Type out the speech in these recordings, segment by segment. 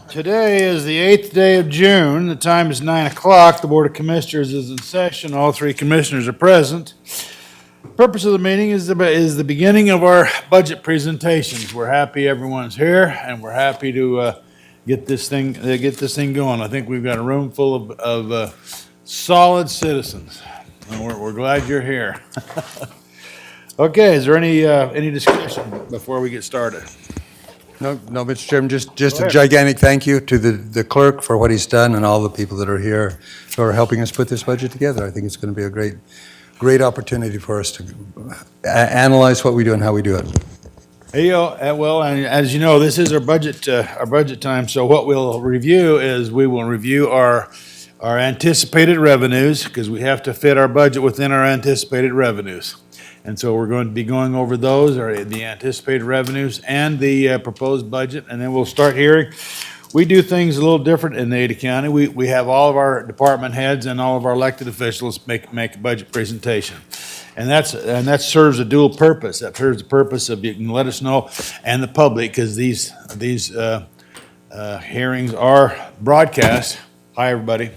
Today is the 8th day of June. The time is 9 o'clock. The Board of Commissioners is in session. All three commissioners are present. The purpose of the meeting is the beginning of our budget presentations. We're happy everyone's here, and we're happy to get this thing going. I think we've got a room full of solid citizens, and we're glad you're here. Okay, is there any discussion before we get started? No, Mr. Chairman, just a gigantic thank you to the clerk for what he's done and all the people that are here who are helping us put this budget together. I think it's going to be a great opportunity for us to analyze what we do and how we do it. Hey, well, and as you know, this is our budget time. So what we'll review is we will review our anticipated revenues, because we have to fit our budget within our anticipated revenues. And so we're going to be going over those, or the anticipated revenues and the proposed budget, and then we'll start hearing. We do things a little different in Ada County. We have all of our department heads and all of our elected officials make a budget presentation. And that serves a dual purpose. That serves the purpose of you can let us know, and the public, because these hearings are broadcast. Hi, everybody.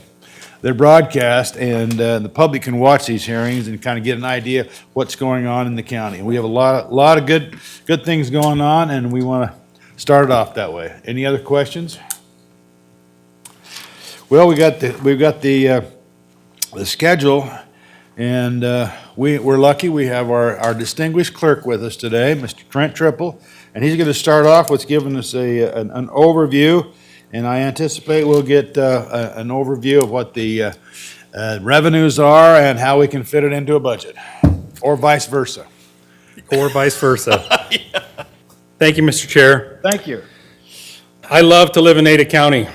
They're broadcast, and the public can watch these hearings and kind of get an idea of what's going on in the county. We have a lot of good things going on, and we want to start it off that way. Any other questions? Well, we've got the schedule, and we're lucky. We have our distinguished clerk with us today, Mr. Trent Triple, and he's going to start off with giving us an overview. And I anticipate we'll get an overview of what the revenues are and how we can fit it into a budget, or vice versa. Or vice versa. Yeah. Thank you, Mr. Chair. Thank you. I love to live in Ada County.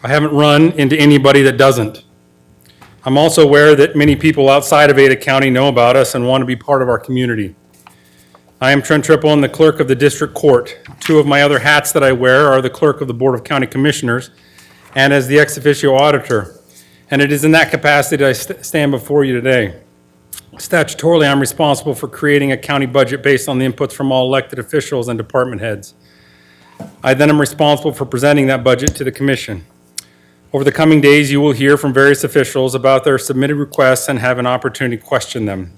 I haven't run into anybody that doesn't. I'm also aware that many people outside of Ada County know about us and want to be part of our community. I am Trent Triple and the clerk of the district court. Two of my other hats that I wear are the clerk of the Board of County Commissioners and as the ex officio auditor. And it is in that capacity that I stand before you today. Statutorily, I'm responsible for creating a county budget based on the inputs from all elected officials and department heads. I then am responsible for presenting that budget to the commission. Over the coming days, you will hear from various officials about their submitted requests and have an opportunity to question them.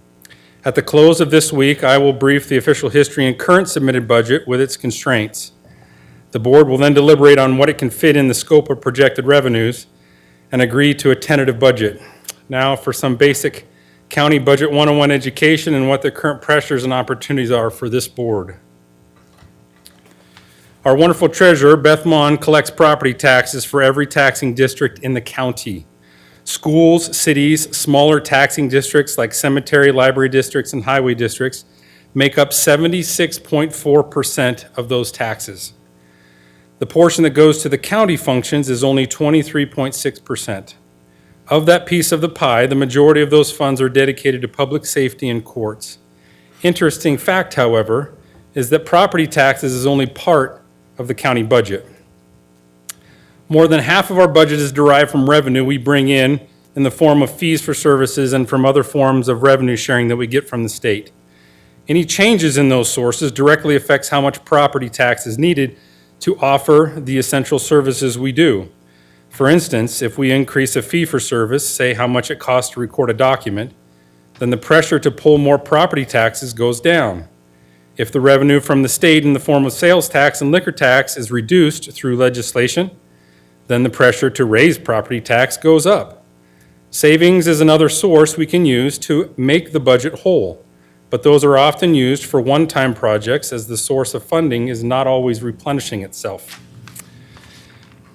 At the close of this week, I will brief the official history and current submitted budget with its constraints. The board will then deliberate on what it can fit in the scope of projected revenues and agree to a tentative budget. Now for some basic county budget 101 education and what the current pressures and opportunities are for this board. Our wonderful treasurer, Beth Mon, collects property taxes for every taxing district in the county. Schools, cities, smaller taxing districts like cemetery, library districts, and highway districts make up 76.4% of those taxes. The portion that goes to the county functions is only 23.6%. Of that piece of the pie, the majority of those funds are dedicated to public safety and courts. Interesting fact, however, is that property taxes is only part of the county budget. More than half of our budget is derived from revenue we bring in the form of fees for services and from other forms of revenue sharing that we get from the state. Any changes in those sources directly affects how much property tax is needed to offer the essential services we do. For instance, if we increase a fee for service, say how much it costs to record a document, then the pressure to pull more property taxes goes down. If the revenue from the state in the form of sales tax and liquor tax is reduced through legislation, then the pressure to raise property tax goes up. Savings is another source we can use to make the budget whole, but those are often used for one-time projects as the source of funding is not always replenishing itself.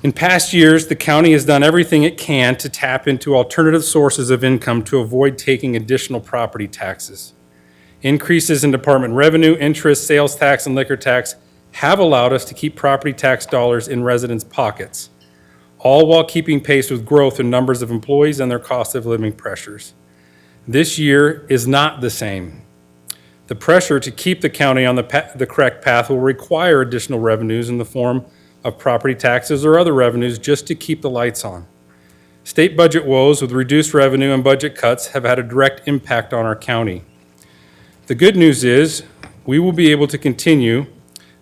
In past years, the county has done everything it can to tap into alternative sources of income to avoid taking additional property taxes. Increases in department revenue, interest, sales tax, and liquor tax have allowed us to keep property tax dollars in residents' pockets, all while keeping pace with growth in numbers of employees and their cost of living pressures. This year is not the same. The pressure to keep the county on the correct path will require additional revenues in the form of property taxes or other revenues just to keep the lights on. State budget woes with reduced revenue and budget cuts have had a direct impact on our county. The good news is we will be able to continue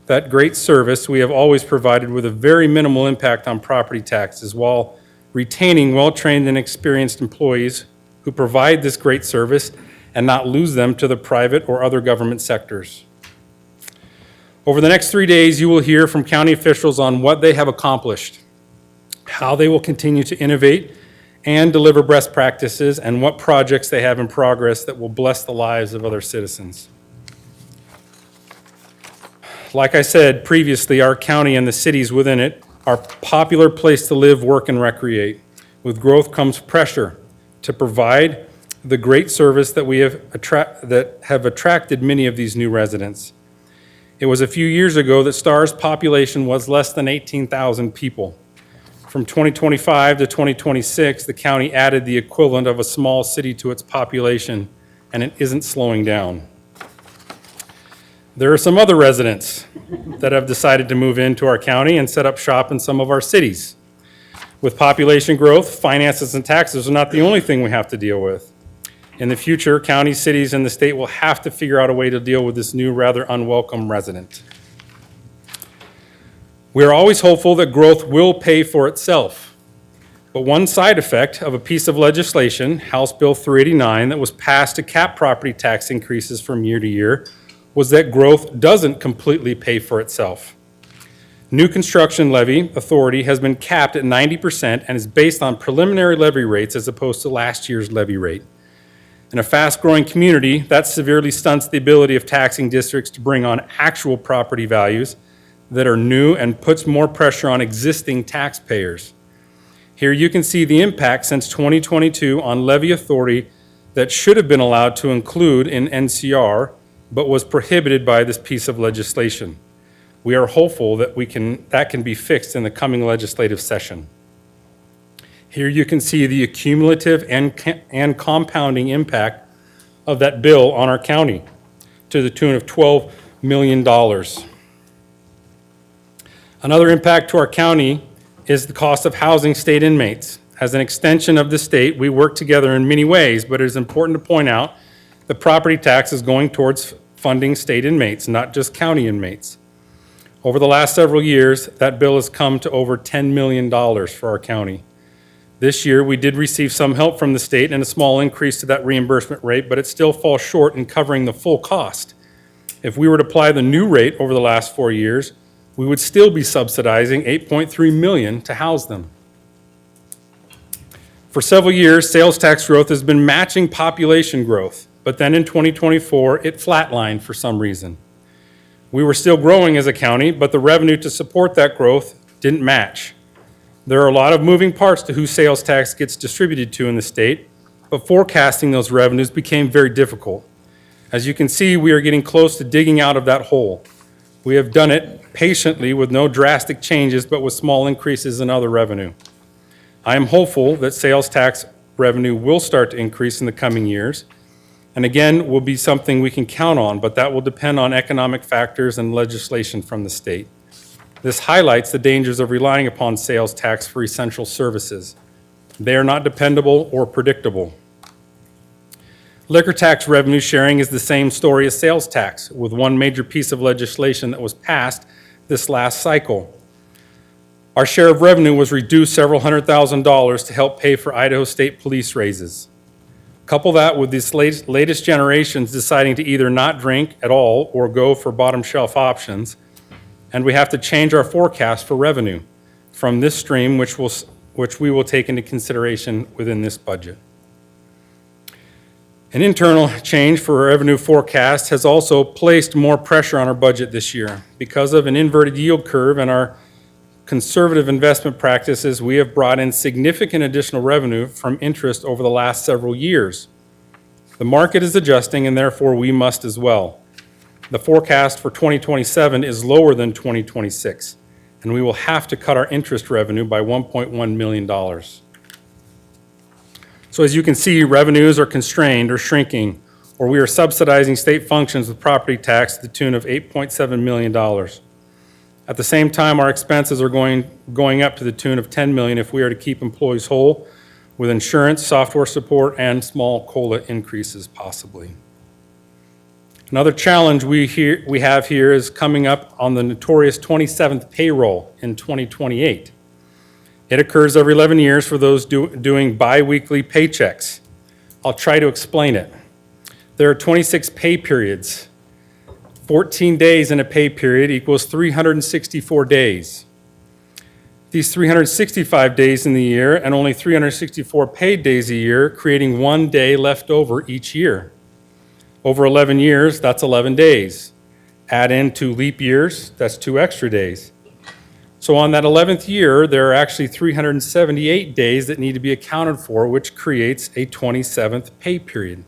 that great service we have always provided with a very minimal impact on property taxes while retaining well-trained and experienced employees who provide this great service and not lose them to the private or other government sectors. Over the next 3 days, you will hear from county officials on what they have accomplished, how they will continue to innovate and deliver best practices, and what projects they have in progress that will bless the lives of other citizens. Like I said previously, our county and the cities within it are a popular place to live, work, and recreate. With growth comes pressure to provide the great service that have attracted many of these new residents. It was a few years ago that Star's population was less than 18,000 people. From 2025 to 2026, the county added the equivalent of a small city to its population, and it isn't slowing down. There are some other residents that have decided to move into our county and set up shop in some of our cities. With population growth, finances and taxes are not the only thing we have to deal with. In the future, counties, cities, and the state will have to figure out a way to deal with this new, rather unwelcome resident. We are always hopeful that growth will pay for itself. But one side effect of a piece of legislation, House Bill 389, that was passed to cap property tax increases from year to year, was that growth doesn't completely pay for itself. New construction levy authority has been capped at 90% and is based on preliminary levy rates as opposed to last year's levy rate. In a fast-growing community, that severely stunts the ability of taxing districts to bring on actual property values that are new and puts more pressure on existing taxpayers. Here you can see the impact since 2022 on levy authority that should have been allowed to include in NCR, but was prohibited by this piece of legislation. We are hopeful that that can be fixed in the coming legislative session. Here you can see the accumulative and compounding impact of that bill on our county to the tune of $12 million. Another impact to our county is the cost of housing state inmates. As an extension of the state, we work together in many ways, but it is important to point out that property tax is going towards funding state inmates, not just county inmates. Over the last several years, that bill has come to over $10 million for our county. This year, we did receive some help from the state and a small increase to that reimbursement rate, but it still falls short in covering the full cost. If we were to apply the new rate over the last 4 years, we would still be subsidizing $8.3 million to house them. For several years, sales tax growth has been matching population growth, but then in 2024, it flatlined for some reason. We were still growing as a county, but the revenue to support that growth didn't match. There are a lot of moving parts to who sales tax gets distributed to in the state, but forecasting those revenues became very difficult. As you can see, we are getting close to digging out of that hole. We have done it patiently with no drastic changes, but with small increases in other revenue. I am hopeful that sales tax revenue will start to increase in the coming years, and again, will be something we can count on, but that will depend on economic factors and legislation from the state. This highlights the dangers of relying upon sales tax for essential services. They are not dependable or predictable. Liquor tax revenue sharing is the same story as sales tax, with one major piece of legislation that was passed this last cycle. Our share of revenue was reduced several $100,000 to help pay for Idaho State Police raises. Couple that with these latest generations deciding to either not drink at all or go for bottom shelf options, and we have to change our forecast for revenue from this stream, which we will take into consideration within this budget. An internal change for our revenue forecast has also placed more pressure on our budget this year. Because of an inverted yield curve and our conservative investment practices, we have brought in significant additional revenue from interest over the last several years. The market is adjusting, and therefore we must as well. The forecast for 2027 is lower than 2026, and we will have to cut our interest revenue by $1.1 million. So as you can see, revenues are constrained or shrinking, or we are subsidizing state functions with property tax to the tune of $8.7 million. At the same time, our expenses are going up to the tune of $10 million if we are to keep employees whole, with insurance, software support, and small COLA increases possibly. Another challenge we have here is coming up on the notorious 27th payroll in 2028. It occurs every 11 years for those doing biweekly paychecks. I'll try to explain it. There are 26 pay periods. 14 days in a pay period equals 364 days. These 365 days in the year and only 364 paid days a year, creating 1 day left over each year. Over 11 years, that's 11 days. Add in 2 leap years, that's 2 extra days. So on that 11th year, there are actually 378 days that need to be accounted for, which creates a 27th pay period.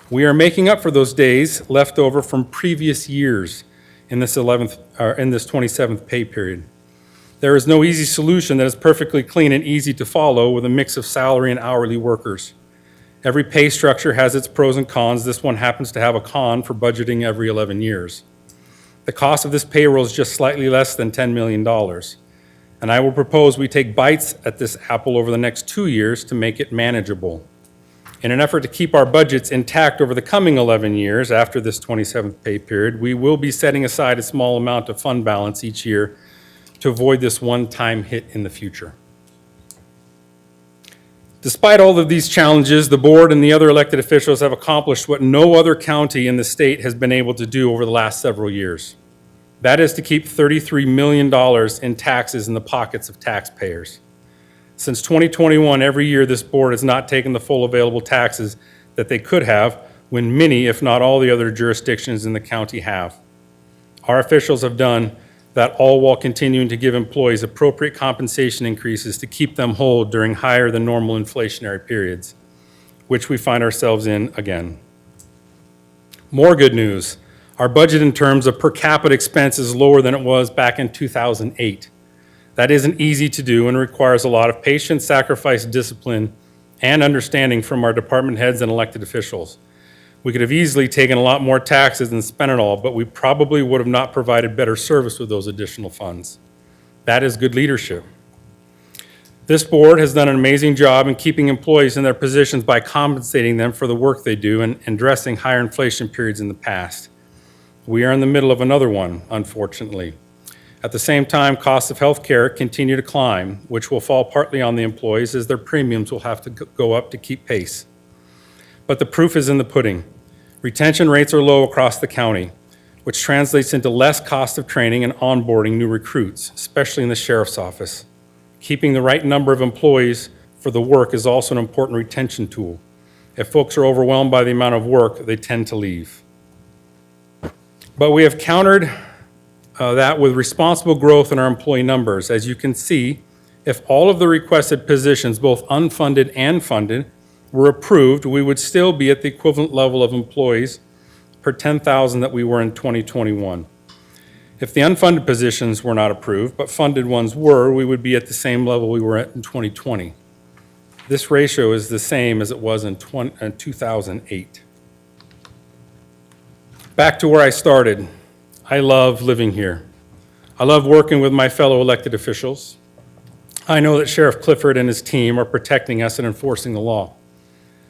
We are making up for those days left over from previous years in this 27th pay period. There is no easy solution that is perfectly clean and easy to follow with a mix of salary and hourly workers. Every pay structure has its pros and cons. This one happens to have a con for budgeting every 11 years. The cost of this payroll is just slightly less than $10 million. And I will propose we take bites at this apple over the next 2 years to make it manageable. In an effort to keep our budgets intact over the coming 11 years after this 27th pay period, we will be setting aside a small amount of fund balance each year to avoid this one-time hit in the future. Despite all of these challenges, the board and the other elected officials have accomplished what no other county in the state has been able to do over the last several years. That is to keep $33 million in taxes in the pockets of taxpayers. Since 2021, every year this board has not taken the full available taxes that they could have, when many, if not all the other jurisdictions in the county have. Our officials have done that, all while continuing to give employees appropriate compensation increases to keep them whole during higher than normal inflationary periods, which we find ourselves in again. More good news. Our budget in terms of per capita expense is lower than it was back in 2008. That isn't easy to do and requires a lot of patience, sacrifice, discipline, and understanding from our department heads and elected officials. We could have easily taken a lot more taxes and spent it all, but we probably would have not provided better service with those additional funds. That is good leadership. This board has done an amazing job in keeping employees in their positions by compensating them for the work they do and addressing higher inflation periods in the past. We are in the middle of another one, unfortunately. At the same time, costs of health care continue to climb, which will fall partly on the employees as their premiums will have to go up to keep pace. But the proof is in the pudding. Retention rates are low across the county, which translates into less cost of training and onboarding new recruits, especially in the sheriff's office. Keeping the right number of employees for the work is also an important retention tool. If folks are overwhelmed by the amount of work, they tend to leave. But we have countered that with responsible growth in our employee numbers. As you can see, if all of the requested positions, both unfunded and funded, were approved, we would still be at the equivalent level of employees per 10,000 that we were in 2021. If the unfunded positions were not approved, but funded ones were, we would be at the same level we were at in 2020. This ratio is the same as it was in 2008. Back to where I started. I love living here. I love working with my fellow elected officials. I know that Sheriff Clifford and his team are protecting us and enforcing the law.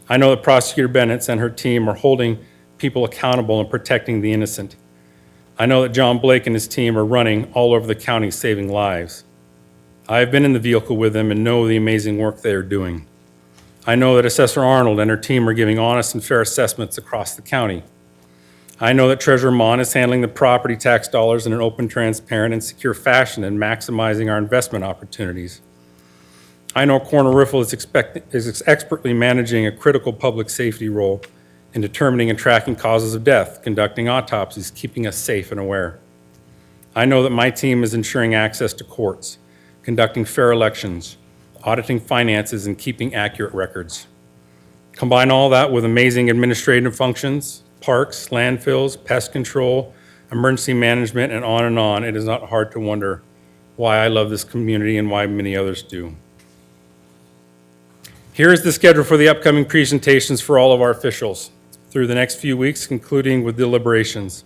I know that Prosecutor Bennett and her team are holding people accountable and protecting the innocent. I know that John Blake and his team are running all over the county saving lives. I have been in the vehicle with them and know the amazing work they are doing. I know that Assessor Arnold and her team are giving honest and fair assessments across the county. I know that Treasurer Mon is handling the property tax dollars in an open, transparent, and secure fashion and maximizing our investment opportunities. I know Coroner Riffle is expertly managing a critical public safety role in determining and tracking causes of death, conducting autopsies, keeping us safe and aware. I know that my team is ensuring access to courts, conducting fair elections, auditing finances, and keeping accurate records. Combine all that with amazing administrative functions, parks, landfills, pest control, emergency management, and on, it is not hard to wonder why I love this community and why many others do. Here is the schedule for the upcoming presentations for all of our officials through the next few weeks, concluding with deliberations.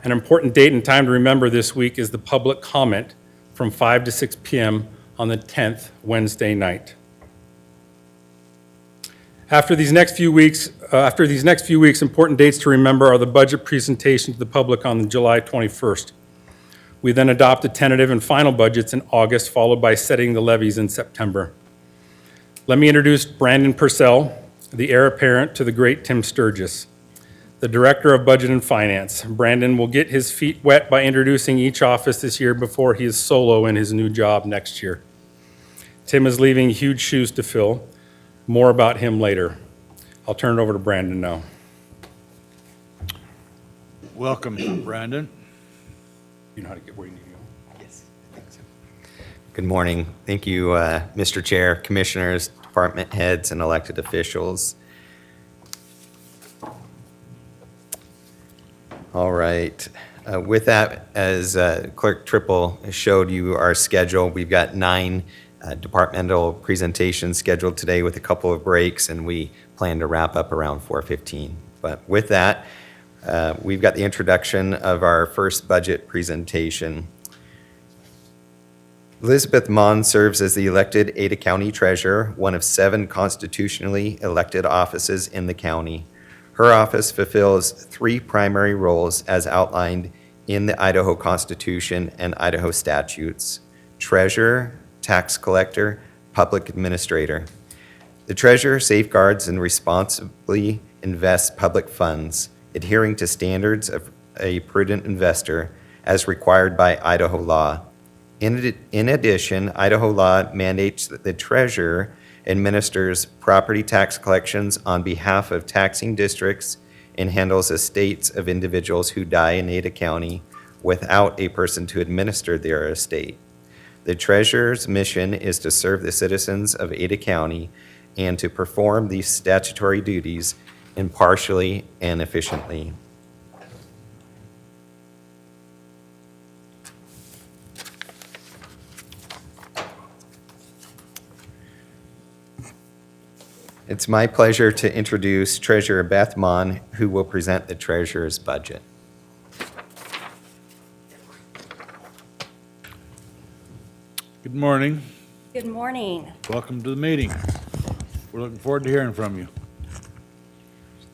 An important date and time to remember this week is the public comment from 5 to 6 p.m. on the 10th, Wednesday night. After these next few weeks, important dates to remember are the budget presentation to the public on July 21st. We then adopt the tentative and final budgets in August, followed by setting the levies in September. Let me introduce Brandon Purcell, the heir apparent to the great Tim Sturgis, the Director of Budget and Finance. Brandon will get his feet wet by introducing each office this year before he is solo in his new job next year. Tim is leaving huge shoes to fill. More about him later. I'll turn it over to Brandon now. Welcome, Brandon. You know how to get where you need to go. Yes, I think so. Good morning. Thank you, Mr. Chair, Commissioners, Department Heads, and elected officials. All right. With that, as Clerk Triple showed you our schedule, we've got 9 departmental presentations scheduled today with a couple of breaks, and we plan to wrap up around 4:15. But with that, we've got the introduction of our first budget presentation. Elizabeth Mon serves as the elected Ada County Treasurer, one of 7 constitutionally elected offices in the county. Her office fulfills 3 primary roles as outlined in the Idaho Constitution and Idaho statutes: treasurer, tax collector, public administrator. The treasurer safeguards and responsibly invests public funds, adhering to standards of a prudent investor as required by Idaho law. In addition, Idaho law mandates that the treasurer administers property tax collections on behalf of taxing districts and handles estates of individuals who die in Ada County without a person to administer their estate. The treasurer's mission is to serve the citizens of Ada County and to perform these statutory duties impartially and efficiently. It's my pleasure to introduce Treasurer Beth Mon, who will present the treasurer's budget. Good morning. Good morning. Welcome to the meeting. We're looking forward to hearing from you.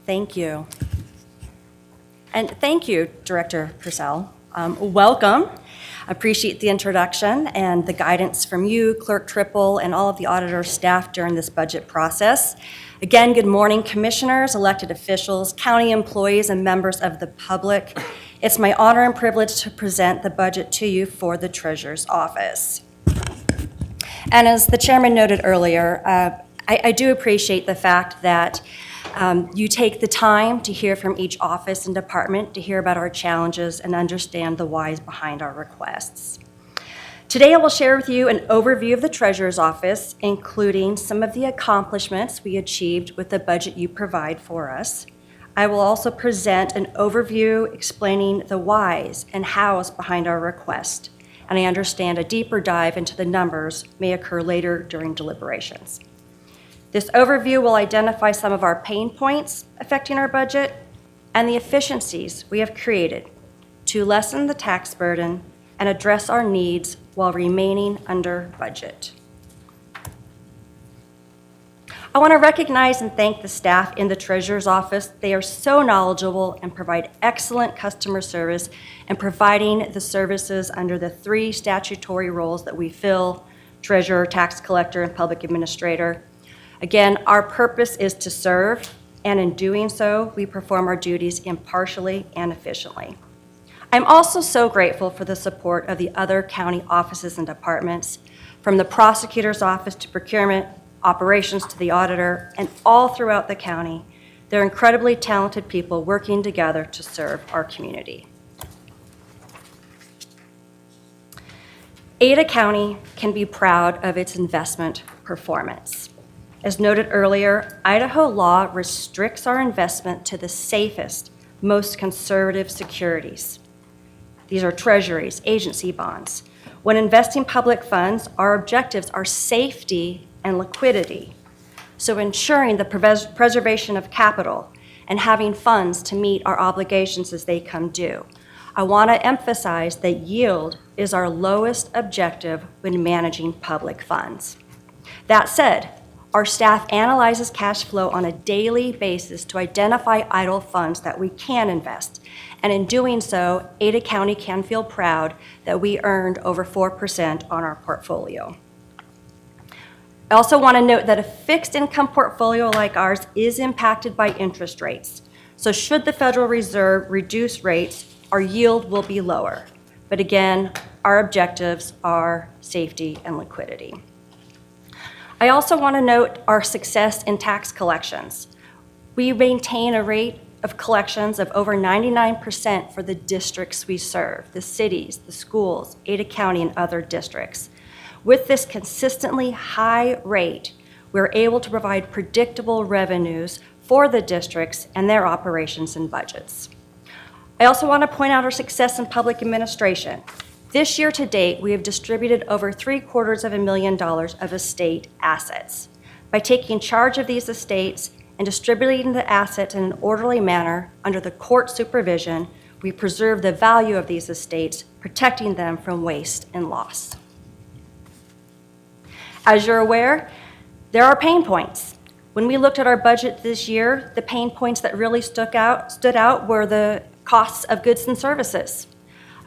Thank you. And thank you, Director Purcell. Welcome. I appreciate the introduction and the guidance from you, Clerk Triple, and all of the auditor staff during this budget process. Again, good morning, commissioners, elected officials, county employees, and members of the public. It's my honor and privilege to present the budget to you for the Treasurer's Office. And as the chairman noted earlier, I do appreciate the fact that you take the time to hear from each office and department to hear about our challenges and understand the whys behind our requests. Today, I will share with you an overview of the Treasurer's Office, including some of the accomplishments we achieved with the budget you provide for us. I will also present an overview explaining the whys and hows behind our request, and I understand a deeper dive into the numbers may occur later during deliberations. This overview will identify some of our pain points affecting our budget and the efficiencies we have created to lessen the tax burden and address our needs while remaining under budget. I want to recognize and thank the staff in the Treasurer's Office. They are so knowledgeable and provide excellent customer service in providing the services under the 3 statutory roles that we fill: treasurer, tax collector, and public administrator. Again, our purpose is to serve, and in doing so, we perform our duties impartially and efficiently. I'm also so grateful for the support of the other county offices and departments, from the prosecutor's office to procurement, operations to the auditor, and all throughout the county. They're incredibly talented people working together to serve our community. Ada County can be proud of its investment performance. As noted earlier, Idaho law restricts our investment to the safest, most conservative securities. These are treasuries, agency bonds. When investing public funds, our objectives are safety and liquidity, so ensuring the preservation of capital and having funds to meet our obligations as they come due. I want to emphasize that yield is our lowest objective when managing public funds. That said, Our staff analyzes cash flow on a daily basis to identify idle funds that we can invest. And in doing so, Ada County can feel proud that we earned over 4% on our portfolio. I also want to note that a fixed income portfolio like ours is impacted by interest rates. So should the Federal Reserve reduce rates, our yield will be lower. But again, our objectives are safety and liquidity. I also want to note our success in tax collections. We maintain a rate of collections of over 99% for the districts we serve, the cities, the schools, Ada County, and other districts. With this consistently high rate, we're able to provide predictable revenues for the districts and their operations and budgets. I also want to point out our success in public administration. This year to date, we have distributed over $750,000 of estate assets. By taking charge of these estates and distributing the assets in an orderly manner under the court supervision, we preserve the value of these estates, protecting them from waste and loss. As you're aware, there are pain points. When we looked at our budget this year, the pain points that really stood out were the costs of goods and services.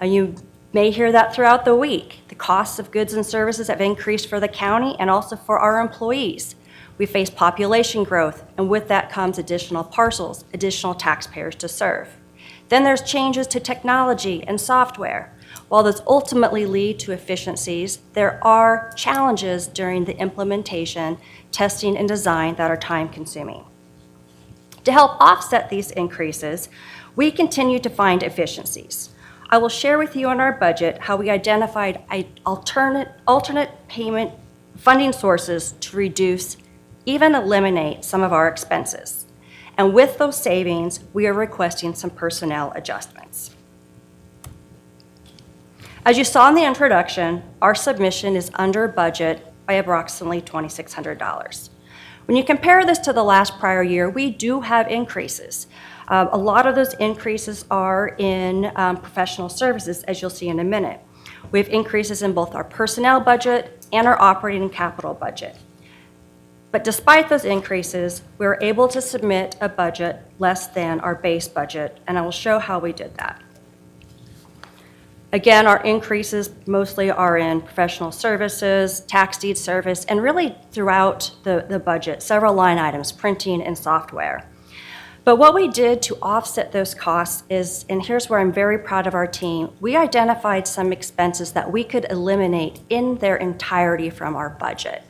You may hear that throughout the week. The costs of goods and services have increased for the county and also for our employees. We face population growth, and with that comes additional parcels, additional taxpayers to serve. Then there's changes to technology and software. While those ultimately lead to efficiencies, there are challenges during the implementation, testing, and design that are time-consuming. To help offset these increases, we continue to find efficiencies. I will share with you on our budget how we identified alternate payment funding sources to reduce, even eliminate some of our expenses. And with those savings, we are requesting some personnel adjustments. As you saw in the introduction, our submission is under budget by approximately $2,600. When you compare this to the last prior year, we do have increases. A lot of those increases are in professional services, as you'll see in a minute. We have increases in both our personnel budget and our operating and capital budget. But despite those increases, we were able to submit a budget less than our base budget, and I will show how we did that. Again, our increases mostly are in professional services, tax deed service, and really throughout the budget, several line items, printing and software. But what we did to offset those costs is, and here's where I'm very proud of our team, we identified some expenses that we could eliminate in their entirety from our budget.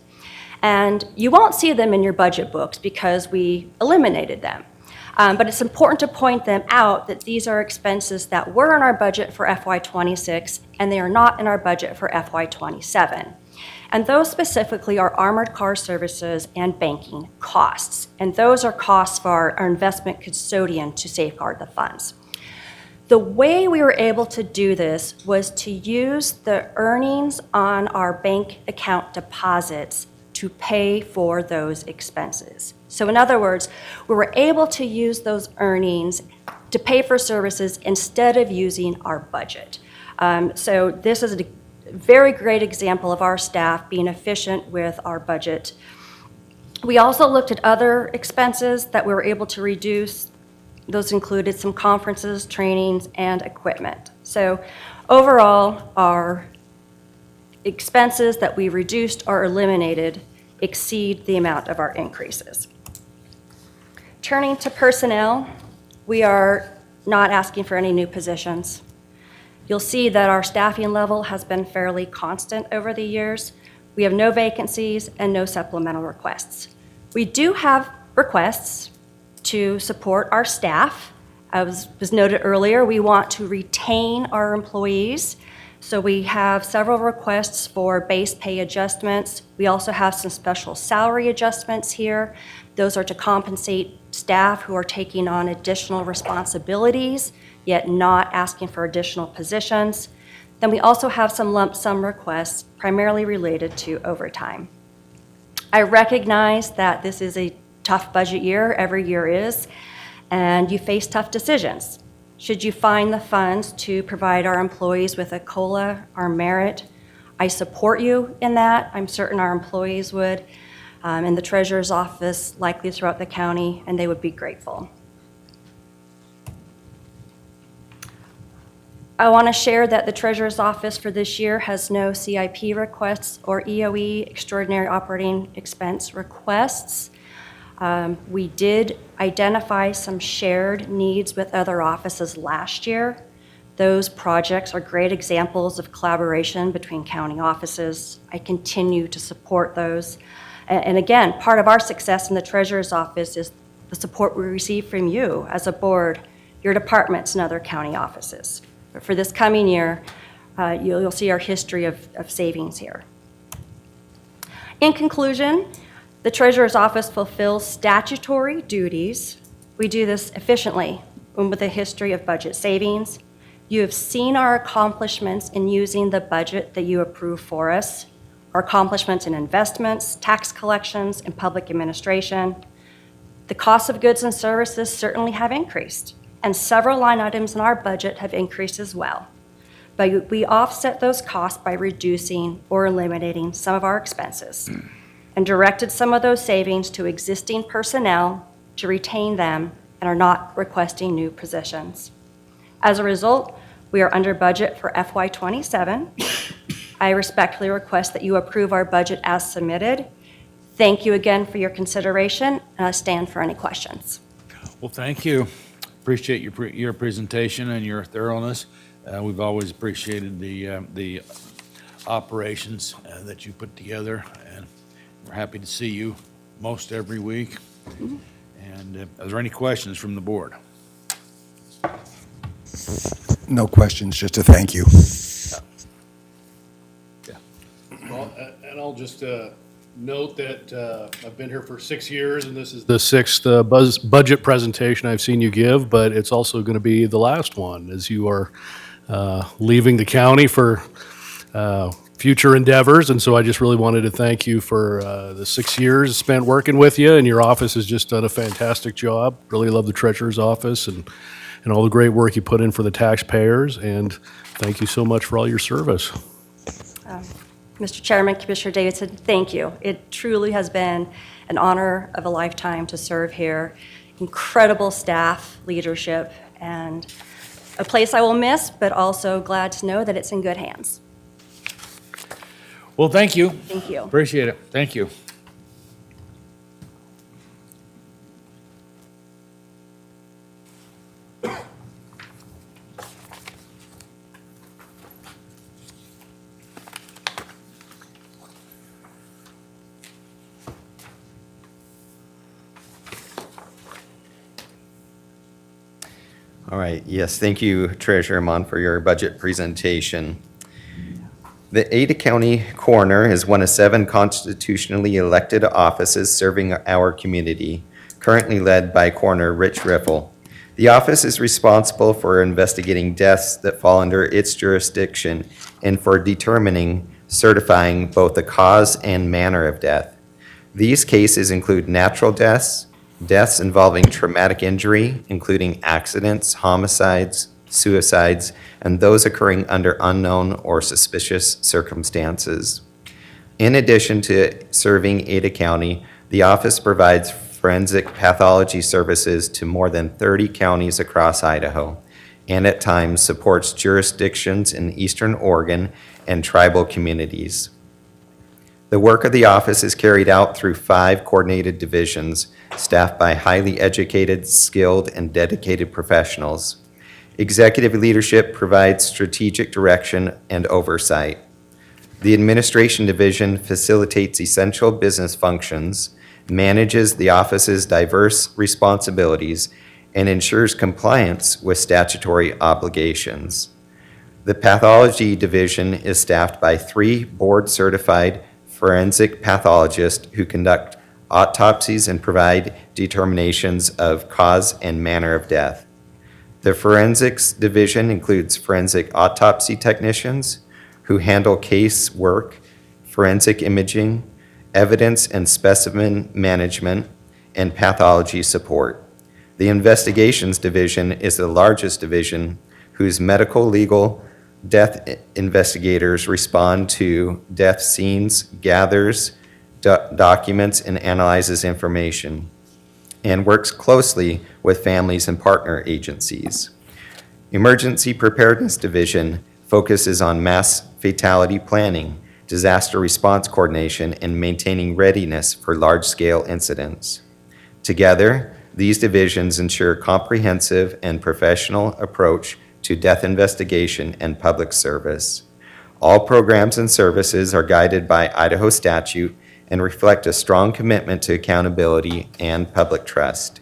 And you won't see them in your budget books because we eliminated them. But it's important to point them out that these are expenses that were in our budget for FY26 and they are not in our budget for FY27. And those specifically are armored car services and banking costs. And those are costs for our investment custodian to safeguard the funds. The way we were able to do this was to use the earnings on our bank account deposits to pay for those expenses. So in other words, we were able to use those earnings to pay for services instead of using our budget. So this is a very great example of our staff being efficient with our budget. We also looked at other expenses that we were able to reduce. Those included some conferences, trainings, and equipment. So overall, our expenses that we reduced or eliminated exceed the amount of our increases. Turning to personnel, we are not asking for any new positions. You'll see that our staffing level has been fairly constant over the years. We have no vacancies and no supplemental requests. We do have requests to support our staff. As was noted earlier, we want to retain our employees. So we have several requests for base pay adjustments. We also have some special salary adjustments here. Those are to compensate staff who are taking on additional responsibilities, yet not asking for additional positions. Then we also have some lump sum requests primarily related to overtime. I recognize that this is a tough budget year, every year is, and you face tough decisions. Should you find the funds to provide our employees with a COLA or merit, I support you in that. I'm certain our employees would. in the treasurer's office, likely throughout the county, and they would be grateful. I want to share that the treasurer's office for this year has no CIP requests or EOE, extraordinary operating expense requests. We did identify some shared needs with other offices last year. Those projects are great examples of collaboration between county offices. I continue to support those. And again, part of our success in the treasurer's office is the support we receive from you as a board, your departments, and other county offices. But for this coming year, you'll see our history of savings here. In conclusion, the treasurer's office fulfills statutory duties. We do this efficiently and with a history of budget savings. You have seen our accomplishments in using the budget that you approve for us, our accomplishments in investments, tax collections, and public administration. The cost of goods and services certainly have increased, and several line items in our budget have increased as well. But we offset those costs by reducing or eliminating some of our expenses and directed some of those savings to existing personnel to retain them and are not requesting new positions. As a result, we are under budget for FY27. I respectfully request that you approve our budget as submitted. Thank you again for your consideration, and I stand for any questions. Well, thank you. Appreciate your presentation and your thoroughness. We've always appreciated the operations that you put together, and we're happy to see you most every week. And are there any questions from the board? No questions, just a thank you. Well, and I'll just note that I've been here for 6 years, and this is the sixth budget presentation I've seen you give, but it's also going to be the last one as you are leaving the county for future endeavors. And so I just really wanted to thank you for the 6 years spent working with you, and your office has just done a fantastic job. Really love the treasurer's office and all the great work you put in for the taxpayers. And thank you so much for all your service. Mr. Chairman, Commissioner Davidson, thank you. It truly has been an honor of a lifetime to serve here. Incredible staff, leadership, and a place I will miss, but also glad to know that it's in good hands. Well, thank you. Thank you. Appreciate it. Thank you. All right, yes, thank you, Treasurer Mon, for your budget presentation. The Ada County Coroner is one of 7 constitutionally elected offices serving our community, currently led by Coroner Rich Riffle. The office is responsible for investigating deaths that fall under its jurisdiction and for determining, certifying both the cause and manner of death. These cases include natural deaths, deaths involving traumatic injury, including accidents, homicides, suicides, and those occurring under unknown or suspicious circumstances. In addition to serving Ada County, the office provides forensic pathology services to more than 30 counties across Idaho, and at times supports jurisdictions in eastern Oregon and tribal communities. The work of the office is carried out through 5 coordinated divisions, staffed by highly educated, skilled, and dedicated professionals. Executive leadership provides strategic direction and oversight. The administration division facilitates essential business functions, manages the office's diverse responsibilities, and ensures compliance with statutory obligations. The pathology division is staffed by 3 board-certified forensic pathologists who conduct autopsies and provide determinations of cause and manner of death. The forensics division includes forensic autopsy technicians who handle case work, forensic imaging, evidence and specimen management, and pathology support. The investigations division is the largest division whose medical, legal, death investigators respond to death scenes, gathers documents and analyzes information, and works closely with families and partner agencies. Emergency Preparedness Division focuses on mass fatality planning, disaster response coordination, and maintaining readiness for large-scale incidents. Together, these divisions ensure comprehensive and professional approach to death investigation and public service. All programs and services are guided by Idaho statute and reflect a strong commitment to accountability and public trust.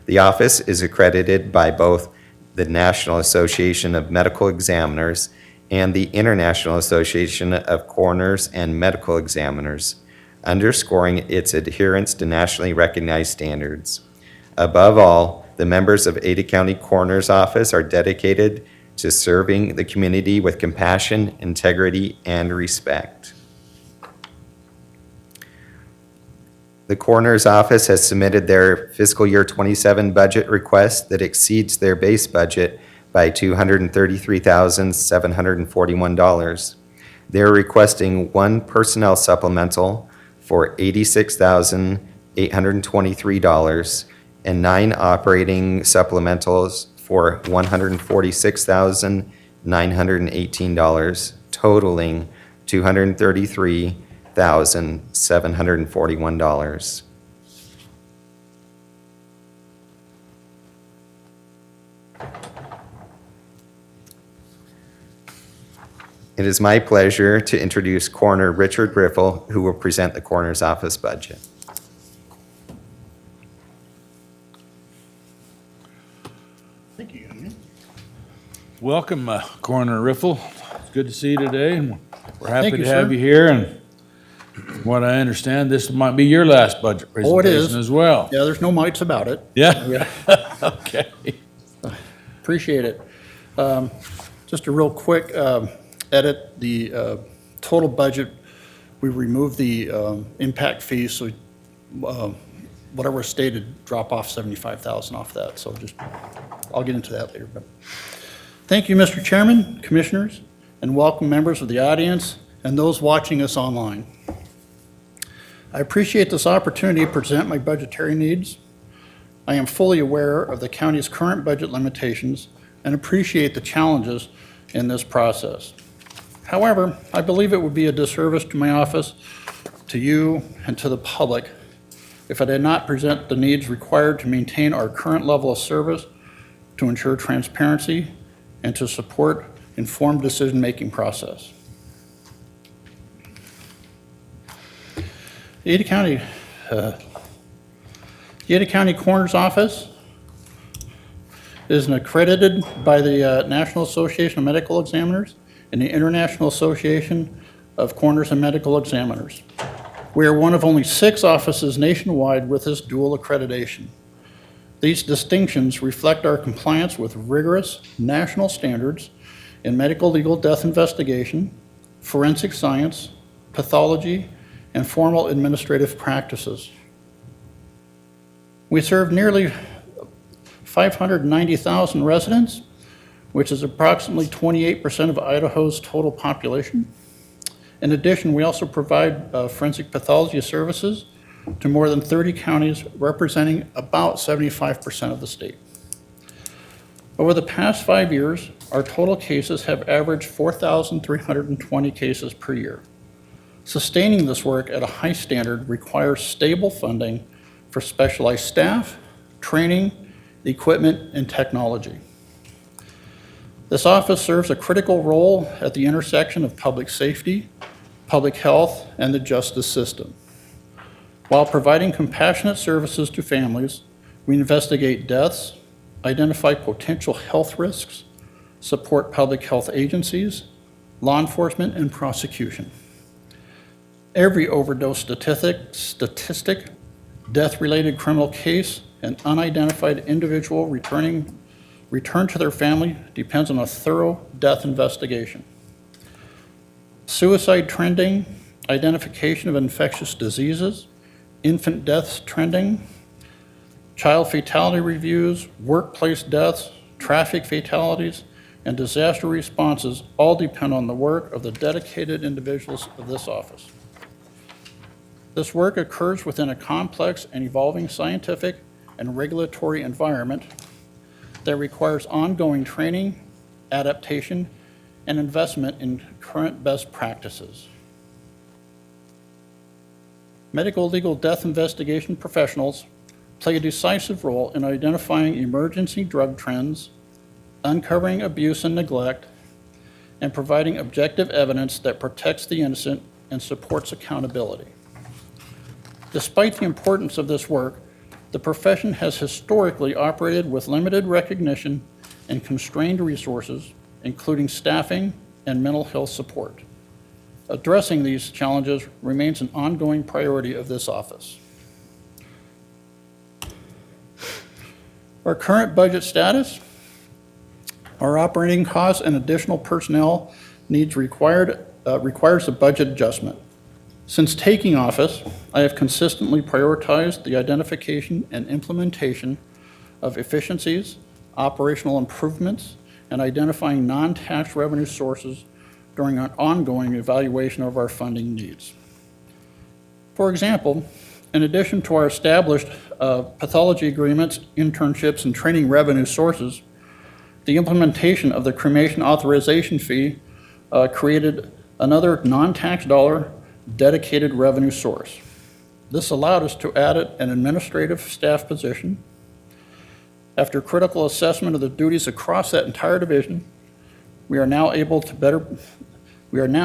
The office is accredited by both the National Association of Medical Examiners and the International Association of Coroners and Medical Examiners, underscoring its adherence to nationally recognized standards. Above all, the members of Ada County Coroner's Office are dedicated to serving the community with compassion, integrity, and respect. The Coroner's Office has submitted their fiscal year 27 budget request that exceeds their base budget by $233,741. They're requesting one personnel supplemental for $86,823 and 9 operating supplementals for $146,918, totaling $233,741. It is my pleasure to introduce Coroner Richard Riffle, who will present the Coroner's Office budget. Thank you. Welcome, Coroner Riffle. It's good to see you today, and we're happy Thank you, to have sir. you here. And from what I understand, this might be your last budget Oh, it is. presentation as well. Yeah, there's no mites about it. Yeah? Okay. Appreciate it. Just a real quick edit, the total budget, we removed the impact fees, so whatever stated, drop off 75,000 off that, so just, I'll get into that later. But thank you, Mr. Chairman, Commissioners, and welcome members of the audience and those watching us online. I appreciate this opportunity to present my budgetary needs. I am fully aware of the county's current budget limitations and appreciate the challenges in this process. However, I believe it would be a disservice to my office, to you, and to the public if I did not present the needs required to maintain our current level of service, to ensure transparency, and to support informed decision-making process. The Ada County Coroner's Office is accredited by the National Association of Medical Examiners and the International Association of Coroners and Medical Examiners. We are one of only 6 offices nationwide with this dual accreditation. These distinctions reflect our compliance with rigorous national standards in medical legal death investigation, forensic science, pathology, and formal administrative practices. We serve nearly 590,000 residents, which is approximately 28% of Idaho's total population. In addition, we also provide forensic pathology services to more than 30 counties, representing about 75% of the state. Over the past 5 years, our total cases have averaged 4,320 cases per year. Sustaining this work at a high standard requires stable funding for specialized staff, training, equipment, and technology. This office serves a critical role at the intersection of public safety, public health, and the justice system. While providing compassionate services to families, we investigate deaths, identify potential health risks, support public health agencies, law enforcement, and prosecution. Every overdose statistic, death-related criminal case, and unidentified individual return to their family depends on a thorough death investigation. Suicide trending, identification of infectious diseases, infant deaths trending, child fatality reviews, workplace deaths, traffic fatalities, and disaster responses all depend on the work of the dedicated individuals of this office. This work occurs within a complex and evolving scientific and regulatory environment that requires ongoing training, adaptation, and investment in current best practices. Medical legal death investigation professionals play a decisive role in identifying emergency drug trends, uncovering abuse and neglect, and providing objective evidence that protects the innocent and supports accountability. Despite the importance of this work, the profession has historically operated with limited recognition and constrained resources, including staffing and mental health support. Addressing these challenges remains an ongoing priority of this office. Our current budget status, our operating costs and additional personnel needs requires a budget adjustment. Since taking office, I have consistently prioritized the identification and implementation of efficiencies, operational improvements, and identifying non-tax revenue sources during an ongoing evaluation of our funding needs. For example, in addition to our established pathology agreements, internships, and training revenue sources, the implementation of the cremation authorization fee created another non-tax dollar dedicated revenue source. This allowed us to add an administrative staff position. After critical assessment of the duties across that entire division, we are now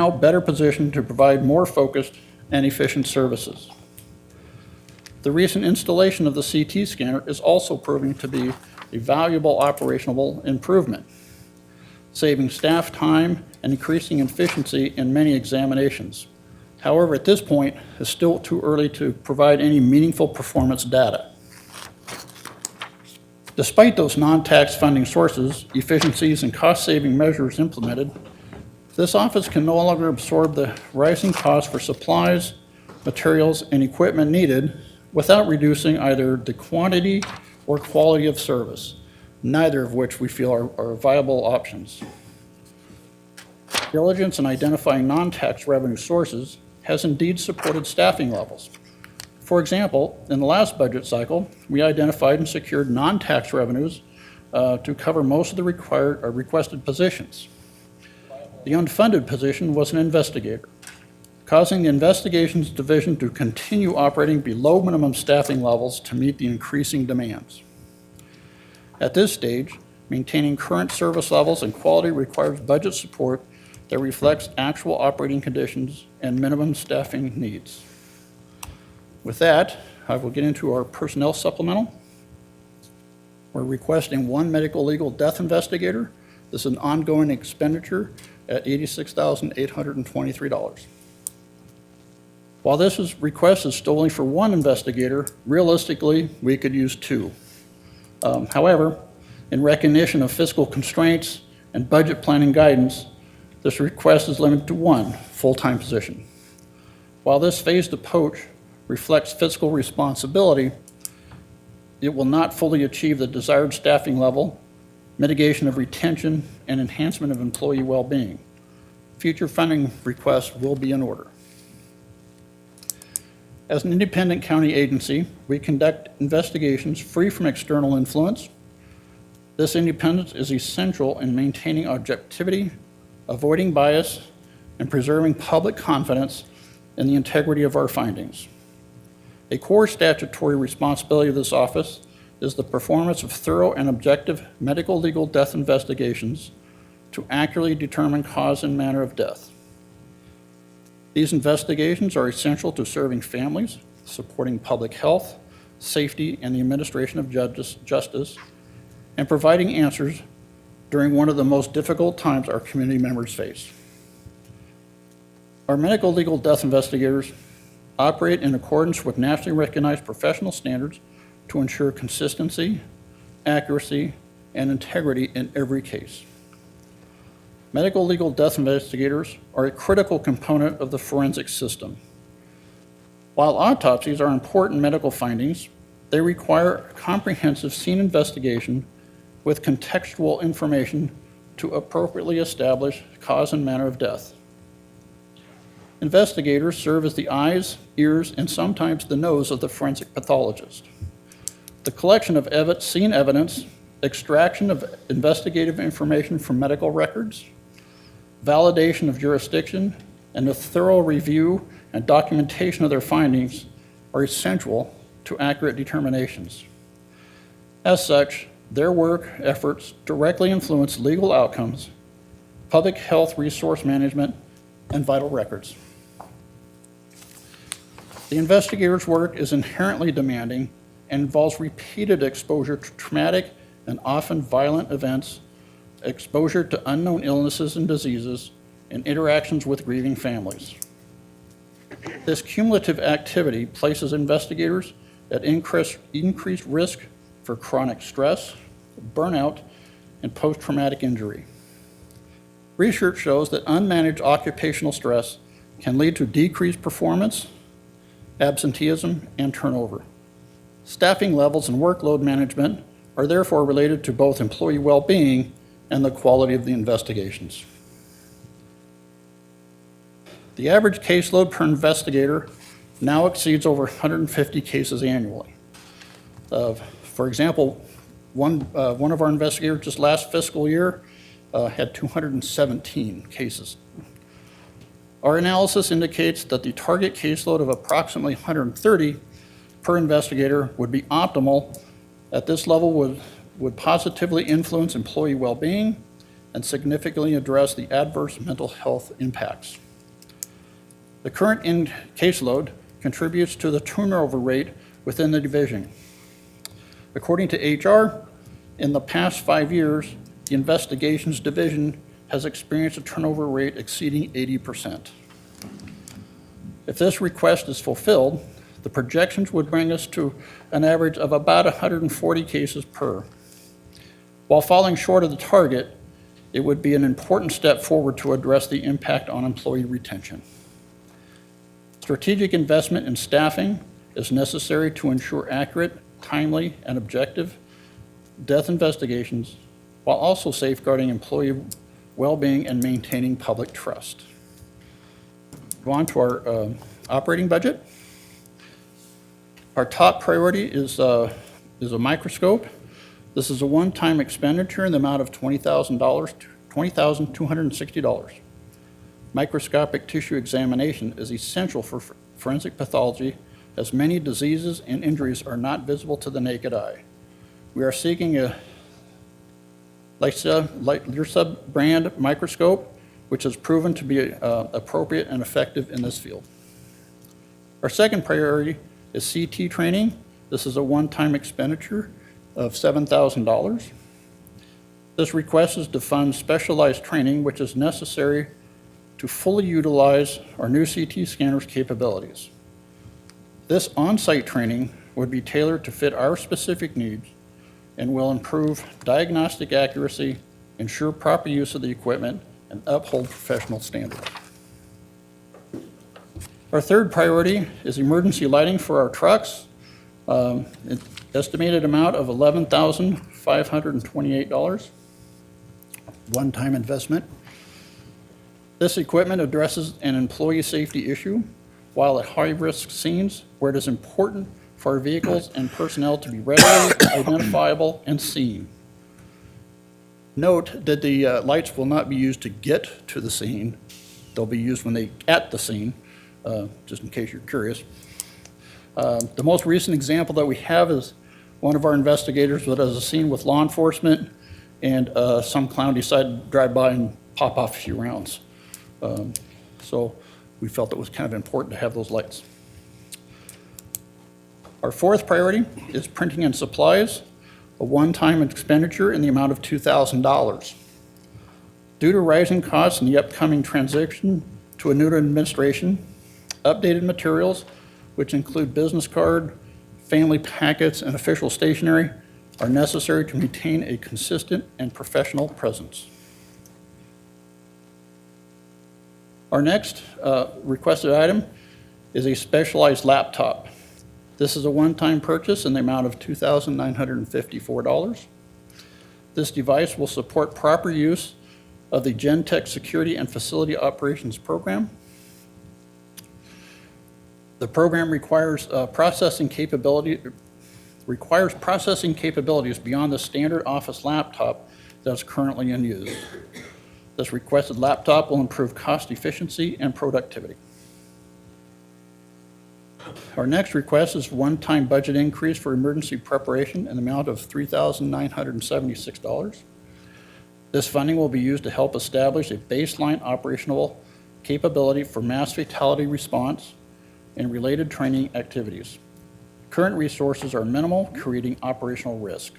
better positioned to provide more focused and efficient services. The recent installation of the CT scanner is also proving to be a valuable operational improvement, saving staff time and increasing efficiency in many examinations. However, at this point, it's still too early to provide any meaningful performance data. Despite those non-tax funding sources, efficiencies, and cost-saving measures implemented, this office can no longer absorb the rising costs for supplies, materials, and equipment needed without reducing either the quantity or quality of service, neither of which we feel are viable options. Diligence in identifying non-tax revenue sources has indeed supported staffing levels. For example, in the last budget cycle, we identified and secured non-tax revenues to cover most of the requested positions. The unfunded position was an investigator, causing the investigations division to continue operating below minimum staffing levels to meet the increasing demands. At this stage, maintaining current service levels and quality requires budget support that reflects actual operating conditions and minimum staffing needs. With that, I will get into our personnel supplemental. We're requesting one medical legal death investigator. This is an ongoing expenditure at $86,823. While this request is still only for one investigator, realistically, we could use two. However, in recognition of fiscal constraints and budget planning guidance, this request is limited to one full-time position. While this phased approach reflects fiscal responsibility, it will not fully achieve the desired staffing level, mitigation of retention, and enhancement of employee well-being. Future funding requests will be in order. As an independent county agency, we conduct investigations free from external influence. This independence is essential in maintaining objectivity, avoiding bias, and preserving public confidence in the integrity of our findings. A core statutory responsibility of this office is the performance of thorough and objective medical legal death investigations to accurately determine cause and manner of death. These investigations are essential to serving families, supporting public health, safety, and the administration of justice, and providing answers during one of the most difficult times our community members face. Our medical legal death investigators operate in accordance with nationally recognized professional standards to ensure consistency, accuracy, and integrity in every case. Medical legal death investigators are a critical component of the forensic system. While autopsies are important medical findings, they require a comprehensive scene investigation with contextual information to appropriately establish cause and manner of death. Investigators serve as the eyes, ears, and sometimes the nose of the forensic pathologist. The collection of scene evidence, extraction of investigative information from medical records, validation of jurisdiction, and the thorough review and documentation of their findings are essential to accurate determinations. As such, their work efforts directly influence legal outcomes, public health resource management, and vital records. The investigator's work is inherently demanding and involves repeated exposure to traumatic and often violent events, exposure to unknown illnesses and diseases, and interactions with grieving families. This cumulative activity places investigators at increased risk for chronic stress, burnout, and post-traumatic injury. Research shows that unmanaged occupational stress can lead to decreased performance, absenteeism, and turnover. Staffing levels and workload management are therefore related to both employee well-being and the quality of the investigations. The average caseload per investigator now exceeds over 150 cases annually. For example, one of our investigators just last fiscal year had 217 cases. Our analysis indicates that the target caseload of approximately 130 per investigator would be optimal. At this level would positively influence employee well-being and significantly address the adverse mental health impacts. The current caseload contributes to the turnover rate within the division. According to HR, in the past 5 years, the investigations division has experienced a turnover rate exceeding 80%. If this request is fulfilled, the projections would bring us to an average of about 140 cases per. While falling short of the target, it would be an important step forward to address the impact on employee retention. Strategic investment in staffing is necessary to ensure accurate, timely, and objective death investigations, while also safeguarding employee well-being and maintaining public trust. Go on to our operating budget. Our top priority is a microscope. This is a one-time expenditure in the amount of $20,260. Microscopic tissue examination is essential for forensic pathology, as many diseases and injuries are not visible to the naked eye. We are seeking a Lyrsa brand microscope, which has proven to be appropriate and effective in this field. Our second priority is CT training. This is a one-time expenditure of $7,000. This request is to fund specialized training, which is necessary to fully utilize our new CT scanner's capabilities. This on-site training would be tailored to fit our specific needs and will improve diagnostic accuracy, ensure proper use of the equipment, and uphold professional standards. Our third priority is emergency lighting for our trucks. An estimated amount of $11,528, one-time investment. This equipment addresses an employee safety issue while at high-risk scenes where it is important for our vehicles and personnel to be readily identifiable and seen. Note that the lights will not be used to get to the scene. They'll be used when they at the scene, just in case you're curious. The most recent example that we have is one of our investigators that has a scene with law enforcement, and some clown decided to drive by and pop off a few rounds. So we felt it was kind of important to have those lights. Our fourth priority is printing and supplies, a one-time expenditure in the amount of $2,000. Due to rising costs and the upcoming transition to a new administration, updated materials, which include business card, family packets, and official stationery, are necessary to maintain a consistent and professional presence. Our next requested item is a specialized laptop. This is a one-time purchase in the amount of $2,954. This device will support proper use of the Gentech Security and Facility Operations Program. The program requires processing capabilities beyond the standard office laptop that's currently in use. This requested laptop will improve cost efficiency and productivity. Our next request is one-time budget increase for emergency preparation in the amount of $3,976. This funding will be used to help establish a baseline operational capability for mass fatality response and related training activities. Current resources are minimal, creating operational risk.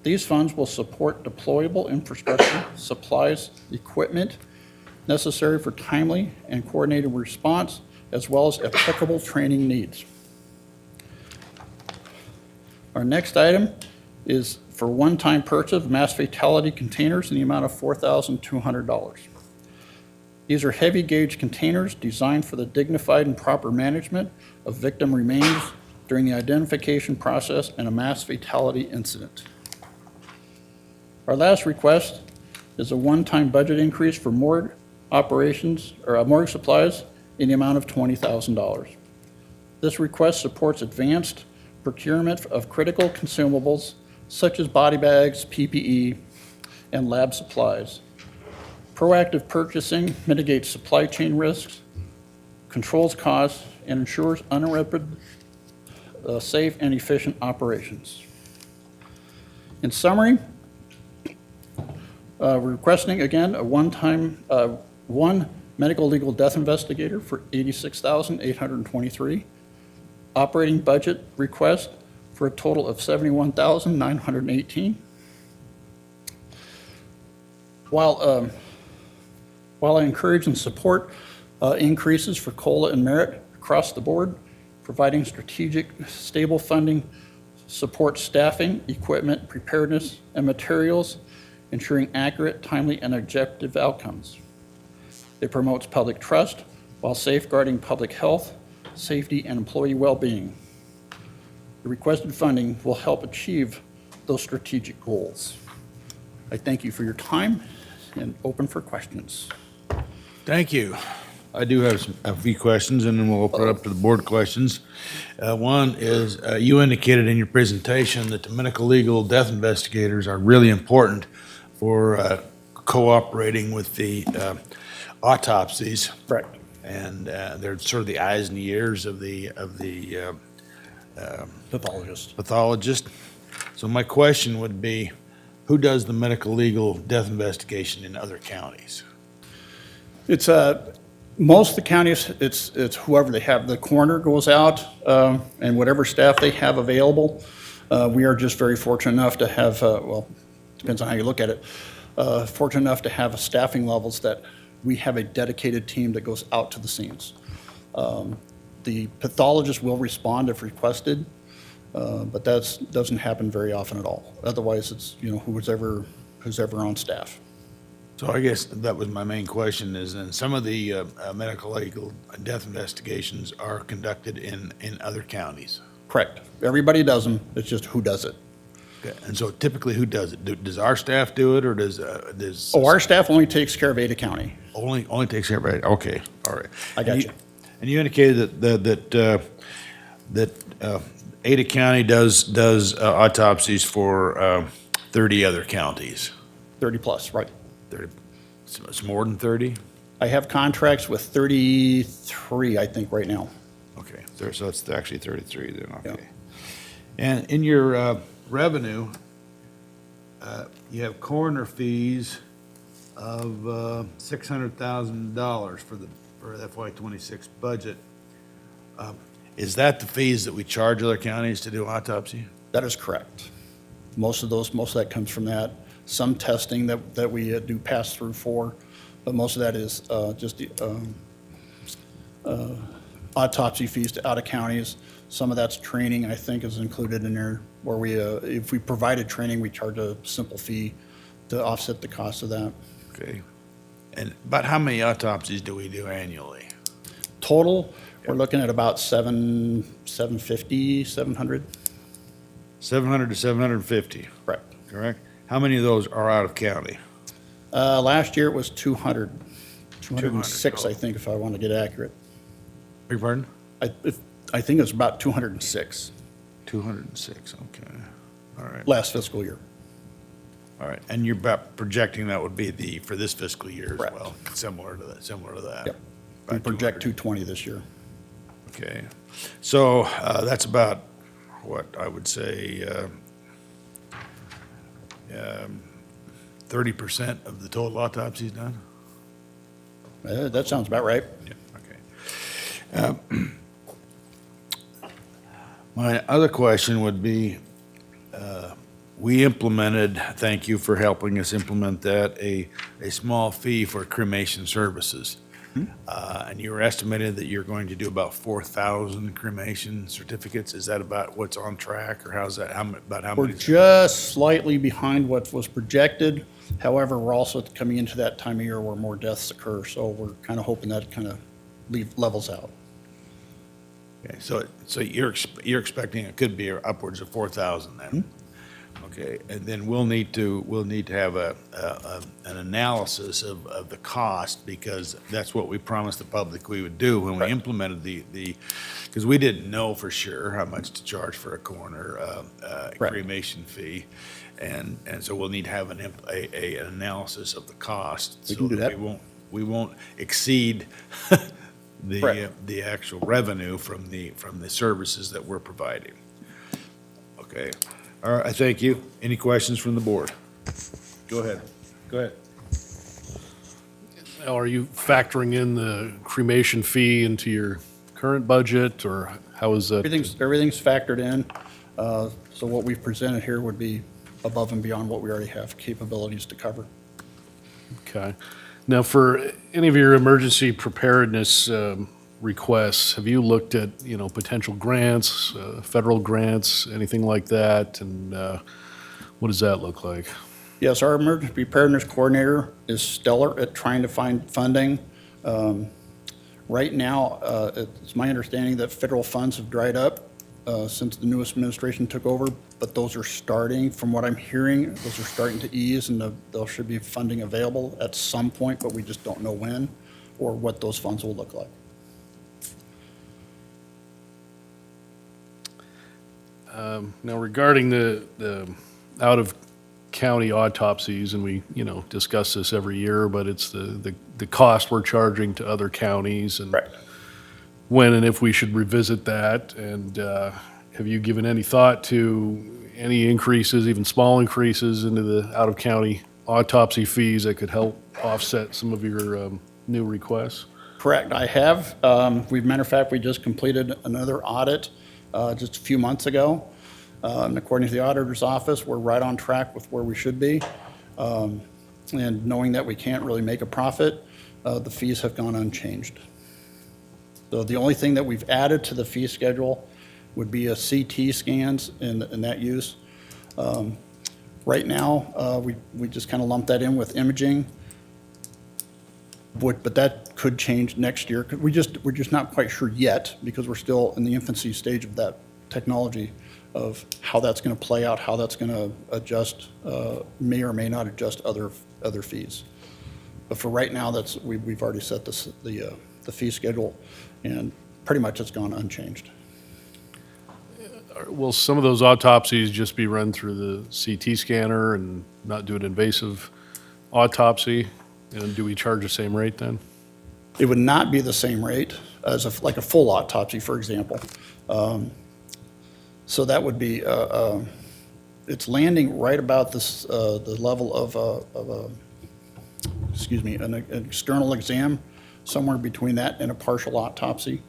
These funds will support deployable infrastructure, supplies, equipment necessary for timely and coordinated response, as well as applicable training needs. Our next item is for one-time purchase of mass fatality containers in the amount of $4,200. These are heavy gauge containers designed for the dignified and proper management of victim remains during the identification process in a mass fatality incident. Our last request is a one-time budget increase for morgue operations, or morgue supplies in the amount of $20,000. This request supports advanced procurement of critical consumables such as body bags, PPE, and lab supplies. Proactive purchasing mitigates supply chain risks, controls costs, and ensures uninterrupted, safe, and efficient operations. In summary, we're requesting, again, a one-time, one medical legal death investigator for $86,823. Operating budget request for a total of $71,918. While I encourage and support increases for COLA and merit across the board, providing strategic, stable funding supports staffing, equipment, preparedness, and materials, ensuring accurate, timely, and objective outcomes. It promotes public trust while safeguarding public health, safety, and employee well-being. The requested funding will help achieve those strategic goals. I thank you for your time and open for questions. Thank you. I do have a few questions, and then we'll open it up to the board questions. One is, you indicated in your presentation that the medical legal death investigators are really important for cooperating with the autopsies. Right. And they're sort of the eyes and the ears of the Pathologist. pathologist. So my question would be, who does the medical legal death investigation in other counties? It's most of the counties, it's whoever they have. The coroner goes out and whatever staff they have available. We are just very fortunate enough to have, well, depends on how you look at it, fortunate enough to have staffing levels that we have a dedicated team that goes out to the scenes. The pathologist will respond if requested, but that doesn't happen very often at all. Otherwise, it's, you know, who's ever on staff. So I guess that was my main question, is then some of the medical legal death investigations are conducted in other counties. Correct. Everybody does them. It's just who does it. Okay. And so typically, who does it? Does our staff do it, or does? Oh, our staff only takes care of Ada County. Only takes care of it? Okay, all right. I got you. And you indicated that Ada County does autopsies for 30 other counties. 30 plus, right. 30, so it's more than 30? I have contracts with 33, I think, right now. Okay, so it's actually 33 then, Yeah. okay. And in your revenue, you have coroner fees of $600,000 for the FY26 budget. Is that the fees that we charge other counties to do autopsy? That is correct. Most of that comes from that. Some testing that we do pass through for, but most of that is just the autopsy fees to out of counties. Some of that's training, I think, is included in there, where we, if we provided training, we charge a simple fee to offset the cost of that. Okay. And about how many autopsies do we do annually? Total, we're looking at about 750, 700. 700 to 750, Right. correct? How many of those are out of county? Last year it was 200, 206, 200, I think, if I want to get accurate. Beg your pardon? I think it's about 206 206, okay. All right, last fiscal year. all right. And you're about projecting that would be for this fiscal year as Correct. well, similar to that. Yep. We About project 200. 220 this year. Okay. So that's about, what, I would say, 30% of the total autopsies done? That sounds about right. Yeah, okay. My other question would be, we implemented, thank you for helping us implement that, a small fee for cremation services. And you were estimated that you're going to do about 4,000 cremation certificates. Is that about what's on track, or how's that, about how We're many? just slightly behind what was projected. However, we're also coming into that time of year where more deaths occur, so we're kind of hoping that kind of levels out. Okay, so you're expecting it could be upwards of 4,000 then? Okay, and then we'll need to have an analysis of the cost, because that's what we promised the public we would do when we implemented because we didn't know for sure how much to charge for a coroner Right. cremation fee. And so we'll need to have an analysis of the cost. We can do that. We won't exceed Right. the actual revenue from the services that we're providing. Okay. All right, thank you. Any questions from the board? Go ahead. Go ahead. Now, are you factoring in the cremation fee into your current budget, or how is that? Everything's factored in. So what we've presented here would be above and beyond what we already have capabilities to cover. Okay. Now, for any of your emergency preparedness requests, have you looked at, potential grants, federal grants, anything like that? And what does that look like? Yes, our emergency preparedness coordinator is stellar at trying to find funding. Right now, it's my understanding that federal funds have dried up since the newest administration took over, but those are starting, from what I'm hearing, those are starting to ease, and there should be funding available at some point, but we just don't know when or what those funds will look like. Now, regarding the out-of-county autopsies, and we, discuss this every year, but it's the cost we're charging to other counties, and when and if we should revisit that, and have you given any thought to any increases, even small increases into the out-of-county autopsy fees that could help offset some of your new requests? Correct, I have. Matter of fact, we just completed another audit just a few months ago. And according to the auditor's office, we're right on track with where we should be. And knowing that we can't really make a profit, the fees have gone unchanged. So the only thing that we've added to the fee schedule would be a CT scans and that use. Right now, we just kind of lump that in with imaging. But that could change next year. We're just not quite sure yet, because we're still in the infancy stage of that technology, of how that's going to play out, how that's going to adjust, may or may not adjust other fees. But for right now, we've already set the fee schedule, and pretty much it's gone unchanged. Will some of those autopsies just be run through the CT scanner and not do an invasive autopsy? And do we charge the same rate then? It would not be the same rate as like a full autopsy, for example. So that would be, it's landing right about this, the level of an external exam, somewhere between that and a partial autopsy.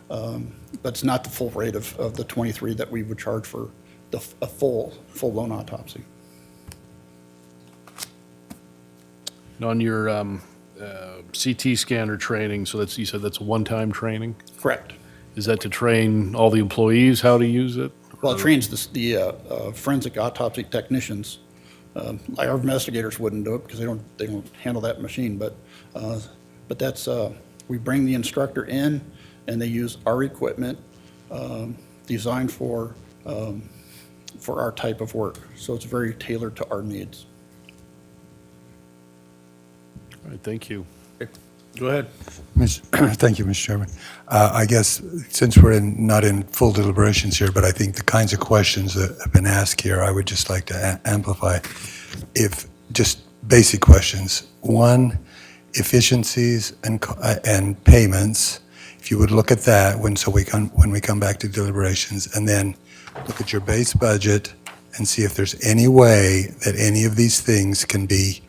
But it's not the full rate of the 23 that we would charge for a full-blown autopsy. On your CT scanner training, so you said that's a one-time training? Correct. Is that to train all the employees how to use it? Well, it trains the forensic autopsy technicians. Our investigators wouldn't do it because they don't handle that machine, but that's, we bring the instructor in, and they use our equipment designed for our type of work. So it's very tailored to our needs. All right, thank you. Go ahead. Thank you, Mr. Chairman. I guess since we're not in full deliberations here, but I think the kinds of questions that have been asked here, I would just like to amplify. If just basic questions. One, efficiencies and payments. If you would look at that when we come back to deliberations, and then look at your base budget and see if there's any way that any of these things can be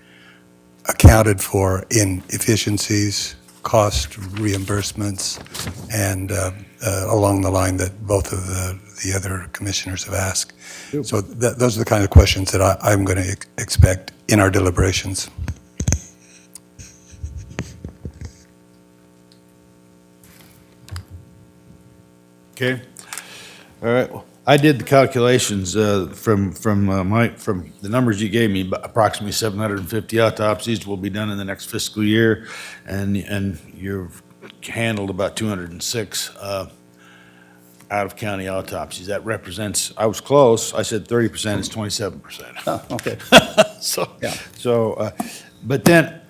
accounted for in efficiencies, cost reimbursements, and along the line that both of the other commissioners have asked. So those are the kind of questions that I'm going to expect in our deliberations. Okay. All right. Well, I did the calculations from the numbers you gave me. Approximately 750 autopsies will be done in the next fiscal year, and you've handled about 206 out-of-county autopsies. That represents, I was close. I said 30% is 27%. Oh, okay. But then,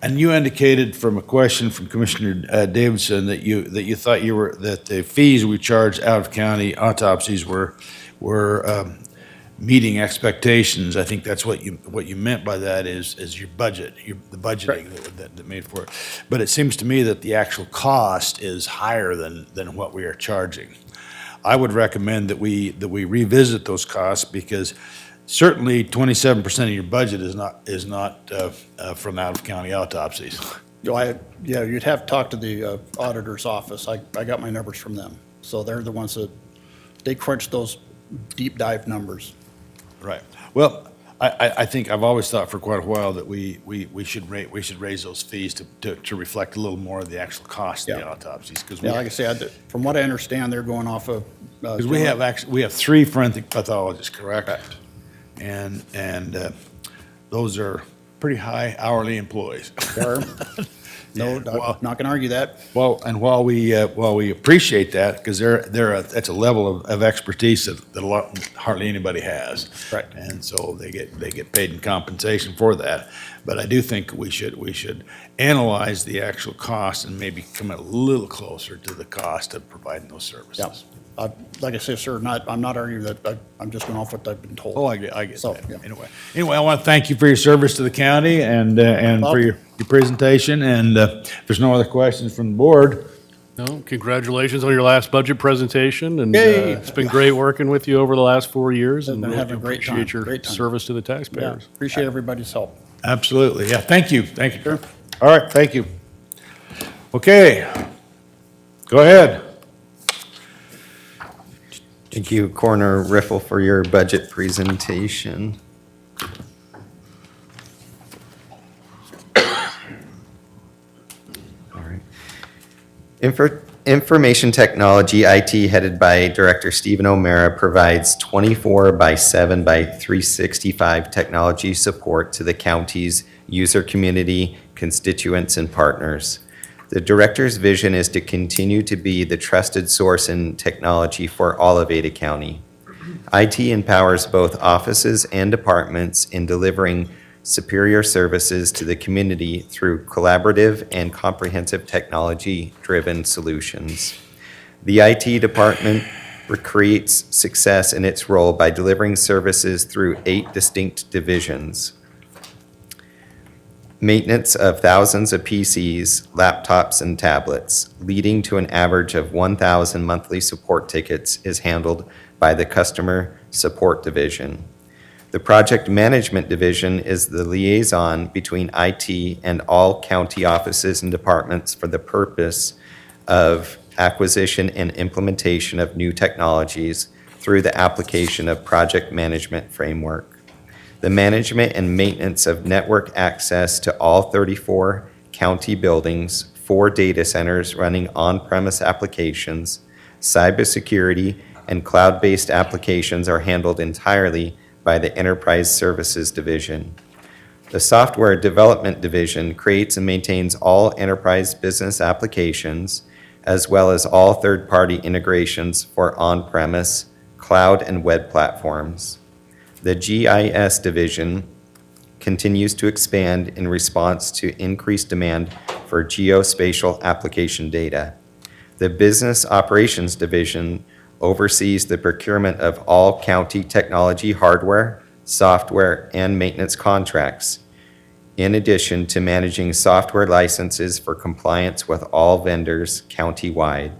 and you indicated from a question from Commissioner Davidson that you thought that the fees we charge out-of-county autopsies were meeting expectations. I think that's what you meant by that is your budget, the budgeting that made for it. But it seems to me that the actual cost is higher than what we are charging. I would recommend that we revisit those costs, because certainly 27% of your budget is not from out-of-county autopsies. Yeah, you'd have to talk to the auditor's office. I got my numbers from them. So they're the ones they crunch those deep dive numbers. Right. Well, I think I've always thought for quite a while that we should raise those fees to reflect a little more of the actual cost of the Yeah. autopsies. Yeah, like I said, from what I understand, they're going off of. Because we have 3 forensic pathologists, correct? And those are pretty high hourly employees. No, Well, not going to argue that. Well, and while we appreciate that, because that's a level of expertise that hardly anybody has. Right. And so they get paid in compensation for that. But I do think we should analyze the actual cost and maybe come a little closer to the cost of providing those services. Yeah. Like I said, sir, I'm not arguing that. I'm just going off what I've been told. Oh, I get So, that. yeah. Anyway, I want to thank you for your service to the county and for your presentation. And if there's no other questions from the board, No, congratulations on your last budget presentation, and Yay. it's been great working with you over the last 4 years, and been really having a great appreciate time, your great time. service to the Yeah, taxpayers. appreciate everybody's help. absolutely. Yeah, thank you. Thank you. Sure. All right, thank you. Okay, go ahead. Thank you, Coroner Riffle, for your budget presentation. All right. Information Technology, IT, headed by Director Stephen O'Mara, provides 24/7/365 technology support to the county's user community, constituents, and partners. The director's vision is to continue to be the trusted source in technology for all of Ada County. IT empowers both offices and departments in delivering superior services to the community through collaborative and comprehensive technology-driven solutions. The IT department creates success in its role by delivering services through 8 distinct divisions. Maintenance of thousands of PCs, laptops, and tablets, leading to an average of 1,000 monthly support tickets, is handled by the Customer Support Division. The Project Management Division is the liaison between IT and all county offices and departments for the purpose of acquisition and implementation of new technologies through the application of project management framework. The management and maintenance of network access to all 34 county buildings, 4 data centers running on-premise applications, cybersecurity, and cloud-based applications are handled entirely by the Enterprise Services Division. The Software Development Division creates and maintains all enterprise business applications, as well as all third-party integrations for on-premise, cloud, and web platforms. The GIS Division continues to expand in response to increased demand for geospatial application data. The Business Operations Division oversees the procurement of all county technology hardware, software, and maintenance contracts, in addition to managing software licenses for compliance with all vendors countywide.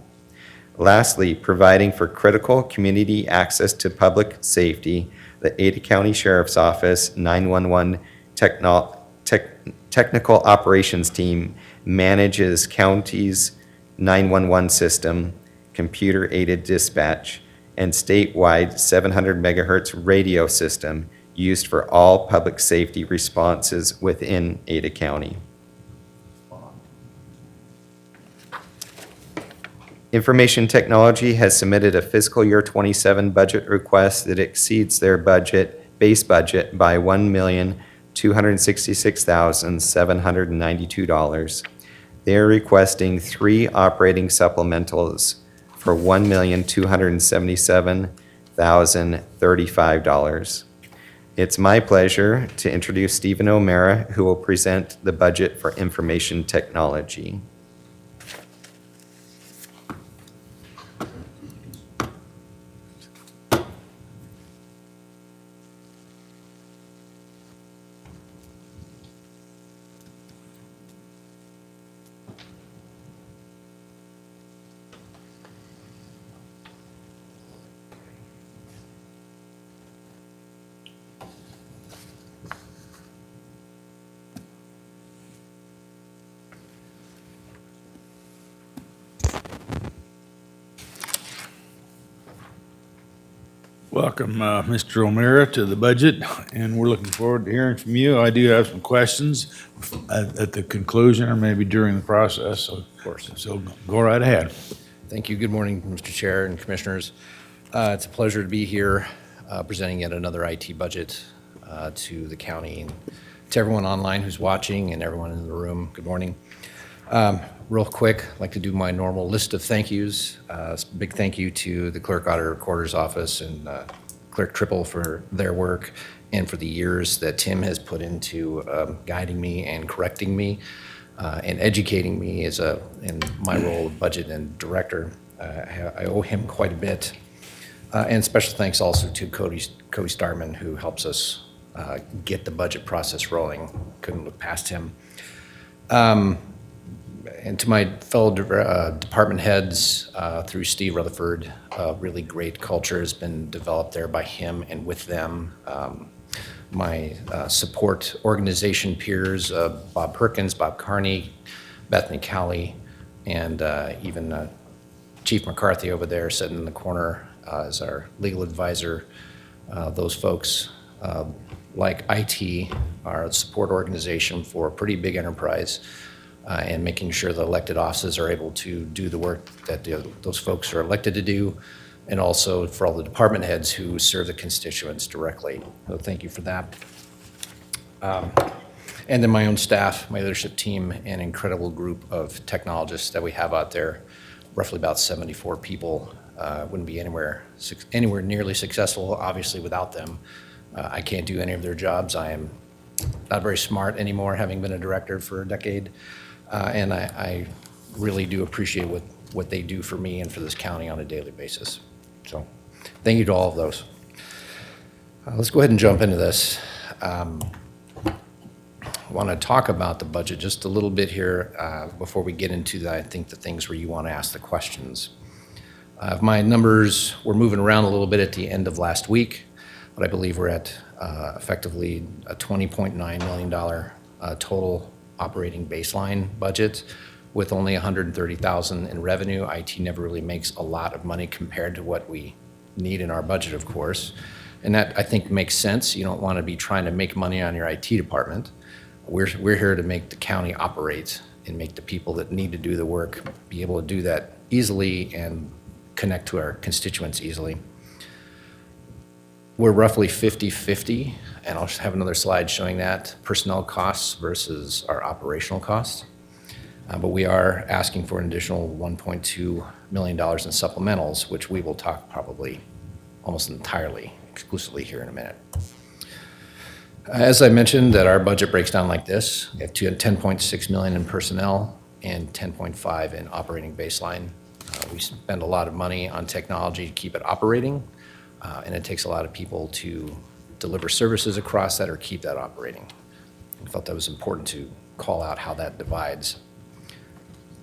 Lastly, providing for critical community access to public safety, the Ada County Sheriff's Office 911 Technical Operations Team manages county's 911 system, computer-aided dispatch, and statewide 700 megahertz radio system used for all public safety responses within Ada County. Information Technology has submitted a fiscal year 27 budget request that exceeds their base budget by $1,266,792. They are requesting 3 operating supplementals for $1,277,035. It's my pleasure to introduce Stephen O'Mara, who will present the budget for Information Technology. Welcome, Mr. O'Meara, to the budget, and we're looking forward to hearing from you. I do have some questions at the conclusion or maybe during the process, so. Of course. So go right ahead. Thank you. Good morning, Mr. Chair and Commissioners. It's a pleasure to be here presenting yet another IT budget to the county and to everyone online who's watching and everyone in the room. Good morning. Real quick, I'd like to do my normal list of thank yous. Big thank you to the Clerk Auditor Recorder's Office and Clerk Triple for their work and for the years that Tim has put into guiding me and correcting me and educating me in my role of budget and director. I owe him quite a bit. And special thanks also to Cody Starman, who helps us get the budget process rolling. Couldn't look past him. And to my fellow department heads, through Steve Rutherford, a really great culture has been developed there by him and with them. My support organization peers, Bob Perkins, Bob Carney, Bethany Cowley, and even Chief McCarthy over there sitting in the corner as our legal advisor. Those folks, like IT, are a support organization for a pretty big enterprise. And making sure the elected offices are able to do the work that those folks are elected to do, and also for all the department heads who serve the constituents directly. So thank you for that. And then my own staff, my leadership team, an incredible group of technologists that we have out there, roughly about 74 people. Wouldn't be anywhere nearly successful, obviously, without them. I can't do any of their jobs. I am not very smart anymore, having been a director for a decade. And I really do appreciate what they do for me and for this county on a daily basis. So thank you to all of those. Let's go ahead and jump into this. I want to talk about the budget just a little bit here before we get into the things where you want to ask the questions. My numbers were moving around a little bit at the end of last week, but I believe we're at effectively a $20.9 million total operating baseline budget with only $130,000 in revenue. IT never really makes a lot of money compared to what we need in our budget, of course. And that, I think, makes sense. You don't want to be trying to make money on your IT department. We're here to make the county operate and make the people that need to do the work be able to do that easily and connect to our constituents easily. We're roughly 50-50, and I'll just have another slide showing that, personnel costs versus our operational costs. But we are asking for an additional $1.2 million in supplementals, which we will talk probably almost entirely, exclusively here in a minute. As I mentioned, that our budget breaks down like this. We have 10.6 million in personnel and 10.5 in operating baseline. We spend a lot of money on technology to keep it operating, and it takes a lot of people to deliver services across that or keep that operating. I felt that was important to call out how that divides.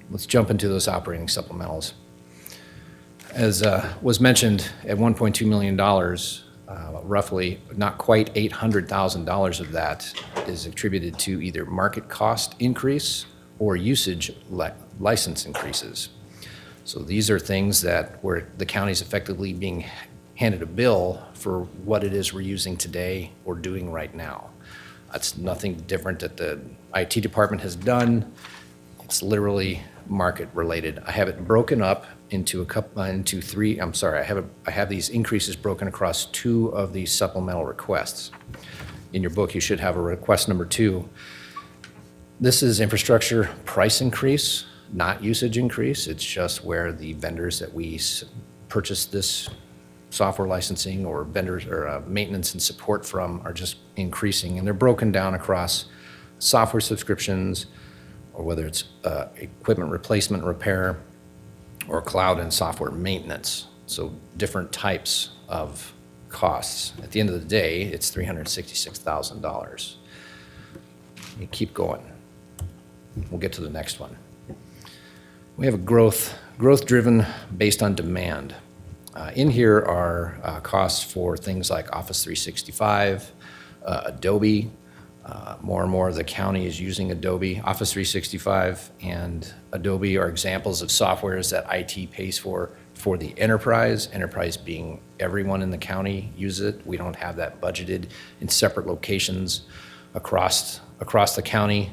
Let's jump into those operating supplementals. As was mentioned, at $1.2 million, roughly not quite $800,000 of that is attributed to either market cost increase or usage license increases. So these are things that where the county's effectively being handed a bill for what it is we're using today or doing right now. That's nothing different that the IT department has done. It's literally market related. I have it broken up into three. I'm sorry. I have these increases broken across 2 of these supplemental requests. In your book, you should have a request number 2. This is infrastructure price increase, not usage increase. It's just where the vendors that we purchase this software licensing or vendors or maintenance and support from are just increasing, and they're broken down across software subscriptions, or whether it's equipment replacement, repair, or cloud and software maintenance. So different types of costs. At the end of the day, it's $366,000. You keep going. We'll get to the next one. We have a growth driven based on demand. In here are costs for things like Office 365, Adobe. More and more of the county is using Adobe. Office 365 and Adobe are examples of softwares that IT pays for the enterprise. Enterprise being everyone in the county uses it. We don't have that budgeted in separate locations across the county.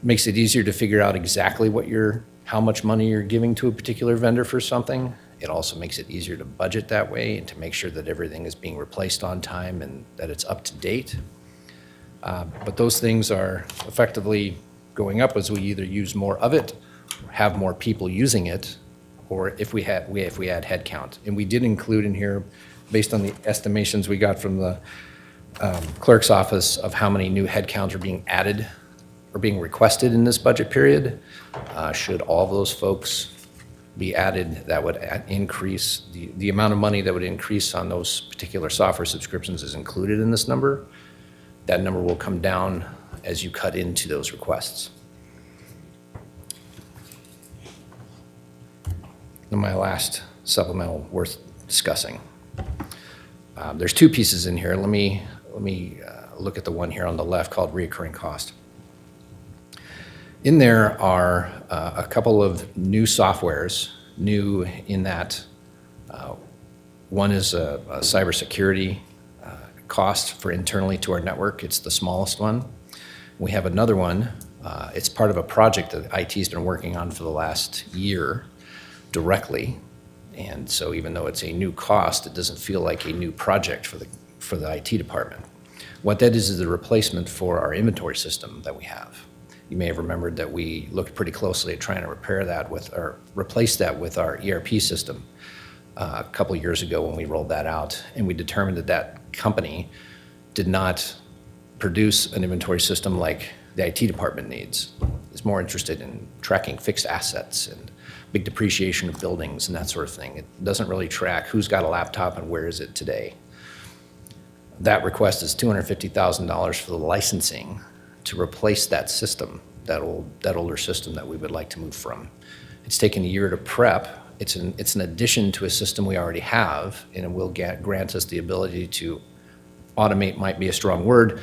Makes it easier to figure out exactly how much money you're giving to a particular vendor for something. It also makes it easier to budget that way and to make sure that everything is being replaced on time and that it's up to date. But those things are effectively going up as we either use more of it, or have more people using it, or if we add headcount. And we did include in here, based on the estimations we got from the clerk's office of how many new headcounts are being added or being requested in this budget period. Should all of those folks be added, that would increase, the amount of money that would increase on those particular software subscriptions is included in this number. That number will come down as you cut into those requests. And my last supplemental worth discussing. There's 2 pieces in here. Let me look at the one here on the left called reoccurring cost. In there are a couple of new softwares, new in that one is a cybersecurity cost for internally to our network. It's the smallest one. We have another one. It's part of a project that IT's been working on for the last year directly. And so even though it's a new cost, it doesn't feel like a new project for the IT department. What that is the replacement for our inventory system that we have. You may have remembered that we looked pretty closely at trying to replace that with our ERP system a couple years ago when we rolled that out, and we determined that company did not produce an inventory system like the IT department needs. It's more interested in tracking fixed assets and big depreciation of buildings and that sort of thing. It doesn't really track who's got a laptop and where is it today. That request is $250,000 for the licensing to replace that system, that older system that we would like to move from. It's taken a year to prep. It's an addition to a system we already have, and it will grant us the ability to automate, might be a strong word,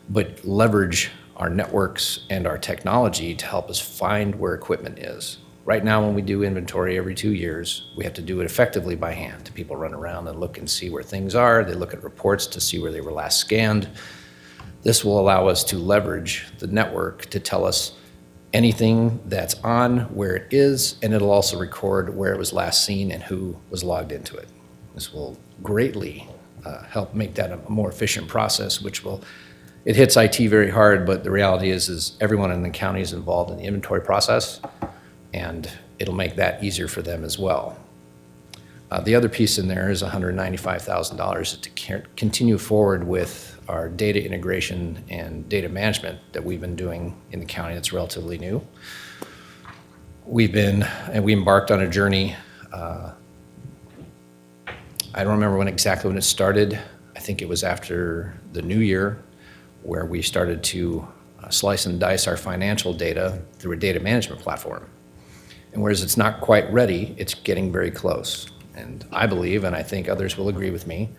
but leverage our networks and our technology to help us find where equipment is. Right now, when we do inventory every 2 years, we have to do it effectively by hand. People run around and look and see where things are. They look at reports to see where they were last scanned. This will allow us to leverage the network to tell us anything that's on, where it is, and it'll also record where it was last seen and who was logged into it. This will greatly help make that a more efficient process, it hits IT very hard, but the reality is everyone in the county is involved in the inventory process, and it'll make that easier for them as well. The other piece in there is $195,000 to continue forward with our data integration and data management that we've been doing in the county that's relatively new. We embarked on a journey. I don't remember exactly when it started. I think it was after the new year, where we started to slice and dice our financial data through a data management platform. And whereas it's not quite ready, it's getting very close. And I believe, and I think others will agree with me,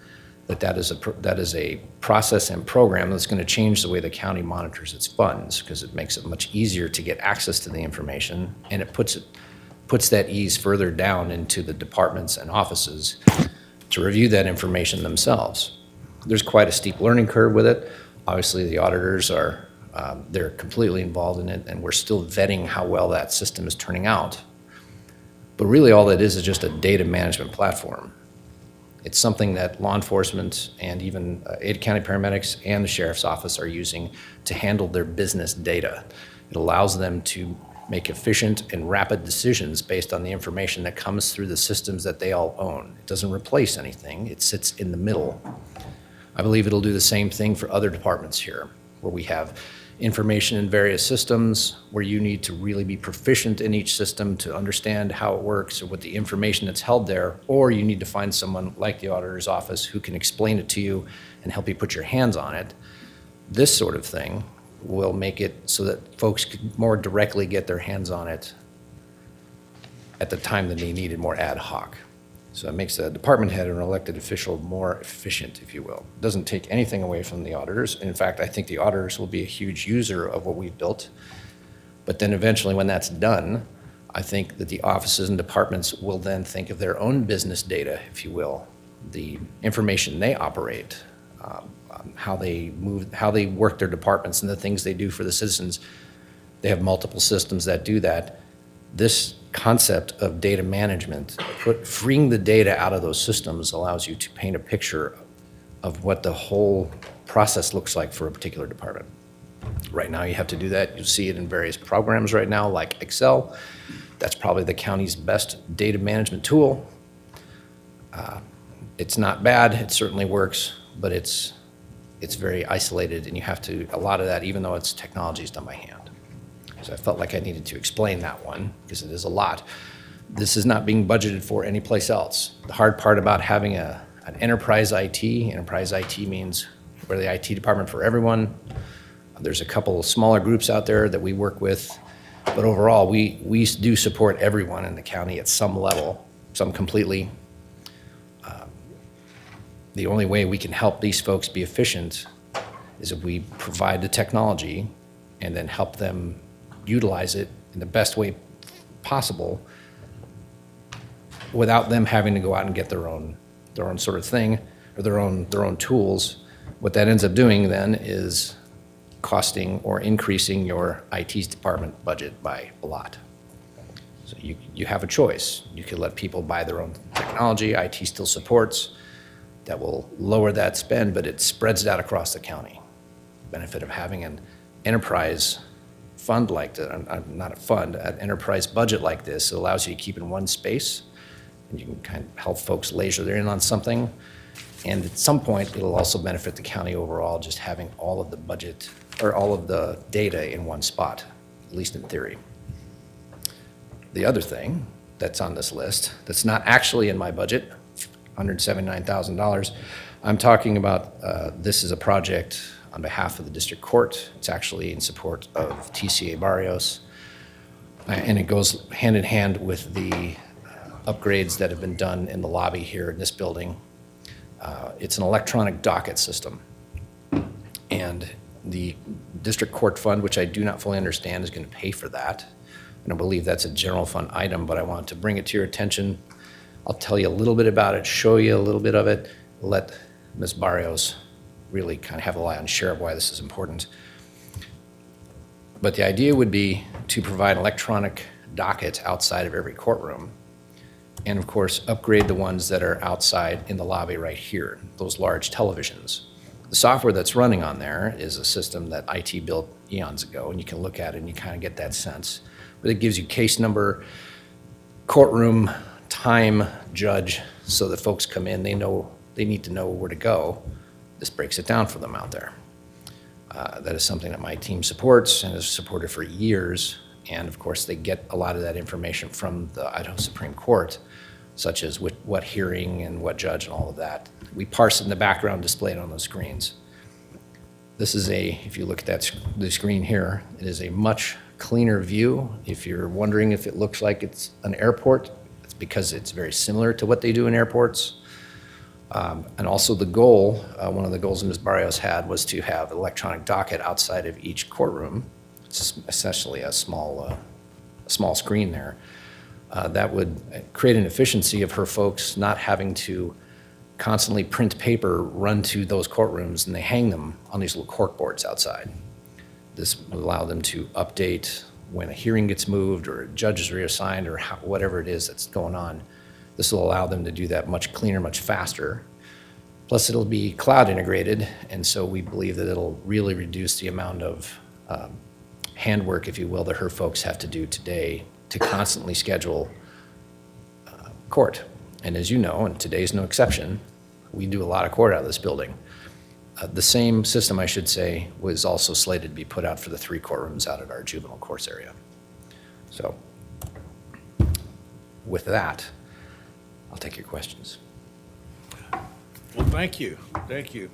that is a process and program that's going to change the way the county monitors its funds, because it makes it much easier to get access to the information, and it puts that ease further down into the departments and offices to review that information themselves. There's quite a steep learning curve with it. Obviously, the auditors are they're completely involved in it, and we're still vetting how well that system is turning out. But really, all that is just a data management platform. It's something that law enforcement and even Ada County paramedics and the sheriff's office are using to handle their business data. It allows them to make efficient and rapid decisions based on the information that comes through the systems that they all own. It doesn't replace anything. It sits in the middle. I believe it'll do the same thing for other departments here, where we have information in various systems, where you need to really be proficient in each system to understand how it works or what the information that's held there, or you need to find someone like the auditor's office who can explain it to you and help you put your hands on it. This sort of thing will make it so that folks can more directly get their hands on it at the time that they need it, more ad hoc. So it makes the department head or an elected official more efficient, if you will. It doesn't take anything away from the auditors. In fact, I think the auditors will be a huge user of what we've built. But then eventually, when that's done, I think that the offices and departments will then think of their own business data, if you will, the information they operate, how they move, how they work their departments, and the things they do for the citizens. They have multiple systems that do that. This concept of data management, freeing the data out of those systems, allows you to paint a picture of what the whole process looks like for a particular department. Right now, you have to do that. You see it in various programs right now, like Excel. That's probably the county's best data management tool. It's not bad. It certainly works, but it's very isolated, and you have to, a lot of that, even though it's technology, is done by hand. So I felt like I needed to explain that one, because it is a lot. This is not being budgeted for anyplace else. The hard part about having an enterprise IT means we're the IT department for everyone. There's a couple of smaller groups out there that we work with, but overall, we do support everyone in the county at some level, some completely. The only way we can help these folks be efficient is if we provide the technology and then help them utilize it in the best way possible without them having to go out and get their own sort of thing or their own tools. What that ends up doing then is costing or increasing your IT department budget by a lot. So you have a choice. You could let people buy their own technology. IT still supports. That will lower that spend, but it spreads it out across the county. Benefit of having an enterprise fund like that, not a fund, an enterprise budget like this, it allows you to keep in one space, and you can kind of help folks laser in on something. And at some point, it'll also benefit the county overall, just having all of the budget or all of the data in one spot, at least in theory. The other thing that's on this list, that's not actually in my budget, $179,000. I'm talking about, this is a project on behalf of the district court. It's actually in support of TCA Barrios. And it goes hand in hand with the upgrades that have been done in the lobby here in this building. It's an electronic docket system. And the district court fund, which I do not fully understand, is going to pay for that. I don't believe that's a general fund item, but I wanted to bring it to your attention. I'll tell you a little bit about it, show you a little bit of it, let Ms. Barrios really kind of have a lion's share of why this is important. But the idea would be to provide electronic dockets outside of every courtroom, and of course, upgrade the ones that are outside in the lobby right here, those large televisions. The software that's running on there is a system that IT built eons ago, and you can look at it and you kind of get that sense. But it gives you case number, courtroom, time, judge, so that folks come in, they need to know where to go. This breaks it down for them out there. That is something that my team supports and has supported for years. And of course, they get a lot of that information from the Idaho Supreme Court, such as what hearing and what judge and all of that. We parse it in the background, display it on those screens. This is if you look at the screen here, it is a much cleaner view. If you're wondering if it looks like it's an airport, it's because it's very similar to what they do in airports. And also the goal, one of the goals Ms. Barrios had was to have electronic docket outside of each courtroom. It's essentially a small screen there. That would create an efficiency of her folks not having to constantly print paper, run to those courtrooms, and they hang them on these little cork boards outside. This will allow them to update when a hearing gets moved or a judge is reassigned or whatever it is that's going on. This will allow them to do that much cleaner, much faster. Plus, it'll be cloud integrated, and so we believe that it'll really reduce the amount of handwork, if you will, that her folks have to do today to constantly schedule court. And as you know, and today's no exception, we do a lot of court out of this building. The same system, I should say, was also slated to be put out for the 3 courtrooms out at our juvenile courts area. So with that, I'll take your questions. Well, thank you. Thank you.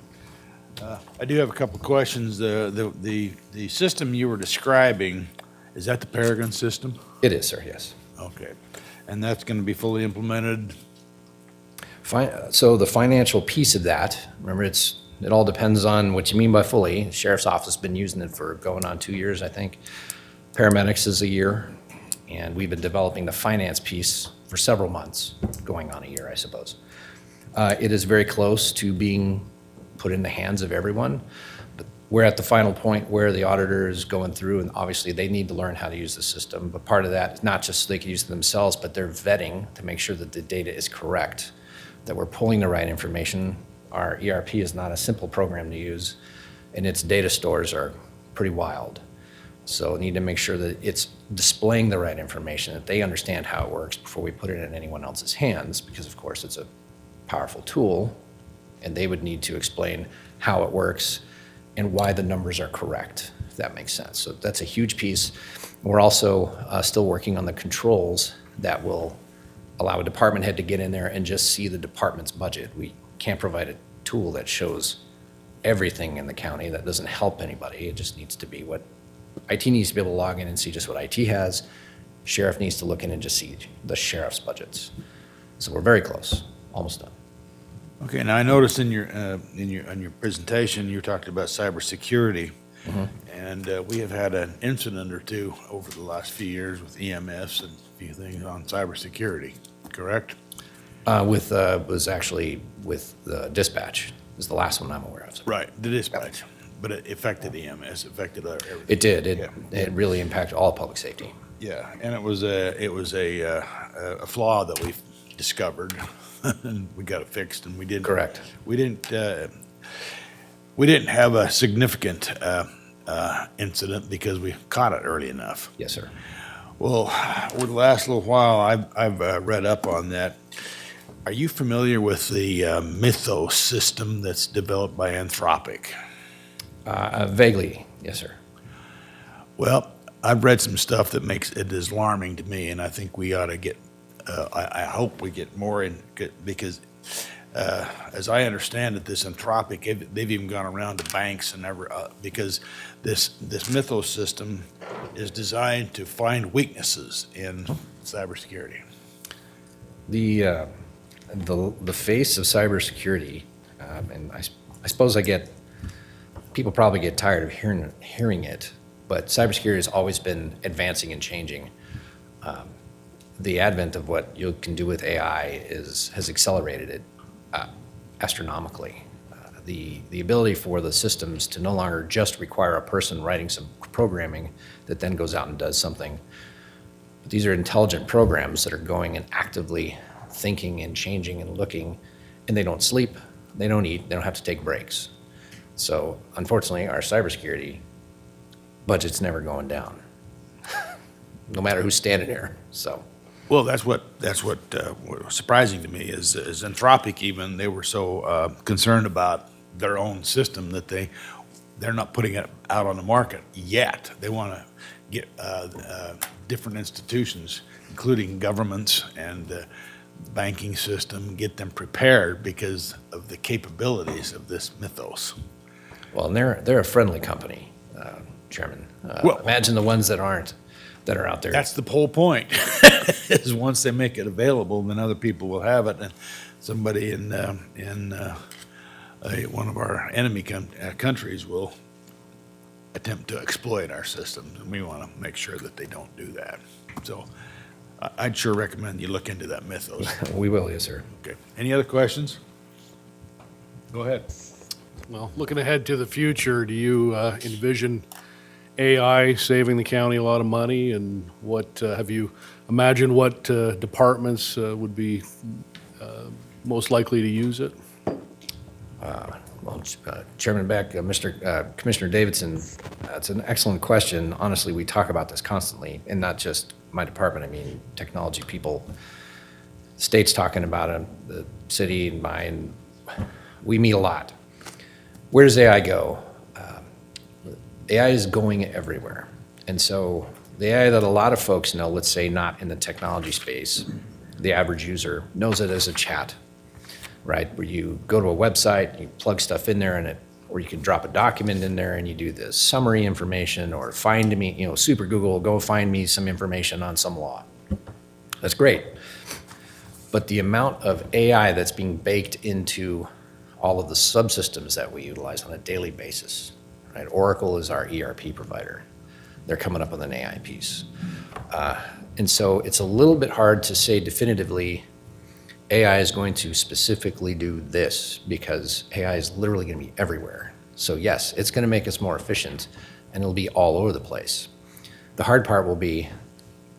I do have a couple of questions. The system you were describing, is that the Paragon system? It is, sir, yes. Okay. And that's going to be fully implemented? So the financial piece of that, remember, it all depends on what you mean by fully. The sheriff's office has been using it for going on 2 years, I think. Paramedics is a year, and we've been developing the finance piece for several months, going on a year, I suppose. It is very close to being put in the hands of everyone. But we're at the final point where the auditor is going through, and obviously they need to learn how to use the system. But part of that is not just so they can use it themselves, but they're vetting to make sure that the data is correct, that we're pulling the right information. Our ERP is not a simple program to use, and its data stores are pretty wild. So we need to make sure that it's displaying the right information, that they understand how it works before we put it in anyone else's hands, because of course it's a powerful tool, and they would need to explain how it works and why the numbers are correct, if that makes sense. So that's a huge piece. We're also still working on the controls that will allow a department head to get in there and just see the department's budget. We can't provide a tool that shows everything in the county. That doesn't help anybody. It just needs to be what IT needs to be able to log in and see just what IT has. Sheriff needs to look in and just see the sheriff's budgets. So we're very close, almost done. Okay, now I noticed in your presentation, you talked about cybersecurity. And we have had an incident or two over the last few years with EMS and a few things on cybersecurity, correct? Was actually with the dispatch, is the last one I'm aware of. Right, the dispatch, but it affected EMS, affected everything. It did. Yeah. It really impacted all public safety. Yeah, and it was a flaw that we discovered, and we got it fixed, and we didn't. Correct. We didn't have a significant incident because we caught it early enough. Yes, sir. Well, over the last little while, I've read up on that. Are you familiar with the Mythos system that's developed by Anthropic? Vaguely, yes, sir. Well, I've read some stuff that makes it alarming to me, and I think we ought to get, I hope we get more in, because as I understand it, this Anthropic, they've even gone around to banks and because this Mythos system is designed to find weaknesses in cybersecurity. The face of cybersecurity, and I suppose people probably get tired of hearing it, but cybersecurity has always been advancing and changing. The advent of what you can do with AI has accelerated it astronomically. The ability for the systems to no longer just require a person writing some programming that then goes out and does something. But these are intelligent programs that are going and actively thinking and changing and looking, and they don't sleep, they don't eat, they don't have to take breaks. So unfortunately, our cybersecurity budget's never going down, no matter who's standing there. So. Well, that's what was surprising to me is Anthropic even, they were so concerned about their own system that they're not putting it out on the market yet. They want to get different institutions, including governments and the banking system, get them prepared because of the capabilities of this mythos. Well, and they're a friendly company, Chairman. Well- Imagine the ones that aren't, that are out there. That's the whole point, is once they make it available, then other people will have it, and somebody in one of our enemy countries will attempt to exploit our systems, and we want to make sure that they don't do that. So I'd sure recommend you look into that mythos. We will, yes, sir. Okay. Any other questions? Go ahead. Well, looking ahead to the future, do you envision AI saving the county a lot of money? And what, have you imagined what departments would be most likely to use it? Well, Chairman Beck, Commissioner Davidson, that's an excellent question. Honestly, we talk about this constantly, and not just my department. I mean, technology people, state's talking about it, the city and mine. We meet a lot. Where does AI go? AI is going everywhere. And so the AI that a lot of folks know, let's say not in the technology space, the average user knows it as a chat, right? Where you go to a website, you plug stuff in there, and or you can drop a document in there and you do this summary information, or find me, Super Google, go find me some information on some law. That's great. But the amount of AI that's being baked into all of the subsystems that we utilize on a daily basis, right? Oracle is our ERP provider. They're coming up with an AI piece. And so it's a little bit hard to say definitively AI is going to specifically do this, because AI is literally going to be everywhere. So yes, it's going to make us more efficient, and it'll be all over the place. The hard part will be,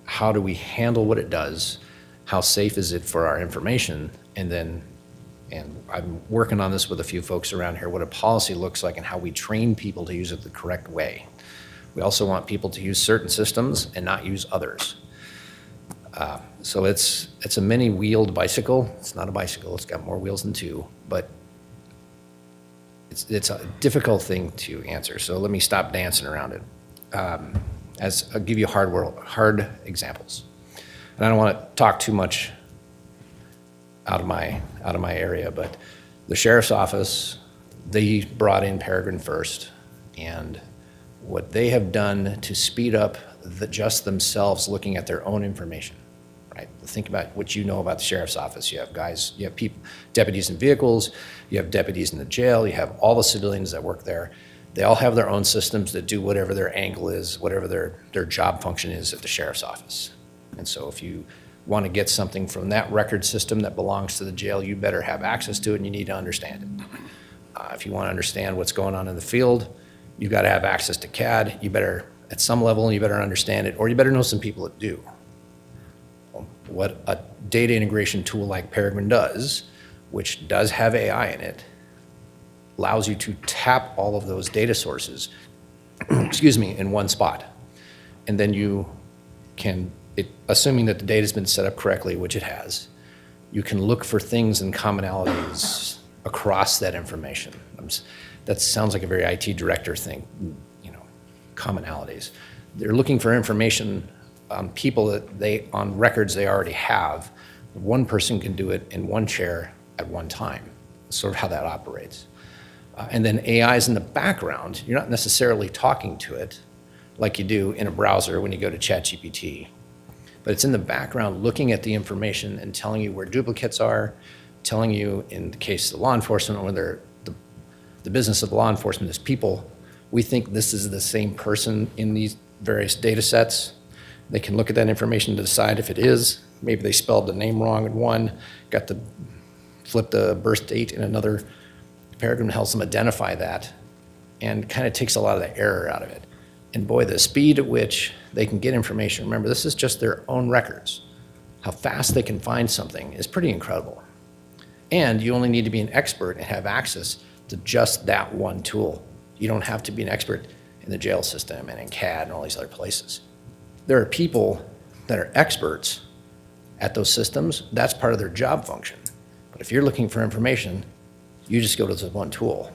how do we handle what it does? How safe is it for our information? And I'm working on this with a few folks around here, what a policy looks like and how we train people to use it the correct way. We also want people to use certain systems and not use others. So it's a many-wheeled bicycle. It's not a bicycle, it's got more wheels than two, but it's a difficult thing to answer. So let me stop dancing around it. I'll give you hard examples. And I don't want to talk too much out of my area, but the sheriff's office, they brought in Peregrine first, and what they have done to speed up just themselves looking at their own information, right? Think about what you know about the sheriff's office. You have people, deputies in vehicles, you have deputies in the jail, you have all the civilians that work there. They all have their own systems that do whatever their angle is, whatever their job function is at the sheriff's office. And so if you want to get something from that record system that belongs to the jail, you better have access to it, and you need to understand it. If you want to understand what's going on in the field, you've got to have access to CAD. You better, at some level, you better understand it, or you better know some people that do. What a data integration tool like Peregrine does, which does have AI in it, allows you to tap all of those data sources, excuse me, in one spot. And then you can, assuming that the data's been set up correctly, which it has, you can look for things and commonalities across that information. That sounds like a very IT director thing, commonalities. They're looking for information on people on records they already have. One person can do it in one chair at one time. That's sort of how that operates. And then AI is in the background. You're not necessarily talking to it like you do in a browser when you go to ChatGPT. But it's in the background looking at the information and telling you where duplicates are, telling you, in the case of law enforcement, whether the business of law enforcement is people, we think this is the same person in these various data sets. They can look at that information to decide if it is. Maybe they spelled the name wrong in one, flipped the birth date in another. Peregrine helps them identify that and kind of takes a lot of the error out of it. And boy, the speed at which they can get information, remember, this is just their own records. How fast they can find something is pretty incredible. And you only need to be an expert and have access to just that one tool. You don't have to be an expert in the jail system and in CAD and all these other places. There are people that are experts at those systems. That's part of their job function. But if you're looking for information, you just go to this one tool.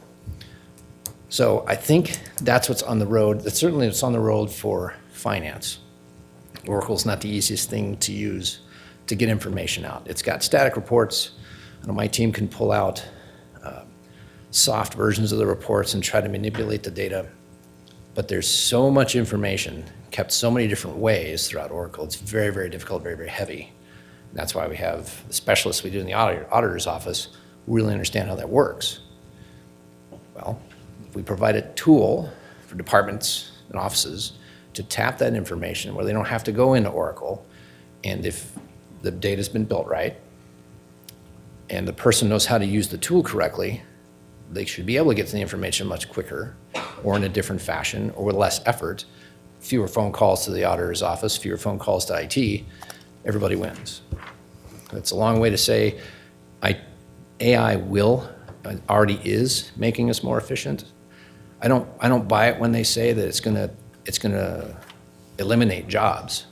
So I think that's what's on the road. That's certainly what's on the road for finance. Oracle's not the easiest thing to use to get information out. It's got static reports. I know my team can pull out soft versions of the reports and try to manipulate the data. But there's so much information kept so many different ways throughout Oracle. It's very, very difficult, very, very heavy. And that's why we have the specialists we do in the auditor's office who really understand how that works. Well, if we provide a tool for departments and offices to tap that information where they don't have to go into Oracle, and if the data's been built right, and the person knows how to use the tool correctly, they should be able to get to the information much quicker or in a different fashion or with less effort, fewer phone calls to the auditor's office, fewer phone calls to IT, everybody wins. It's a long way to say AI already is making us more efficient. I don't buy it when they say that it's gonna eliminate jobs.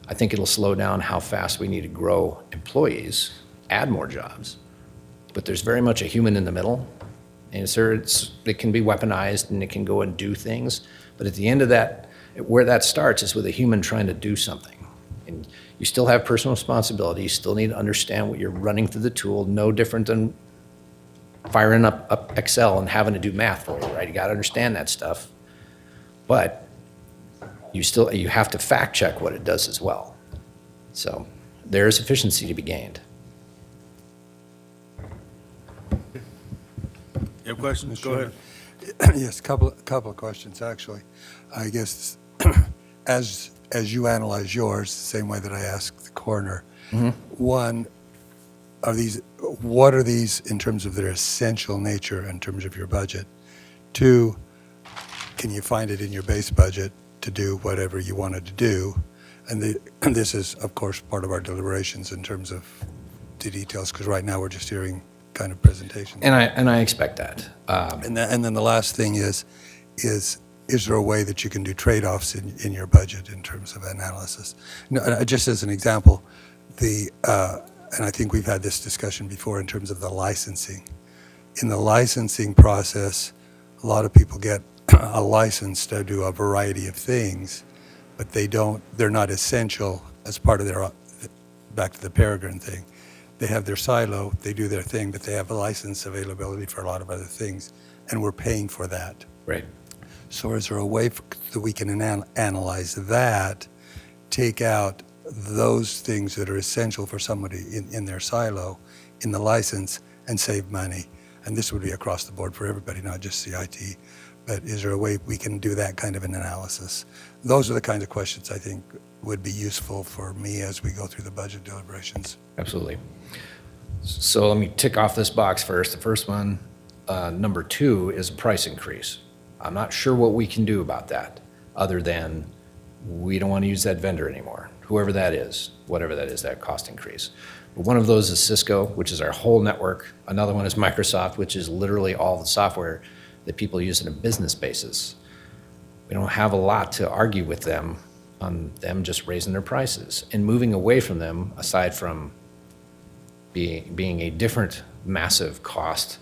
I think it'll slow down how fast we need to grow employees, add more jobs. But there's very much a human in the middle. And it can be weaponized and it can go and do things. But at the end of that, where that starts is with a human trying to do something. And you still have personal responsibility. You still need to understand what you're running through the tool, no different than firing up Excel and having to do math for you, right? You got to understand that stuff. But you have to fact check what it does as well. So there is efficiency to be gained. You have questions? Go ahead. Yes, couple of questions, actually. I guess, as you analyze yours, the same way that I asked the coroner, one, what are these in terms of their essential nature in terms of your budget? Two, can you find it in your base budget to do whatever you wanted to do? And this is, of course, part of our deliberations in terms of the details, because right now we're just hearing kind of presentations. And I expect that. And then the last thing is there a way that you can do trade-offs in your budget in terms of analysis? No, just as an example, and I think we've had this discussion before in terms of the licensing. In the licensing process, a lot of people get a license to do a variety of things, but they're not essential as part of their, back to the Peregrine thing. They have their silo, they do their thing, but they have a license availability for a lot of other things, and we're paying for that. Right. So is there a way that we can analyze that, take out those things that are essential for somebody in their silo, in the license, and save money? And this would be across the board for everybody, not just CIT. But is there a way we can do that kind of an analysis? Those are the kinds of questions I think would be useful for me as we go through the budget deliberations. Absolutely. So let me tick off this box first. The first one, number 2, is a price increase. I'm not sure what we can do about that, other than we don't want to use that vendor anymore, whoever that is, whatever that is, that cost increase. But one of those is Cisco, which is our whole network. Another one is Microsoft, which is literally all the software that people use on a business basis. We don't have a lot to argue with them on them just raising their prices and moving away from them, aside from being a different massive cost.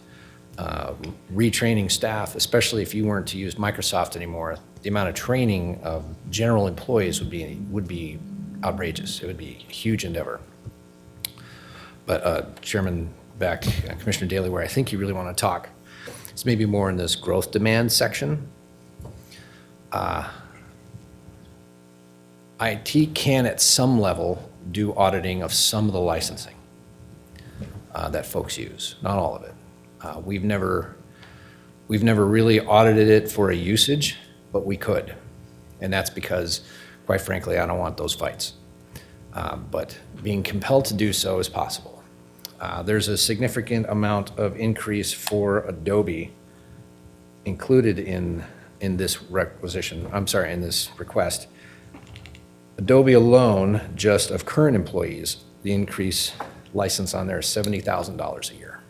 Retraining staff, especially if you weren't to use Microsoft anymore, the amount of training of general employees would be outrageous. It would be a huge endeavor. But Chairman Beck, Commissioner Daley, where I think you really want to talk is maybe more in this growth demand section. IT can at some level do auditing of some of the licensing that folks use, not all of it. We've never really audited it for a usage, but we could. And that's because, quite frankly, I don't want those fights. But being compelled to do so is possible. There's a significant amount of increase for Adobe included in this in this request. Adobe alone, just of current employees, the increase license on there is $70,000 a year.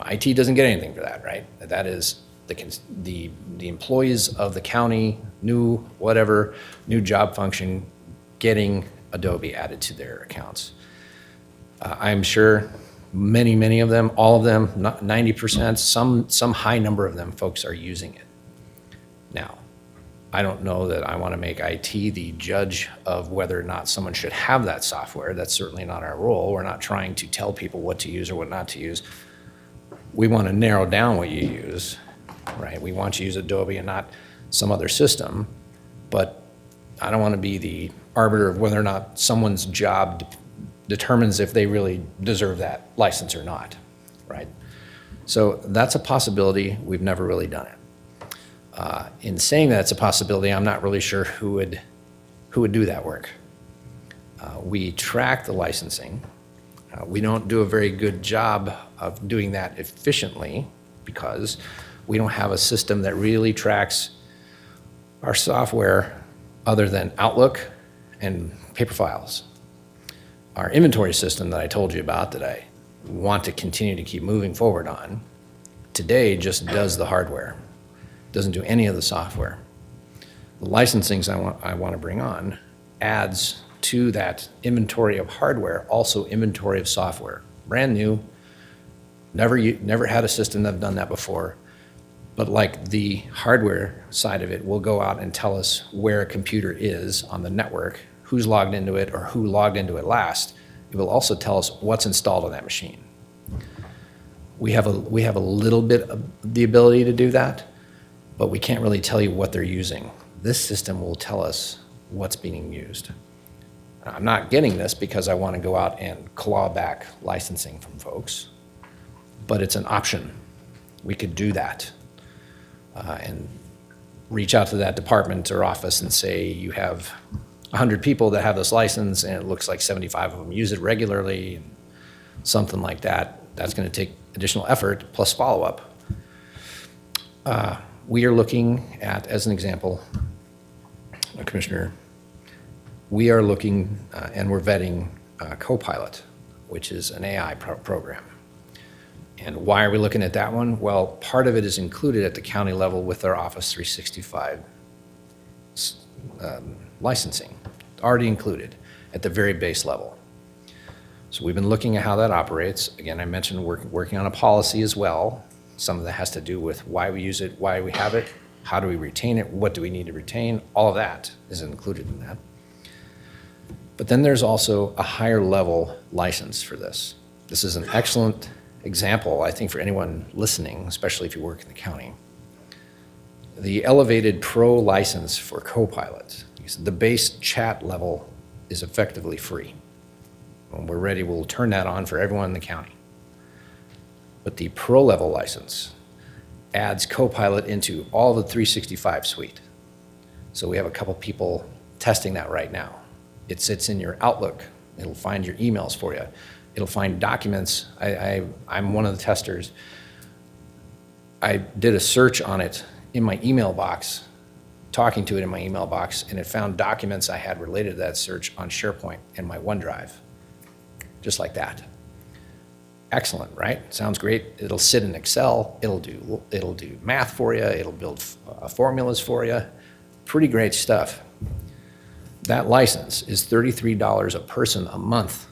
IT doesn't get anything for that, right? That is the employees of the county, new job function, getting Adobe added to their accounts. I'm sure Many, many of them, all of them, not 90%, some high number of them folks are using it. Now, I don't know that I want to make IT the judge of whether or not someone should have that software. That's certainly not our role. We're not trying to tell people what to use or what not to use. We want to narrow down what you use, right? We want you to use Adobe and not some other system, but I don't want to be the arbiter of whether or not someone's job determines if they really deserve that license or not, right? So that's a possibility. We've never really done it. In saying that it's a possibility, I'm not really sure who would do that work. We track the licensing. We don't do a very good job of doing that efficiently because we don't have a system that really tracks our software other than Outlook and paper files. Our inventory system that I told you about that I want to continue to keep moving forward on, today just does the hardware, doesn't do any of the software. The licensings I want to bring on adds to that inventory of hardware, also inventory of software. Brand new, never had a system that have done that before, but like the hardware side of it will go out and tell us where a computer is on the network, who's logged into it or who logged into it last. It will also tell us what's installed on that machine. We have a little bit of the ability to do that, but we can't really tell you what they're using. This system will tell us what's being used. I'm not getting this because I want to go out and claw back licensing from folks, but it's an option. We could do that and reach out to that department or office and say, you have 100 people that have this license and it looks like 75 of them use it regularly, something like that. That's going to take additional effort plus follow-up. We are looking at, as an example, Commissioner, we are looking and we're vetting Copilot, which is an AI program. And why are we looking at that one? Well, part of it is included at the county level with our Office 365 licensing, already included at the very base level. So we've been looking at how that operates. Again, I mentioned working on a policy as well. Some of that has to do with why we use it, why we have it, how do we retain it, what do we need to retain. All of that is included in that. But then there's also a higher level license for this. This is an excellent example, I think, for anyone listening, especially if you work in the county. The elevated pro license for Copilot, the base chat level is effectively free. When we're ready, we'll turn that on for everyone in the county. But the pro level license adds Copilot into all the 365 suite. So we have a couple people testing that right now. It sits in your Outlook. It'll find your emails for you. It'll find documents. I'm one of the testers. I did a search on it in my email box, talking to it in my email box, and it found documents I had related to that search on SharePoint in my OneDrive, just like that. Excellent, right? Sounds great. It'll sit in Excel. It'll do math for you. It'll build formulas for you. Pretty great stuff. That license is $33 a person a month.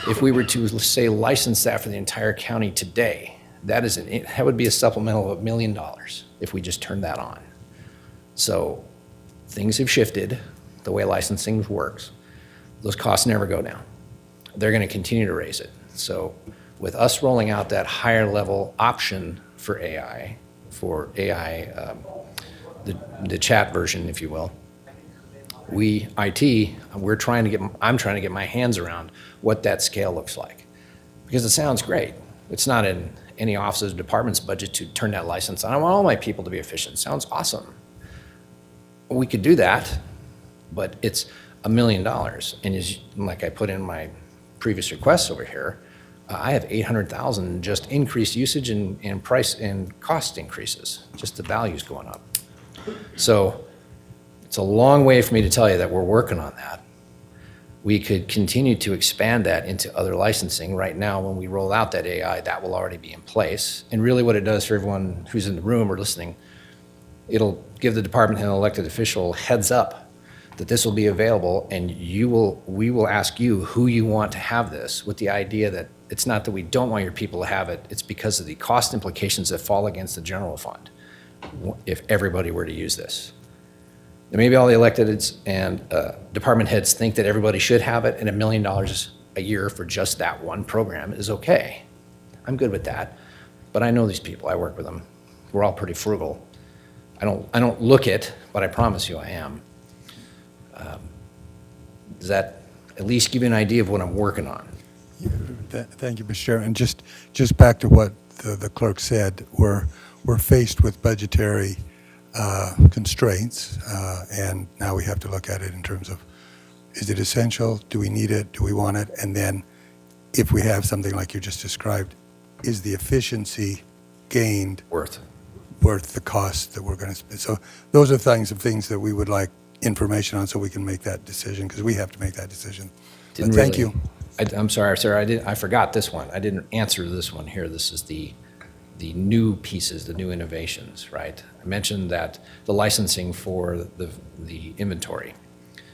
If we were to, say, license that for the entire county today, that would be a supplemental of $1 million if we just turned that on. So things have shifted, the way licensing works. Those costs never go down. They're going to continue to raise it. So with us rolling out that higher level option for AI, the chat version, if you will, I'm trying to get my hands around what that scale looks like. Because it sounds great. It's not in any office's department's budget to turn that license on. I want all my people to be efficient. It sounds awesome. We could do that, but it's $1 million. And like I put in my previous requests over here, I have 800,000 just increased usage and price and cost increases, just the values going up. So it's a long way for me to tell you that we're working on that. We could continue to expand that into other licensing. Right now, when we roll out that AI, that will already be in place. And really what it does for everyone who's in the room or listening, it'll give the department and elected official heads up that this will be available, and we will ask you who you want to have this, with the idea that it's not that we don't want your people to have it, it's because of the cost implications that fall against the general fund if everybody were to use this. And maybe all the electeds and department heads think that everybody should have it, and $1 million a year for just that one program is okay. I'm good with that, but I know these people, I work with them. We're all pretty frugal. I don't look it, but I promise you I am. Does that at least give you an idea of what I'm working on? Thank you, Mr. Chairman. Just back to what the clerk said, we're faced with budgetary constraints, and now we have to look at it in terms of, is it essential? Do we need it? Do we want it? And then if we have something like you just described, is the efficiency gained Worth. worth the cost that we're going to spend? So those are things that we would like information on so we can make that decision, because we have to make that decision. But thank you. I'm sorry, sir, I forgot this one. I didn't answer this one here. This is the new pieces, the new innovations, right? I mentioned that the licensing for the inventory.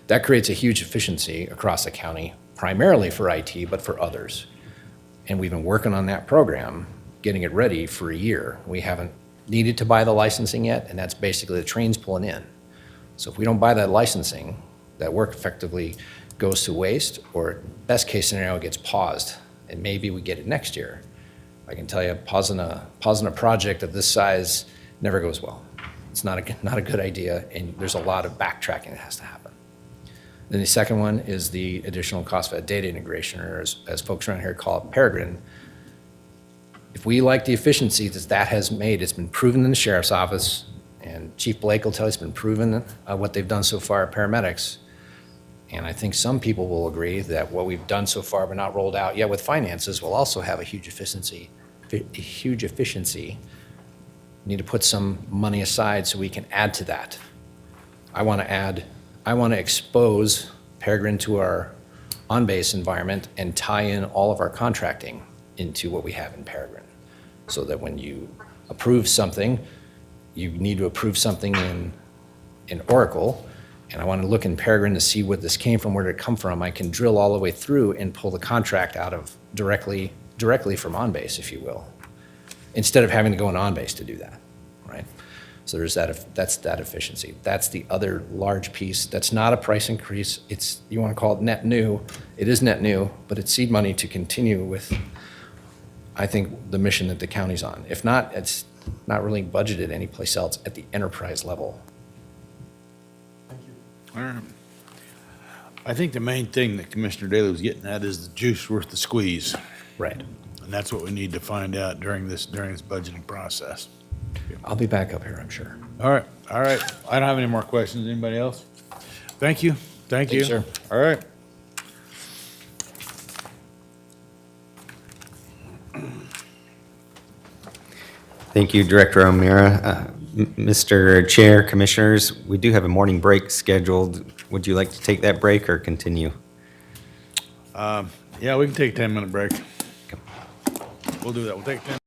That creates a huge efficiency across the county, primarily for IT, but for others. And we've been working on that program, getting it ready for a year. We haven't needed to buy the licensing yet, and that's basically the train's pulling in. So if we don't buy that licensing, that work effectively goes to waste, or best case scenario, it gets paused, and maybe we get it next year. I can tell you, pausing a project of this size never goes well. It's not a good idea, and there's a lot of backtracking that has to happen. Then the second one is the additional cost of a data integration, or as folks around here call it, Peregrine. If we like the efficiency that has made, it's been proven in the sheriff's office, and Chief Blake will tell you it's been proven what they've done so far at paramedics. And I think some people will agree that what we've done so far but not rolled out yet with finances will also have a huge efficiency. We need to put some money aside so we can add to that. I want to expose Peregrine to our on-base environment and tie in all of our contracting into what we have in Peregrine. So that when you approve something, you need to approve something in Oracle, and I want to look in Peregrine to see what this came from, where did it come from. I can drill all the way through and pull the contract out of directly from on-base, if you will, instead of having to go in on-base to do that, right? So there's that's that efficiency. That's the other large piece. That's not a price increase. You want to call it net new. It is net new, but it's seed money to continue with, I think, the mission that the county's on. If not, it's not really budgeted anyplace else at the enterprise level. All right. I think the main thing that Commissioner Daley was getting at is the juice worth the squeeze. Right. And that's what we need to find out during this budgeting process. I'll be back up here, I'm sure. All right. I don't have any more questions. Anybody else? Thank you. Thank you. Thanks, sir. All right. Thank you, Director O'Meara. Mr. Chair, Commissioners, we do have a morning break scheduled. Would you like to take that break or continue? Yeah, we can take a 10-minute break. We'll do that. We'll take a 10.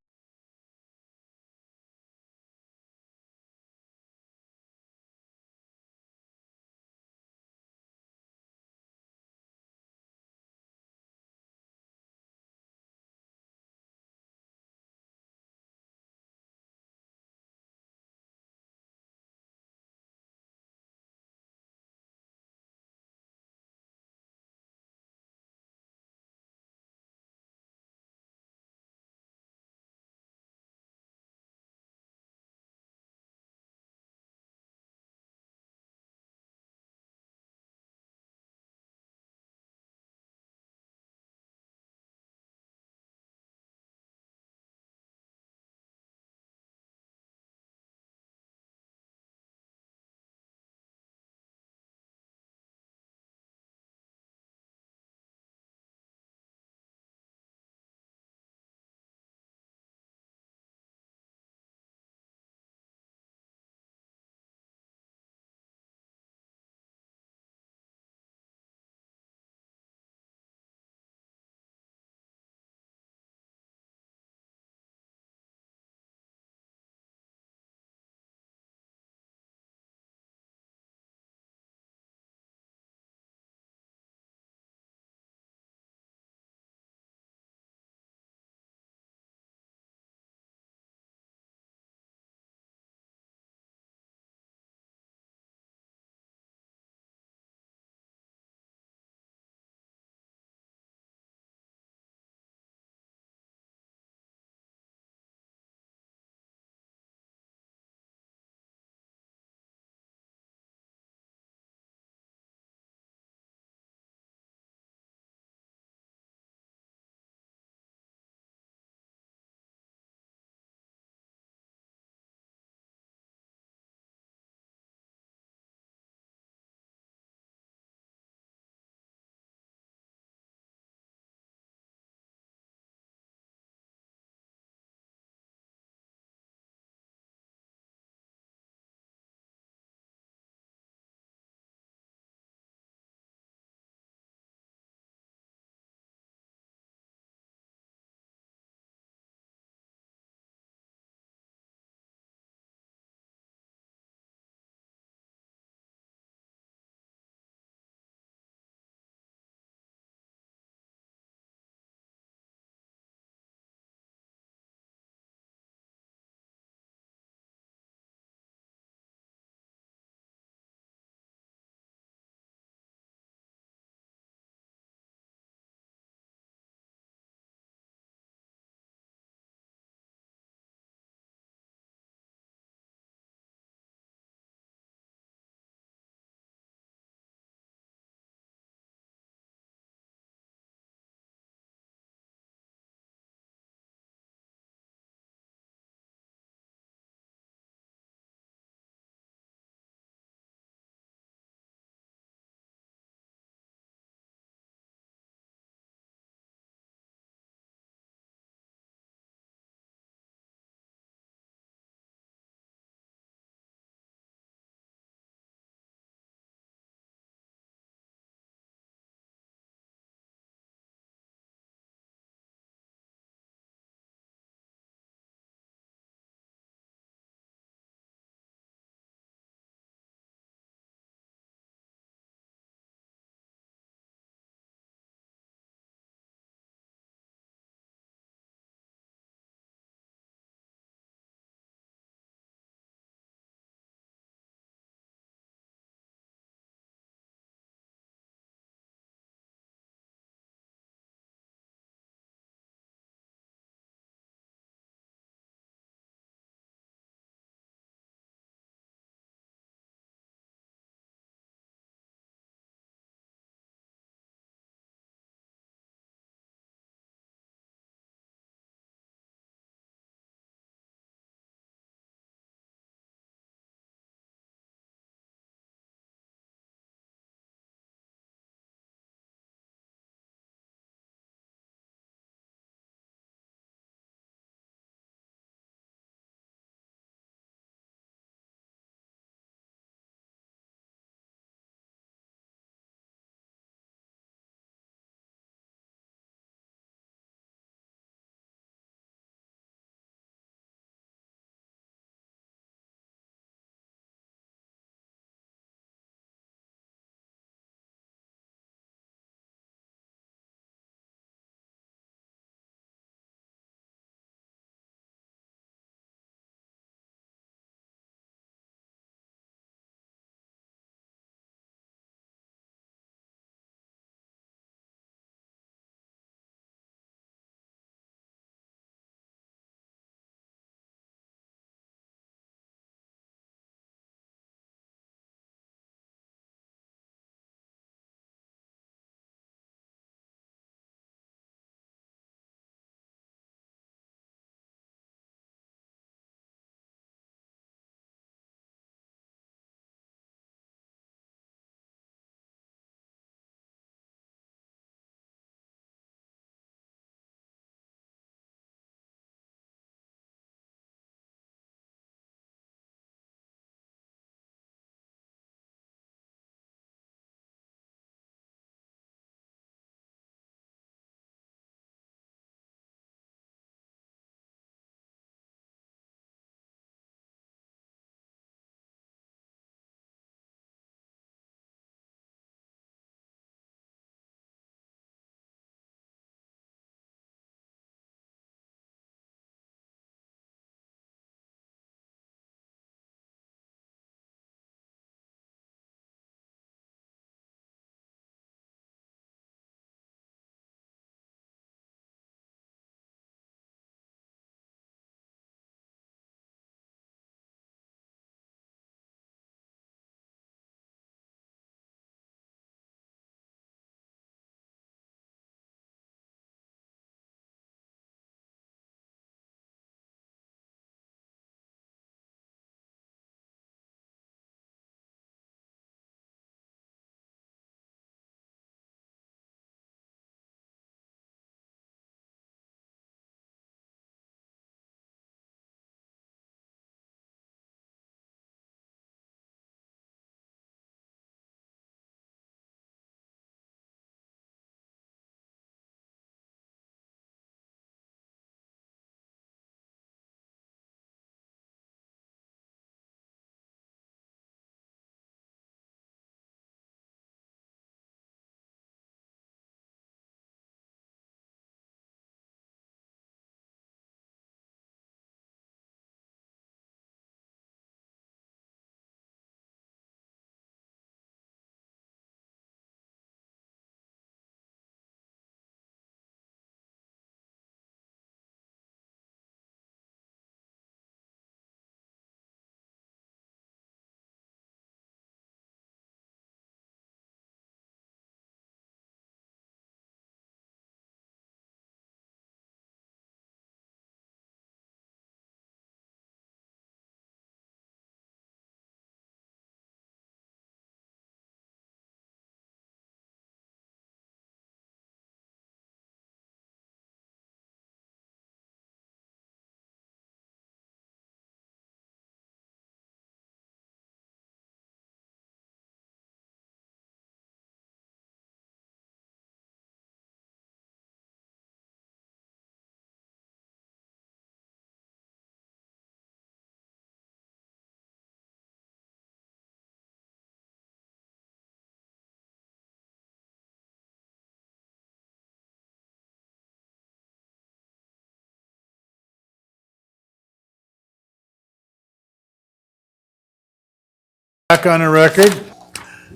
back on the record.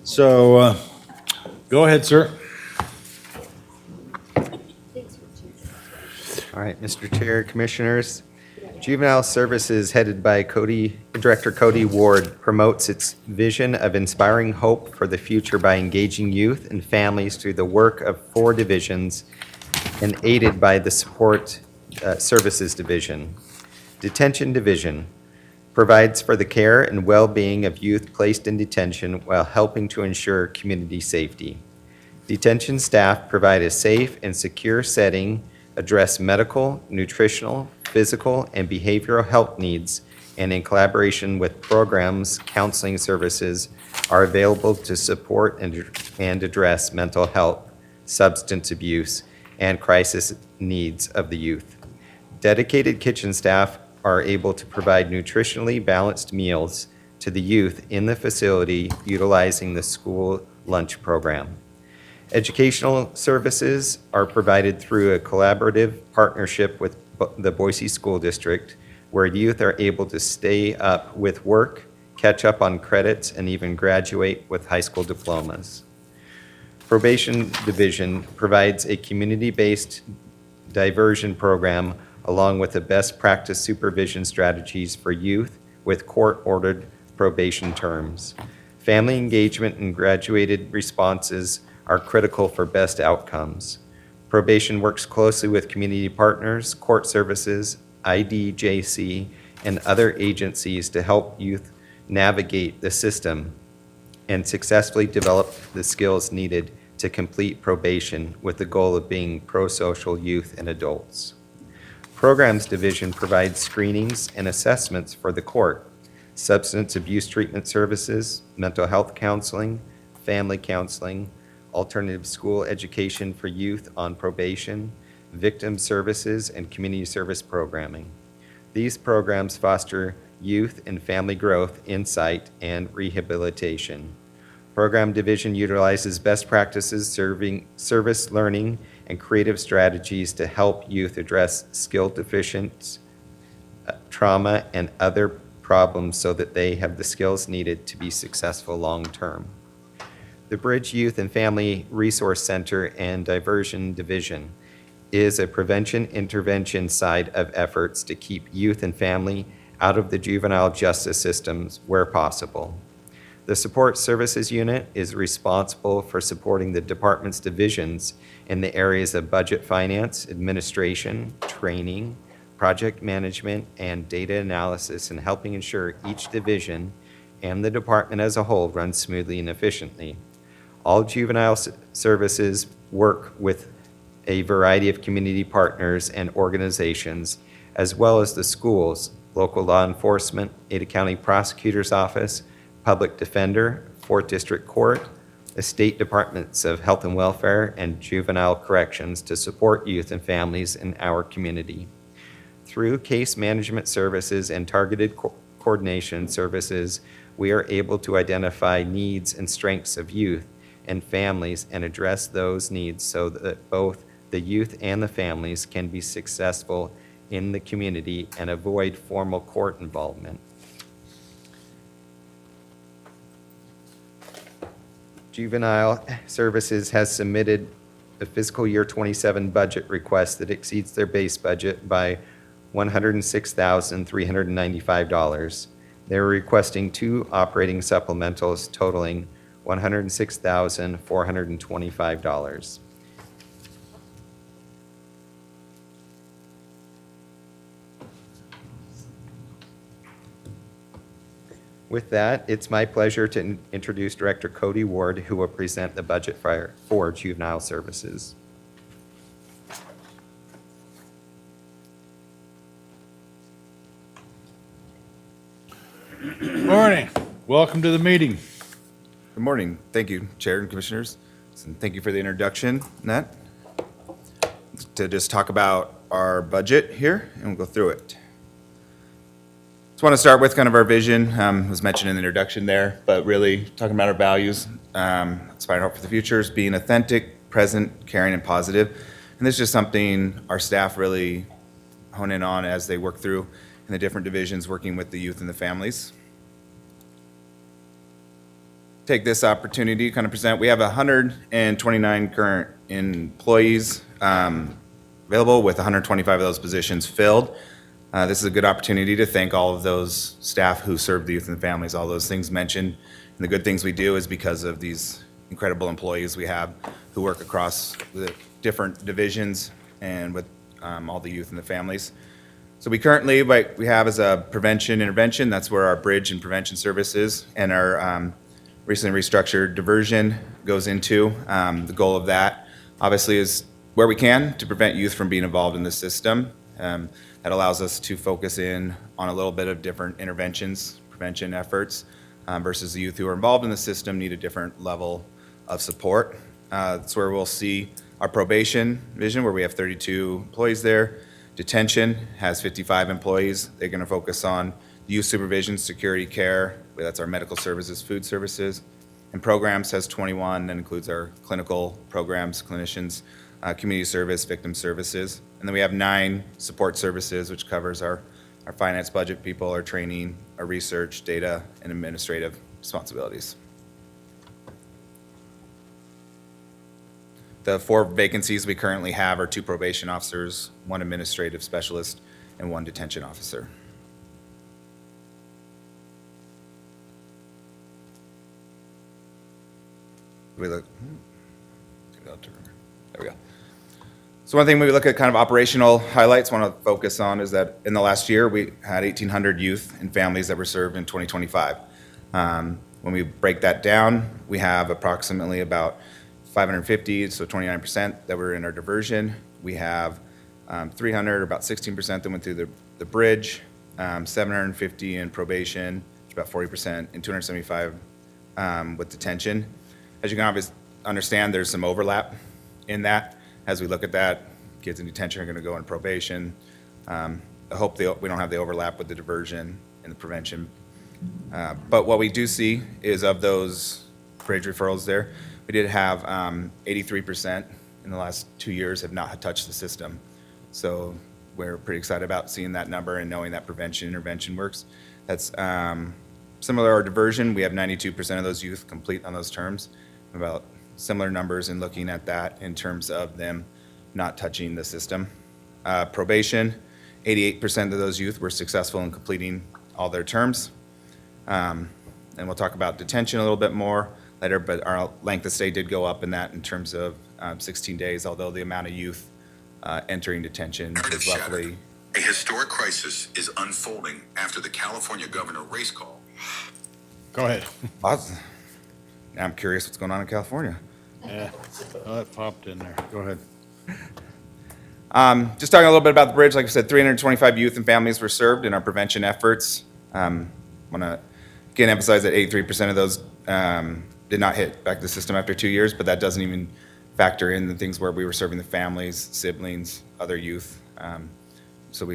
So, go ahead, sir. All right, Mr. Chair, Commissioners. Juvenile Services, headed by Director Cody Ward, promotes its vision of inspiring hope for the future by engaging youth and families through the work of 4 divisions and aided by the Support Services Division. Detention Division provides for the care and well-being of youth placed in detention while helping to ensure community safety. Detention staff provide a safe and secure setting, address medical, nutritional, physical, and behavioral health needs, and in collaboration with programs, counseling services are available to support and address mental health, substance abuse, and crisis needs of the youth. Dedicated kitchen staff are able to provide nutritionally balanced meals to the youth in the facility utilizing the school lunch program. Educational services are provided through a collaborative partnership with the Boise School District, where youth are able to stay up with work, catch up on credits, and even graduate with high school diplomas. Probation Division provides a community-based diversion program along with the best practice supervision strategies for youth with court-ordered probation terms. Family engagement and graduated responses are critical for best outcomes. Probation works closely with community partners, court services, IDJC, and other agencies to help youth navigate the system and successfully develop the skills needed to complete probation with the goal of being pro-social youth and adults. Programs Division provides screenings and assessments for the court, substance abuse treatment services, mental health counseling, family counseling, alternative school education for youth on probation, victim services, and community service programming. These programs foster youth and family growth, insight, and rehabilitation. Program Division utilizes best practices, service learning, and creative strategies to help youth address skill deficiencies, trauma, and other problems so that they have the skills needed to be successful long-term. The Bridge Youth and Family Resource Center and Diversion Division is a prevention intervention side of efforts to keep youth and family out of the juvenile justice systems where possible. The Support Services Unit is responsible for supporting the department's divisions in the areas of budget finance, administration, training, project management, and data analysis, and helping ensure each division and the department as a whole runs smoothly and efficiently. All juvenile services work with a variety of community partners and organizations, as well as the schools, local law enforcement, Ada County Prosecutor's Office, Public Defender, 4th District Court, the state departments of health and welfare, and juvenile corrections to support youth and families in our community. Through case management services and targeted coordination services, we are able to identify needs and strengths of youth and families and address those needs so that both the youth and the families can be successful in the community and avoid formal court involvement. Juvenile Services has submitted a fiscal year 27 budget request that exceeds their base budget by $106,395. They're requesting 2 operating supplementals totaling $106,425. With that, it's my pleasure to introduce Director Cody Ward, who will present the budget for Juvenile Services. Morning. Welcome to the meeting. Good morning. Thank you, Chair and Commissioners. And thank you for the introduction, Nat. To just talk about our budget here, and we'll go through it. Just want to start with kind of our vision. Was mentioned in the introduction there, but really talking about our values, aspiring hope for the future is being authentic, present, caring, and positive. And this is just something our staff really hone in on as they work through in the different divisions, working with the youth and the families. take this opportunity to kind of present. We have 129 current employees available, with 125 of those positions filled. This is a good opportunity to thank all of those staff who serve the youth and families, all those things mentioned. And the good things we do is because of these incredible employees we have who work across the different divisions and with all the youth and the families. So we currently, what we have is a prevention intervention. That's where our bridge and prevention services and our recently restructured diversion goes into. The goal of that, obviously, is where we can to prevent youth from being involved in the system. That allows us to focus in on a little bit of different interventions, prevention efforts, versus the youth who are involved in the system need a different level of support. That's where we'll see our probation division, where we have 32 employees there. Detention has 55 employees. They're going to focus on youth supervision, security care. That's our medical services, food services. And programs has 21. That includes our clinical programs, clinicians, community service, victim services. And then we have 9 support services, which covers our finance budget people, our training, our research, data, and administrative responsibilities. The 4 vacancies we currently have are 2 probation officers, 1 administrative specialist, and 1 detention officer. There we go. So one thing we look at kind of operational highlights, want to focus on is that in the last year, we had 1,800 youth and families that were served in 2025. When we break that down, we have approximately about 550, so 29% that were in our diversion. We have 300, or about 16% that went through the bridge, 750 in probation, about 40%, and 275 with detention. As you can obviously understand, there's some overlap in that. As we look at that, kids in detention are going to go in probation. I hope we don't have the overlap with the diversion and the prevention. But what we do see is of those bridge referrals there, we did have 83% in the last 2 years have not touched the system. So we're pretty excited about seeing that number and knowing that prevention intervention works. That's similar to our diversion. We have 92% of those youth complete on those terms. About similar numbers in looking at that in terms of them not touching the system. Probation, 88% of those youth were successful in completing all their terms. And we'll talk about detention a little bit more later, but our length of stay did go up in that in terms of 16 days, although the amount of youth entering detention is roughly. A historic crisis is unfolding after the California governor race call. Go ahead. I'm curious what's going on in California. Yeah, oh, that popped in there. Go ahead. Just talking a little bit about the bridge, like I said, 325 youth and families were served in our prevention efforts. I want to again emphasize that 83% of those did not hit back to the system after 2 years, but that doesn't even factor in the things where we were serving the families, siblings, other youth. So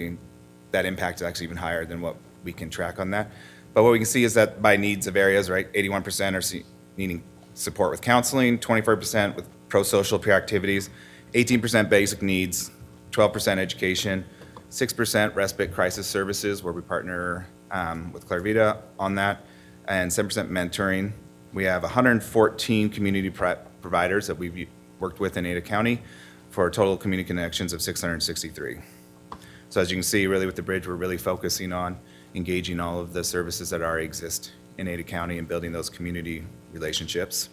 that impact is actually even higher than what we can track on that. But what we can see is that by needs of areas, right, 81% are needing support with counseling, 24% with pro-social peer activities, 18% basic needs, 12% education, 6% respite crisis services, where we partner with Clarvita on that, and 7% mentoring. We have 114 community providers that we've worked with in Ada County for a total community connections of 663. So as you can see, really with the bridge, we're really focusing on engaging all of the services that already exist in Ada County and building those community relationships.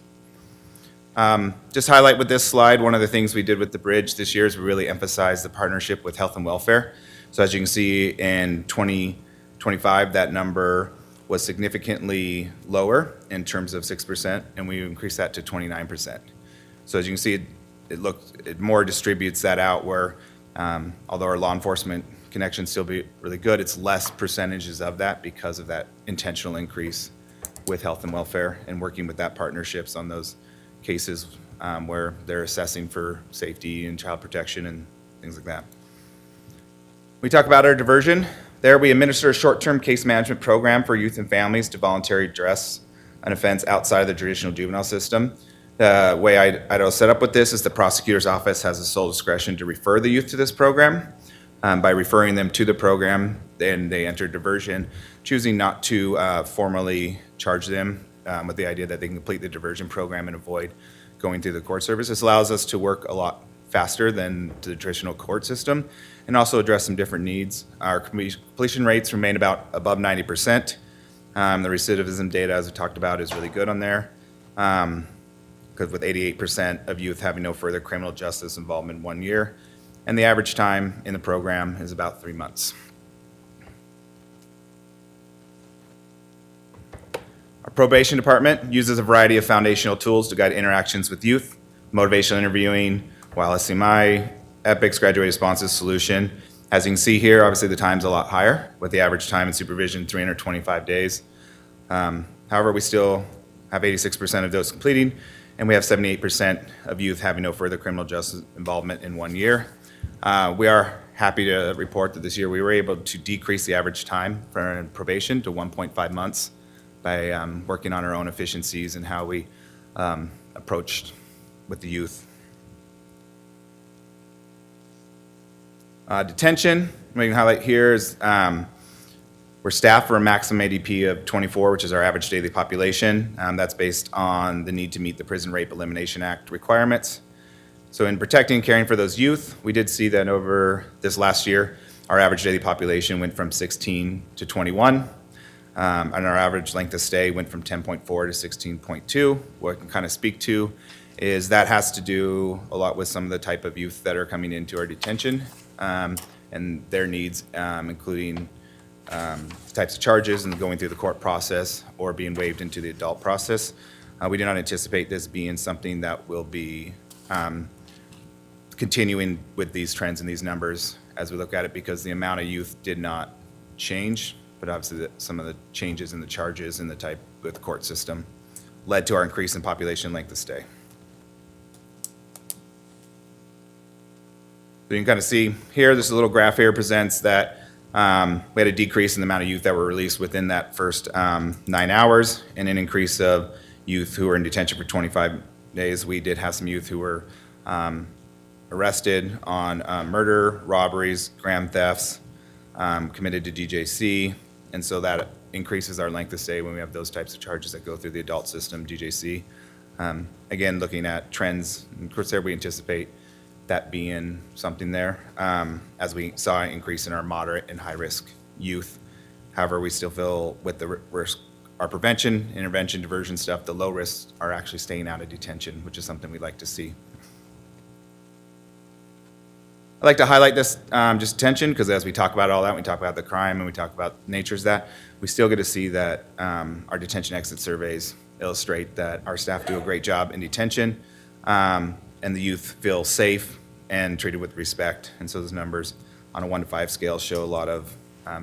Just highlight with this slide, one of the things we did with the bridge this year is we really emphasized the partnership with health and welfare. So as you can see in 2025, that number was significantly lower in terms of 6%, and we increased that to 29%. So as you can see, it more distributes that out where, although our law enforcement connections still be really good, it's less percentages of that because of that intentional increase with health and welfare and working with that partnerships on those cases where they're assessing for safety and child protection and things like that. We talk about our diversion. There we administer a short-term case management program for youth and families to voluntarily address an offense outside of the traditional juvenile system. The way Idaho set up with this is the prosecutor's office has the sole discretion to refer the youth to this program. By referring them to the program, then they enter diversion, choosing not to formally charge them with the idea that they can complete the diversion program and avoid going through the court service. This allows us to work a lot faster than the traditional court system and also address some different needs. Our completion rates remain about above 90%. The recidivism data, as we talked about, is really good on there, because with 88% of youth having no further criminal justice involvement in 1 year, and the average time in the program is about 3 months. Our probation department uses a variety of foundational tools to guide interactions with youth: motivational interviewing, YLSCMI, EPICS, graduated responses solution. As you can see here, obviously the time's a lot higher, with the average time in supervision 325 days. However, we still have 86% of those completing, and we have 78% of youth having no further criminal justice involvement in 1 year. We are happy to report that this year we were able to decrease the average time for probation to 1.5 months by working on our own efficiencies and how we approached with the youth. Detention, we can highlight here is we're staffed for a maximum ADP of 24, which is our average daily population. That's based on the need to meet the Prison Rape Elimination Act requirements. So in protecting and caring for those youth, we did see that over this last year, our average daily population went from 16 to 21, and our average length of stay went from 10.4 to 16.2. What I can kind of speak to is that has to do a lot with some of the type of youth that are coming into our detention and their needs, including types of charges and going through the court process or being waived into the adult process. We do not anticipate this being something that will be continuing with these trends and these numbers as we look at it, because the amount of youth did not change, but obviously some of the changes in the charges and the type with the court system led to our increase in population length of stay. So you can kind of see here, this little graph here presents that we had a decrease in the amount of youth that were released within that first 9 hours and an increase of youth who were in detention for 25 days. We did have some youth who were arrested on murder, robberies, grand thefts, committed to DJC, and so that increases our length of stay when we have those types of charges that go through the adult system, DJC. Again, looking at trends, of course there we anticipate that being something there, as we saw an increase in our moderate and high-risk youth. However, we still feel with the risk, our prevention, intervention, diversion stuff, the low risks are actually staying out of detention, which is something we'd like to see. I'd like to highlight this just detention, because as we talk about all that, we talk about the crime and we talk about natures of that, we still get to see that our detention exit surveys illustrate that our staff do a great job in detention, and the youth feel safe and treated with respect. And so those numbers on a 1 to 5 scale show a lot of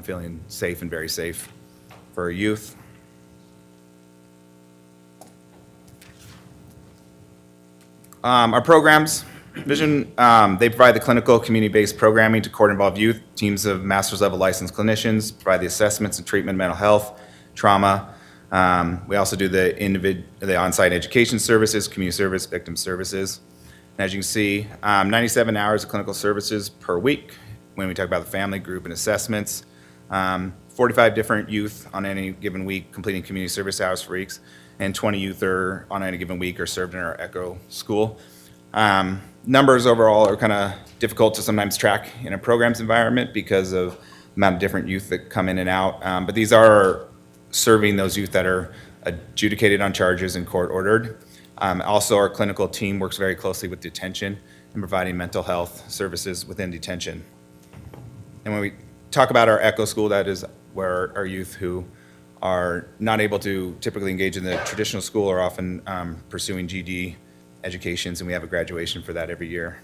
feeling safe and very safe for our youth. Our programs, vision, they provide the clinical community-based programming to court-involved youth. Teams of master's level licensed clinicians provide the assessments and treatment of mental health, trauma. We also do the on-site education services, community service, victim services. And as you can see, 97 hours of clinical services per week when we talk about the family group and assessments. 45 different youth on any given week completing community service hours for weeks, and 20 youth are on any given week are served in our ECHO school. Numbers overall are kind of difficult to sometimes track in a programs environment because of the amount of different youth that come in and out. But these are serving those youth that are adjudicated on charges and court ordered. Also, our clinical team works very closely with detention and providing mental health services within detention. And when we talk about our ECHO school, that is where our youth who are not able to typically engage in the traditional school are often pursuing GD educations, and we have a graduation for that every year.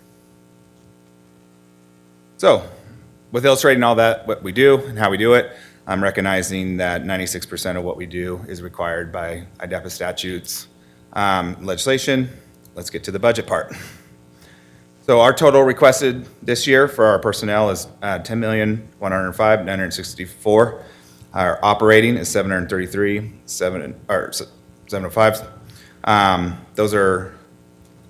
So, with illustrating all that, what we do and how we do it, I'm recognizing that 96% of what we do is required by IDEPA statutes, legislation. Let's get to the budget part. So our total requested this year for our personnel is $10,105,964. Our operating is $705. Those are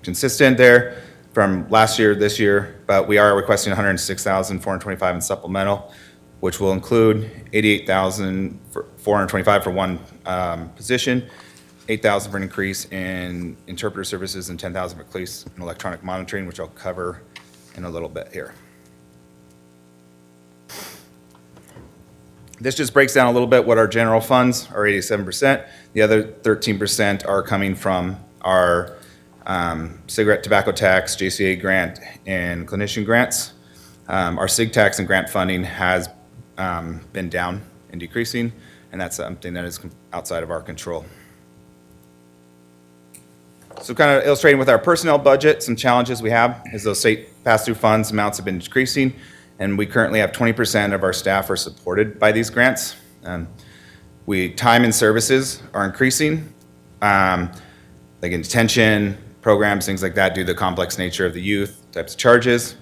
consistent there from last year, this year, but we are requesting $106,425 in supplemental, which will include $88,425 for one position, 8,000 for an increase in interpreter services, and 10,000 for police and electronic monitoring, which I'll cover in a little bit here. This just breaks down a little bit what our general funds are, 87%. The other 13% are coming from our cigarette tobacco tax, JCA grant, and clinician grants. Our SIG tax and grant funding has been down and decreasing, and that's something that is outside of our control. So kind of illustrating with our personnel budget, some challenges we have is those state pass-through funds amounts have been decreasing, and we currently have 20% of our staff are supported by these grants. Time and services are increasing, like in detention, programs, things like that, due to the complex nature of the youth, types of charges.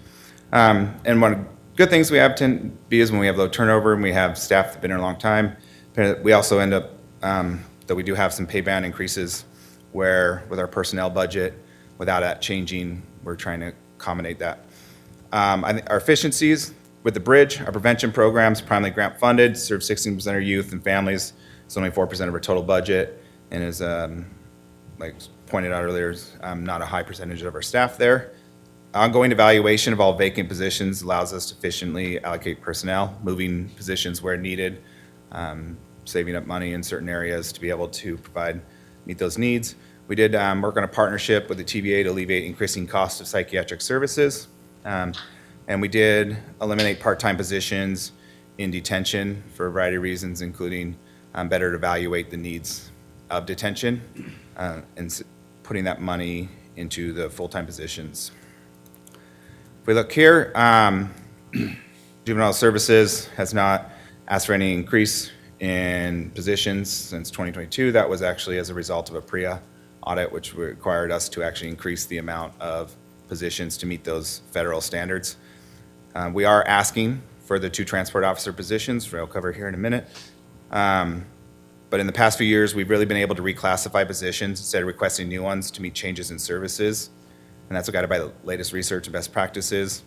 And one of the good things we have tend to be is when we have low turnover and we have staff that have been here a long time, we also end up that we do have some pay band increases where with our personnel budget, without that changing, we're trying to accommodate that. I think our efficiencies with the bridge, our prevention programs, primarily grant funded, serve 16% of youth and families. It's only 4% of our total budget, and is like pointed out earlier, is not a high percentage of our staff there. Ongoing evaluation of all vacant positions allows us to efficiently allocate personnel, moving positions where needed, saving up money in certain areas to be able to meet those needs. We did work on a partnership with the TVA to alleviate increasing costs of psychiatric services. And we did eliminate part-time positions in detention for a variety of reasons, including better to evaluate the needs of detention and putting that money into the full-time positions. If we look here, Juvenile Services has not asked for any increase in positions since 2022. That was actually as a result of a PREA audit, which required us to actually increase the amount of positions to meet those federal standards. We are asking for the 2 transport officer positions, which I'll cover here in a minute. But in the past few years, we've really been able to reclassify positions instead of requesting new ones to meet changes in services. And that's guided by the latest research and best practices.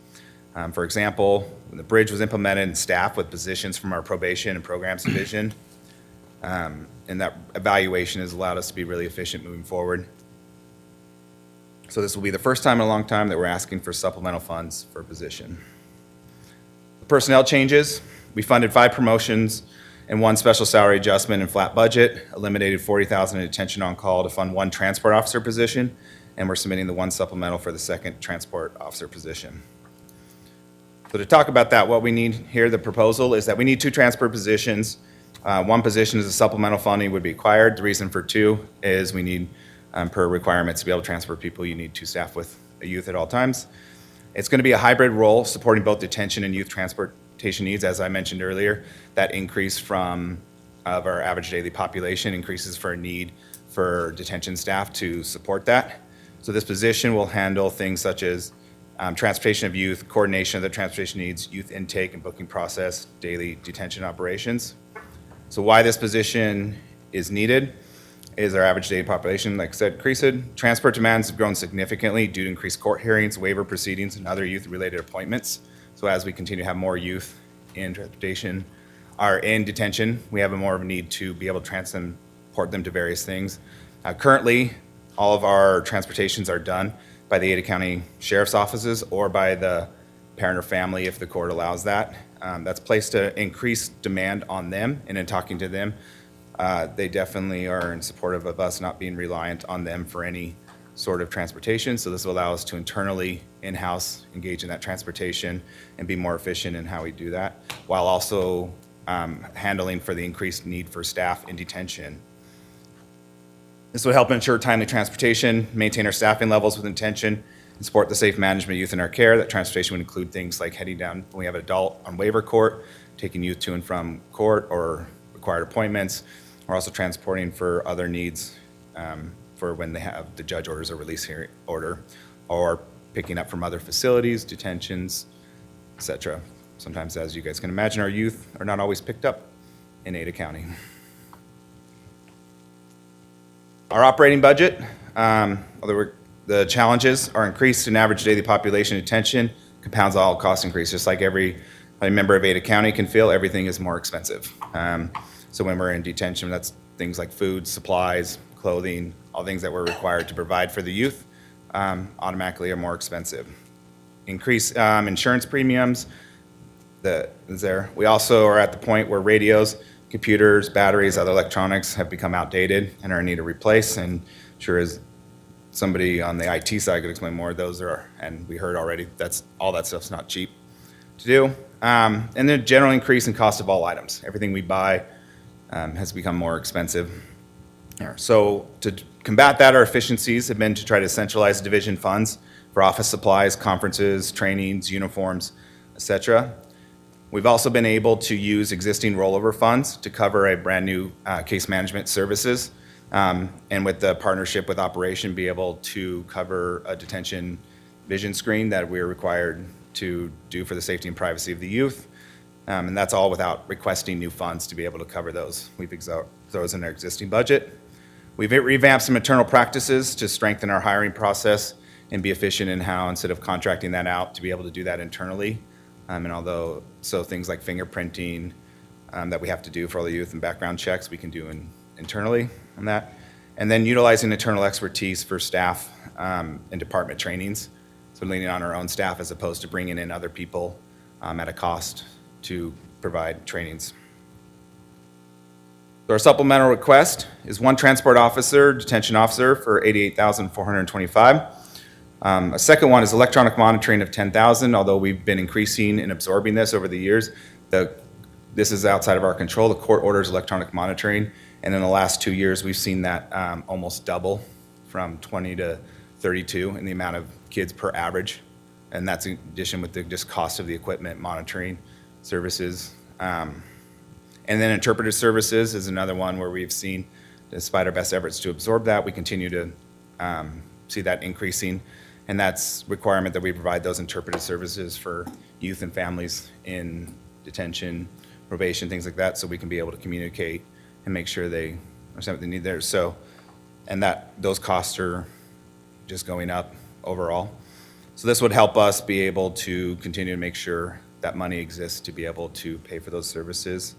For example, when the bridge was implemented and staffed with positions from our probation and programs division, and that evaluation has allowed us to be really efficient moving forward. So this will be the first time in a long time that we're asking for supplemental funds for a position. The personnel changes, we funded 5 promotions and 1 special salary adjustment and flat budget, eliminated $40,000 in detention on call to fund 1 transport officer position, and we're submitting the 1 supplemental for the 2nd transport officer position. So to talk about that, what we need here, the proposal is that we need 2 transport positions. 1 position is a supplemental funding would be acquired. The reason for 2 is we need, per requirements, to be able to transfer people, you need 2 staff with a youth at all times. It's going to be a hybrid role supporting both detention and youth transportation needs, as I mentioned earlier. That increase of our average daily population increases for a need for detention staff to support that. So this position will handle things such as transportation of youth, coordination of the transportation needs, youth intake and booking process, daily detention operations. So why this position is needed is our average daily population, like I said, increased. Transport demands have grown significantly due to increased court hearings, waiver proceedings, and other youth-related appointments. So as we continue to have more youth in transportation, or in detention, we have more of a need to be able to transport them to various things. Currently, all of our transportations are done by the Ada County Sheriff's offices or by the parent or family if the court allows that. That's placed an increased demand on them, and in talking to them, they definitely are in support of us not being reliant on them for any sort of transportation. So this will allow us to internally, in-house, engage in that transportation and be more efficient in how we do that, while also handling for the increased need for staff in detention. This would help ensure timely transportation, maintain our staffing levels with intention, and support the safe management of youth in our care. That transportation would include things like heading down when we have an adult on waiver court, taking youth to and from court or required appointments. We're also transporting for other needs for when they have the judge orders a release hearing order, or picking up from other facilities, detentions, etc. Sometimes, as you guys can imagine, our youth are not always picked up in Ada County. Our operating budget, the challenges are increased in average daily population detention, compounds all cost increases. Just like every member of Ada County can feel, everything is more expensive. So when we're in detention, that's things like food, supplies, clothing, all things that we're required to provide for the youth automatically are more expensive. Increase insurance premiums, that is there. We also are at the point where radios, computers, batteries, other electronics have become outdated and are in need of replace. And sure as somebody on the IT side could explain more, those are, and we heard already, that's all that stuff's not cheap to do. And then general increase in cost of all items. Everything we buy has become more expensive. So to combat that, our efficiencies have been to try to centralize division funds for office supplies, conferences, trainings, uniforms, etc. We've also been able to use existing rollover funds to cover a brand new case management services. And with the partnership with Operation, be able to cover a detention vision screen that we're required to do for the safety and privacy of the youth. And that's all without requesting new funds to be able to cover those. We've absorbed those in our existing budget. We've revamped some internal practices to strengthen our hiring process and be efficient in how, instead of contracting that out, to be able to do that internally. And although, so things like fingerprinting that we have to do for all the youth and background checks, we can do internally on that. And then utilizing internal expertise for staff and department trainings. So leaning on our own staff as opposed to bringing in other people at a cost to provide trainings. So our supplemental request is one transport officer, detention officer for $88,425. A second one is electronic monitoring of $10,000, although we've been increasing and absorbing this over the years. This is outside of our control. The court orders electronic monitoring, and in the last 2 years, we've seen that almost double from 20 to 32 in the amount of kids per average. And that's in addition with the just cost of the equipment, monitoring services. And then interpretive services is another one where we've seen, despite our best efforts to absorb that, we continue to see that increasing. And that's requirement that we provide those interpretive services for youth and families in detention, probation, things like that, so we can be able to communicate and make sure they understand what they need there. So, and those costs are just going up overall. So this would help us be able to continue to make sure that money exists to be able to pay for those services.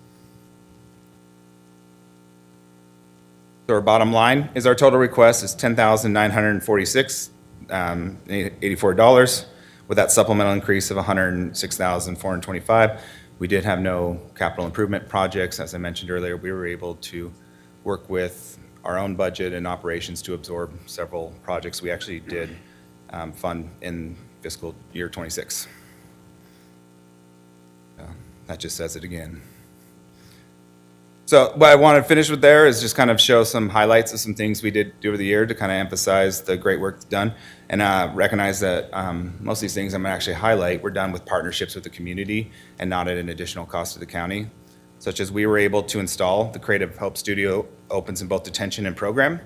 So our bottom line is our total request is $10,946.84 with that supplemental increase of $106,425. We did have no capital improvement projects. As I mentioned earlier, we were able to work with our own budget and operations to absorb several projects we actually did fund in fiscal year 26. That just says it again. So what I want to finish with there is just kind of show some highlights of some things we did over the year to kind of emphasize the great work done and recognize that most of these things I'm going to actually highlight were done with partnerships with the community and not at an additional cost to the county, such as we were able to install the Creative Hope Studio opens in both detention and program.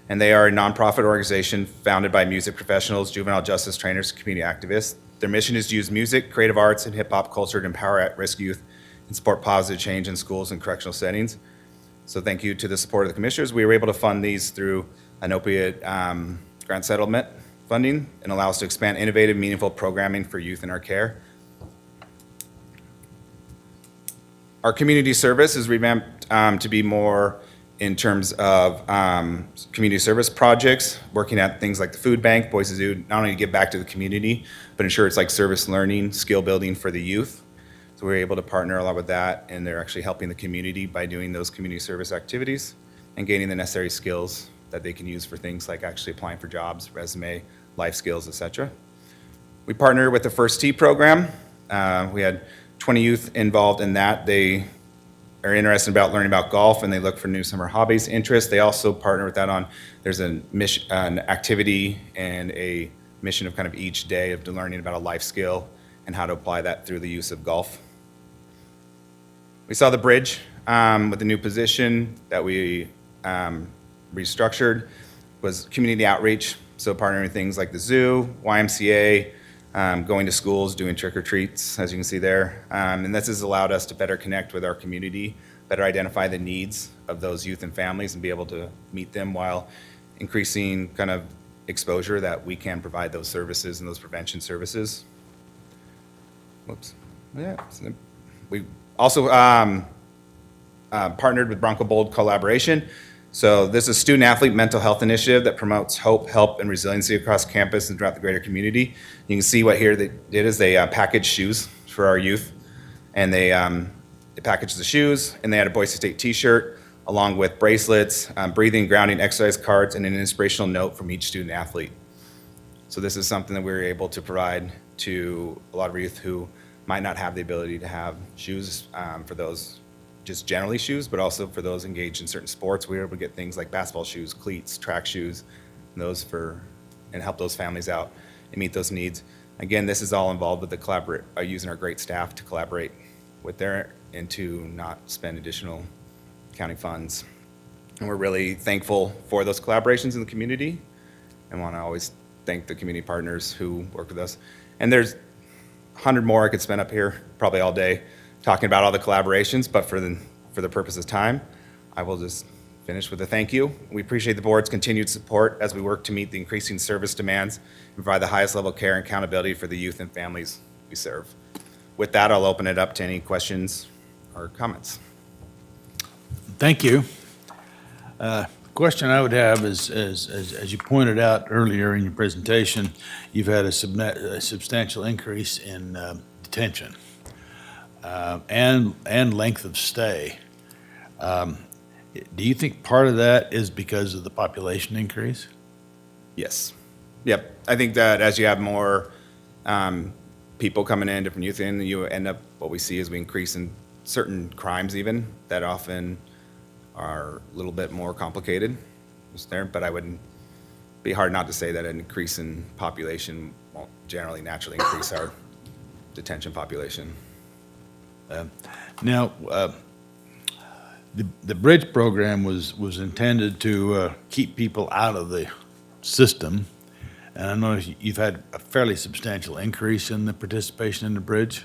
And they are a nonprofit organization founded by music professionals, juvenile justice trainers, and community activists. Their mission is to use music, creative arts, and hip hop culture to empower at-risk youth and support positive change in schools and correctional settings. So thank you to the support of the commissioners. We were able to fund these through an opiate grant settlement funding and allow us to expand innovative, meaningful programming for youth in our care. Our community service is revamped to be more in terms of community service projects, working at things like the food bank, Boys Zoo, not only to give back to the community, but ensure it's like service learning, skill building for the youth. So we were able to partner a lot with that, and they're actually helping the community by doing those community service activities and gaining the necessary skills that they can use for things like actually applying for jobs, resume, life skills, etc. We partnered with the First Tee program. We had 20 youth involved in that. They are interested about learning about golf, and they look for new summer hobbies, interests. They also partner with that on, there's a mission, an activity and a mission of kind of each day of learning about a life skill and how to apply that through the use of golf. We saw the bridge with the new position that we restructured was community outreach. So partnering with things like the zoo, YMCA, going to schools, doing trick-or-treats, as you can see there. And this has allowed us to better connect with our community, better identify the needs of those youth and families and be able to meet them while increasing kind of exposure that we can provide those services and those prevention services. Whoops. Yeah. We also partnered with Bronco Bold Collaboration So this is a student athlete mental health initiative that promotes hope, help, and resiliency across campus and throughout the greater community. You can see what here they did is they packaged shoes for our youth, and they packaged the shoes, and they had a Boise State t-shirt along with bracelets, breathing, grounding, exercise cards, and an inspirational note from each student athlete. So this is something that we were able to provide to a lot of youth who might not have the ability to have shoes for those, just generally shoes, but also for those engaged in certain sports. We were able to get things like basketball shoes, cleats, track shoes, and those and help those families out and meet those needs. Again, this is all involved with using our great staff to collaborate with their and to not spend additional county funds. And we're really thankful for those collaborations in the community and want to always thank the community partners who work with us. And there's 100 more I could spend up here probably all day talking about all the collaborations, but for the purpose of time, I will just finish with a thank you. We appreciate the board's continued support as we work to meet the increasing service demands and provide the highest level of care and accountability for the youth and families we serve. With that, I'll open it up to any questions or comments. Thank you. Question I would have is, as you pointed out earlier in your presentation, you've had a substantial increase in detention and length of stay. Do you think part of that is because of the population increase? Yes. Yep. I think that as you have more people coming in, different youth in, you end up, what we see is we increase in certain crimes even that often are a little bit more complicated. But I wouldn't be hard not to say that an increase in population won't generally naturally increase our detention population. Now, the bridge program was intended to keep people out of the system, and I know you've had a fairly substantial increase in the participation in the bridge.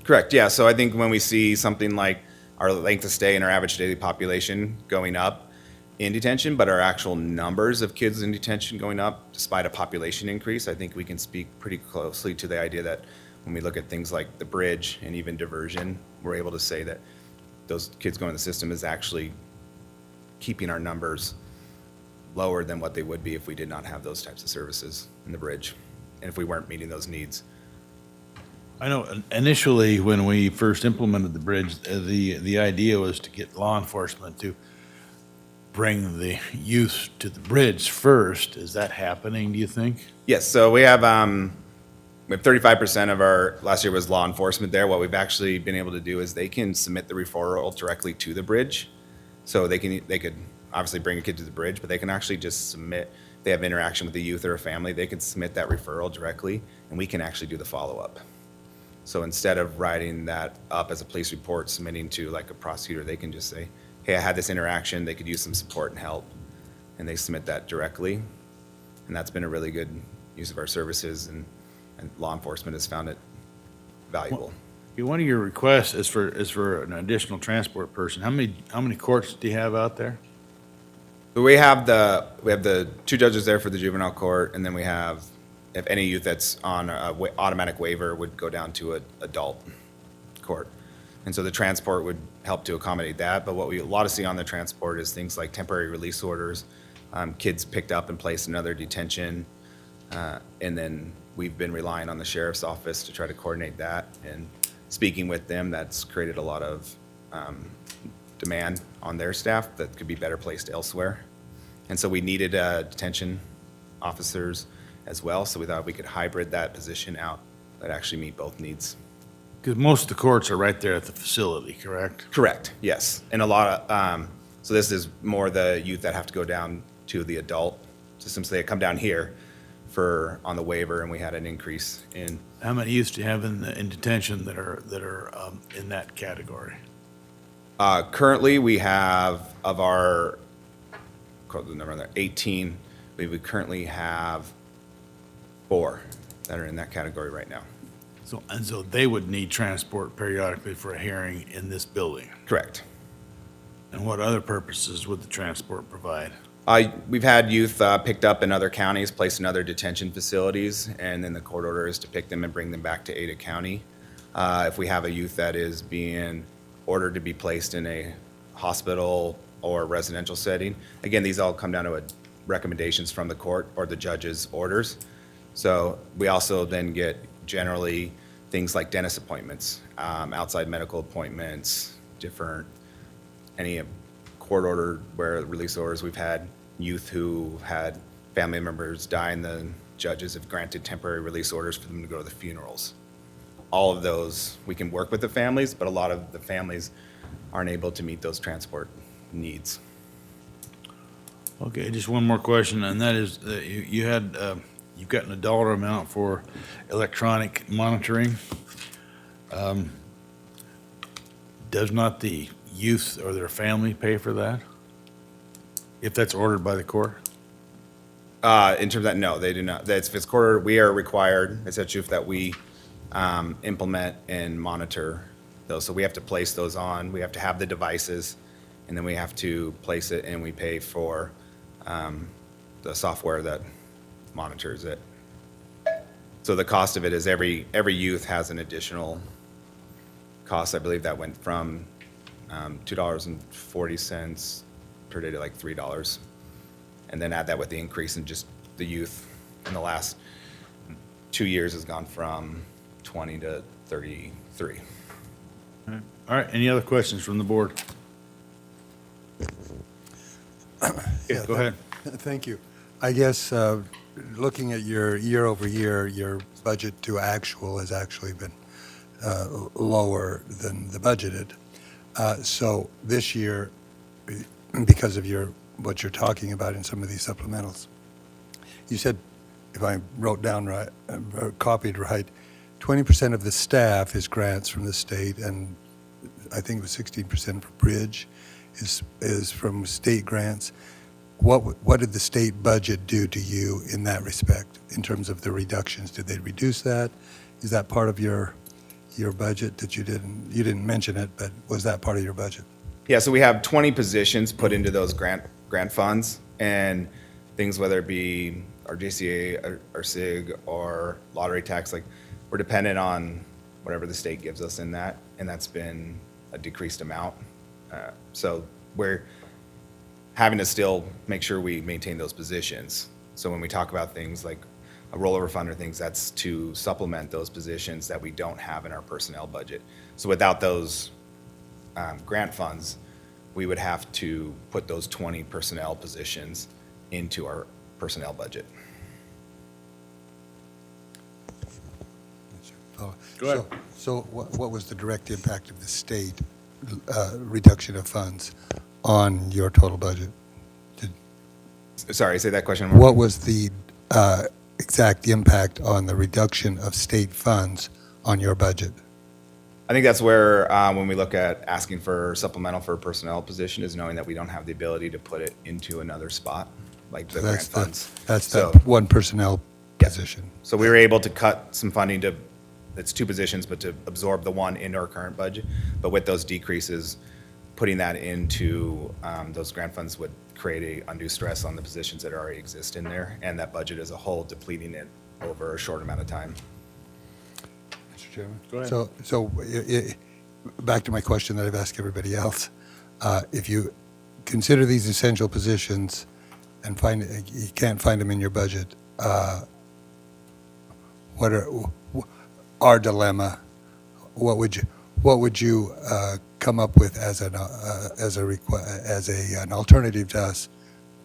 Correct, yeah. So I think when we see something like our length of stay and our average daily population going up in detention, but our actual numbers of kids in detention going up despite a population increase, I think we can speak pretty closely to the idea that when we look at things like the bridge and even diversion, we're able to say that those kids going in the system is actually keeping our numbers lower than what they would be if we did not have those types of services in the bridge and if we weren't meeting those needs. I know initially when we first implemented the bridge, the idea was to get law enforcement to bring the youth to the bridge first. Is that happening, do you think? Yes, so we have 35% of our, last year was law enforcement there. What we've actually been able to do is they can submit the referral directly to the bridge. So they could obviously bring a kid to the bridge, but they can actually just submit, they have interaction with the youth or a family, they can submit that referral directly and we can actually do the follow-up. So instead of writing that up as a police report, submitting to like a prosecutor, they can just say, hey, I had this interaction, they could use some support and help. And they submit that directly. And that's been a really good use of our services and law enforcement has found it valuable. One of your requests is for an additional transport person. How many courts do you have out there? We have the 2 judges there for the juvenile court, and then we have, if any youth that's on automatic waiver would go down to an adult court. And so the transport would help to accommodate that. But what we a lot of see on the transport is things like temporary release orders, kids picked up and placed in another detention, and then we've been relying on the sheriff's office to try to coordinate that. And speaking with them, that's created a lot of demand on their staff that could be better placed elsewhere. And so we needed detention officers as well, so we thought we could hybrid that position out that actually meet both needs. Because most of the courts are right there at the facility, correct? Correct, yes. And a lot of, so this is more the youth that have to go down to the adult system, so they come down here on the waiver, and we had an increase in. How many youth do you have in detention that are in that category? Currently, we have of our, quote the number on there, 18, we would currently have 4 that are in that category right now. So they would need transport periodically for a hearing in this building? Correct. And what other purposes would the transport provide? We've had youth picked up in other counties, placed in other detention facilities, and then the court order is to pick them and bring them back to Ada County. If we have a youth that is being ordered to be placed in a hospital or residential setting. Again, these all come down to recommendations from the court or the judge's orders. So we also then get generally things like dentist appointments, outside medical appointments, any court order where release orders. We've had youth who had family members die, and the judges have granted temporary release orders for them to go to the funerals. All of those, we can work with the families, but a lot of the families aren't able to meet those transport needs. Okay, just one more question, and that is, you've gotten a dollar amount for electronic monitoring. Does not the youth or their family pay for that? If that's ordered by the court? In terms of that, no, they do not. That's, if it's quarter, we are required, as a chief, that we implement and monitor those. So we have to place those on, we have to have the devices, and then we have to place it, and we pay for the software that monitors it. So the cost of it is every youth has an additional cost. I believe that went from $2.40 per day to like $3. And then add that with the increase in just the youth in the last 2 years has gone from 20 to 33. All right, any other questions from the board? Yeah, go ahead. Thank you. I guess, looking at your year-over-year, your budget to actual has actually been lower than the budgeted. So this year, because of what you're talking about in some of these supplementals, you said, if I wrote down right, copied right, 20% of the staff is grants from the state, and I think it was 16% for bridge is from state grants. What did the state budget do to you in that respect, in terms of the reductions? Did they reduce that? Is that part of your budget that you didn't mention it, but was that part of your budget? Yeah, so we have 20 positions put into those grant funds, and things, whether it be our JCA, our SIG, or lottery tax, like, we're dependent on whatever the state gives us in that, and that's been a decreased amount. So we're having to still make sure we maintain those positions. So when we talk about things like a rollover fund or things, that's to supplement those positions that we don't have in our personnel budget. So without those grant funds, we would have to put those 20 personnel positions into our personnel budget. Go ahead. So what was the direct impact of the state reduction of funds on your total budget? Sorry, say that question more. What was the exact impact on the reduction of state funds on your budget? I think that's where, when we look at asking for supplemental for a personnel position, is knowing that we don't have the ability to put it into another spot, like the grant funds. That's So- the one personnel Yeah. position. So we were able to cut some funding to, it's two positions, but to absorb the one into our current budget. But with those decreases, putting that into those grant funds would create a undue stress on the positions that already exist in there, and that budget as a whole, depleting it over a short amount of time. Mr. Chairman? Go ahead. So back to my question that I've asked everybody else. If you consider these essential positions and you can't find them in your budget, what are our dilemma? What would you come up with as an alternative to us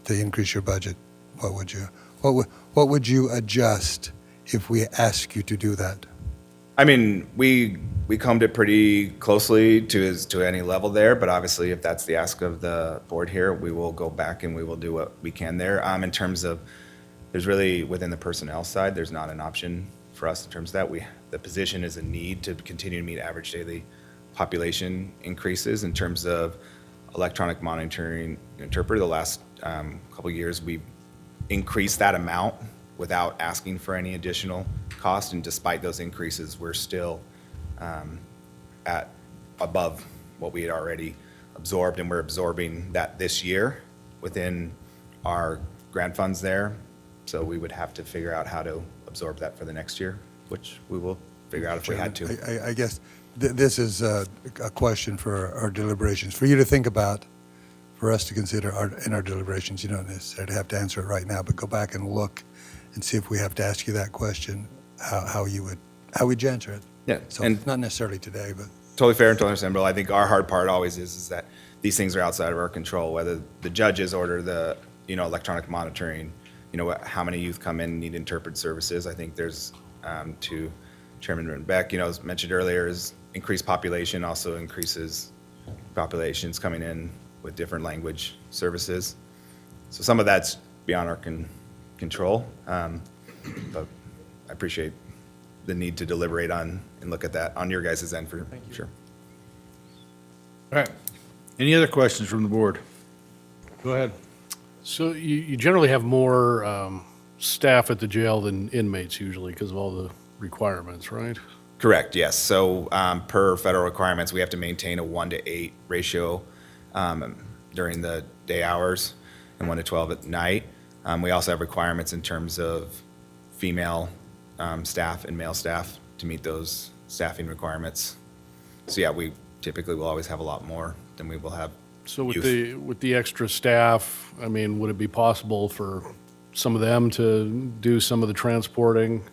to increase your budget? What would you adjust if we ask you to do that? I mean, we combed it pretty closely to any level there, but obviously if that's the ask of the board here, we will go back and we will do what we can there. In terms of, there's really, within the personnel side, there's not an option for us in terms of that. The position is a need to continue to meet average daily population increases. In terms of electronic monitoring interpreter, the last couple of years, we've increased that amount without asking for any additional cost, and despite those increases, we're still at above what we had already absorbed, and we're absorbing that this year within our grant funds there. So we would have to figure out how to absorb that for the next year, which we will figure out if we had to. I guess this is a question for our deliberations, for you to think about for us to consider in our deliberations. You don't necessarily have to answer it right now, but go back and look and see if we have to ask you that question, how would you answer it? Yeah, So and not necessarily today, but totally fair and totally understandable. I think our hard part always is that these things are outside of our control, whether the judges order the, electronic monitoring, how many youth come in and need interpret services. I think there's, to Chairman Beck, as mentioned earlier, is increased population also increases populations coming in with different language services. So some of that's beyond our control, but I appreciate the need to deliberate on and look at that on your guys' end for sure. All right. Any other questions from the board? Go ahead. So you generally have more staff at the jail than inmates usually because of all the requirements, right? Correct, yes. So per federal requirements, we have to maintain a 1-to-8 ratio during the day hours and 1-to-12 at night. We also have requirements in terms of female staff and male staff to meet those staffing requirements. So yeah, we typically will always have a lot more than we will have So youth. with the extra staff, I mean, would it be possible for some of them to do some of the transporting?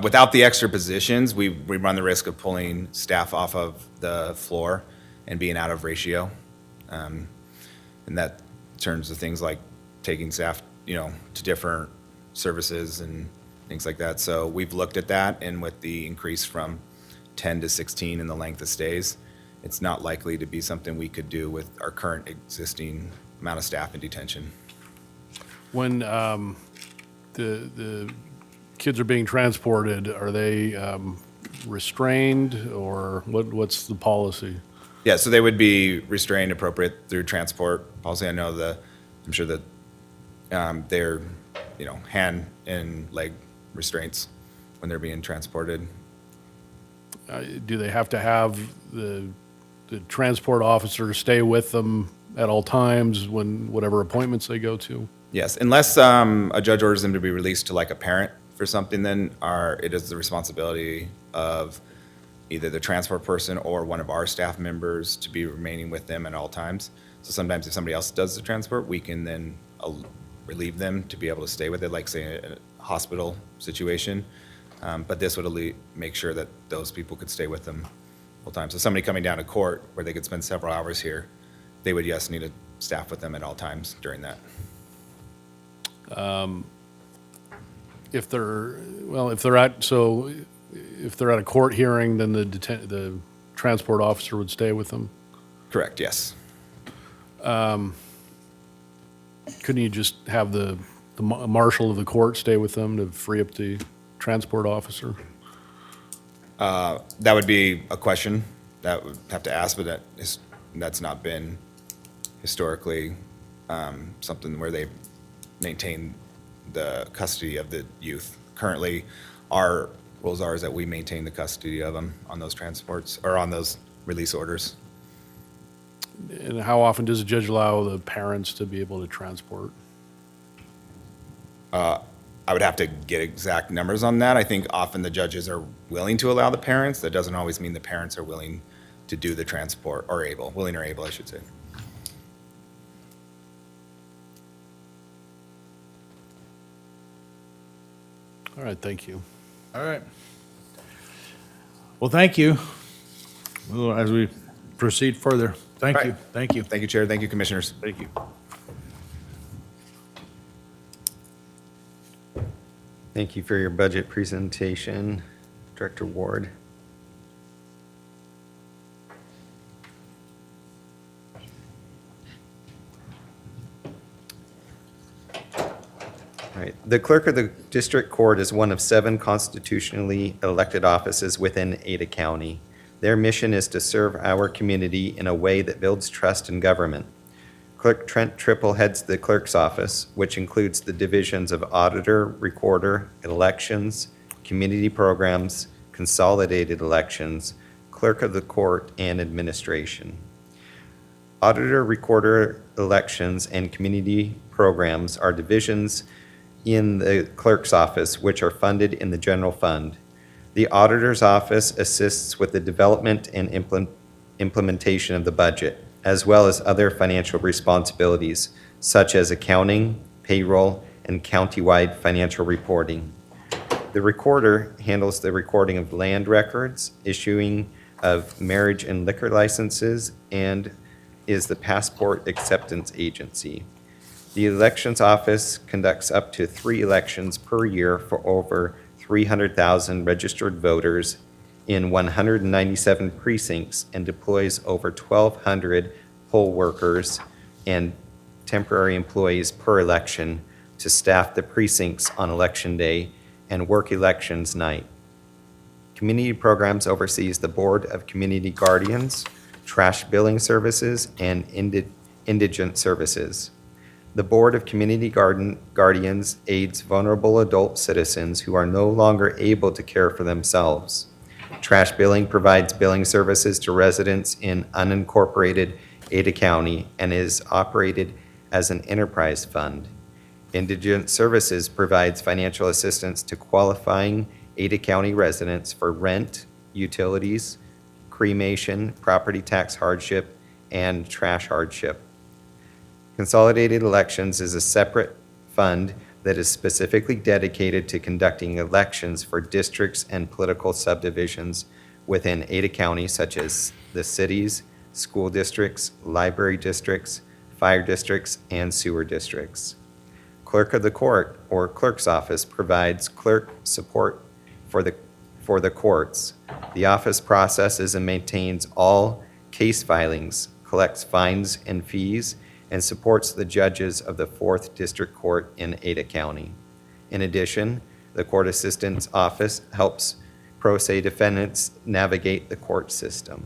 Without the extra positions, we run the risk of pulling staff off of the floor and being out of ratio. And that turns to things like taking staff, to different services and things like that. So we've looked at that, and with the increase from 10 to 16 in the length of stays, it's not likely to be something we could do with our current existing amount of staff in detention. When the kids are being transported, are they restrained or what's the policy? Yeah, so they would be restrained appropriate through transport policy. I'm sure that they're, hand and leg restraints when they're being transported. Do they have to have the transport officer stay with them at all times when whatever appointments they go to? Yes, unless a judge orders them to be released to like a parent for something, then it is the responsibility of either the transport person or one of our staff members to be remaining with them at all times. So sometimes if somebody else does the transport, we can then relieve them to be able to stay with it, like say a hospital situation. But this would make sure that those people could stay with them all the time. So somebody coming down to court where they could spend several hours here, they would, yes, need a staff with them at all times during that. If they're at a court hearing, then the transport officer would stay with them? Correct, yes. Couldn't you just have the marshal of the court stay with them to free up the transport officer? That would be a question that would have to ask, but that's not been historically something where they maintain the custody of the youth. Currently, our rules are is that we maintain the custody of them on those transports or on those release orders. And how often does a judge allow the parents to be able to transport? I would have to get exact numbers on that. I think often the judges are willing to allow the parents. That doesn't always mean the parents are willing to do the transport or willing or able, I should say. All right, thank you. All right. Well, thank you. Well, as we proceed further, thank you. Right. Thank you. Thank you, Chair. Thank you, Commissioners. Thank you. Thank you for your budget presentation, Director Ward. All right. The clerk of the district court is one of 7 constitutionally elected offices within Ada County. Their mission is to serve our community in a way that builds trust in government. Clerk Trent Triple heads the clerk's office, which includes the divisions of auditor, recorder, elections, community programs, consolidated elections, clerk of the court, and administration. Auditor, recorder, elections, and community programs are divisions in the clerk's office, which are funded in the general fund. The auditor's office assists with the development and implementation of the budget, as well as other financial responsibilities such as accounting, payroll, and countywide financial reporting. The recorder handles the recording of land records, issuing of marriage and liquor licenses, and is the passport acceptance agency. The elections office conducts up to 3 elections per year for over 300,000 registered voters in 197 precincts and deploys over 1,200 poll workers and temporary employees per election to staff the precincts on election day and work elections night. Community Programs oversees the Board of Community Guardians, Trash Billing Services, and Indigent Services. The Board of Community Guardians aids vulnerable adult citizens who are no longer able to care for themselves. Trash Billing provides billing services to residents in unincorporated Ada County and is operated as an enterprise fund. Indigent Services provides financial assistance to qualifying Ada County residents for rent, utilities, cremation, property tax hardship, and trash hardship. Consolidated Elections is a separate fund that is specifically dedicated to conducting elections for districts and political subdivisions within Ada County, such as the cities, school districts, library districts, fire districts, and sewer districts. Clerk of the Court, or Clerk's Office, provides clerk support for the courts. The office processes and maintains all case filings, collects fines and fees, and supports the judges of the 4th District Court in Ada County. In addition, the Court Assistant's Office helps pro se defendants navigate the court system.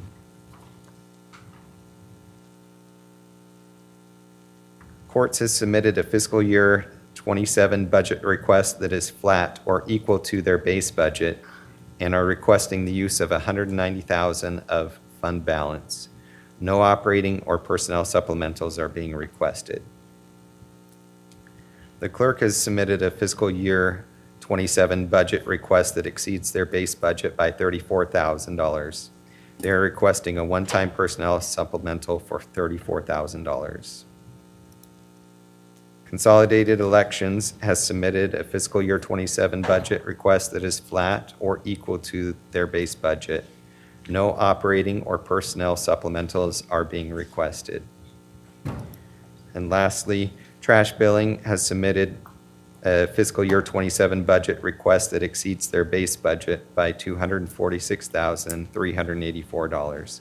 Courts has submitted a fiscal year 27 budget request that is flat or equal to their base budget and are requesting the use of $190,000 of fund balance. No operating or personnel supplementals are being requested. The clerk has submitted a fiscal year 27 budget request that exceeds their base budget by $34,000. They are requesting a one-time personnel supplemental for $34,000. Consolidated Elections has submitted a fiscal year 27 budget request that is flat or equal to their base budget. No operating or personnel supplementals are being requested. And lastly, Trash Billing has submitted a fiscal year 27 budget request that exceeds their base budget by $246,384.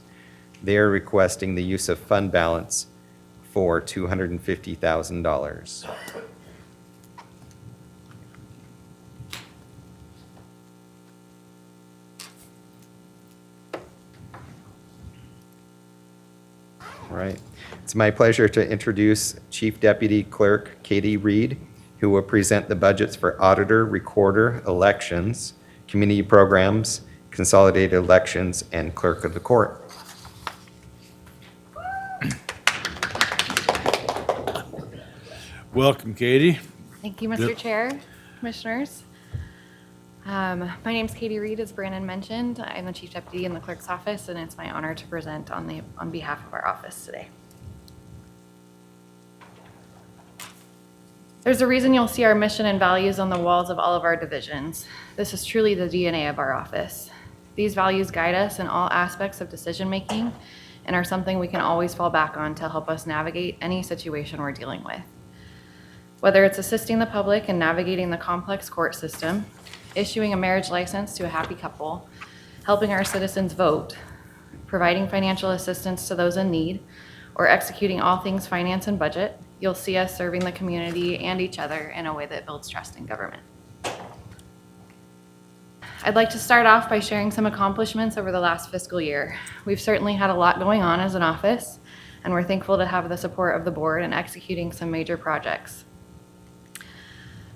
They are requesting the use of fund balance for $250,000. Right. It's my pleasure to introduce Chief Deputy Clerk Katie Reed, who will present the budgets for Auditor, Recorder, Elections, Community Programs, Consolidated Elections, and Clerk of the Court. Welcome, Katie. Thank you, Mr. Chair, Commissioners. My name's Katie Reed, as Brandon mentioned. I'm the Chief Deputy in the Clerk's Office, and it's my honor to present on behalf of our office today. There's a reason you'll see our mission and values on the walls of all of our divisions. This is truly the DNA of our office. These values guide us in all aspects of decision-making and are something we can always fall back on to help us navigate any situation we're dealing with. Whether it's assisting the public in navigating the complex court system, issuing a marriage license to a happy couple, helping our citizens vote, providing financial assistance to those in need, or executing all things finance and budget, you'll see us serving the community and each other in a way that builds trust in government. I'd like to start off by sharing some accomplishments over the last fiscal year. We've certainly had a lot going on as an office, and we're thankful to have the support of the board in executing some major projects.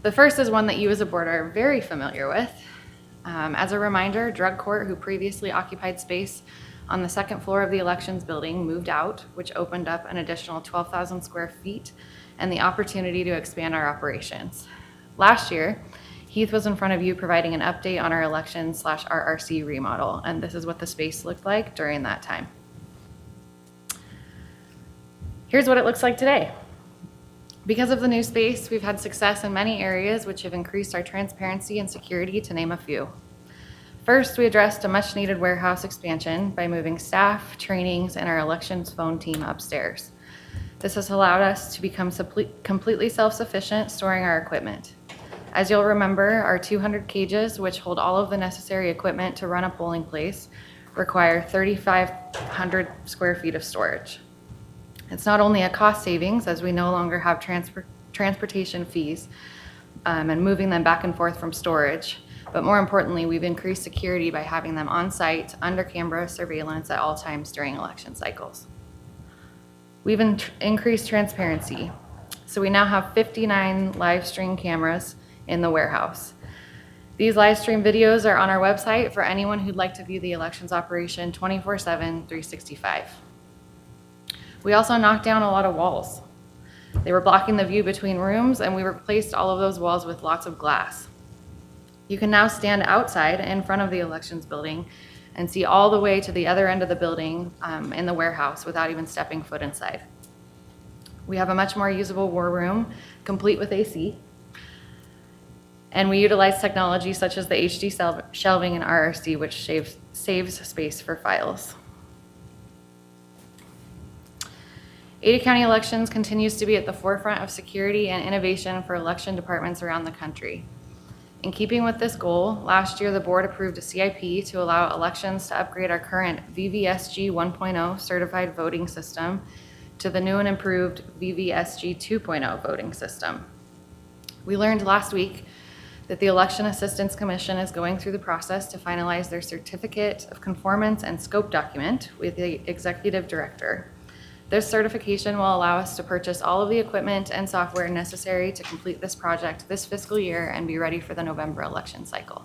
The first is one that you as a board are very familiar with. As a reminder, Drug Court, who previously occupied space on the second floor of the elections building, moved out, which opened up an additional 12,000 square feet and the opportunity to expand our operations. Last year, Heath was in front of you providing an update on our elections/RRC remodel, and this is what the space looked like during that time. Here's what it looks like today. Because of the new space, we've had success in many areas which have increased our transparency and security, to name a few. First, we addressed a much-needed warehouse expansion by moving staff, trainings, and our elections phone team upstairs. This has allowed us to become completely self-sufficient storing our equipment. As you'll remember, our 200 cages, which hold all of the necessary equipment to run a polling place, require 3,500 square feet of storage. It's not only a cost savings, as we no longer have transportation fees and moving them back and forth from storage, but more importantly, we've increased security by having them on site under camera surveillance at all times during election cycles. We've increased transparency. So we now have 59 live stream cameras in the warehouse. These live stream videos are on our website for anyone who'd like to view the elections operation 24/7, 365. We also knocked down a lot of walls. They were blocking the view between rooms, and we replaced all of those walls with lots of glass. You can now stand outside in front of the elections building and see all the way to the other end of the building in the warehouse without even stepping foot inside. We have a much more usable war room, complete with AC. And we utilize technology such as the HD shelving and RRC, which saves space for files. Ada County Elections continues to be at the forefront of security and innovation for election departments around the country. In keeping with this goal, last year the board approved a CIP to allow elections to upgrade our current VVSG 1.0 certified voting system to the new and improved VVSG 2.0 voting system. We learned last week that the Election Assistance Commission is going through the process to finalize their certificate of conformance and scope document with the executive director. This certification will allow us to purchase all of the equipment and software necessary to complete this project this fiscal year and be ready for the November election cycle.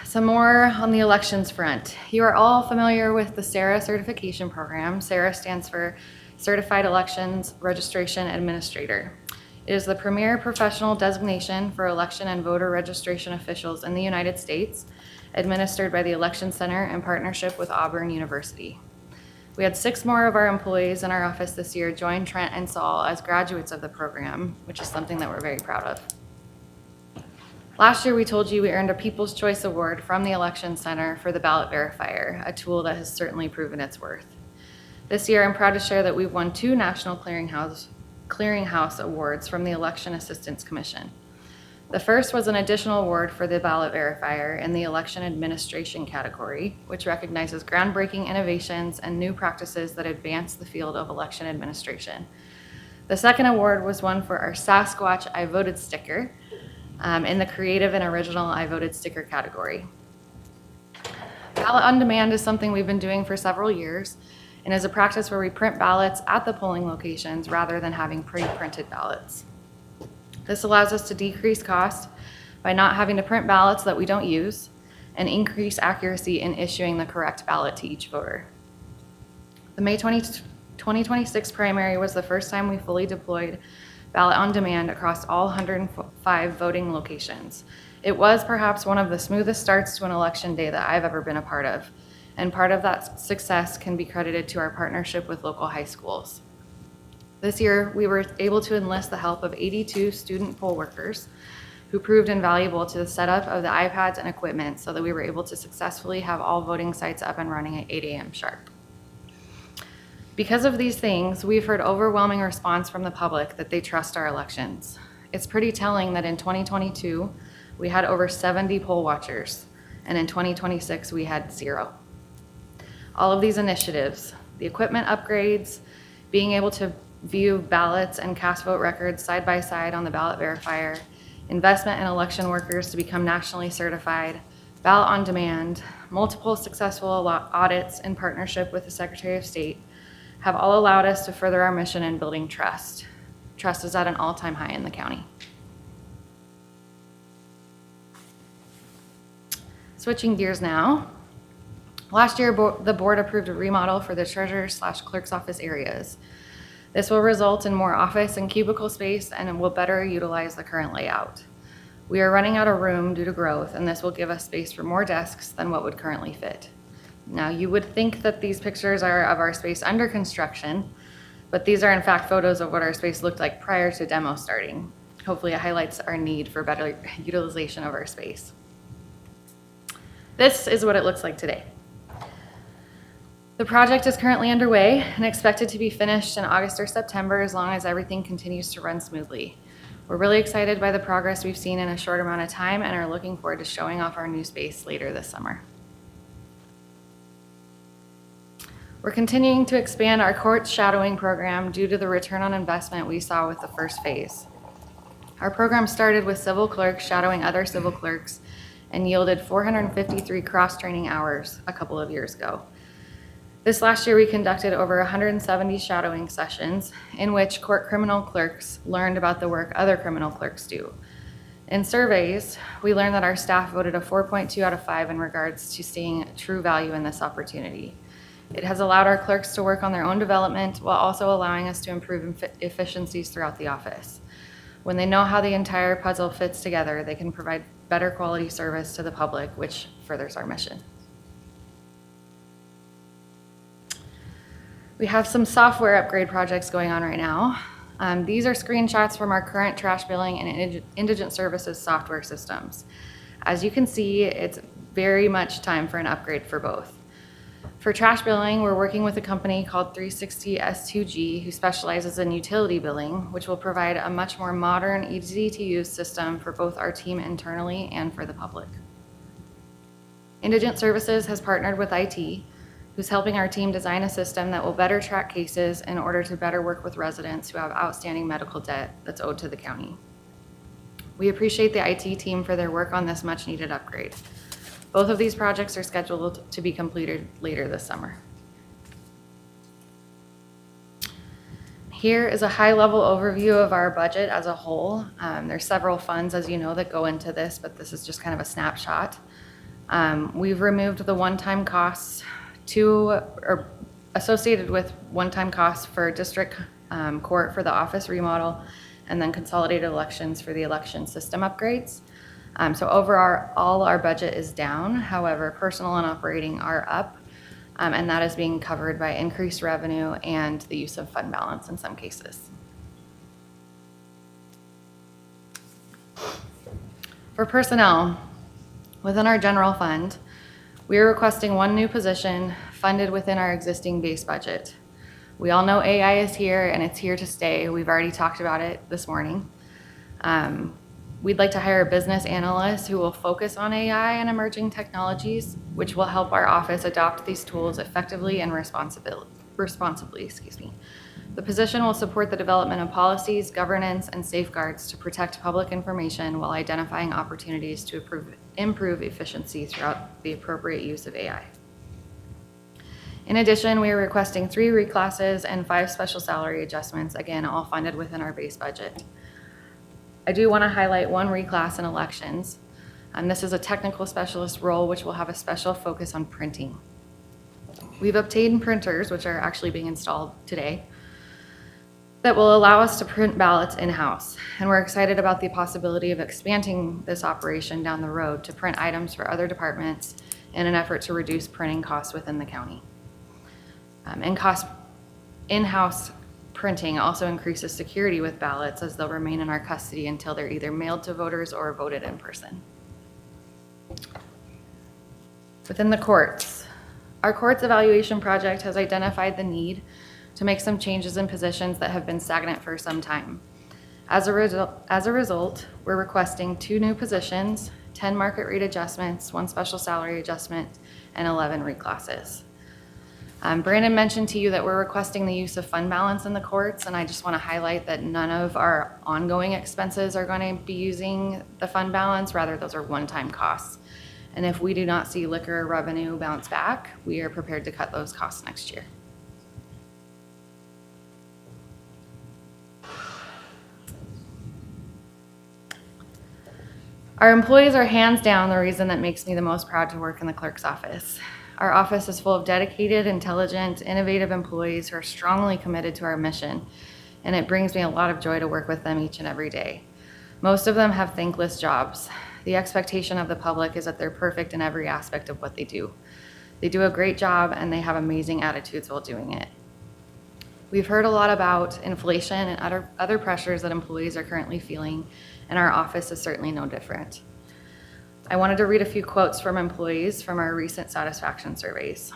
Some more on the elections front. You are all familiar with the SARA certification program. SARA stands for Certified Elections Registration Administrator. It is the premier professional designation for election and voter registration officials in the United States, administered by the Election Center in partnership with Auburn University. We had 6 more of our employees in our office this year join Trent and Saul as graduates of the program, which is something that we're very proud of. Last year, we told you we earned a People's Choice Award from the Election Center for the Ballot Verifier, a tool that has certainly proven its worth. This year, I'm proud to share that we've won 2 National Clearinghouse Awards from the Election Assistance Commission. The first was an additional award for the ballot verifier in the election administration category, which recognizes groundbreaking innovations and new practices that advance the field of election administration. The second award was one for our Sasquatch I Voted sticker in the creative and original I Voted sticker category. Ballot on demand is something we've been doing for several years and is a practice where we print ballots at the polling locations rather than having pre-printed ballots. This allows us to decrease cost by not having to print ballots that we don't use and increase accuracy in issuing the correct ballot to each voter. The May 2026 primary was the first time we fully deployed ballot on demand across all 105 voting locations. It was perhaps one of the smoothest starts to an election day that I've ever been a part of, and part of that success can be credited to our partnership with local high schools. This year, we were able to enlist the help of 82 student poll workers who proved invaluable to the setup of the iPads and equipment so that we were able to successfully have all voting sites up and running at 8 a.m. sharp. Because of these things, we've heard overwhelming response from the public that they trust our elections. It's pretty telling that in 2022, we had over 70 poll watchers, and in 2026, we had 0. All of these initiatives, the equipment upgrades, being able to view ballots and cast vote records side by side on the ballot verifier, investment in election workers to become nationally certified, ballot on demand, multiple successful audits in partnership with the Secretary of State have all allowed us to further our mission in building trust. Trust is at an all-time high in the county. Switching gears now. Last year, the board approved a remodel for the treasurer/clerk's office areas. This will result in more office and cubicle space and will better utilize the current layout. We are running out of room due to growth, and this will give us space for more desks than what would currently fit. Now, you would think that these pictures are of our space under construction, but these are in fact photos of what our space looked like prior to demo starting. Hopefully it highlights our need for better utilization of our space. This is what it looks like today. The project is currently underway and expected to be finished in August or September as long as everything continues to run smoothly. We're really excited by the progress we've seen in a short amount of time and are looking forward to showing off our new space later this summer. We're continuing to expand our court shadowing program due to the return on investment we saw with the first phase. Our program started with civil clerks shadowing other civil clerks and yielded 453 cross-training hours a couple of years ago. This last year, we conducted over 170 shadowing sessions in which court criminal clerks learned about the work other criminal clerks do. In surveys, we learned that our staff voted a 4.2 out of 5 in regards to seeing true value in this opportunity. It has allowed our clerks to work on their own development while also allowing us to improve efficiencies throughout the office. When they know how the entire puzzle fits together, they can provide better quality service to the public, which furthers our mission. We have some software upgrade projects going on right now. These are screenshots from our current trash billing and indigent services software systems. As you can see, it's very much time for an upgrade for both. For trash billing, we're working with a company called 360 S2G who specializes in utility billing, which will provide a much more modern, easy-to-use system for both our team internally and for the public. Indigent Services has partnered with IT, who's helping our team design a system that will better track cases in order to better work with residents who have outstanding medical debt that's owed to the county. We appreciate the IT team for their work on this much-needed upgrade. Both of these projects are scheduled to be completed later this summer. Here is a high-level overview of our budget as a whole. There's several funds, as you know, that go into this, but this is just kind of a snapshot. We've removed the one-time costs associated with one-time costs for district court for the office remodel, and then consolidated elections for the election system upgrades. So overall, all our budget is down. However, personal and operating are up, and that is being covered by increased revenue and the use of fund balance in some cases. For personnel, within our general fund, we are requesting one new position funded within our existing base budget. We all know AI is here and it's here to stay. We've already talked about it this morning. We'd like to hire a business analyst who will focus on AI and emerging technologies, which will help our office adopt these tools effectively and responsibly. The position will support the development of policies, governance, and safeguards to protect public information while identifying opportunities to improve efficiency throughout the appropriate use of AI. In addition, we are requesting 3 reclasses and 5 special salary adjustments, again, all funded within our base budget. I do want to highlight one reclass in elections. This is a technical specialist role, which will have a special focus on printing. We've obtained printers, which are actually being installed today, that will allow us to print ballots in-house. And we're excited about the possibility of expanding this operation down the road to print items for other departments in an effort to reduce printing costs within the county. In-house printing also increases security with ballots as they'll remain in our custody until they're either mailed to voters or voted in person. Within the courts, our courts evaluation project has identified the need to make some changes in positions that have been stagnant for some time. As a result, we're requesting 2 new positions, 10 market rate adjustments, 1 special salary adjustment, and 11 reclasses. Brandon mentioned to you that we're requesting the use of fund balance in the courts, and I just want to highlight that none of our ongoing expenses are going to be using the fund balance. Rather, those are one-time costs. And if we do not see liquor revenue bounce back, we are prepared to cut those costs next year. Our employees are hands down the reason that makes me the most proud to work in the clerk's office. Our office is full of dedicated, intelligent, innovative employees who are strongly committed to our mission, and it brings me a lot of joy to work with them each and every day. Most of them have thankless jobs. The expectation of the public is that they're perfect in every aspect of what they do. They do a great job and they have amazing attitudes while doing it. We've heard a lot about inflation and other pressures that employees are currently feeling, and our office is certainly no different. I wanted to read a few quotes from employees from our recent satisfaction surveys.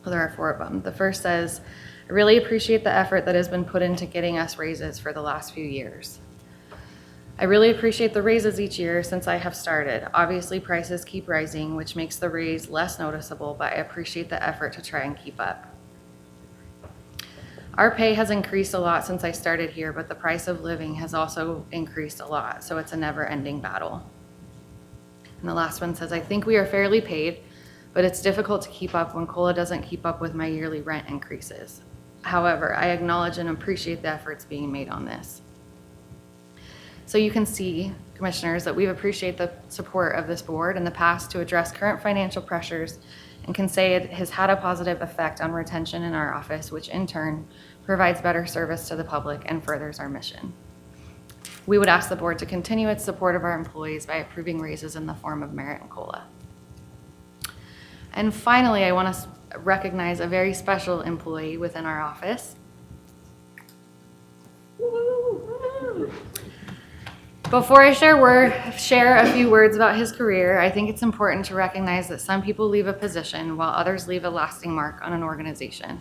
There are 4 of them. The first says, "I really appreciate the effort that has been put into getting us raises for the last few years. I really appreciate the raises each year since I have started. Obviously, prices keep rising, which makes the raise less noticeable, but I appreciate the effort to try and keep up. Our pay has increased a lot since I started here, but the price of living has also increased a lot, so it's a never-ending battle." And the last one says, "I think we are fairly paid, but it's difficult to keep up when COLA doesn't keep up with my yearly rent increases. However, I acknowledge and appreciate the efforts being made on this." So you can see, Commissioners, that we appreciate the support of this board in the past to address current financial pressures, and can say it has had a positive effect on retention in our office, which in turn provides better service to the public and furthers our mission. We would ask the board to continue its support of our employees by approving raises in the form of merit and COLA. And finally, I want to recognize a very special employee within our office. Before I share a few words about his career, I think it's important to recognize that some people leave a position while others leave a lasting mark on an organization.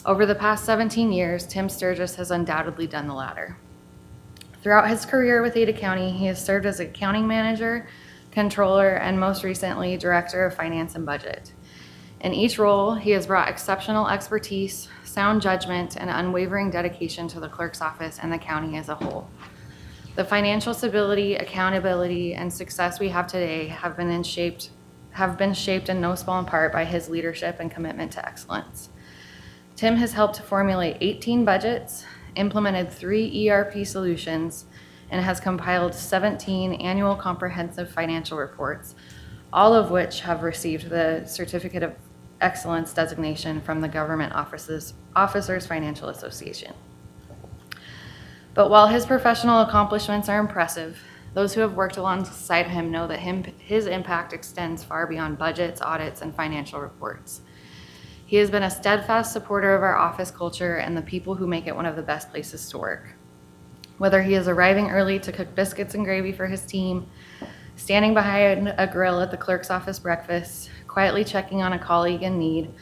Over the past 17 years, Tim Sturgis has undoubtedly done the latter. Throughout his career with Ada County, he has served as accounting manager, controller, and most recently, director of finance and budget. In each role, he has brought exceptional expertise, sound judgment, and unwavering dedication to the clerk's office and the county as a whole. The financial stability, accountability, and success we have today have been shaped in no small part by his leadership and commitment to excellence. Tim has helped to formulate 18 budgets, implemented 3 ERP solutions, and has compiled 17 annual comprehensive financial reports, all of which have received the Certificate of Excellence designation from the Government Officers Financial Association. But while his professional accomplishments are impressive, those who have worked alongside him know that his impact extends far beyond budgets, audits, and financial reports. He has been a steadfast supporter of our office culture and the people who make it one of the best places to work. Whether he is arriving early to cook biscuits and gravy for his team, standing behind a grill at the clerk's office breakfast, quietly checking on a colleague in need,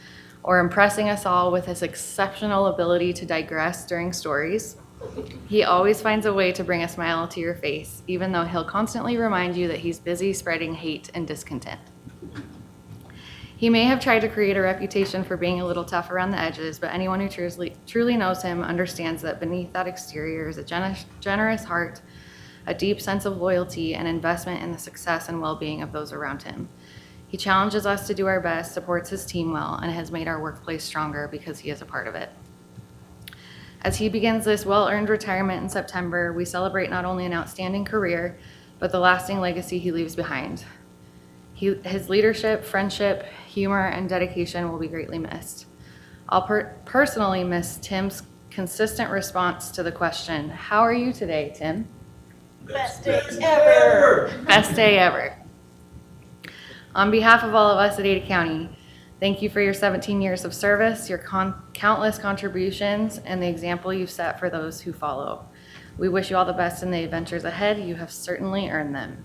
or impressing us all with his exceptional ability to digress during stories, he always finds a way to bring a smile to your face, even though he'll constantly remind you that he's busy spreading hate and discontent. He may have tried to create a reputation for being a little tough around the edges, but anyone who truly knows him understands that beneath that exterior is a generous heart, a deep sense of loyalty, and investment in the success and well-being of those around him. He challenges us to do our best, supports his team well, and has made our workplace stronger because he is a part of it. As he begins this well-earned retirement in September, we celebrate not only an outstanding career, but the lasting legacy he leaves behind. His leadership, friendship, humor, and dedication will be greatly missed. I'll personally miss Tim's consistent response to the question, "How are you today, Tim?" Best day ever! Best day ever. On behalf of all of us at Ada County, thank you for your 17 years of service, your countless contributions, and the example you've set for those who follow. We wish you all the best in the adventures ahead. You have certainly earned them.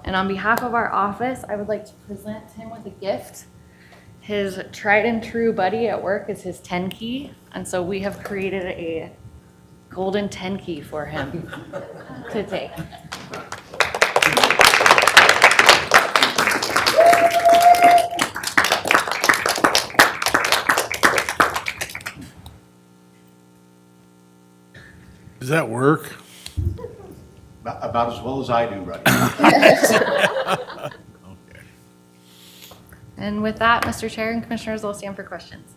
And on behalf of our office, I would like to present him with a gift. His tried and true buddy at work is his 10 key, and so we have created a golden 10 key for him to take. Does that work? About as well as I do right now. And with that, Mr. Chair and Commissioners, I'll stand for questions.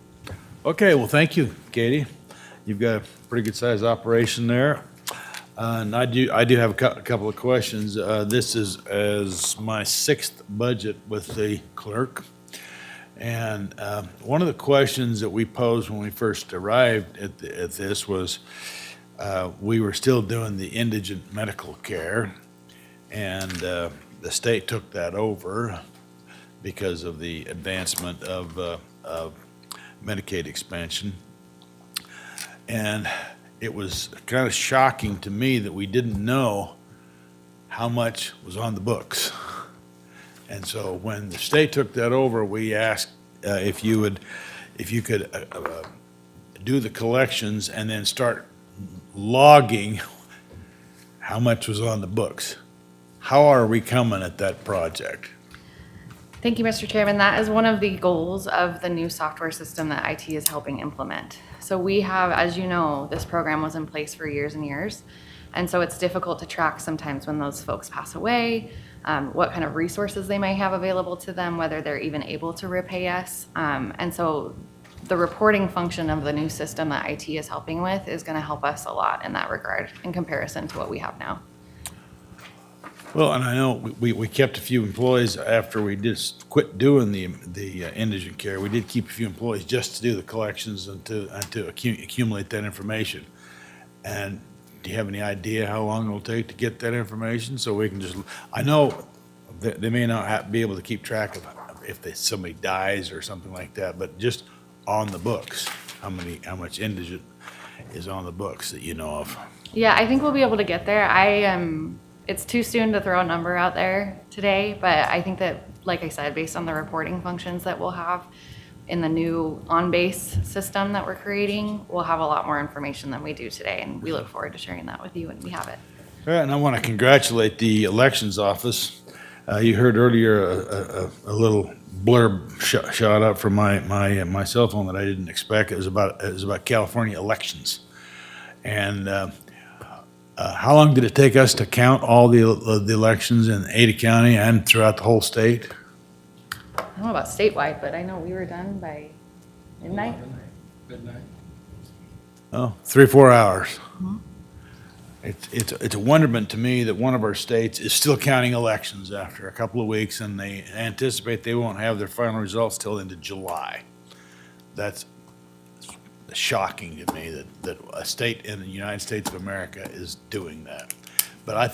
Okay, well, thank you, Katie. You've got a pretty good sized operation there. And I do have a couple of questions. This is my 6th budget with the clerk. And one of the questions that we posed when we first arrived at this was, we were still doing the indigent medical care, and the state took that over. because of the advancement of Medicaid expansion. And it was kind of shocking to me that we didn't know how much was on the books. And so when the state took that over, we asked if you could do the collections and then start logging how much was on the books. How are we coming at that project? Thank you, Mr. Chairman. That is one of the goals of the new software system that IT is helping implement. So we have, as you know, this program was in place for years and years. And so it's difficult to track sometimes when those folks pass away, what kind of resources they may have available to them, whether they're even able to repay us. And so the reporting function of the new system that IT is helping with is going to help us a lot in that regard in comparison to what we have now. Well, and I know we kept a few employees after we just quit doing the indigent care. We did keep a few employees just to do the collections and to accumulate that information. And do you have any idea how long it'll take to get that information so we can just, I know that they may not be able to keep track of if somebody dies or something like that, but just on the books, how much indigent is on the books that you know of? Yeah, I think we'll be able to get there. It's too soon to throw a number out there today, but I think that, like I said, based on the reporting functions that we'll have in the new on-base system that we're creating, we'll have a lot more information than we do today, and we look forward to sharing that with you when we have it. All right, and I want to congratulate the elections office. You heard earlier a little blurb shot up from my cell phone that I didn't expect. It was about California elections, and how long did it take us to count all the elections in Ada County and throughout the whole state? I don't know about statewide, but I know we were done by midnight. Oh, 3-4 hours. It's a wonderment to me that one of our states is still counting elections after a couple of weeks, and they anticipate they won't have their final results till into July. That's shocking to me that a state in the United States of America is doing that. But I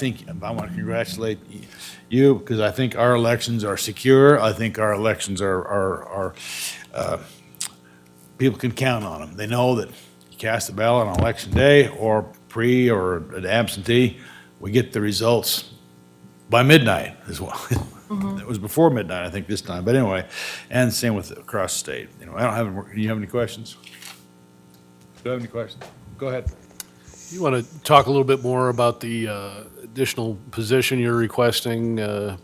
want to congratulate you because I think our elections are secure. I think our elections are people can count on them. They know that you cast a ballot on election day or pre or an absentee, we get the results by midnight as well. It was before midnight, I think, this time. But anyway, and same with across the state. Do you have any questions? Do you have any questions? Go ahead. You want to talk a little bit more about the additional position you're requesting,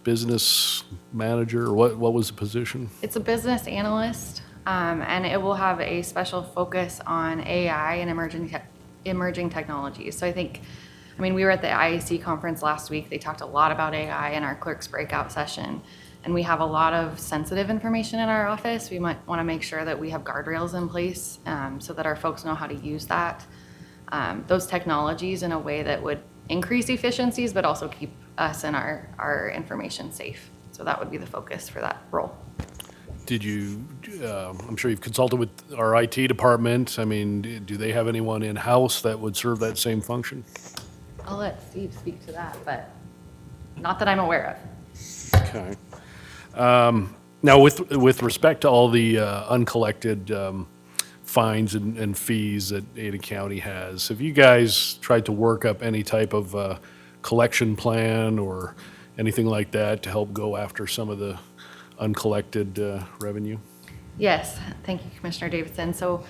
business manager, or what was the position? It's a business analyst, and it will have a special focus on AI and emerging technologies. So we were at the IAC conference last week. They talked a lot about AI in our clerk's breakout session. And we have a lot of sensitive information in our office. We might want to make sure that we have guardrails in place so that our folks know how to use those technologies in a way that would increase efficiencies, but also keep us and our information safe. So that would be the focus for that role. Did you, I'm sure you've consulted with our IT department. I mean, do they have anyone in-house that would serve that same function? I'll let Steve speak to that, but not that I'm aware of. Okay. Now, with respect to all the uncollected fines and fees that Ada County has, have you guys tried to work up any type of collection plan or anything like that to help go after some of the uncollected revenue? Yes, thank you, Commissioner Davidson. So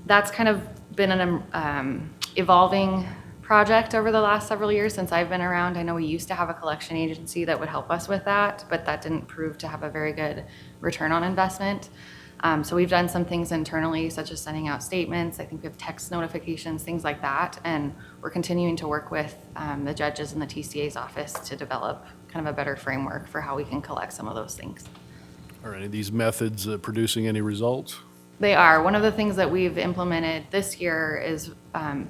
that's kind of been an evolving project over the last several years since I've been around. I know we used to have a collection agency that would help us with that, but that didn't prove to have a very good return on investment. So we've done some things internally, such as sending out statements. I think we have text notifications, things like that. And we're continuing to work with the judges in the TCA's office to develop kind of a better framework for how we can collect some of those things. Are any of these methods producing any results? They are. One of the things that we've implemented this year is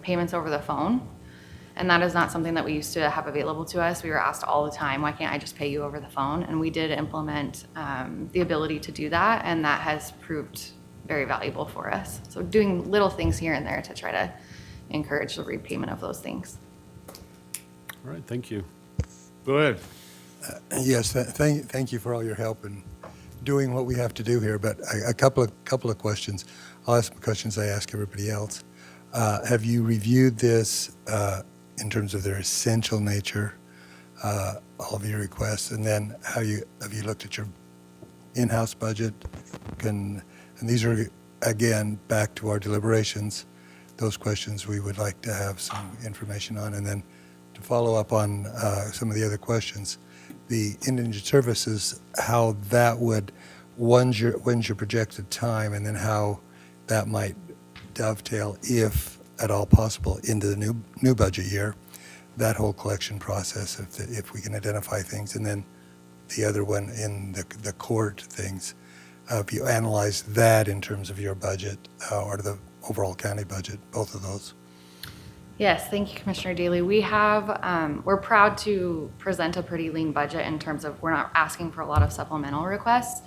payments over the phone. And that is not something that we used to have available to us. We were asked all the time, why can't I just pay you over the phone? And we did implement the ability to do that, and that has proved very valuable for us. So doing little things here and there to try to encourage the repayment of those things. All right, thank you. Go ahead. Yes, thank you for all your help and doing what we have to do here, but a couple of questions. I'll ask the questions I ask everybody else. Have you reviewed this in terms of their essential nature, all of your requests, and then have you looked at your in-house budget? And these are, again, back to our deliberations. Those questions we would like to have some information on. And then to follow up on some of the other questions, the indigent services, how that would, when's your projected time, and then how that might dovetail, if at all possible, into the new budget year, that whole collection process, if we can identify things. And then the other one in the court things, if you analyze that in terms of your budget or the overall county budget, both of those. Yes, thank you, Commissioner Daly. We have, we're proud to present a pretty lean budget in terms of we're not asking for a lot of supplemental requests,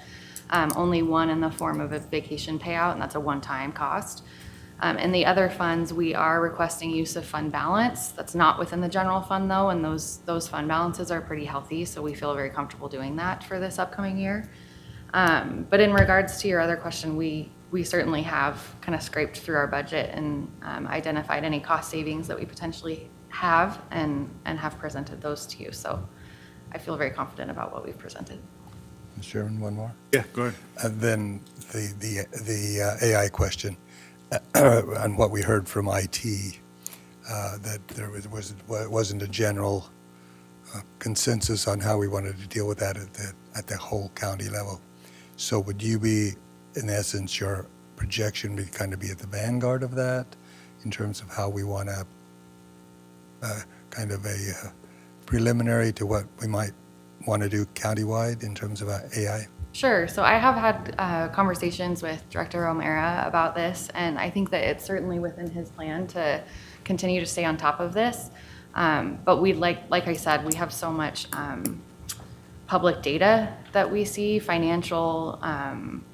only one in the form of a vacation payout, and that's a one-time cost. And the other funds, we are requesting use of fund balance. That's not within the general fund though, and those fund balances are pretty healthy, so we feel very comfortable doing that for this upcoming year. But in regards to your other question, we certainly have kind of scraped through our budget and identified any cost savings that we potentially have and have presented those to you. So I feel very confident about what we've presented. Mr. Chairman, one more. Yeah, go ahead. And then the AI question, and what we heard from IT, that there wasn't a general consensus on how we wanted to deal with that at the whole county level. So would you be, in essence, your projection would kind of be at the vanguard of that in terms of how we want to kind of a preliminary to what we might want to do countywide in terms of AI? Sure. So I have had conversations with Director O'Mara about this, and I think that it's certainly within his plan to continue to stay on top of this. But we like I said, we have so much public data that we see, financial,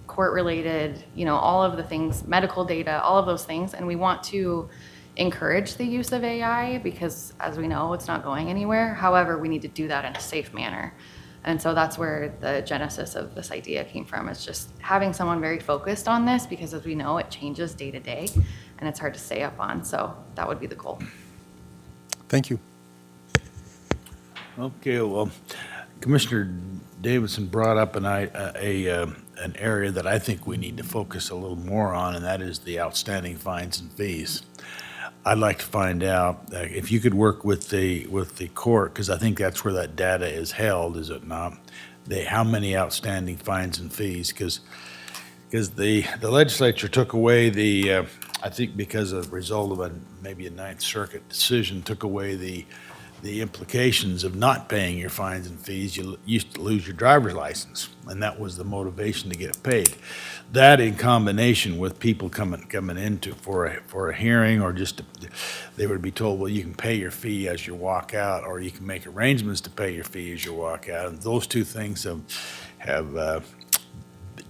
court-related, all of the things, medical data, all of those things, and we want to encourage the use of AI because, as we know, it's not going anywhere. However, we need to do that in a safe manner. And so that's where the genesis of this idea came from. It's just having someone very focused on this because, as we know, it changes day to day and it's hard to stay up on. So that would be the goal. Thank you. Okay, well, Commissioner Davidson brought up an area that I think we need to focus a little more on, and that is the outstanding fines and fees. I'd like to find out if you could work with the court, because I think that's where that data is held, is it not? How many outstanding fines and fees? Because the legislature took away I think because of the result of maybe a Ninth Circuit decision, took away the implications of not paying your fines and fees. You used to lose your driver's license, and that was the motivation to get it paid. That, in combination with people coming into for a hearing, or just they would be told, well, you can pay your fee as you walk out, or you can make arrangements to pay your fee as you walk out. And those two things have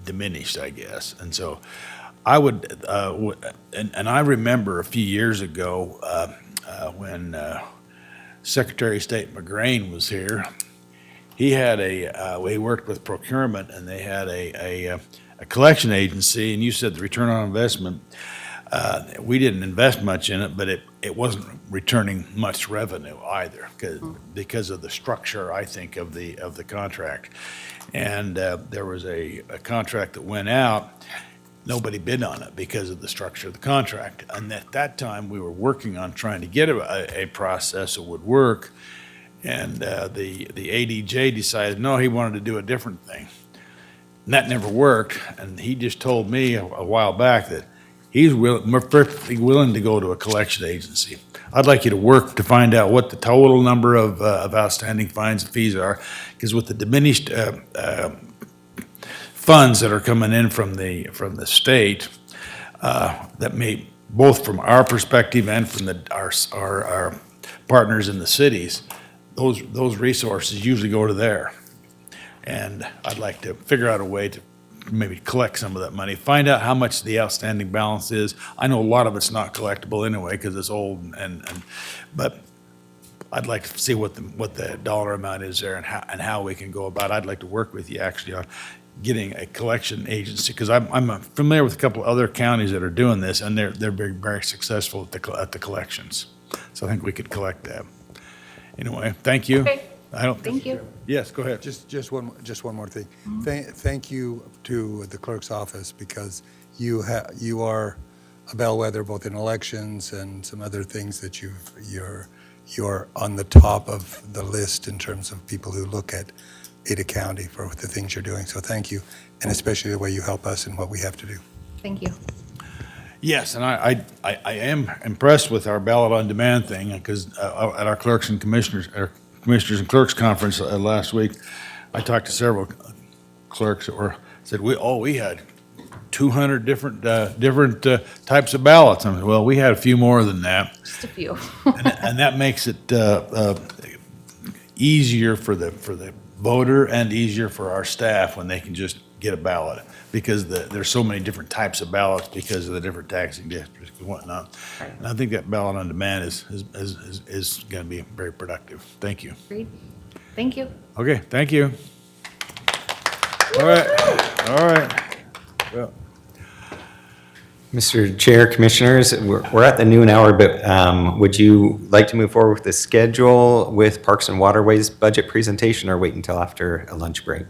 diminished, I guess. And so I would, and I remember a few years ago when Secretary of State McGrain was here. He had he worked with procurement, and they had a collection agency, and you said the return on investment, we didn't invest much in it, but it wasn't returning much revenue either because of the structure, I think, of the contract. And there was a contract that went out. Nobody bid on it because of the structure of the contract. And at that time, we were working on trying to get a process that would work. And the ADJ decided, no, he wanted to do a different thing. And that never worked. And he just told me a while back that he's perfectly willing to go to a collection agency. I'd like you to work to find out what the total number of outstanding fines and fees are, because with the diminished funds that are coming in from the state, that may, both from our perspective and from our partners in the cities, those resources usually go to there. And I'd like to figure out a way to maybe collect some of that money, find out how much the outstanding balance is. I know a lot of it's not collectible anyway because it's old, but I'd like to see what the dollar amount is there and how we can go about it. I'd like to work with you actually on getting a collection agency, because I'm familiar with a couple of other counties that are doing this, and they're very, very successful at the collections. So I think we could collect that. Anyway, thank you. Okay. I don't. Thank you. Yes, go ahead. Just one more thing. Thank you to the clerk's office, because you are a bellwether both in elections and some other things that you're on the top of the list in terms of people who look at Ada County for the things you're doing. So thank you, and especially the way you help us in what we have to do. Thank you. Yes, and I am impressed with our ballot on demand thing, because at our clerks and commissioners, our commissioners and clerks conference last week, I talked to several clerks that said we had 200 different types of ballots. I mean, well, we had a few more than that, Just a few. and that makes it easier for the voter and easier for our staff when they can just get a ballot, because there's so many different types of ballots because of the different taxing districts and whatnot. And I think that ballot on demand is going to be very productive. Thank you. Agreed. Thank you. Okay, thank you. All right. Well, Mr. Chair, Commissioners, we're at the noon hour, but would you like to move forward with the schedule with Parks and Waterways budget presentation, or wait until after a lunch break?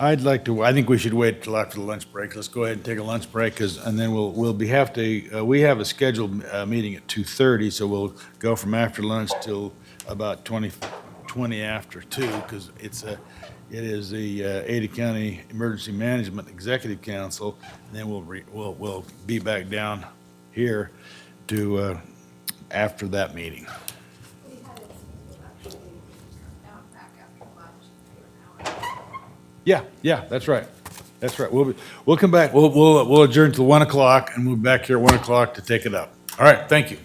I think we should wait till after the lunch break. Let's go ahead and take a lunch break, and then we have a scheduled meeting at 2:30, so we'll go from after lunch till about 20 after 2, because it is the Ada County Emergency Management Executive Council, and then we'll be back down here to after that meeting. Yeah, that's right. We'll come back. We'll adjourn till 1 o'clock, and we'll be back here at 1 o'clock to take it up. All right, thank you.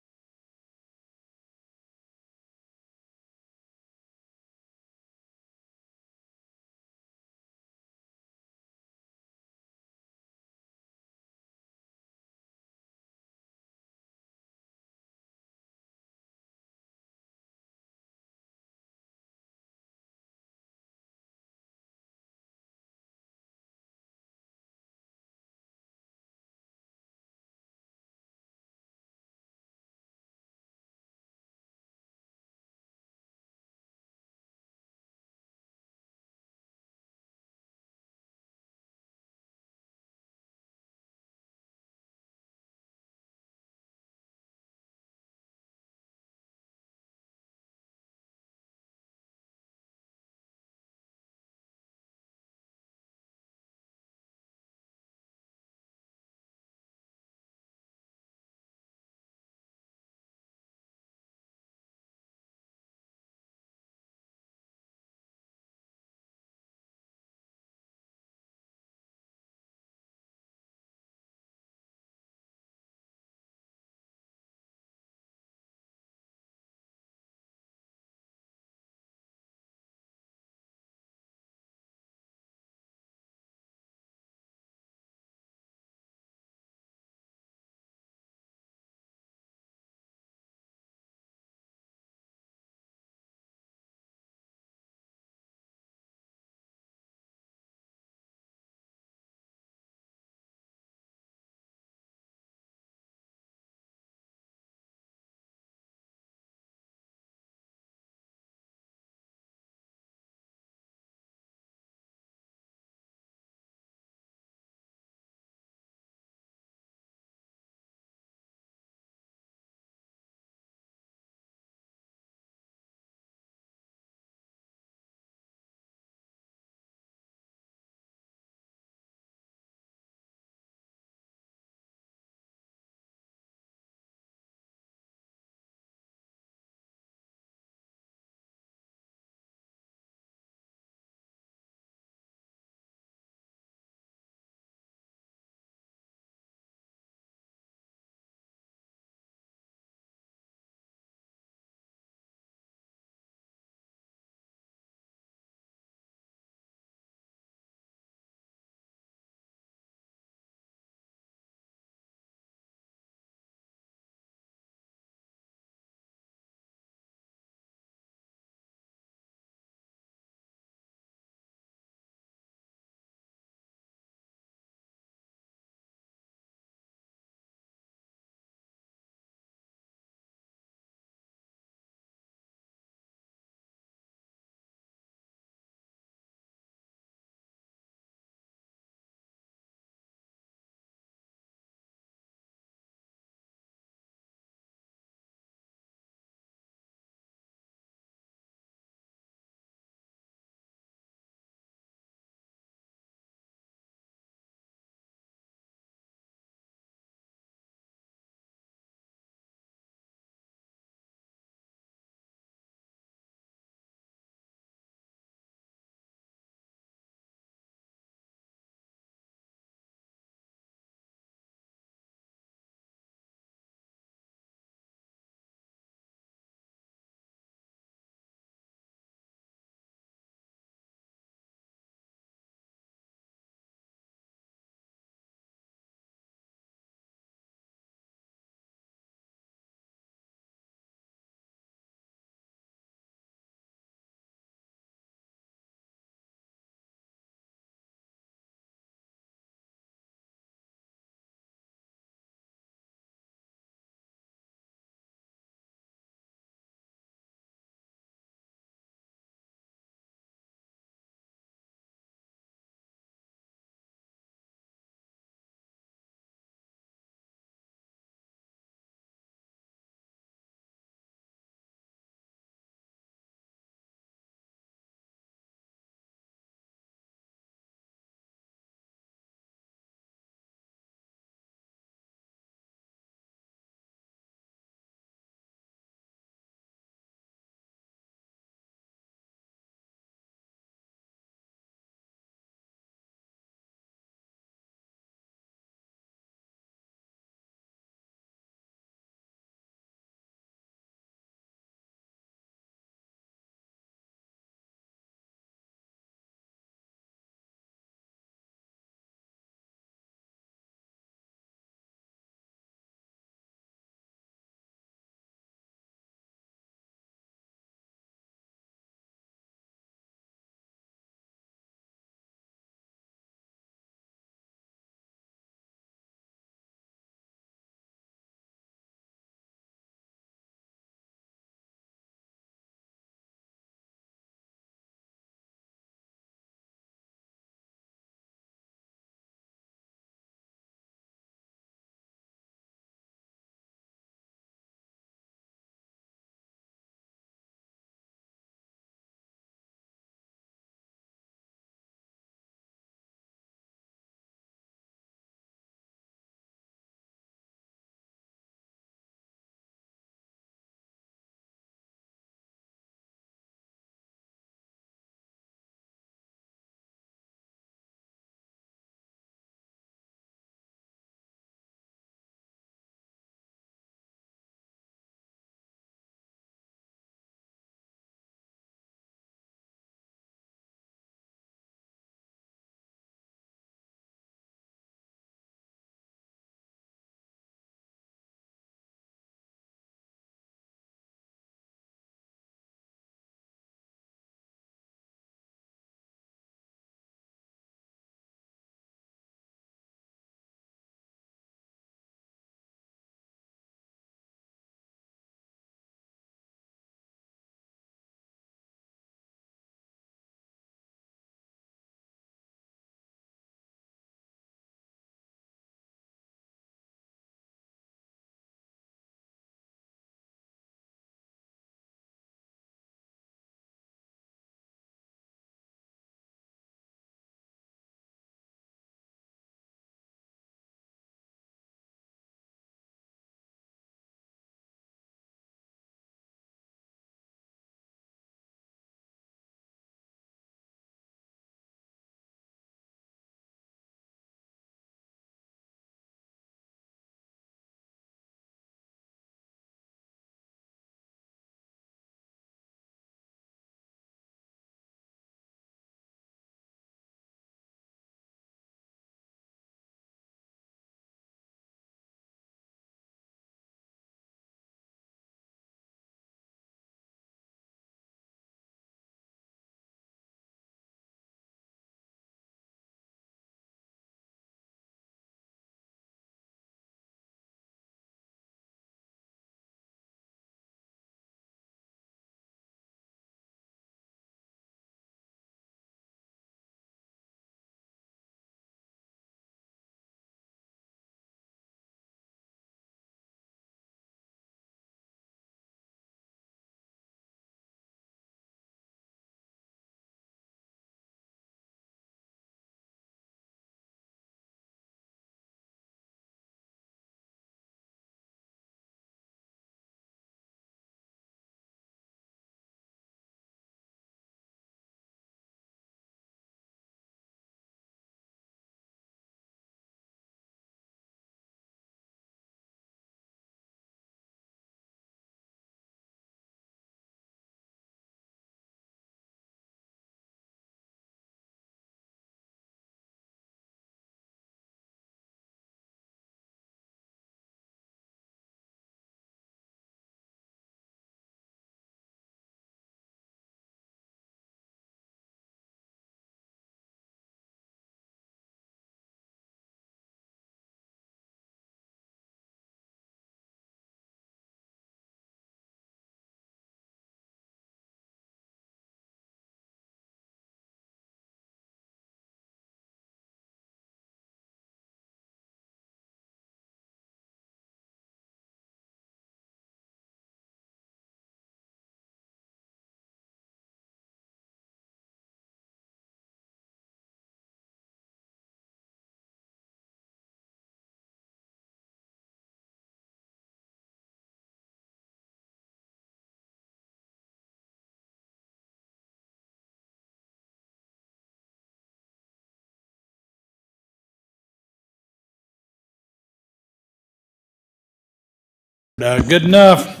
Good enough.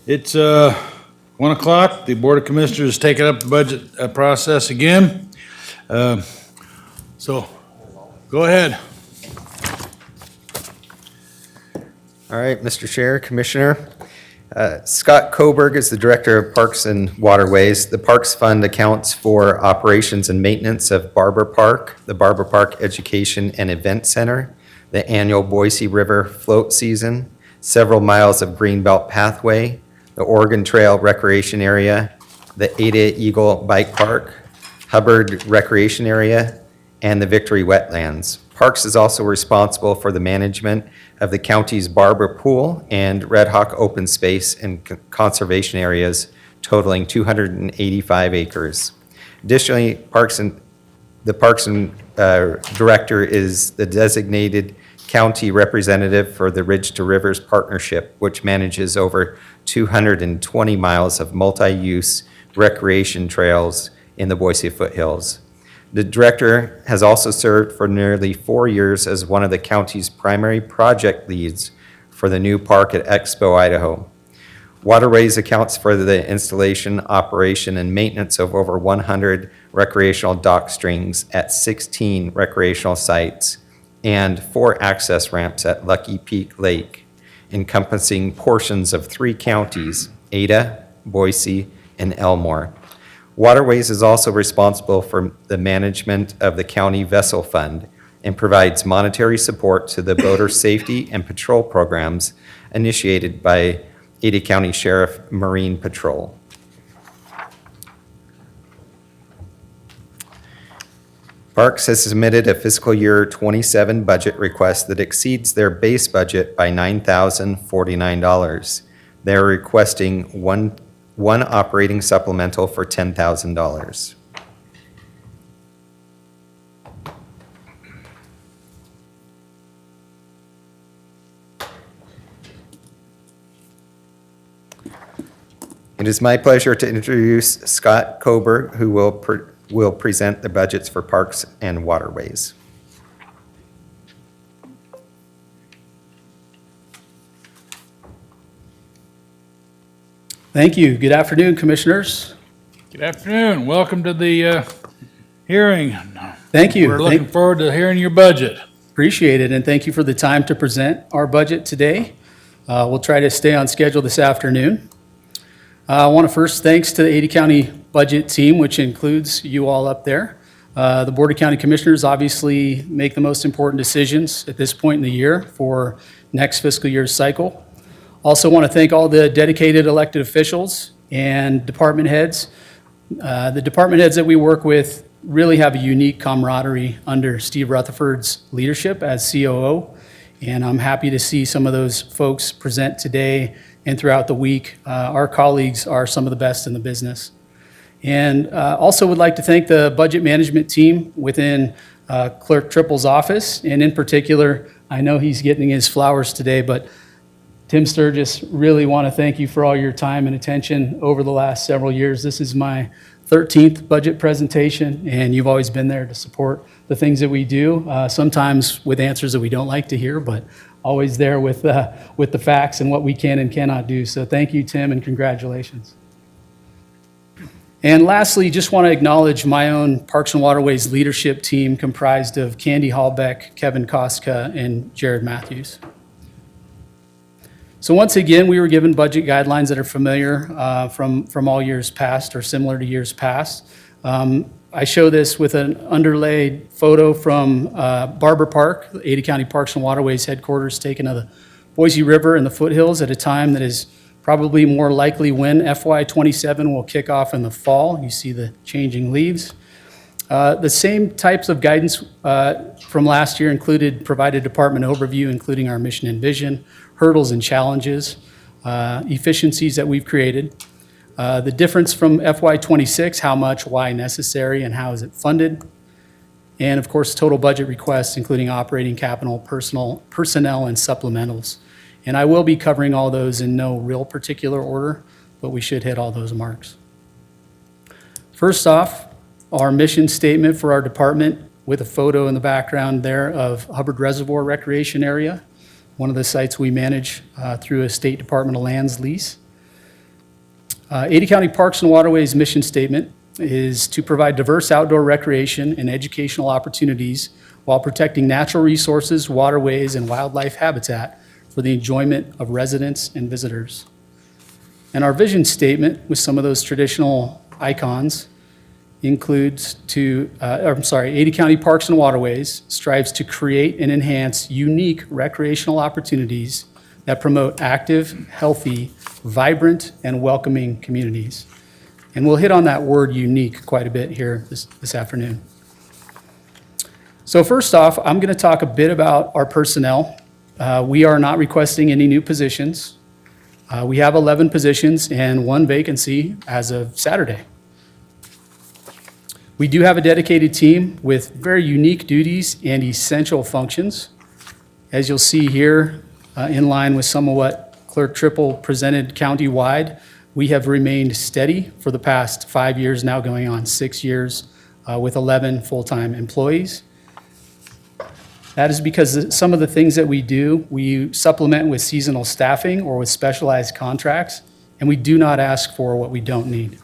It's 1 o'clock. The Board of Commissioners is taking up the budget process again. So, go ahead. All right, Mr. Chair, Commissioner. Scott Coburg is the Director of Parks and Waterways. The Parks Fund accounts for operations and maintenance of Barber Park, the Barber Park Education and Event Center, the annual Boise River float season, several miles of Greenbelt Pathway, the Oregon Trail Recreation Area, the Ada Eagle Bike Park, Hubbard Recreation Area, and the Victory Wetlands. Parks is also responsible for the management of the county's Barber Pool and Red Hawk Open Space and conservation areas totaling 285 acres. Additionally, the Parks and Director is the designated county representative for the Ridge to Rivers Partnership, which manages over 220 miles of multi-use recreation trails in the Boise foothills. The director has also served for nearly 4 years as one of the county's primary project leads for the new park at Expo, Idaho. Waterways accounts for the installation, operation, and maintenance of over 100 recreational dock strings at 16 recreational sites and 4 access ramps at Lucky Peak Lake, encompassing portions of 3 counties, Ada, Boise, and Elmore. Waterways is also responsible for the management of the county vessel fund and provides monetary support to the boater safety and patrol programs initiated by Ada County Sheriff Marine Patrol. Parks has submitted a fiscal year 27 budget request that exceeds their base budget by $9,049. They're requesting one operating supplemental for $10,000. It is my pleasure to introduce Scott Coburg, who will present the budgets for Parks and Waterways. Thank you. Good afternoon, Commissioners. Good afternoon. Welcome to the hearing. Thank you. We're looking forward to hearing your budget. Appreciate it, and thank you for the time to present our budget today. We'll try to stay on schedule this afternoon. I want to first thanks to the Ada County Budget Team, which includes you all up there. The Board of County Commissioners obviously make the most important decisions at this point in the year for next fiscal year's cycle. Also want to thank all the dedicated elected officials and department heads. The department heads that we work with really have a unique camaraderie under Steve Rutherford's leadership as COO, and I'm happy to see some of those folks present today and throughout the week. Our colleagues are some of the best in the business. And also would like to thank the budget management team within Clerk Tripple's office, and in particular, I know he's getting his flowers today, but Tim Sturgis, really want to thank you for all your time and attention over the last several years. This is my 13th budget presentation, and you've always been there to support the things that we do, sometimes with answers that we don't like to hear, but always there with the facts and what we can and cannot do. So thank you, Tim, and congratulations. And lastly, just want to acknowledge my own Parks and Waterways leadership team comprised of Candy Hallbeck, Kevin Koska, and Jared Matthews. So once again, we were given budget guidelines that are familiar from all years past or similar to years past. I show this with an underlaid photo from Barber Park, Ada County Parks and Waterways headquarters, taken of the Boise River and the foothills at a time that is probably more likely when FY27 will kick off in the fall. You see the changing leaves. The same types of guidance from last year provided department overview, including our mission and vision, hurdles and challenges, efficiencies that we've created. The difference from FY26, how much, why necessary, and how is it funded. And of course, total budget requests, including operating capital, personnel, and supplementals. And I will be covering all those in no real particular order, but we should hit all those marks. First off, our mission statement for our department with a photo in the background there of Hubbard Reservoir Recreation Area. one of the sites we manage through a State Department of Lands lease. Ada County Parks and Waterways mission statement is to provide diverse outdoor recreation and educational opportunities while protecting natural resources, waterways, and wildlife habitat for the enjoyment of residents and visitors. And our vision statement with some of those traditional icons includes Ada County Parks and Waterways strives to create and enhance unique recreational opportunities that promote active, healthy, vibrant, and welcoming communities. And we'll hit on that word unique quite a bit here this afternoon. So first off, I'm going to talk a bit about our personnel. We are not requesting any new positions. We have 11 positions and 1 vacancy as of Saturday. We do have a dedicated team with very unique duties and essential functions. As you'll see here, in line with some of what Clerk Triple presented countywide, we have remained steady for the past 5 years now, going on 6 years, with 11 full-time employees. That is because some of the things that we do, we supplement with seasonal staffing or with specialized contracts, and we do not ask for what we don't need.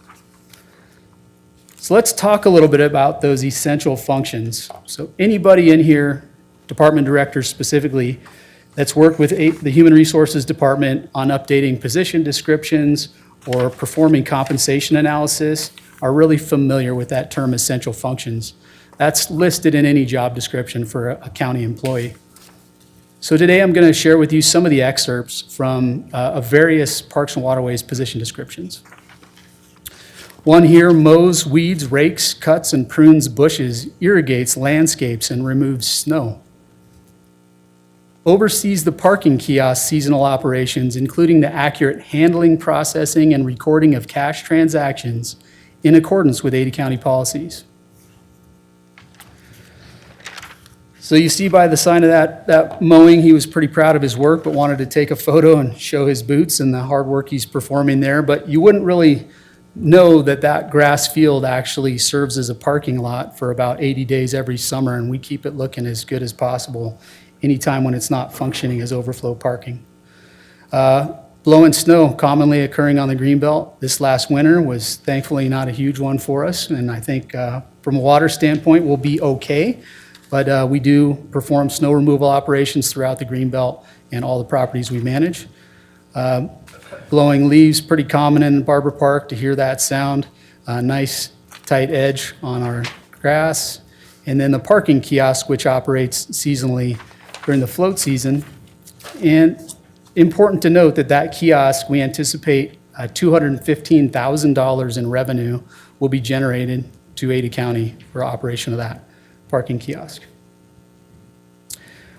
So let's talk a little bit about those essential functions. So anybody in here, department directors specifically, that's worked with the Human Resources Department on updating position descriptions or performing compensation analysis are really familiar with that term essential functions. That's listed in any job description for a county employee. So today I'm going to share with you some of the excerpts from various Parks and Waterways position descriptions. One here: mows, weeds, rakes, cuts, and prunes bushes, irrigates landscapes, and removes snow. Oversees the parking kiosk seasonal operations, including the accurate handling, processing, and recording of cash transactions in accordance with Ada County policies. So you see by the sign of that mowing, he was pretty proud of his work, but wanted to take a photo and show his boots and the hard work he's performing there. But you wouldn't really know that grass field actually serves as a parking lot for about 80 days every summer, and we keep it looking as good as possible anytime when it's not functioning as overflow parking. Blowing snow, commonly occurring on the Greenbelt. This last winter was thankfully not a huge one for us, and I think from a water standpoint, we'll be okay. But we do perform snow removal operations throughout the Greenbelt and all the properties we manage. Blowing leaves, pretty common in Barber Park to hear that sound. Nice tight edge on our grass. And then the parking kiosk, which operates seasonally during the float season. And important to note that kiosk, we anticipate $215,000 in revenue will be generated to Ada County for operation of that parking kiosk.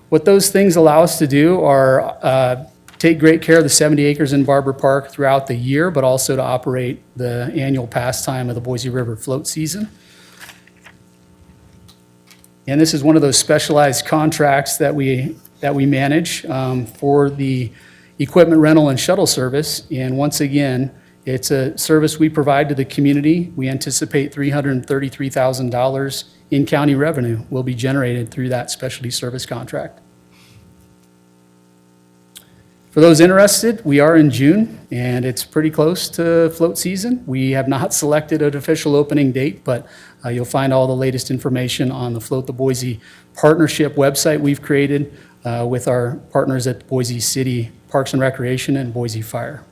What those things allow us to do are take great care of the 70 acres in Barber Park throughout the year, but also to operate the annual pastime of the Boise River float season. And this is one of those specialized contracts that we manage for the equipment rental and shuttle service. And once again, it's a service we provide to the community. We anticipate $333,000 in county revenue will be generated through that specialty service contract. For those interested, we are in June, and it's pretty close to float season. We have not selected an official opening date, but you'll find all the latest information on the Float the Boise partnership website we've created with our partners at Boise City Parks and Recreation and Boise Fire.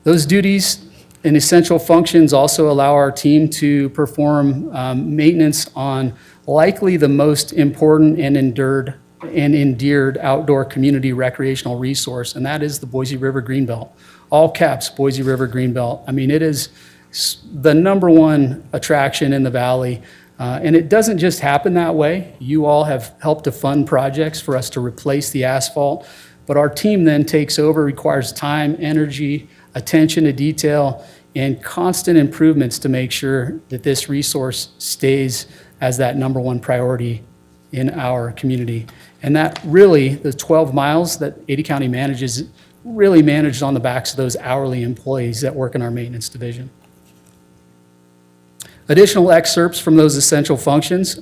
Those duties and essential functions also allow our team to perform maintenance on likely the most important and endeared outdoor community recreational resource, and that is the Boise River Greenbelt. All caps, Boise River Greenbelt. I mean, it is the #1 attraction in the valley, and it doesn't just happen that way. You all have helped to fund projects for us to replace the asphalt, but our team then takes over, requires time, energy, attention to detail, and constant improvements to make sure that this resource stays as that #1 priority in our community. And that really, the 12 miles that Ada County manages, really managed on the backs of those hourly employees that work in our maintenance division. Additional excerpts from those essential functions.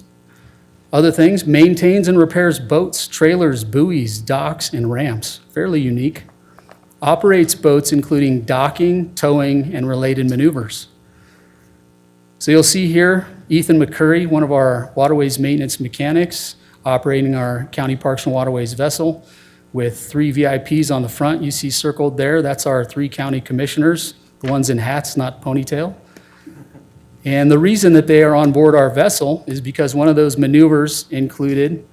Other things, maintains and repairs boats, trailers, buoys, docks, and ramps. Fairly unique. Operates boats including docking, towing, and related maneuvers. So you'll see here Ethan McCurry, one of our waterways maintenance mechanics, operating our County Parks and Waterways vessel with 3 VIPs on the front. You see circled there, that's our 3 county commissioners, the ones in hats, not ponytail. And the reason that they are on board our vessel is because one of those maneuvers included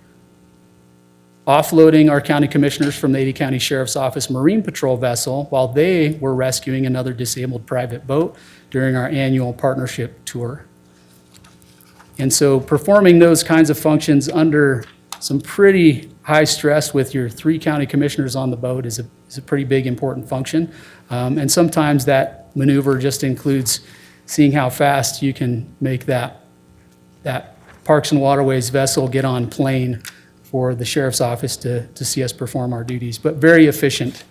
offloading our county commissioners from the Ada County Sheriff's Office Marine Patrol vessel while they were rescuing another disabled private boat during our annual partnership tour. And so performing those kinds of functions under some pretty high stress with your 3 county commissioners on the boat is a pretty big, important function. And sometimes that maneuver just includes seeing how fast you can make that Parks and Waterways vessel get on plane for the sheriff's office to see us perform our duties, but very efficient.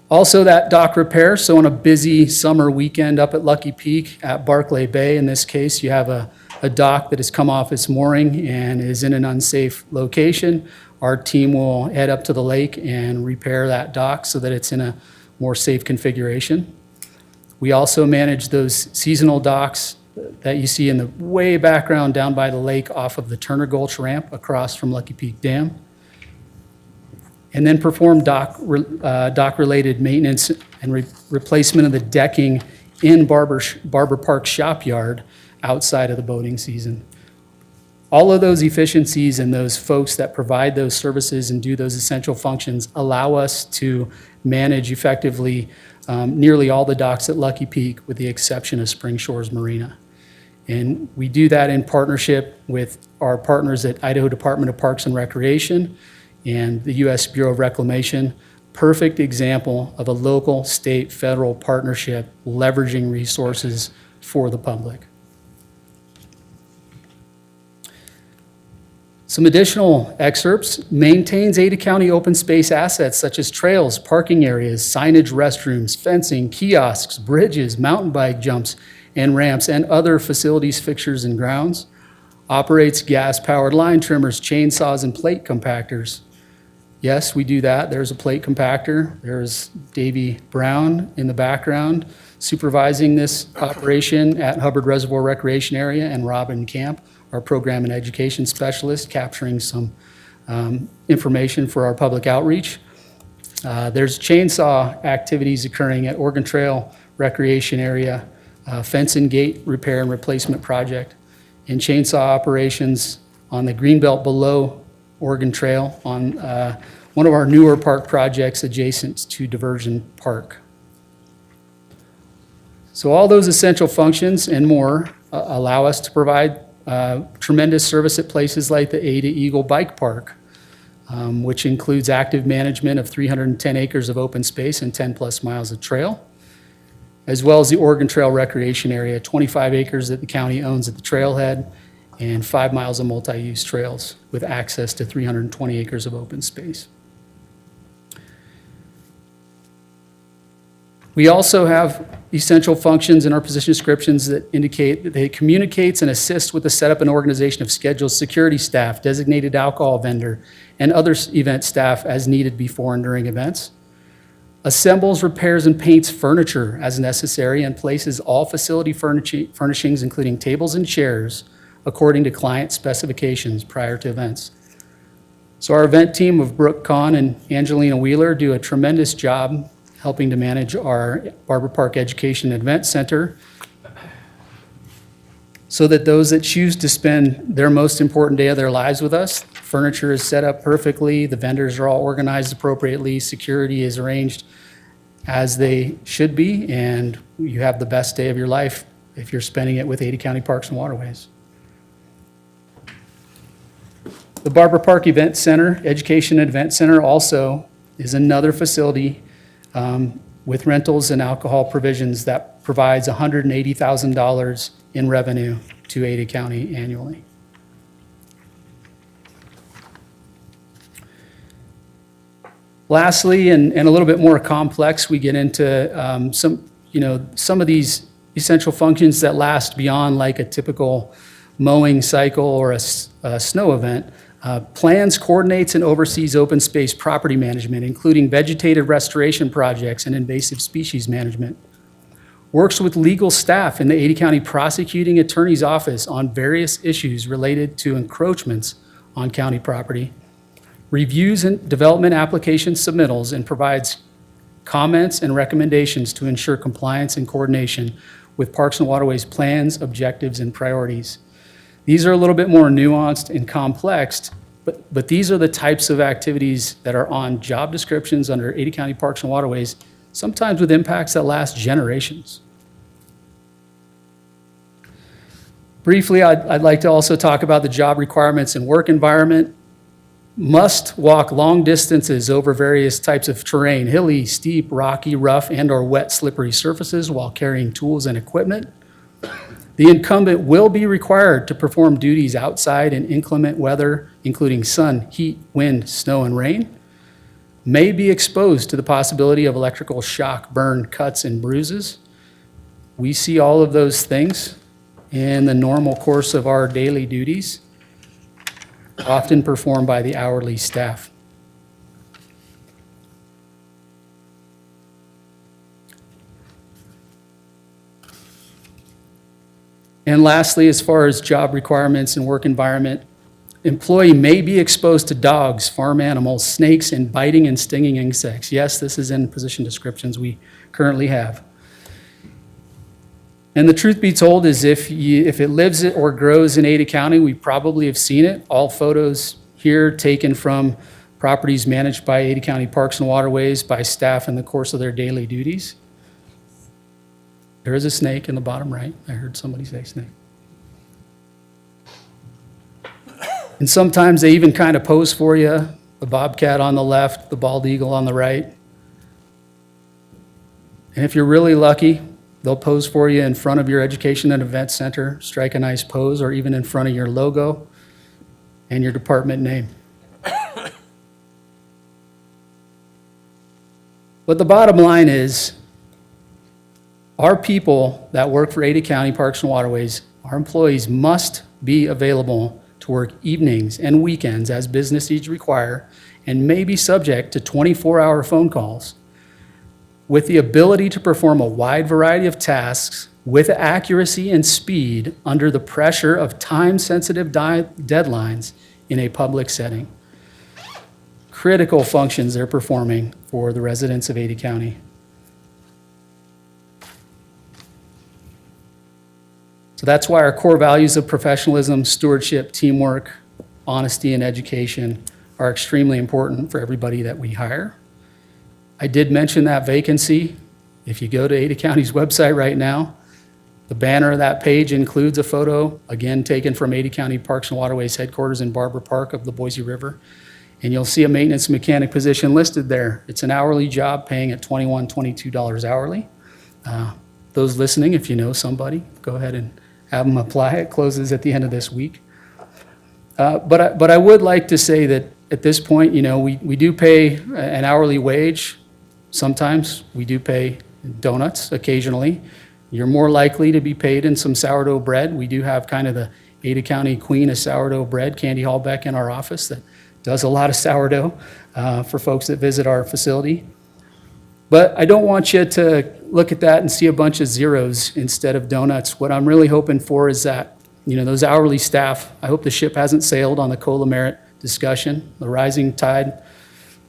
Also that dock repair, so on a busy summer weekend up at Lucky Peak at Barclay Bay, in this case, you have a dock that has come off its mooring and is in an unsafe location. Our team will head up to the lake and repair that dock so that it's in a more safe configuration. We also manage those seasonal docks that you see in the way background down by the lake off of the Turner Gulch ramp across from Lucky Peak Dam. And then perform dock-related maintenance and replacement of the decking in Barber Park Shop Yard outside of the boating season. All of those efficiencies and those folks that provide those services and do those essential functions allow us to manage effectively nearly all the docks at Lucky Peak with the exception of Spring Shores Marina. And we do that in partnership with our partners at Idaho Department of Parks and Recreation and the U.S. Bureau of Reclamation. Perfect example of a local, state, federal partnership leveraging resources for the public. Some additional excerpts: maintains Ada County open space assets such as trails, parking areas, signage, restrooms, fencing, kiosks, bridges, mountain bike jumps and ramps, and other facilities, fixtures, and grounds. Operates gas-powered line trimmers, chainsaws, and plate compactors. Yes, we do that. There's a plate compactor. There's Davy Brown in the background supervising this operation at Hubbard Reservoir Recreation Area, and Robin Camp, our program and education specialist, capturing some information for our public outreach. There's chainsaw activities occurring at Oregon Trail Recreation Area, fence and gate repair and replacement project, and chainsaw operations on the greenbelt below Oregon Trail on one of our newer park projects adjacent to Diversion Park. So all those essential functions and more allow us to provide tremendous service at places like the Ada Eagle Bike Park, which includes active management of 310 acres of open space and 10 plus miles of trail, as well as the Oregon Trail Recreation Area, 25 acres that the county owns at the trailhead, and 5 miles of multi-use trails with access to 320 acres of open space. We also have essential functions in our position descriptions that indicate that it communicates and assists with the setup and organization of schedules, security staff, designated alcohol vendor, and other event staff as needed before and during events. Assembles, repairs, and paints furniture as necessary, and places all facility furnishings, including tables and chairs, according to client specifications prior to events. So our event team of Brooke Kahn and Angelina Wheeler do a tremendous job helping to manage our Barber Park Education and Event Center so that those that choose to spend their most important day of their lives with us, furniture is set up perfectly, the vendors are all organized appropriately, security is arranged as they should be, and you have the best day of your life if you're spending it with Ada County Parks and Waterways. The Barber Park Event Center, Education and Event Center also is another facility with rentals and alcohol provisions that provides $180,000 in revenue to Ada County annually. Lastly, and a little bit more complex, we get into some of these essential functions that last beyond like a typical mowing cycle or a snow event, plans, coordinates, and oversees open space property management, including vegetative restoration projects and invasive species management. Works with legal staff in the Ada County Prosecuting Attorney's Office on various issues related to encroachments on county property. Reviews and development application submittals and provides comments and recommendations to ensure compliance and coordination with Parks and Waterways plans, objectives, and priorities. These are a little bit more nuanced and complex, but these are the types of activities that are on job descriptions under Ada County Parks and Waterways, sometimes with impacts that last generations. Briefly, I'd like to also talk about the job requirements and work environment. Must walk long distances over various types of terrain, hilly, steep, rocky, rough, and/or wet, slippery surfaces while carrying tools and equipment. The incumbent will be required to perform duties outside in inclement weather, including sun, heat, wind, snow, and rain. May be exposed to the possibility of electrical shock, burn, cuts, and bruises. We see all of those things in the normal course of our daily duties, often performed by the hourly staff. And lastly, as far as job requirements and work environment, employee may be exposed to dogs, farm animals, snakes, and biting and stinging insects. Yes, this is in position descriptions we currently have. And the truth be told is if it lives or grows in Ada County, we probably have seen it. All photos here taken from properties managed by Ada County Parks and Waterways by staff in the course of their daily duties. There is a snake in the bottom right. I heard somebody say snake. And sometimes they even kind of pose for you, the bobcat on the left, the bald eagle on the right. And if you're really lucky, they'll pose for you in front of your education and event center, strike a nice pose, or even in front of your logo and your department name. But the bottom line is, our people that work for Ada County Parks and Waterways, our employees must be available to work evenings and weekends as business needs require, and may be subject to 24-hour phone calls, with the ability to perform a wide variety of tasks with accuracy and speed under the pressure of time-sensitive deadlines in a public setting. Critical functions they're performing for the residents of Ada County. So that's why our core values of professionalism, stewardship, teamwork, honesty, and education are extremely important for everybody that we hire. I did mention that vacancy. If you go to Ada County's website right now, the banner of that page includes a photo, again, taken from Ada County Parks and Waterways headquarters in Barber Park of the Boise River. And you'll see a maintenance mechanic position listed there. It's an hourly job paying at $21, $22 hourly. Those listening, if you know somebody, go ahead and have them apply. It closes at the end of this week. But I would like to say that at this point, you know, we do pay an hourly wage. Sometimes we do pay donuts occasionally. You're more likely to be paid in some sourdough bread. We do have kind of the Ada County queen of sourdough bread, Candy Hallbeck, in our office that does a lot of sourdough for folks that visit our facility. But I don't want you to look at that and see a bunch of zeros instead of donuts. What I'm really hoping for is that, you know, those hourly staff, I hope the ship hasn't sailed on the COLA merit discussion. The rising tide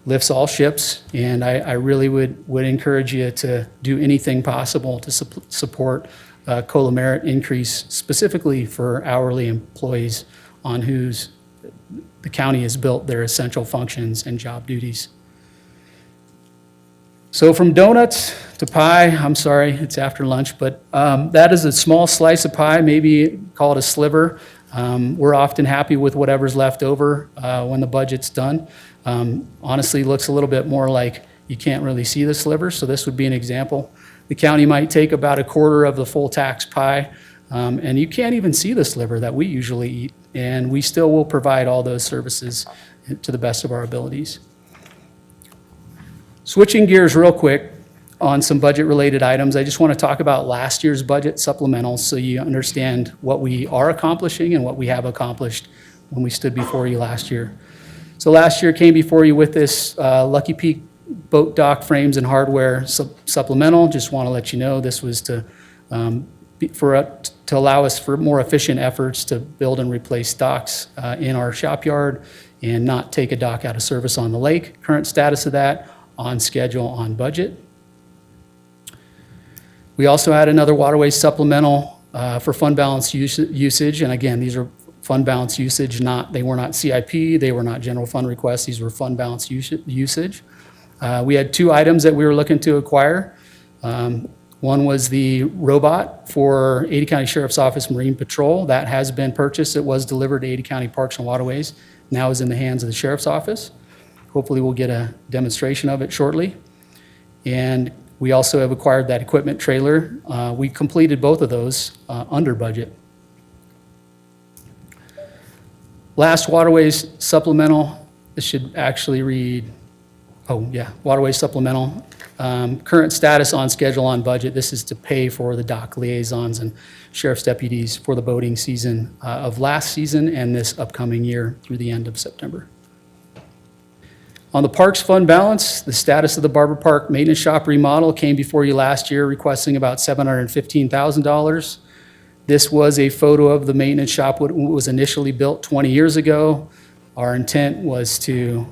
lifts all ships, and I really would encourage you to do anything possible to support COLA merit increase, specifically for hourly employees on whose the county has built their essential functions and job duties. So from donuts to pie, I'm sorry, it's after lunch, but that is a small slice of pie, maybe call it a sliver. We're often happy with whatever's left over when the budget's done. Honestly, looks a little bit more like you can't really see the sliver, so this would be an example. The county might take about a quarter of the full tax pie, and you can't even see the sliver that we usually eat, and we still will provide all those services to the best of our abilities. Switching gears real quick, on some budget-related items. I just want to talk about last year's budget supplementals so you understand what we are accomplishing and what we have accomplished when we stood before you last year. So last year came before you with this Lucky Peak boat dock frames and hardware supplemental. Just want to let you know this was to allow us for more efficient efforts to build and replace docks in our shopyard and not take a dock out of service on the lake. Current status of that, on schedule, on budget. We also had another waterway supplemental for fund balance usage, and again, these are fund balance usage, they were not CIP, they were not general fund requests, these were fund balance usage. We had two items that we were looking to acquire. One was the robot for Ada County Sheriff's Office Marine Patrol. That has been purchased. It was delivered to Ada County Parks and Waterways. Now is in the hands of the Sheriff's Office. Hopefully we'll get a demonstration of it shortly. And we also have acquired that equipment trailer. We completed both of those under budget. Last waterways supplemental, this should actually read, waterways supplemental. Current status on schedule on budget. This is to pay for the dock liaisons and sheriff's deputies for the boating season of last season and this upcoming year through the end of September. On the parks fund balance, the status of the Barber Park maintenance shop remodel came before you last year requesting about $715,000. This was a photo of the maintenance shop when it was initially built 20 years ago. Our intent was to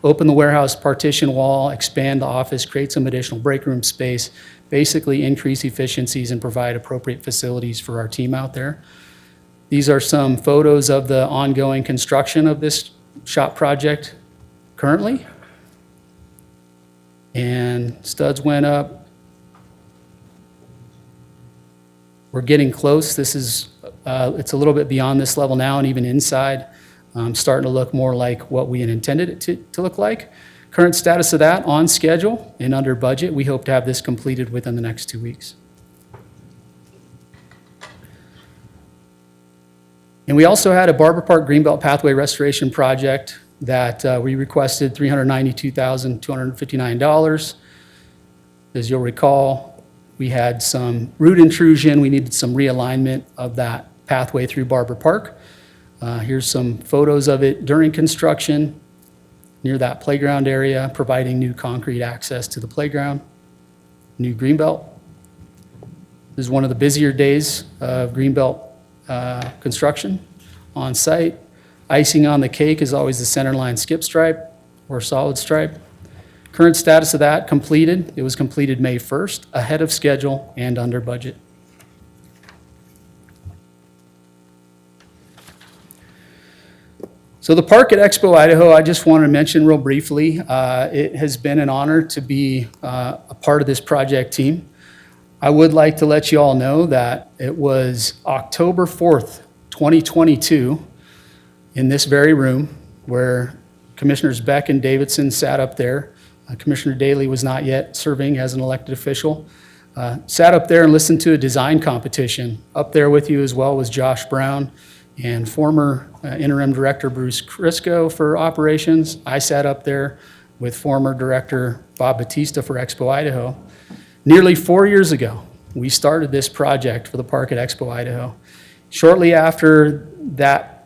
open the warehouse partition wall, expand the office, create some additional break room space, basically increase efficiencies and provide appropriate facilities for our team out there. These are some photos of the ongoing construction of this shop project currently. And studs went up. We're getting close. This is, it's a little bit beyond this level now and even inside. Starting to look more like what we had intended it to look like. Current status of that on schedule and under budget. We hope to have this completed within the next 2 weeks. And we also had a Barber Park Greenbelt Pathway Restoration project that we requested $392,259. As you'll recall, we had some root intrusion. We needed some realignment of that pathway through Barber Park. Here's some photos of it during construction near that playground area, providing new concrete access to the playground, new greenbelt. This is one of the busier days of greenbelt construction on site. Icing on the cake is always the centerline skip stripe or solid stripe. Current status of that completed. It was completed May 1st, ahead of schedule and under budget. So the park at Expo Idaho, I just want to mention real briefly, it has been an honor to be a part of this project team. I would like to let you all know that it was October 4th, 2022, in this very room where Commissioners Beck and Davidson sat up there. Commissioner Daley was not yet serving as an elected official. Sat up there and listened to a design competition. Up there with you as well was Josh Brown and former interim director Bruce Crisco for operations. I sat up there with former director Bob Batista for Expo Idaho. Nearly 4 years ago, we started this project for the park at Expo Idaho. Shortly after that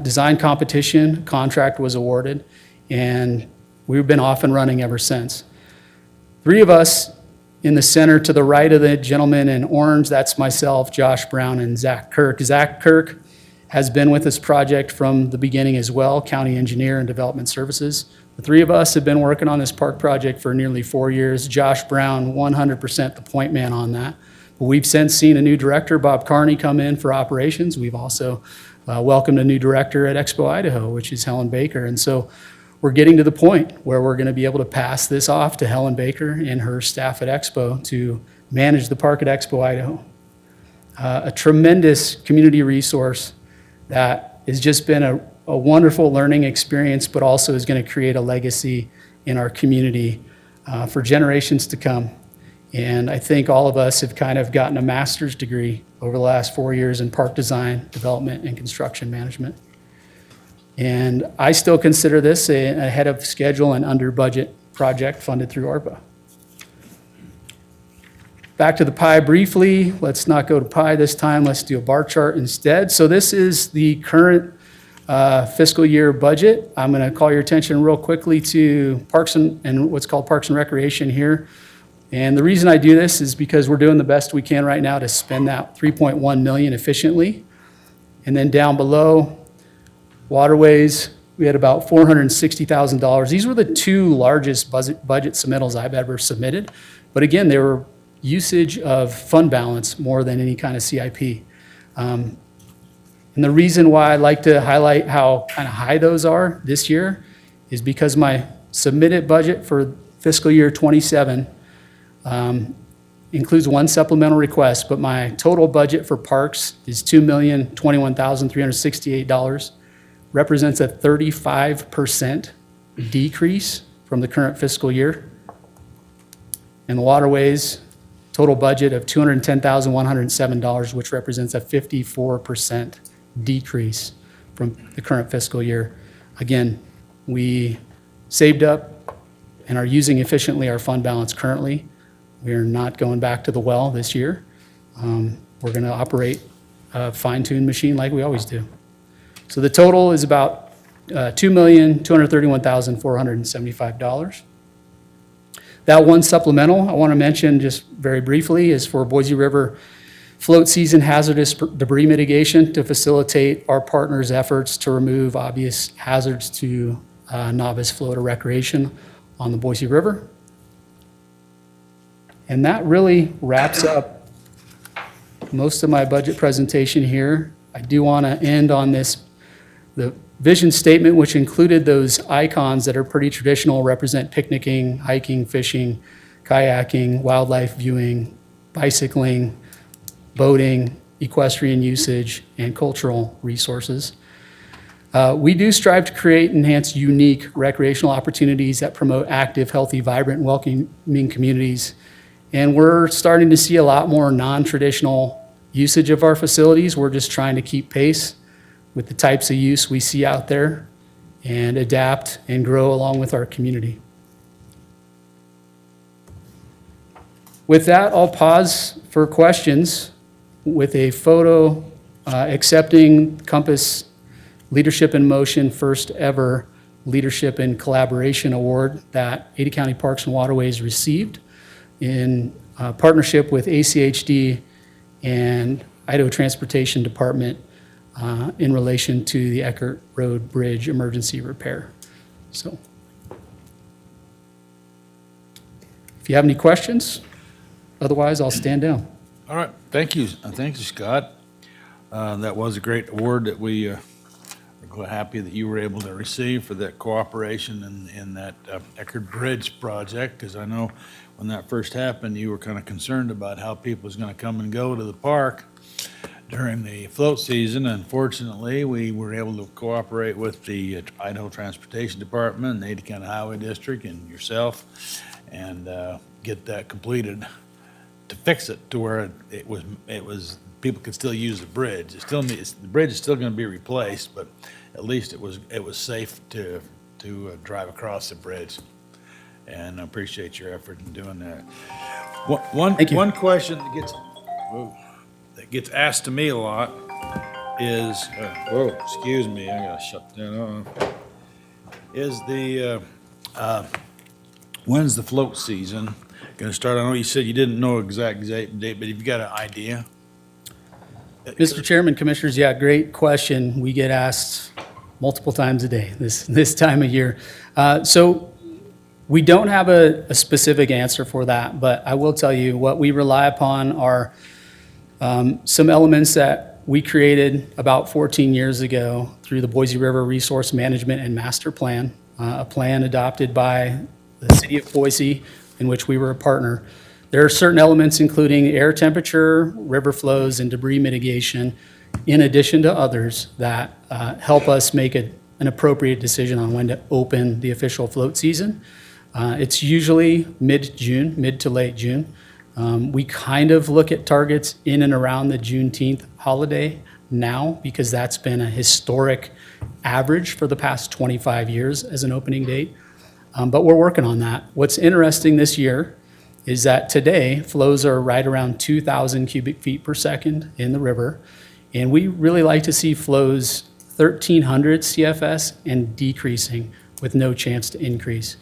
design competition, contract was awarded, and we've been off and running ever since. Three of us in the center to the right of the gentleman in orange, that's myself, Josh Brown, and Zach Kirk. Zach Kirk has been with this project from the beginning as well, county engineer and development services. The three of us have been working on this park project for nearly 4 years. Josh Brown, 100% the point man on that. But we've since seen a new director, Bob Carney, come in for operations. We've also welcomed a new director at Expo Idaho, which is Helen Baker. And so we're getting to the point where we're going to be able to pass this off to Helen Baker and her staff at Expo to manage the park at Expo Idaho. A tremendous community resource that has just been a wonderful learning experience, but also is going to create a legacy in our community for generations to come. And I think all of us have kind of gotten a master's degree over the last 4 years in park design, development, and construction management. And I still consider this a ahead of schedule and under budget project funded through ARPA. Back to the pie briefly. Let's not go to pie this time. Let's do a bar chart instead. So this is the current fiscal year budget. I'm going to call your attention real quickly to Parks and what's called Parks and Recreation here. And the reason I do this is because we're doing the best we can right now to spend that $3.1 million efficiently. And then down below, waterways, we had about $460,000. These were the two largest budget submittals I've ever submitted. But again, they were usage of fund balance more than any kind of CIP. And the reason why I like to highlight how kind of high those are this year is because my submitted budget for fiscal year '27 includes one supplemental request, but my total budget for parks is $2,021,368, represents a 35% decrease from the current fiscal year. And the waterways, total budget of $210,107, which represents a 54% decrease from the current fiscal year. Again, we saved up and are using efficiently our fund balance currently. We are not going back to the well this year. We're going to operate a fine-tuned machine like we always do. So the total is about $2,231,475. That one supplemental I want to mention just very briefly is for Boise River float season hazardous debris mitigation to facilitate our partners' efforts to remove obvious hazards to novice floater recreation on the Boise River. And that really wraps up most of my budget presentation here. I do want to end on this, the vision statement, which included those icons that are pretty traditional, represent picnicking, hiking, fishing, kayaking, wildlife viewing, bicycling, boating, equestrian usage, and cultural resources. We do strive to create and enhance unique recreational opportunities that promote active, healthy, vibrant, and welcoming communities. And we're starting to see a lot more non-traditional usage of our facilities. We're just trying to keep pace with the types of use we see out there and adapt and grow along with our community. With that, I'll pause for questions with a photo accepting Compass Leadership in Motion first ever Leadership and Collaboration Award that Ada County Parks and Waterways received in partnership with ACHD and Idaho Transportation Department in relation to the Eckert Road Bridge emergency repair. So, if you have any questions, otherwise I'll stand down. All right, thank you. Thank you, Scott. That was a great award that we are happy that you were able to receive for that cooperation in that Eckerd Bridge project, because I know when that first happened, you were kind of concerned about how people was going to come and go to the park during the float season. Unfortunately, we were able to cooperate with the Idaho Transportation Department and the Ada County Highway District and yourself and get that completed to fix it to where it was people could still use the bridge. The bridge is still going to be replaced, but at least it was safe to drive across the bridge. And I appreciate your effort in doing that. One question that gets asked to me a lot is, excuse me, I gotta shut that off. Is when's the float season gonna start? I know you said you didn't know exact date, but have you got an idea? Mr. Chairman, Commissioners, yeah, great question. We get asked multiple times a day this time of year. So we don't have a specific answer for that, but I will tell you what we rely upon are some elements that we created about 14 years ago through the Boise River Resource Management and Master Plan, a plan adopted by the city of Boise in which we were a partner. There are certain elements including air temperature, river flows, and debris mitigation, in addition to others that help us make an appropriate decision on when to open the official float season. It's usually mid-June, mid to late June. We kind of look at targets in and around the Juneteenth holiday now because that's been a historic average for the past 25 years as an opening date. But we're working on that. What's interesting this year is that today flows are right around 2,000 cubic feet per second in the river. And we really like to see flows 1,300 CFS and decreasing with no chance to increase.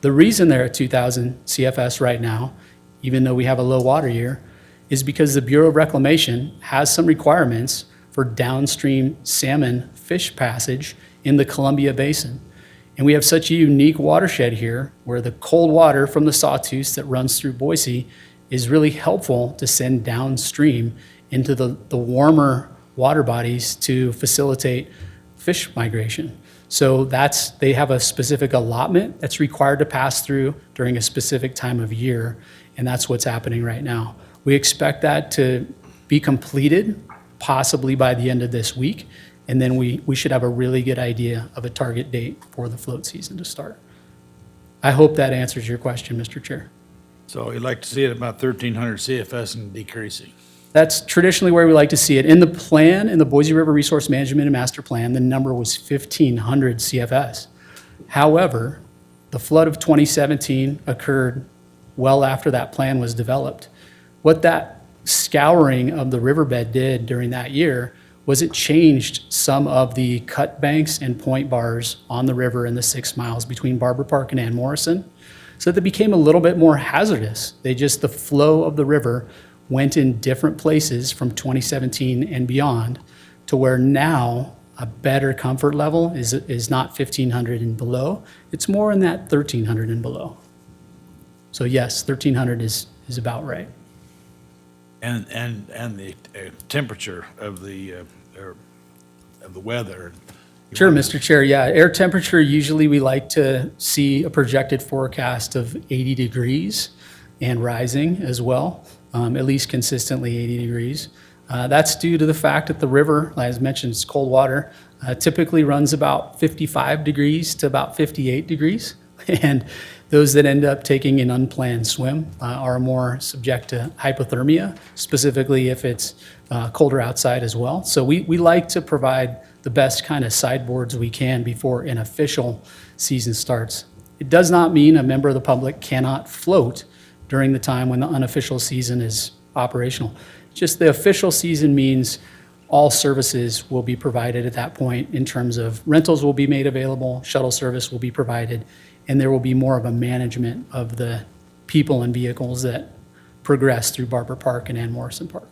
The reason they're at 2,000 CFS right now, even though we have a low water year, is because the Bureau of Reclamation has some requirements for downstream salmon fish passage in the Columbia Basin. And we have such a unique watershed here where the cold water from the Sawtooth that runs through Boise is really helpful to send downstream into the warmer water bodies to facilitate fish migration. So they have a specific allotment that's required to pass through during a specific time of year, and that's what's happening right now. We expect that to be completed possibly by the end of this week, and then we should have a really good idea of a target date for the float season to start. I hope that answers your question, Mr. Chair. So you'd like to see it about 1,300 CFS and decreasing. That's traditionally where we like to see it. In the plan, in the Boise River Resource Management and Master Plan, the number was 1,500 CFS. However, the flood of 2017 occurred well after that plan was developed. What that scouring of the riverbed did during that year was it changed some of the cut banks and point bars on the river in the 6 miles between Barber Park and Ann Morrison, so that they became a little bit more hazardous. The flow of the river went in different places from 2017 and beyond to where now a better comfort level is not 1,500 and below. It's more in that 1,300 and below. So yes, 1,300 is about right. And the temperature of the weather. Sure, Mr. Chair. Yeah, air temperature, usually we like to see a projected forecast of 80 degrees and rising as well, at least consistently 80 degrees. That's due to the fact that the river, as mentioned, it's cold water, typically runs about 55 degrees to about 58 degrees. And those that end up taking an unplanned swim are more subject to hypothermia, specifically if it's colder outside as well. So we like to provide the best kind of sideboards we can before an official season starts. It does not mean a member of the public cannot float during the time when the unofficial season is operational. Just the official season means all services will be provided at that point in terms of rentals will be made available, shuttle service will be provided, and there will be more of a management of the people and vehicles that progress through Barber Park and Ann Morrison Park.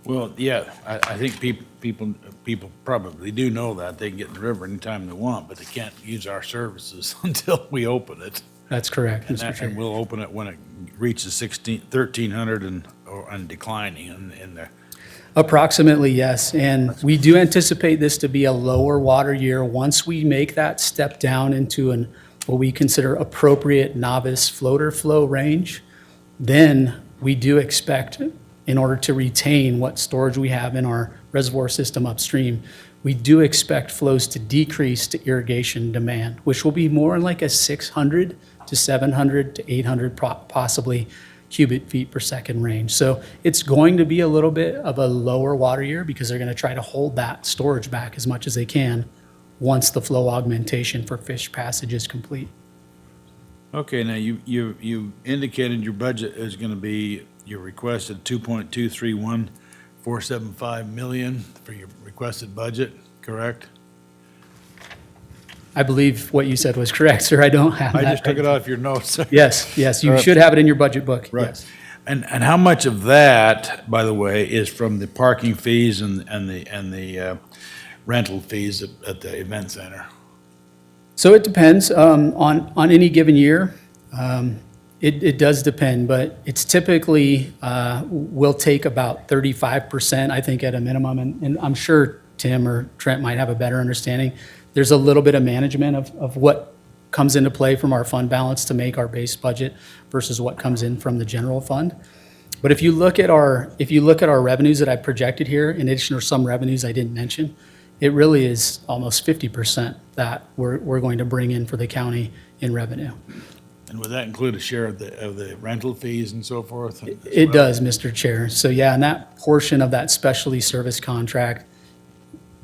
Well, yeah, I think people probably do know that. They can get in the river anytime they want, but they can't use our services until we open it. That's correct, And Mr. Chair. we'll open it when it reaches 1,300 and declining in there. Approximately, yes. And we do anticipate this to be a lower water year once we make that step down into what we consider appropriate novice floater flow range. Then we do expect, in order to retain what storage we have in our reservoir system upstream, we do expect flows to decrease to irrigation demand, which will be more like a 600 to 700 to 800 possibly cubic feet per second range. So it's going to be a little bit of a lower water year because they're going to try to hold that storage back as much as they can once the flow augmentation for fish passage is complete. Okay, now you indicated your budget is going to be, your requested 2.231475 million for your requested budget, correct? I believe what you said was correct, sir. I don't have that. I just took right. it off your notes. Yes, you should have it in your budget book. Right. Yes. And how much of that, by the way, is from the parking fees and the rental fees at the event center? So it depends on any given year. It does depend, but it's typically, will take about 35%, I think, at a minimum. And I'm sure Tim or Trent might have a better understanding. There's a little bit of management of what comes into play from our fund balance to make our base budget versus what comes in from the general fund. But if you look at our revenues that I projected here, in addition to some revenues I didn't mention, it really is almost 50% that we're going to bring in for the county in revenue. And would that include a share of the rental fees and so forth? It does, Mr. Chair. So yeah, and that portion of that specialty service contract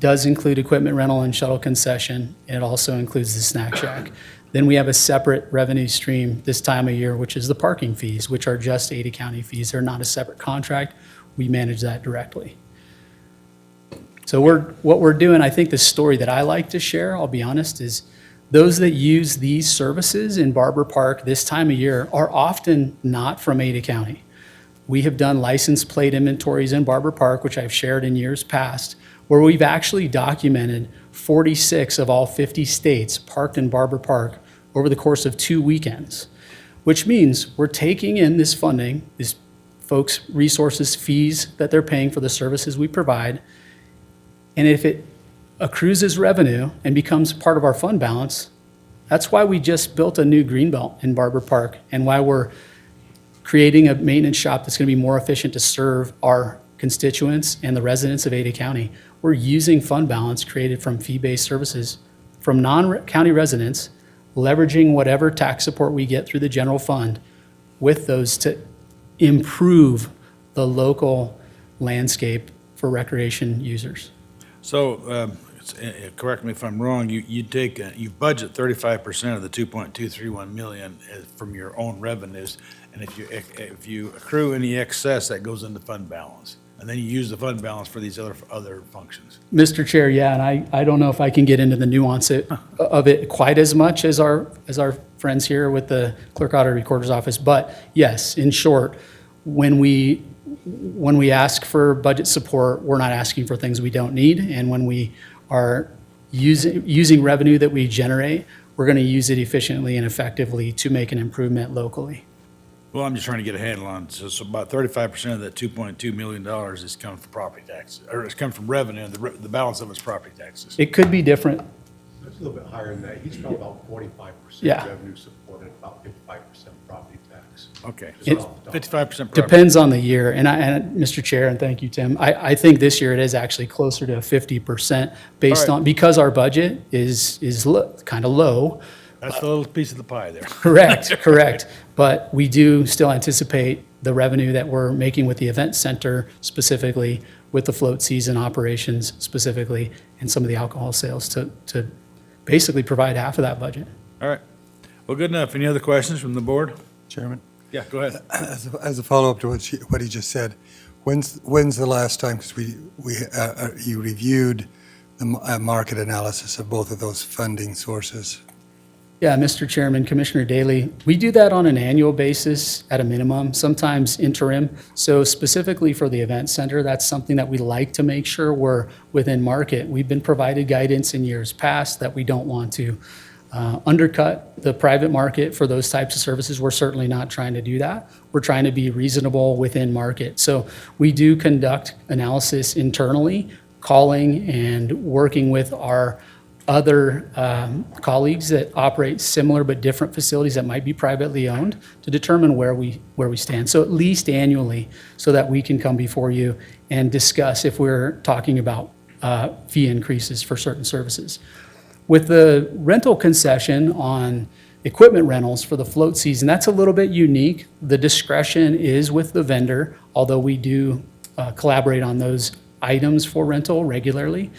does include equipment rental and shuttle concession, and it also includes the snack shack. Then we have a separate revenue stream this time of year, which is the parking fees, which are just Ada County fees. They're not a separate contract. We manage that directly. So what we're doing, I think the story that I like to share, I'll be honest, is those that use these services in Barber Park this time of year are often not from Ada County. We have done license plate inventories in Barber Park, which I've shared in years past, where we've actually documented 46 of all 50 states parked in Barber Park over the course of 2 weekends, which means we're taking in this funding, these folks' resources, fees that they're paying for the services we provide, and if it accrues as revenue and becomes part of our fund balance, that's why we just built a new greenbelt in Barber Park and why we're creating a maintenance shop that's going to be more efficient to serve our constituents and the residents of Ada County. We're using fund balance created from fee-based services from non-county residents, leveraging whatever tax support we get through the general fund with those to improve the local landscape for recreation users. So, correct me if I'm wrong, you budget 35% of the 2.231 million from your own revenues, and if you accrue any excess, that goes into fund balance, and then you use the fund balance for these other functions. Mr. Chair, yeah, and I don't know if I can get into the nuance of it quite as much as our friends here with the Clerk Auditor Recorder's Office, but yes, in short, when we ask for budget support, we're not asking for things we don't need, and when we are using revenue that we generate, we're going to use it efficiently and effectively to make an improvement locally. Well, I'm just trying to get a handle on, so about 35% of that $2.2 million is coming from property taxes, or it's coming from revenue, and the balance of it's property taxes. It could be different. It's a little bit higher than that. He's probably about 45% Yeah. revenue supported, about 55% property tax. Okay, It- so 55% property. Depends on the year, and Mr. Chair, and thank you, Tim, I think this year it is actually closer to 50% based All right. on, because our budget is kind of low. That's the little piece of the pie there. Correct. But we do still anticipate the revenue that we're making with the event center specifically, with the float season operations specifically, and some of the alcohol sales to basically provide half of that budget. All right, well, good enough. Any other questions from the board? Chairman, Yeah, go ahead. as a follow-up to what he just said, when's the last time, because you reviewed the market analysis of both of those funding sources? Yeah, Mr. Chairman, Commissioner Daley, we do that on an annual basis at a minimum, sometimes interim. So specifically for the event center, that's something that we like to make sure we're within market. We've been provided guidance in years past that we don't want to undercut the private market for those types of services. We're certainly not trying to do that. We're trying to be reasonable within market. So we do conduct analysis internally, calling and working with our other colleagues that operate similar but different facilities that might be privately owned to determine where we stand. So at least annually, so that we can come before you and discuss if we're talking about fee increases for certain services. With the rental concession on equipment rentals for the float season, that's a little bit unique. The discretion is with the vendor, although we do collaborate on those items for rental regularly.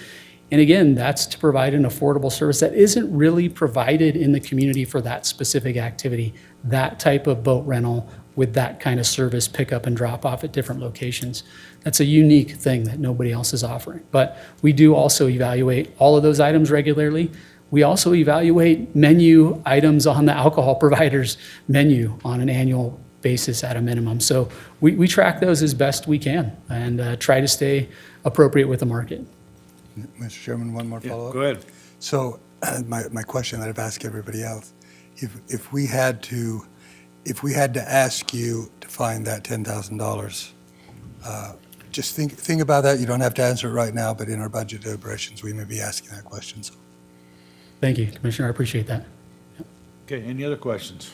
And again, that's to provide an affordable service that isn't really provided in the community for that specific activity, that type of boat rental with that kind of service, pickup and drop off at different locations. That's a unique thing that nobody else is offering. But we do also evaluate all of those items regularly. We also evaluate menu items on the alcohol provider's menu on an annual basis at a minimum. So we track those as best we can and try to stay appropriate with the market. Mr. Chairman, one more Yeah, follow-up. go ahead. So my question that I've asked everybody else, if we had to ask you to find that $10,000, just think about that. You don't have to answer it right now, but in our budget deliberations, we may be asking that question. So Thank you, Commissioner. I appreciate that. Okay, any other questions?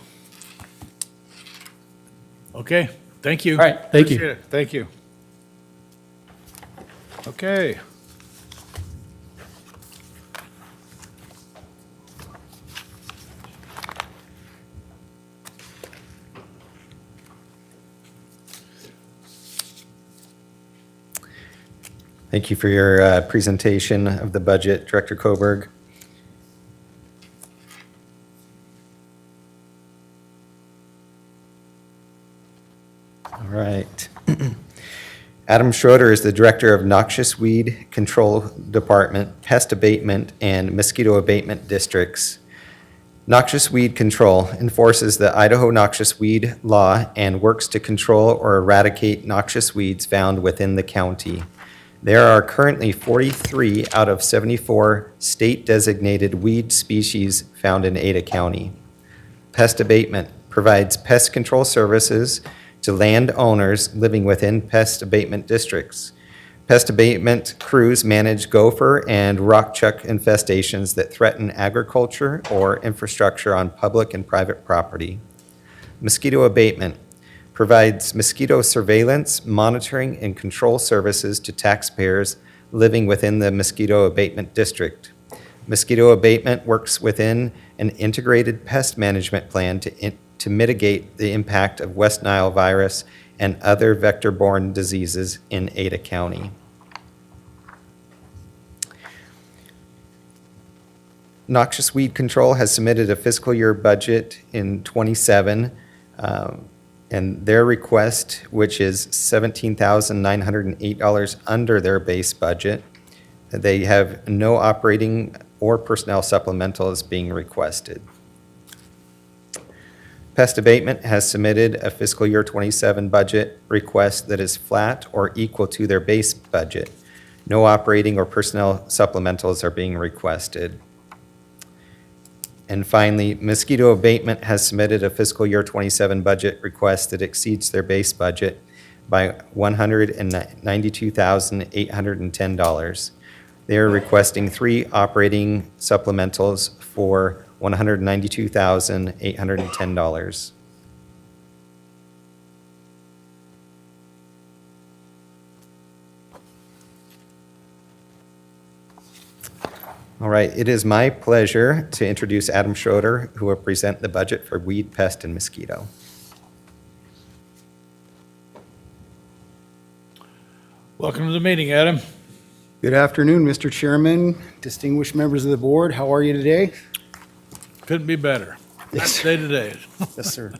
Okay, thank you. All right, thank you. Appreciate it. Thank you. Okay. Thank you for your presentation of the budget, Director Coburg. Adam Schroeder is the Director of Noxious Weed Control Department, Pest Abatement, and Mosquito Abatement Districts. Noxious Weed Control enforces the Idaho Noxious Weed Law and works to control or eradicate noxious weeds found within the county. There are currently 43 out of 74 state-designated weed species found in Ada County. Pest Abatement provides pest control services to landowners living within pest abatement districts. Pest abatement crews manage gopher and rockchuck infestations that threaten agriculture or infrastructure on public and private property. Mosquito abatement provides mosquito surveillance, monitoring, and control services to taxpayers living within the mosquito abatement district. Mosquito abatement works within an integrated pest management plan to mitigate the impact of West Nile virus and other vector-borne diseases in Ada County. Noxious Weed Control has submitted a fiscal year budget in '27, and their request, which is $17,908 under their base budget. They have no operating or personnel supplementals being requested. Pest Abatement has submitted a fiscal year '27 budget request that is flat or equal to their base budget. No operating or personnel supplementals are being requested. And finally, Mosquito Abatement has submitted a fiscal year '27 budget request that exceeds their base budget by $192,810. They are requesting 3 operating supplementals for $192,810. All right, it is my pleasure to introduce Adam Schroeder, who will present the budget for weed, pest, and mosquito. Welcome to the meeting, Adam. Good afternoon, Mr. Chairman, distinguished members of the board. How are you today? Couldn't be better. Yes. Day to day. Yes, sir.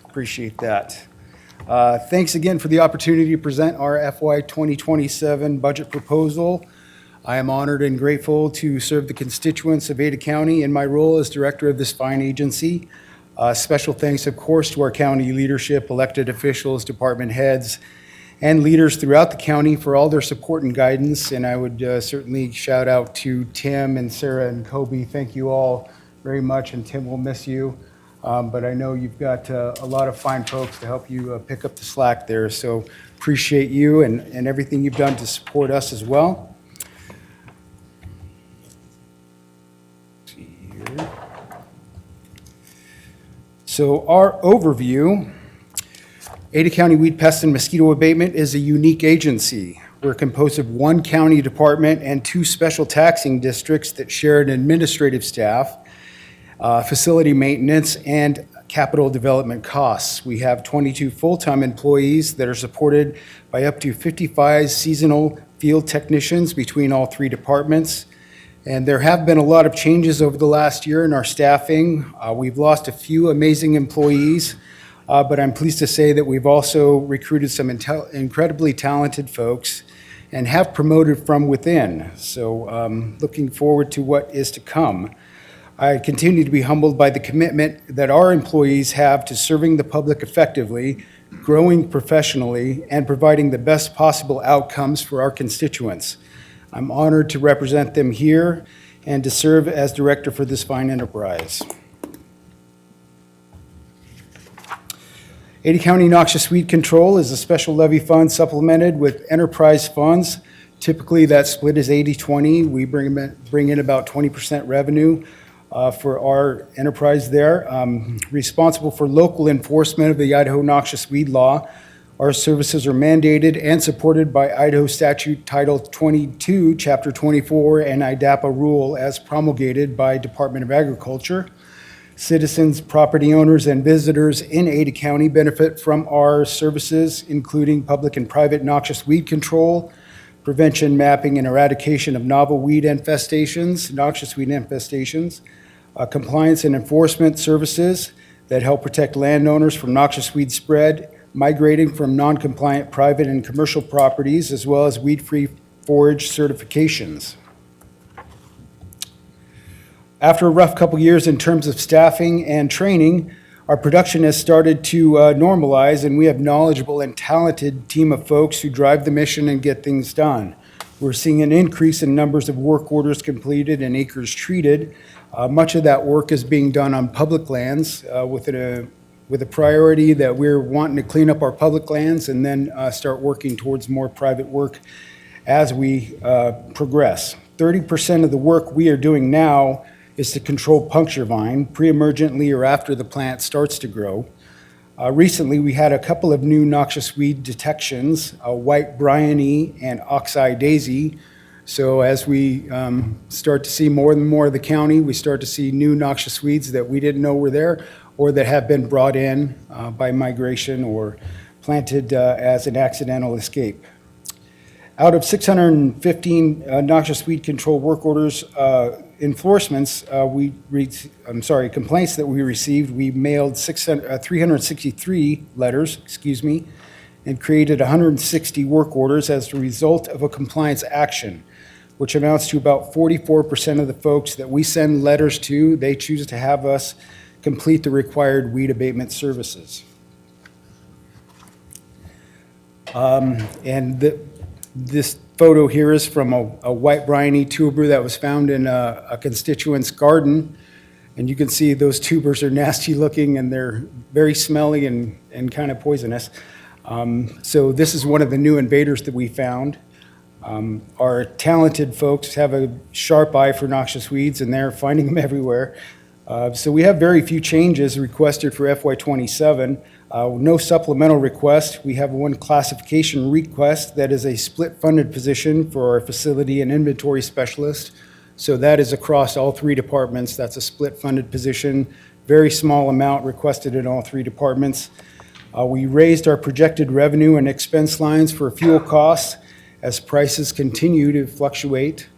Appreciate that. Thanks again for the opportunity to present our FY 2027 budget proposal. I am honored and grateful to serve the constituents of Ada County in my role as director of this fine agency. Special thanks, of course, to our county leadership, elected officials, department heads, and leaders throughout the county for all their support and guidance. And I would certainly shout out to Tim and Sarah and Kobe. Thank you all very much, and Tim, will miss you. But I know you've got a lot of fine folks to help you pick up the slack there. So appreciate you and everything you've done to support us as well. So our overview, Ada County Weed Pest and Mosquito Abatement is a unique agency. We're composed of 1 county department and 2 special taxing districts that share an administrative staff, facility maintenance, and capital development costs. We have 22 full-time employees that are supported by up to 55 seasonal field technicians between all 3 departments. And there have been a lot of changes over the last year in our staffing. We've lost a few amazing employees, but I'm pleased to say that we've also recruited some incredibly talented folks and have promoted from within. So looking forward to what is to come. I continue to be humbled by the commitment that our employees have to serving the public effectively, growing professionally, and providing the best possible outcomes for our constituents. I'm honored to represent them here and to serve as director for this fine enterprise. Ada County Noxious Weed Control is a special levy fund supplemented with enterprise funds. Typically, that split is 80-20. We bring in about 20% revenue for our enterprise there. Responsible for local enforcement of the Idaho Noxious Weed Law. Our services are mandated and supported by Idaho Statute Title 22, Chapter 24, and IDAPA rule as promulgated by Department of Agriculture. Citizens, property owners, and visitors in Ada County benefit from our services, including public and private noxious weed control, prevention, mapping, and eradication of novel weed infestations, noxious weed infestations, compliance and enforcement services that help protect landowners from noxious weed spread, migrating from non-compliant private and commercial properties, as well as weed-free forage certifications. After a rough couple years in terms of staffing and training, our production has started to normalize, and we have knowledgeable and talented team of folks who drive the mission and get things done. We're seeing an increase in numbers of work orders completed and acres treated. Much of that work is being done on public lands with a priority that we're wanting to clean up our public lands and then start working towards more private work as we progress. 30% of the work we are doing now is to control puncture vine pre-emergently or after the plant starts to grow. Recently, we had a couple of new noxious weed detections, white bryony and oxeye daisy. So as we start to see more and more of the county, we start to see new noxious weeds that we didn't know were there or that have been brought in by migration or planted as an accidental escape. Out of 615 noxious weed control work orders, complaints that we received, we mailed 363 letters, and created 160 work orders as a result of a compliance action, which amounts to about 44% of the folks that we send letters to, they choose to have us complete the required weed abatement services. This photo here is from a white bryony tuber that was found in a constituent's garden. And you can see those tubers are nasty looking and they're very smelly and kind of poisonous. So this is one of the new invaders that we found. Our talented folks have a sharp eye for noxious weeds and they're finding them everywhere. So we have very few changes requested for FY27. No supplemental request. We have one classification request that is a split-funded position for our facility and inventory specialist. So that is across all three departments. That's a split-funded position. Very small amount requested in all three departments. We raised our projected revenue and expense lines for fuel costs as prices continue to fluctuate.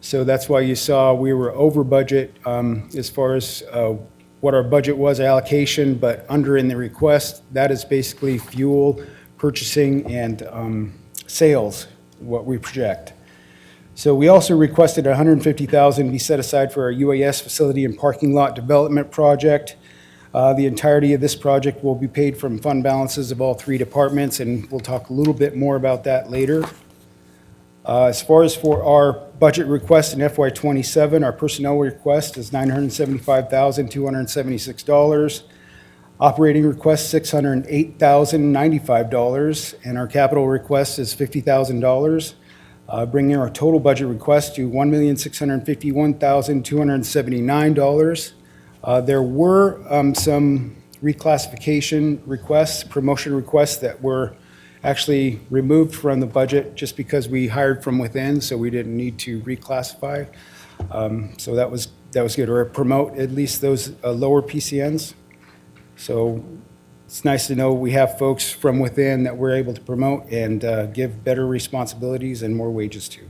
So that's why you saw we were over budget as far as what our budget was allocation, but under in the request. That is basically fuel, purchasing, and sales, what we project. So we also requested $150,000 be set aside for our UAS facility and parking lot development project. The entirety of this project will be paid from fund balances of all three departments, and we'll talk a little bit more about that later. As far as for our budget request in FY27, our personnel request is $975,276. Operating request, $608,095, and our capital request is $50,000, bringing our total budget request to $1,651,279. There were some reclassification requests, promotion requests that were actually removed from the budget just because we hired from within, so we didn't need to reclassify. So that was good, or promote at least those lower PCNs. So it's nice to know we have folks from within that we're able to promote and give better responsibilities and more wages to.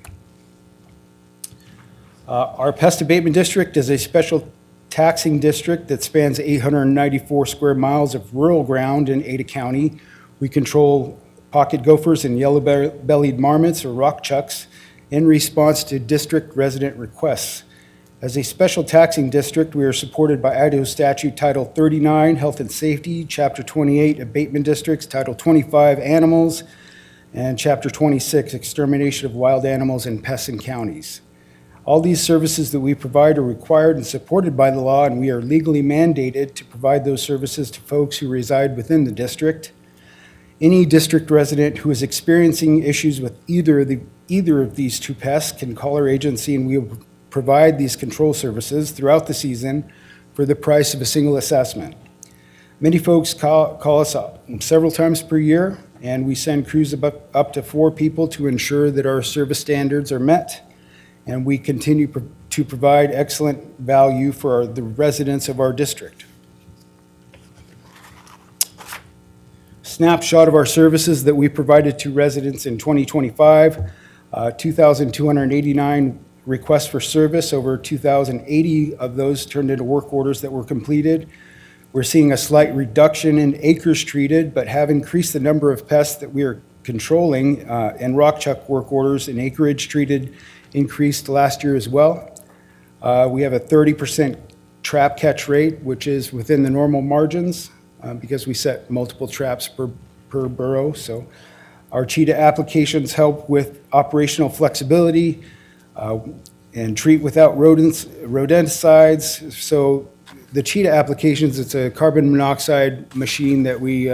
Our pest abatement district is a special taxing district that spans 894 square miles of rural ground in Ada County. We control pocket gophers and yellow-bellied marmots or rock chucks in response to district resident requests. As a special taxing district, we are supported by Idaho Statute Title 39, Health and Safety, Chapter 28, Abatement Districts, Title 25, Animals, and Chapter 26, Extermination of Wild Animals in Pests and Counties. All these services that we provide are required and supported by the law, and we are legally mandated to provide those services to folks who reside within the district. Any district resident who is experiencing issues with either of these two pests can call our agency, and we will provide these control services throughout the season for the price of a single assessment. Many folks call us up several times per year, and we send crews up to 4 people to ensure that our service standards are met, and we continue to provide excellent value for the residents of our district. Snapshot of our services that we provided to residents in 2025, 2,289 requests for service, over 2,080 of those turned into work orders that were completed. We're seeing a slight reduction in acres treated, but have increased the number of pests that we are controlling, and rock chuck work orders and acreage treated increased last year as well. We have a 30% trap catch rate, which is within the normal margins because we set multiple traps per burrow. So our cheetah applications help with operational flexibility and treat without rodenticides. So the cheetah applications, it's a carbon monoxide machine that we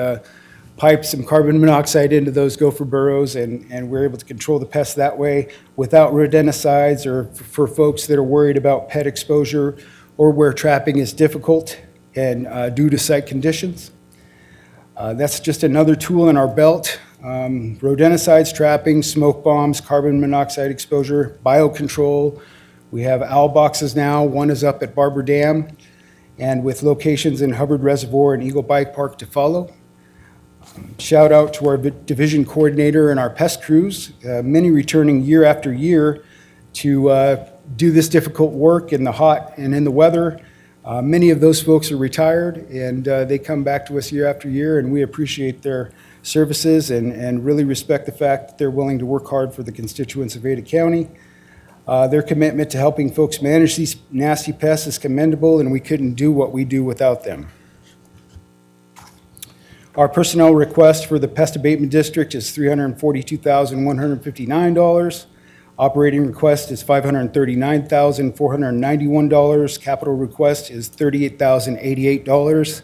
pipe some carbon monoxide into those gopher burrows, and we're able to control the pests that way without rodenticides, or for folks that are worried about pet exposure or where trapping is difficult and due to site conditions. That's just another tool in our belt. Rodenticides, trapping, smoke bombs, carbon monoxide exposure, biocontrol. We have owl boxes now. One is up at Barber Dam, and with locations in Hubbard Reservoir and Eagle Bike Park to follow. Shout out to our division coordinator and our pest crews, many returning year after year to do this difficult work in the hot and in the weather. Many of those folks are retired, and they come back to us year after year, and we appreciate their services and really respect the fact that they're willing to work hard for the constituents of Ada County. Their commitment to helping folks manage these nasty pests is commendable, and we couldn't do what we do without them. Our personnel request for the Pest Abatement District is $342,159. Operating request is $539,491. Capital request is $38,088.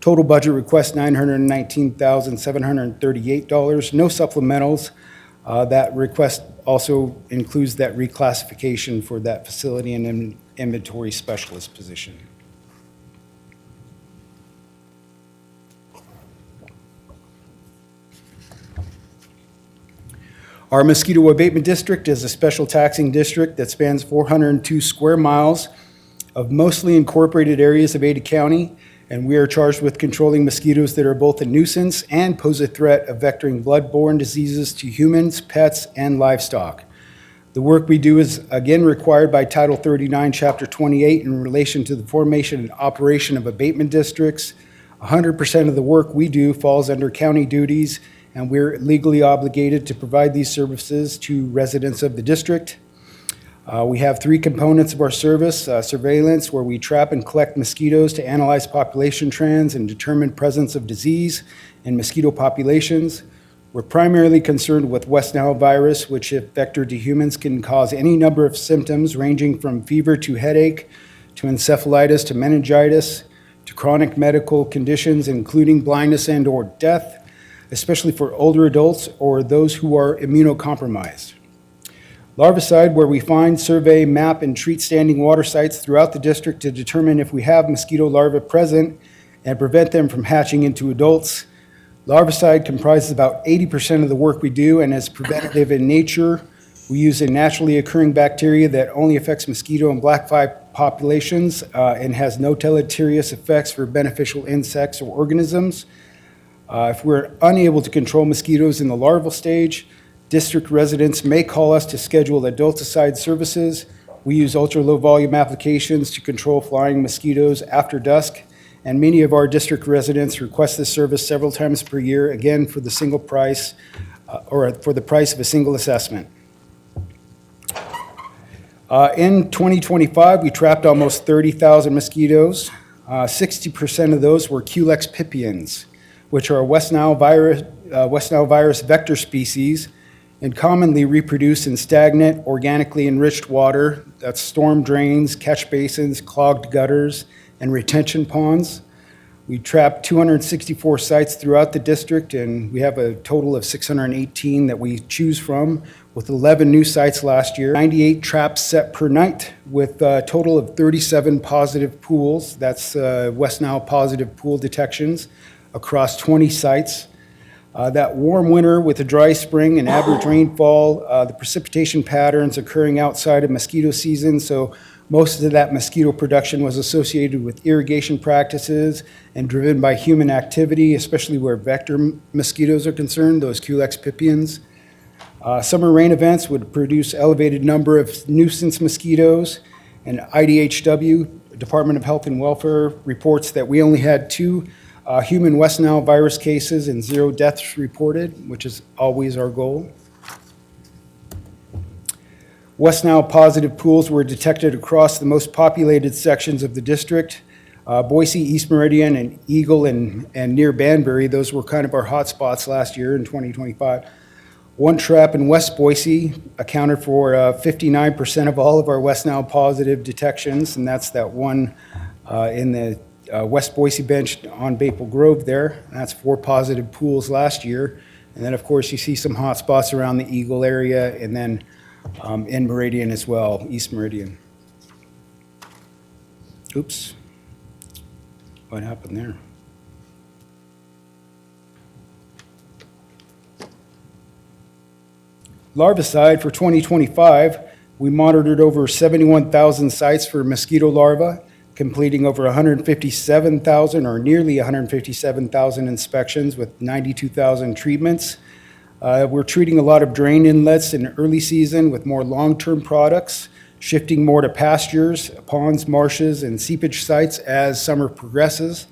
Total budget request, $919,738. No supplementals. That request also includes that reclassification for that facility and inventory specialist position. Our mosquito abatement district is a special taxing district that spans 402 square miles of mostly incorporated areas of Ada County, and we are charged with controlling mosquitoes that are both a nuisance and pose a threat of vectoring blood-borne diseases to humans, pets, and livestock. The work we do is again required by Title 39, Chapter 28 in relation to the formation and operation of abatement districts. 100% of the work we do falls under county duties, and we're legally obligated to provide these services to residents of the district. We have three components of our service: surveillance, where we trap and collect mosquitoes to analyze population trends and determine presence of disease in mosquito populations. We're primarily concerned with West Nile virus, which if vectored to humans can cause any number of symptoms ranging from fever to headache, to encephalitis, to meningitis, to chronic medical conditions, including blindness and or death, especially for older adults or those who are immunocompromised. Larvicide, where we find, survey, map, and treat standing water sites throughout the district to determine if we have mosquito larvae present and prevent them from hatching into adults. Larvicide comprises about 80% of the work we do and is preventative in nature. We use a naturally occurring bacteria that only affects mosquito and black fly populations and has no deleterious effects for beneficial insects or organisms. If we're unable to control mosquitoes in the larval stage, district residents may call us to schedule adulticide services. We use ultra-low volume applications to control flying mosquitoes after dusk, and many of our district residents request this service several times per year, again for the single price, or for the price of a single assessment. In 2025, we trapped almost 30,000 mosquitoes. 60% of those were Culex pipiens, which are a West Nile virus vector species and commonly reproduce in stagnant, organically enriched water. That's storm drains, catch basins, clogged gutters, and retention ponds. We trapped 264 sites throughout the district, and we have a total of 618 that we choose from, with 11 new sites last year. 98 traps set per night, with a total of 37 positive pools. That's West Nile positive pool detections across 20 sites. That warm winter with a dry spring and average rainfall, the precipitation patterns occurring outside of mosquito season, so most of that mosquito production was associated with irrigation practices and driven by human activity, especially where vector mosquitoes are concerned, those Culex pipiens. Summer rain events would produce elevated number of nuisance mosquitoes, And IDHW, Department of Health and Welfare, reports that we only had 2 human West Nile virus cases and 0 deaths reported, which is always our goal. West Nile positive pools were detected across the most populated sections of the district. Boise, East Meridian, and Eagle, and near Banbury, those were kind of our hot spots last year in 2025. One trap in West Boise accounted for 59% of all of our West Nile positive detections, and that's that one in the West Boise bench on Maple Grove there. That's 4 positive pools last year. And then, of course, you see some hot spots around the Eagle area, and then in Meridian as well, East Meridian. Oops. What happened there? Larvicide for 2025, we monitored over 71,000 sites for mosquito larvae, completing over 157,000 or nearly 157,000 inspections with 92,000 treatments. We're treating a lot of drain inlets in early season with more long-term products, shifting more to pastures, ponds, marshes, and seepage sites as summer progresses.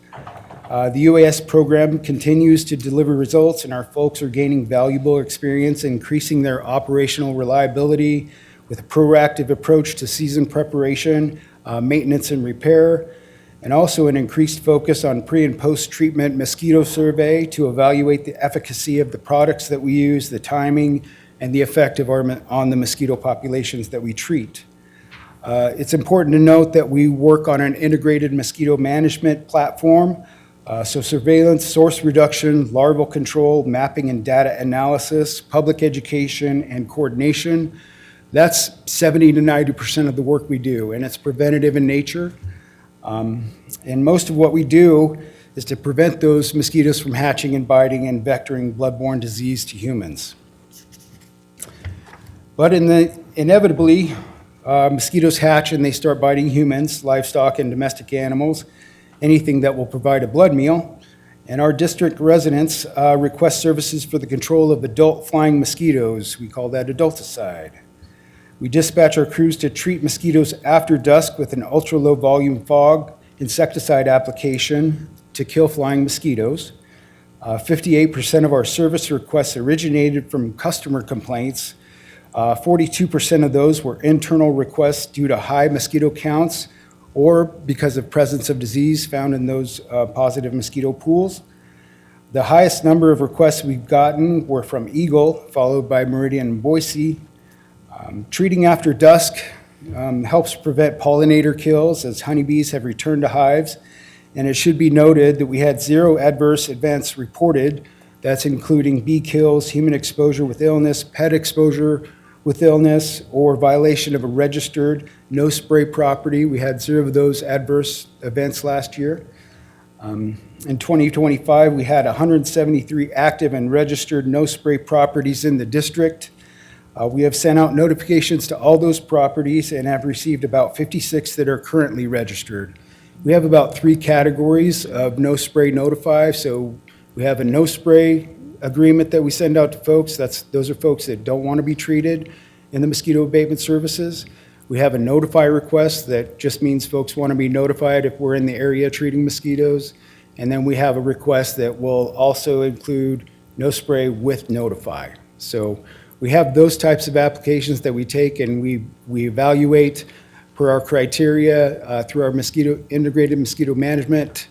The UAS program continues to deliver results, and our folks are gaining valuable experience, increasing their operational reliability with a proactive approach to season preparation, maintenance and repair, and also an increased focus on pre- and post-treatment mosquito survey to evaluate the efficacy of the products that we use, the timing, and the effect on the mosquito populations that we treat. It's important to note that we work on an integrated mosquito management platform, so surveillance, source reduction, larval control, mapping and data analysis, public education, and coordination. That's 70 to 90% of the work we do, and it's preventative in nature. And most of what we do is to prevent those mosquitoes from hatching and biting and vectoring bloodborne disease to humans. But inevitably, mosquitoes hatch and they start biting humans, livestock, and domestic animals, anything that will provide a blood meal. And our district residents request services for the control of adult flying mosquitoes. We call that adulticide. We dispatch our crews to treat mosquitoes after dusk with an ultra-low volume fog insecticide application to kill flying mosquitoes. 58% of our service requests originated from customer complaints. 42% of those were internal requests due to high mosquito counts or because of presence of disease found in those positive mosquito pools. The highest number of requests we've gotten were from Eagle, followed by Meridian and Boise. Treating after dusk helps prevent pollinator kills as honeybees have returned to hives. And it should be noted that we had 0 adverse events reported. That's including bee kills, human exposure with illness, pet exposure with illness, or violation of a registered no spray property. We had 0 of those adverse events last year. In 2025, we had 173 active and registered no spray properties in the district. We have sent out notifications to all those properties and have received about 56 that are currently registered. We have about 3 categories of no spray notify. So we have a no spray agreement that we send out to folks. Those are folks that don't want to be treated in the mosquito abatement services. We have a notify request that just means folks want to be notified if we're in the area treating mosquitoes. And then we have a request that will also include no spray with notify. So we have those types of applications that we take and we evaluate per our criteria through our integrated mosquito management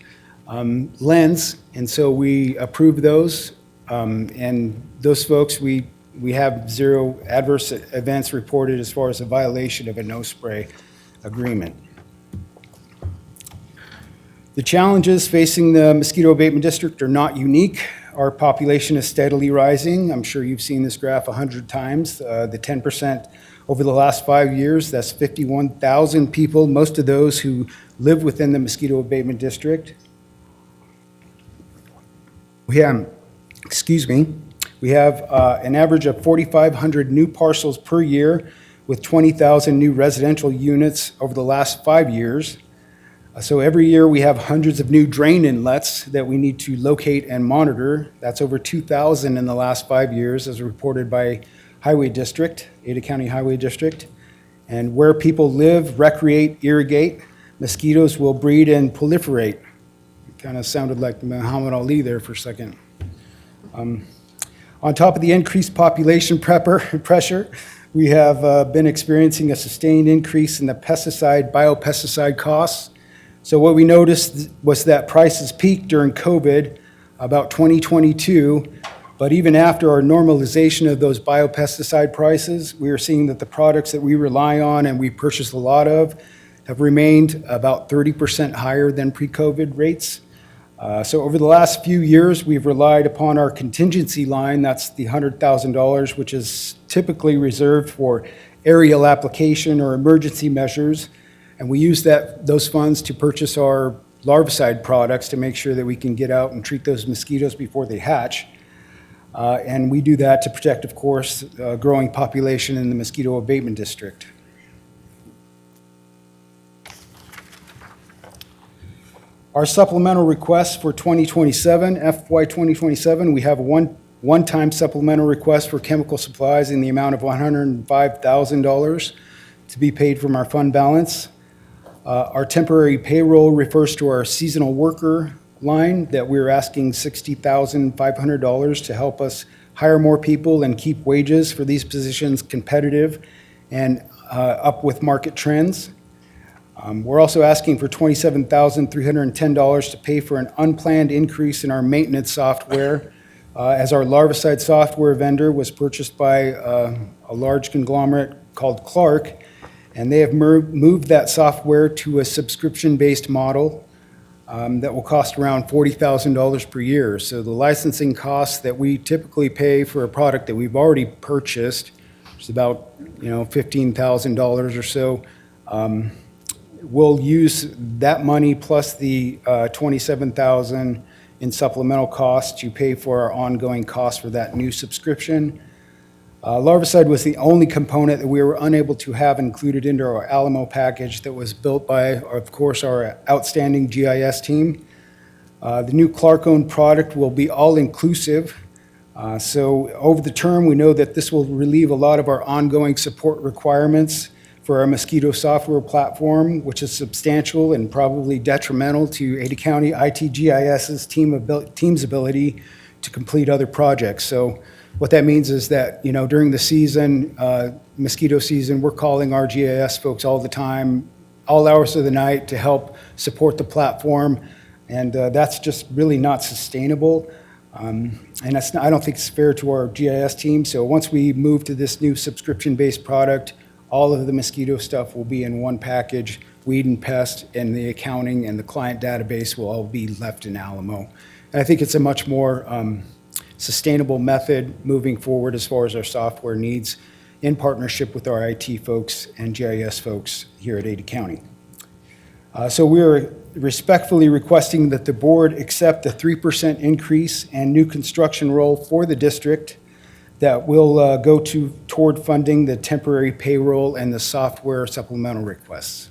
lens. And so we approve those. And those folks, we have 0 adverse events reported as far as a violation of a no spray agreement. The challenges facing the mosquito abatement district are not unique. Our population is steadily rising. I'm sure you've seen this graph 100 times. The 10% over the last 5 years, that's 51,000 people, most of those who live within the mosquito abatement district. We have an average of 4,500 new parcels per year with 20,000 new residential units over the last 5 years. So every year we have hundreds of new drain inlets that we need to locate and monitor. That's over 2,000 in the last 5 years as reported by Highway District, Ada County Highway District. And where people live, recreate, irrigate, mosquitoes will breed and proliferate. Kind of sounded like Muhammad Ali there for a second. On top of the increased population pressure, we have been experiencing a sustained increase in the biopesticide costs. So what we noticed was that prices peaked during COVID, about 2022, but even after our normalization of those biopesticide prices, we are seeing that the products that we rely on and we purchase a lot of have remained about 30% higher than pre-COVID rates. So over the last few years, we've relied upon our contingency line, that's the $100,000, which is typically reserved for aerial application or emergency measures. And we use those funds to purchase our larvicide products to make sure that we can get out and treat those mosquitoes before they hatch. And we do that to protect, of course, a growing population in the mosquito abatement district. Our supplemental request for 2027, FY 2027, we have a one-time supplemental request for chemical supplies in the amount of $105,000 to be paid from our fund balance. Our temporary payroll refers to our seasonal worker line that we're asking $60,500 to help us hire more people and keep wages for these positions competitive and up with market trends. We're also asking for $27,310 to pay for an unplanned increase in our maintenance software, as our larvicide software vendor was purchased by a large conglomerate called Clark, and they have moved that software to a subscription-based model that will cost around $40,000 per year. So the licensing costs that we typically pay for a product that we've already purchased, which is about $15,000 or so, we'll use that money plus the $27,000 in supplemental costs to pay for our ongoing costs for that new subscription. Larvicide was the only component that we were unable to have included into our Alamo package that was built by, of course, our outstanding GIS team. The new Clark-owned product will be all-inclusive. So over the term, we know that this will relieve a lot of our ongoing support requirements for our mosquito software platform, which is substantial and probably detrimental to Ada County ITGIS's team's ability to complete other projects. So what that means is that, during the season, mosquito season, we're calling our GIS folks all the time, all hours of the night to help support the platform. And that's just really not sustainable. And I don't think it's fair to our GIS team. So once we move to this new subscription-based product, all of the mosquito stuff will be in one package, weed and pest, and the accounting and the client database will all be left in Alamo. And I think it's a much more sustainable method moving forward as far as our software needs in partnership with our IT folks and GIS folks here at Ada County. So we are respectfully requesting that the board accept the 3% increase and new construction role for the district that will go toward funding the temporary payroll and the software supplemental requests.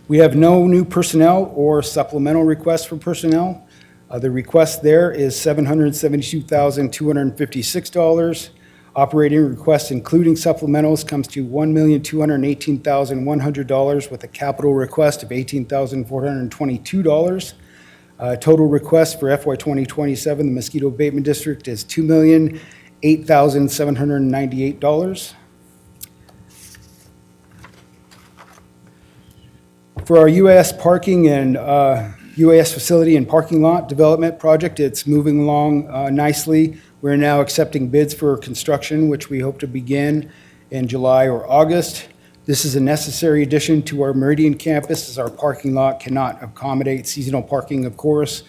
We have no new personnel or supplemental requests for personnel. The request there is $772,256. Operating request, including supplementals, comes to $1,218,100 with a capital request of $18,422. Total request for FY 2027, the Mosquito Abatement District, is $2,008,798. For our UAS parking and UAS facility and parking lot development project, it's moving along nicely. We're now accepting bids for construction, which we hope to begin in July or August. This is a necessary addition to our Meridian campus, as our parking lot cannot accommodate seasonal parking, of course.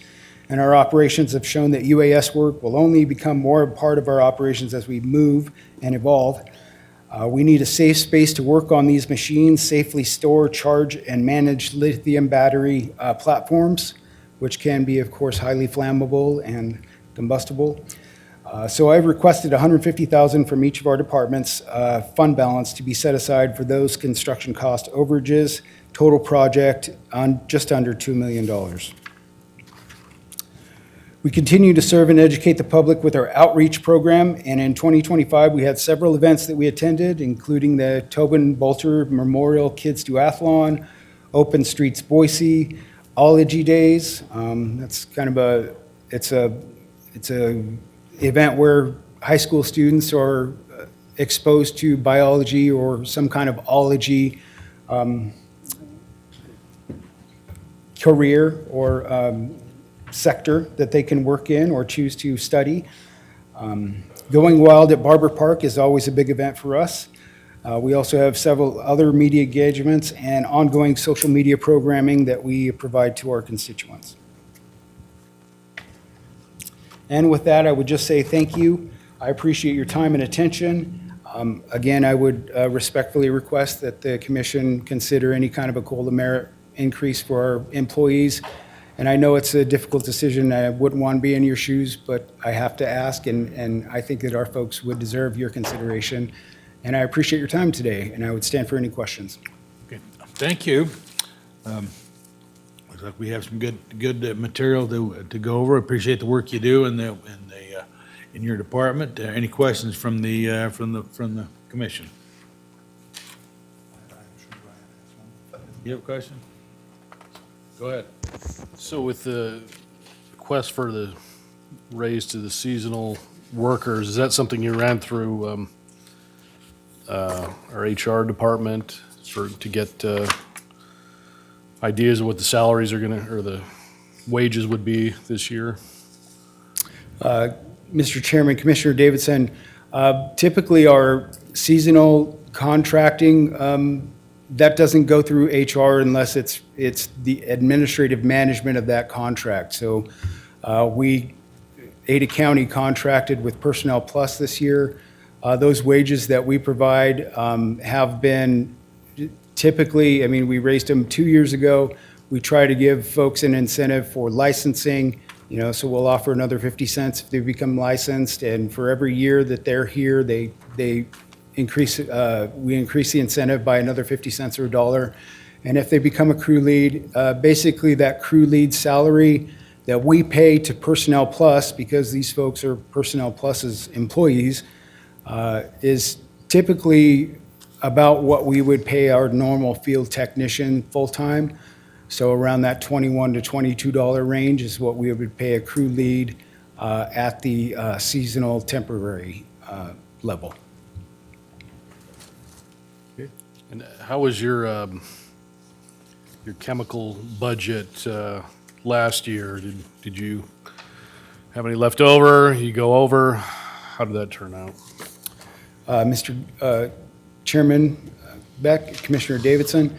And our operations have shown that UAS work will only become more a part of our operations as we move and evolve. We need a safe space to work on these machines, safely store, charge, and manage lithium battery platforms, which can be, of course, highly flammable and combustible. So I've requested $150,000 from each of our departments' fund balance to be set aside for those construction cost overages. Total project on just under $2 million. We continue to serve and educate the public with our outreach program, and in 2025, we had several events that we attended, including the Tobin Bolter Memorial Kids Duathlon, Open Streets Boise, Ology Days. That's kind of it's a event where high school students are exposed to biology or some kind of ology career or sector that they can work in or choose to study. Going Wild at Barber Park is always a big event for us. We also have several other media engagements and ongoing social media programming that we provide to our constituents. And with that, I would just say thank you. I appreciate your time and attention. Again, I would respectfully request that the commission consider any kind of a COLA merit increase for our employees. And I know it's a difficult decision. I wouldn't want to be in your shoes, but I have to ask, and I think that our folks would deserve your consideration. And I appreciate your time today, and I would stand for any questions. Okay, thank you. Looks like we have some good material to go over. Appreciate the work you do in your department. Any questions from the commission? You have a question? Go ahead. So with the request for the raise to the seasonal workers, is that something you ran through our HR department to get ideas of what the salaries are gonna, or the wages would be this year? Mr. Chairman, Commissioner Davidson, typically our seasonal contracting, that doesn't go through HR unless it's the administrative management of that contract. So Ada County contracted with Personnel Plus this year. Those wages that we provide have been typically, I mean, we raised them 2 years ago. We try to give folks an incentive for licensing, so we'll offer another 50 cents if they become licensed. And for every year that they're here, we increase the incentive by another 50 cents or $1. And if they become a crew lead, basically that crew lead salary that we pay to Personnel Plus, because these folks are Personnel Plus's employees, is typically about what we would pay our normal field technician full-time. So around that $21 to $22 range is what we would pay a crew lead at the seasonal temporary level. And how was your chemical budget last year? Did you have any left over? You go over? How did that turn out? Mr. Chairman Beck, Commissioner Davidson,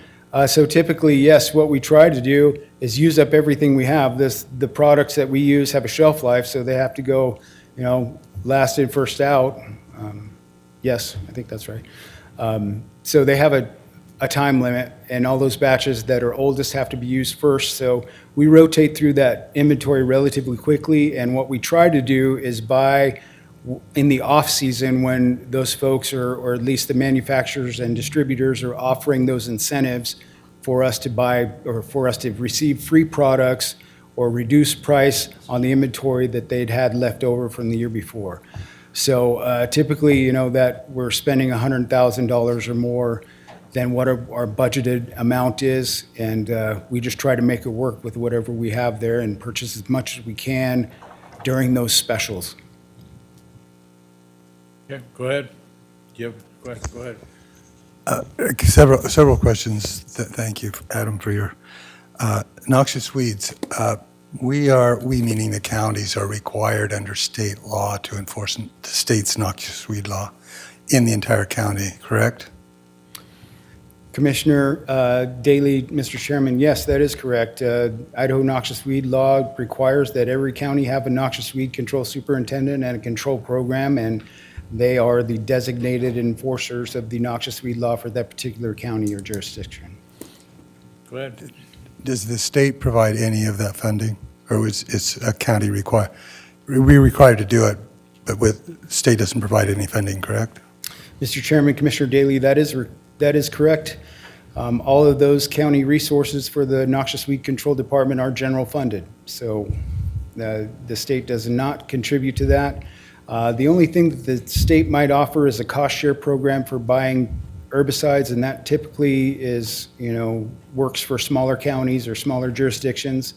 so typically, yes, what we try to do is use up everything we have. The products that we use have a shelf life, so they have to go, last in, first out. Yes, I think that's right. So they have a time limit, and all those batches that are oldest have to be used first. So we rotate through that inventory relatively quickly, and what we try to do is buy in the off-season when those folks or at least the manufacturers and distributors are offering those incentives for us to buy or for us to receive free products or reduced price on the inventory that they'd had left over from the year before. So typically, that we're spending $100,000 or more than what our budgeted amount is, and we just try to make it work with whatever we have there and purchase as much as we can during those specials. Okay, go ahead. Do you have a question? Go ahead. Several questions. Thank you, Adam, for your noxious weeds. We meaning the counties, are required under state law to enforce the state's noxious weed law in the entire county, correct? Commissioner Daly, Mr. Chairman, yes, that is correct. Idaho noxious weed law requires that every county have a noxious weed control superintendent and a control program, and they are the designated enforcers of the noxious weed law for that particular county or jurisdiction. Go ahead. Does the state provide any of that funding, or is a county required? We're required to do it, but state doesn't provide any funding, correct? Mr. Chairman, Commissioner Daly, that is correct. All of those county resources for the noxious weed control department are general funded. So The state does not contribute to that. The only thing that the state might offer is a cost share program for buying herbicides, and that typically is, works for smaller counties or smaller jurisdictions.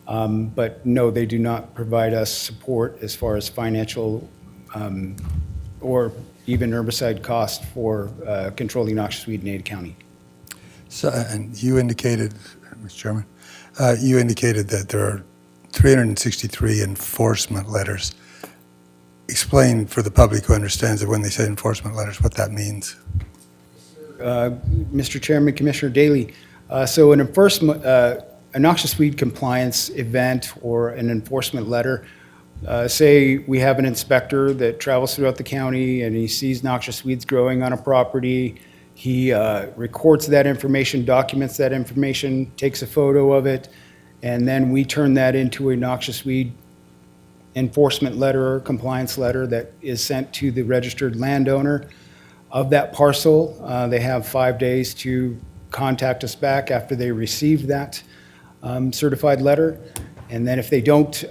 But no, they do not provide us support as far as financial or even herbicide cost for controlling noxious weed in Ada County. So, and you indicated, Mr. Chairman, you indicated that there are 363 enforcement letters. Explain for the public who understands that when they say enforcement letters, what that means. Mr. Chairman, Commissioner Daley, so an enforcement, a noxious weed compliance event or an enforcement letter, say we have an inspector that travels throughout the county and he sees noxious weeds growing on a property. He records that information, documents that information, takes a photo of it, and then we turn that into a noxious weed enforcement letter or compliance letter that is sent to the registered landowner of that parcel. They have 5 days to contact us back after they receive that certified letter. And then if they don't,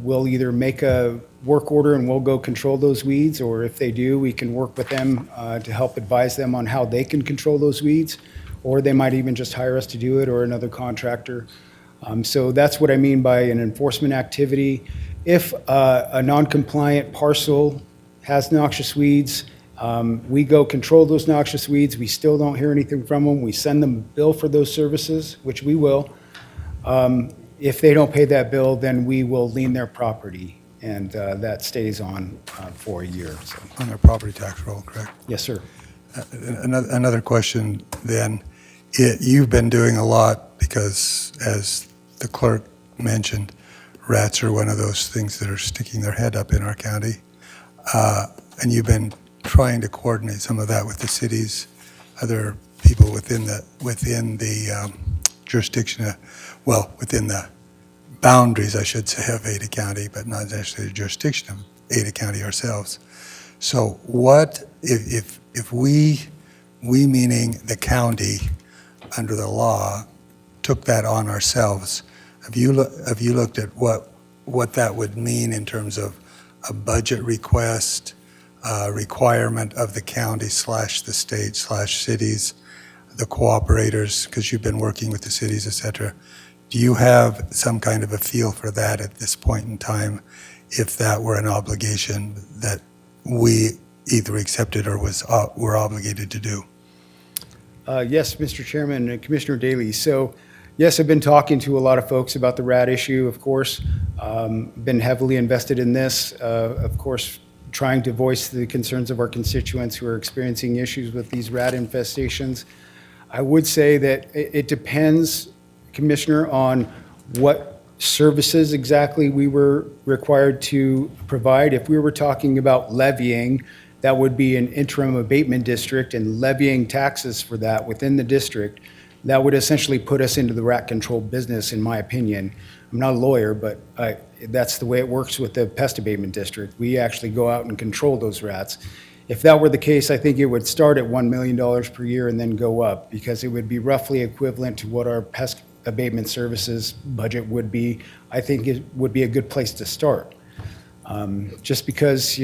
we'll either make a work order and we'll go control those weeds, or if they do, we can work with them to help advise them on how they can control those weeds, or they might even just hire us to do it or another contractor. So that's what I mean by an enforcement activity. If a non-compliant parcel has noxious weeds, we go control those noxious weeds. We still don't hear anything from them. We send them a bill for those services, which we will. If they don't pay that bill, then we will lien their property, and that stays on for a year. So. On their property tax roll, correct? Yes, sir. Another question then. You've been doing a lot because, as the clerk mentioned, rats are one of those things that are sticking their head up in our county. And you've been trying to coordinate some of that with the cities, other people within the jurisdiction, within the boundaries, I should say, of Ada County, but not necessarily the jurisdiction of Ada County ourselves. So what, if we meaning the county, under the law, took that on ourselves, have you looked at what that would mean in terms of a budget request, requirement of the county / the state / cities, the cooperators, because you've been working with the cities, et cetera? Do you have some kind of a feel for that at this point in time, if that were an obligation that we either accepted or were obligated to do? Yes, Mr. Chairman and Commissioner Daley. So, yes, I've been talking to a lot of folks about the rat issue, of course. Been heavily invested in this, of course, trying to voice the concerns of our constituents who are experiencing issues with these rat infestations. I would say that it depends, Commissioner, on what services exactly we were required to provide. If we were talking about levying, that would be an interim abatement district, and levying taxes for that within the district, that would essentially put us into the rat control business, in my opinion. I'm not a lawyer, but that's the way it works with the pest abatement district. We actually go out and control those rats. If that were the case, I think it would start at $1 million per year and then go up, because it would be roughly equivalent to what our pest abatement services budget would be. I think it would be a good place to start. Just because,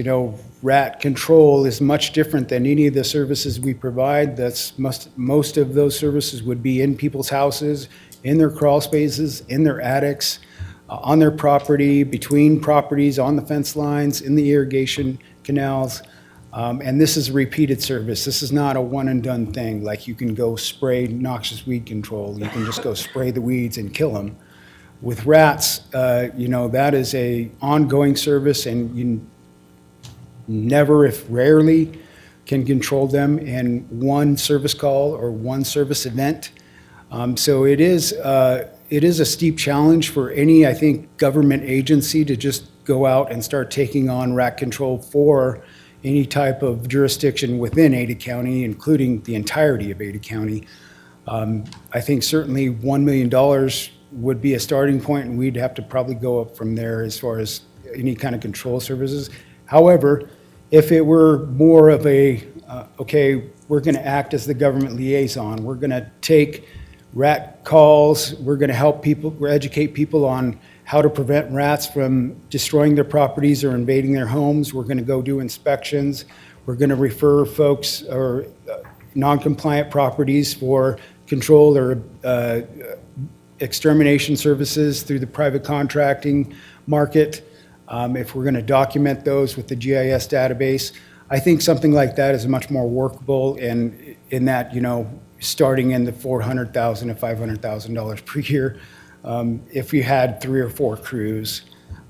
rat control is much different than any of the services we provide. Most of those services would be in people's houses, in their crawl spaces, in their attics, on their property, between properties, on the fence lines, in the irrigation canals. And this is a repeated service. This is not a one and done thing, like you can go spray noxious weed control. You can just go spray the weeds and kill them. With rats, that is a ongoing service, and you never, if rarely, can control them in one service call or one service event. So it is a steep challenge for any, I think, government agency to just go out and start taking on rat control for any type of jurisdiction within Ada County, including the entirety of Ada County. I think certainly $1 million would be a starting point, and we'd have to probably go up from there as far as any kind of control services. However, if it were more of a, we're going to act as the government liaison, we're going to take rat calls, we're going to help people, educate people on how to prevent rats from destroying their properties or invading their homes. We're going to go do inspections. We're going to refer folks or non-compliant properties for control or extermination services through the private contracting market. If we're going to document those with the GIS database, I think something like that is much more workable and in that, starting in the $400,000 to $500,000 per year, if we had 3 or 4 crews.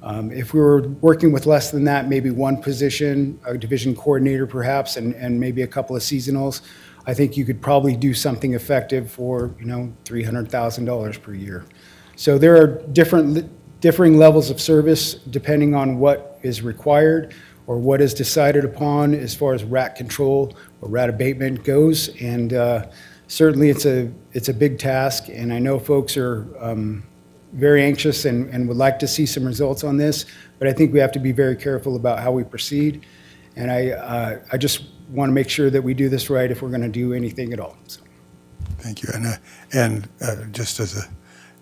If we were working with less than that, maybe one position, a division coordinator perhaps, and maybe a couple of seasonals, I think you could probably do something effective for, $300,000 per year. So there are differing levels of service depending on what is required or what is decided upon as far as rat control or rat abatement goes. And certainly it's a big task, and I know folks are very anxious and would like to see some results on this, but I think we have to be very careful about how we proceed. And I just want to make sure that we do this right if we're going to do anything at all. So. Thank you. And just as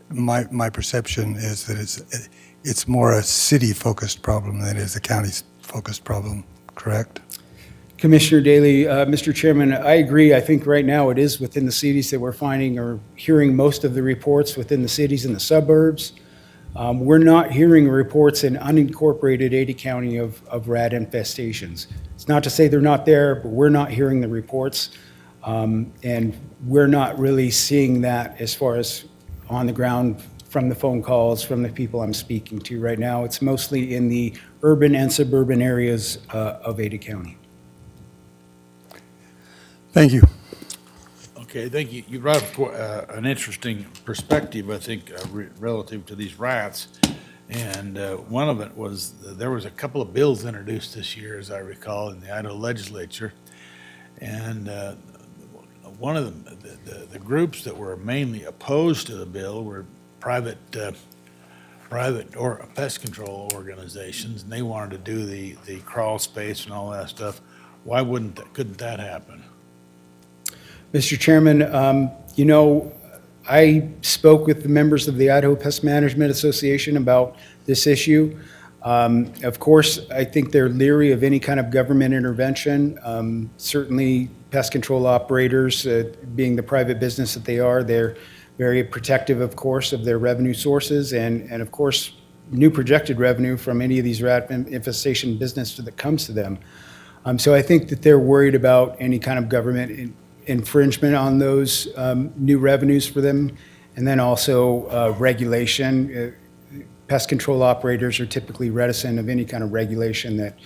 my perception is that it's more a city-focused problem than it is a county-focused problem, correct? Commissioner Daley, Mr. Chairman, I agree. I think right now it is within the cities that we're finding or hearing most of the reports within the cities and the suburbs. We're not hearing reports in unincorporated Ada County of rat infestations. It's not to say they're not there, but we're not hearing the reports. And we're not really seeing that as far as on the ground from the phone calls from the people I'm speaking to right now. It's mostly in the urban and suburban areas of Ada County. Thank you. Okay, thank you. You brought up an interesting perspective, I think, relative to these rats. And one of it was, there was a couple of bills introduced this year, as I recall, in the Idaho legislature. And one of them, the groups that were mainly opposed to the bill were private or pest control organizations, and they wanted to do the crawl space and all that stuff. Why couldn't that happen? Mr. Chairman, I spoke with the members of the Idaho Pest Management Association about this issue. Of course, I think they're leery of any kind of government intervention. Certainly, pest control operators, being the private business that they are, they're very protective, of course, of their revenue sources and of course, new projected revenue from any of these rat infestation business that comes to them. So I think that they're worried about any kind of government infringement on those new revenues for them. And then also regulation. Pest control operators are typically reticent of any kind of regulation that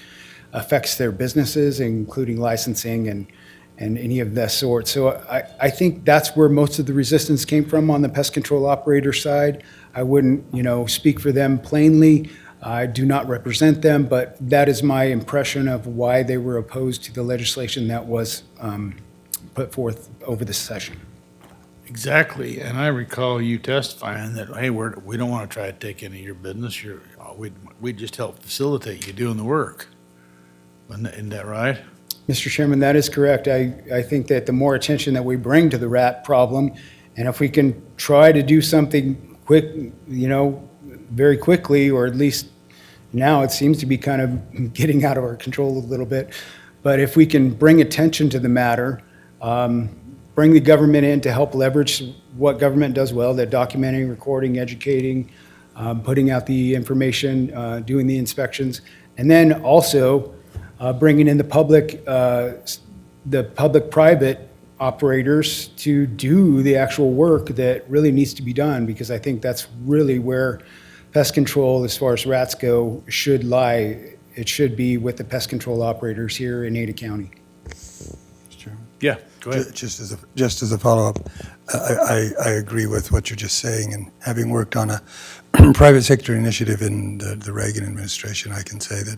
affects their businesses, including licensing and any of that sort. So I think that's where most of the resistance came from on the pest control operator side. I wouldn't, speak for them plainly. I do not represent them, but that is my impression of why they were opposed to the legislation that was put forth over this session. Exactly, and I recall you testifying that, hey, we don't want to try to take any of your business. We'd just help facilitate you doing the work. Isn't that right? Mr. Chairman, that is correct. I think that the more attention that we bring to the rat problem, and if we can try to do something quick, very quickly, or at least now it seems to be kind of getting out of our control a little bit. But if we can bring attention to the matter, bring the government in to help leverage what government does well, that documenting, recording, educating, putting out the information, doing the inspections, and then also bringing in the public-private operators to do the actual work that really needs to be done, because I think that's really where pest control, as far as rats go, should lie. It should be with the pest control operators here in Ada County. Yeah, go ahead. Just as a follow-up, I agree with what you're just saying, and having worked on a private sector initiative in the Reagan administration, I can say that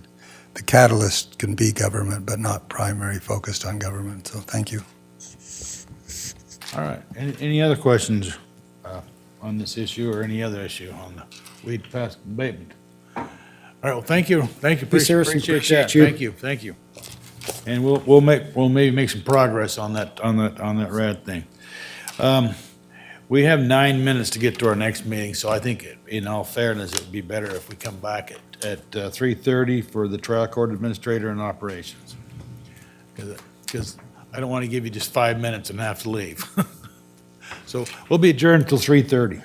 the catalyst can be government, but not primary focused on government. So thank you. All right. Any other questions on this issue or any other issue on the weed pest abatement? All right. Well, thank you. Thank you. Appreciate that. Thank you. And we'll maybe make some progress on that rat thing. We have 9 minutes to get to our next meeting, so I think, in all fairness, it would be better if we come back at 3:30 for the trial court administrator and operations. Because I don't want to give you just 5 minutes and have to leave. So we'll be adjourned until 3:30.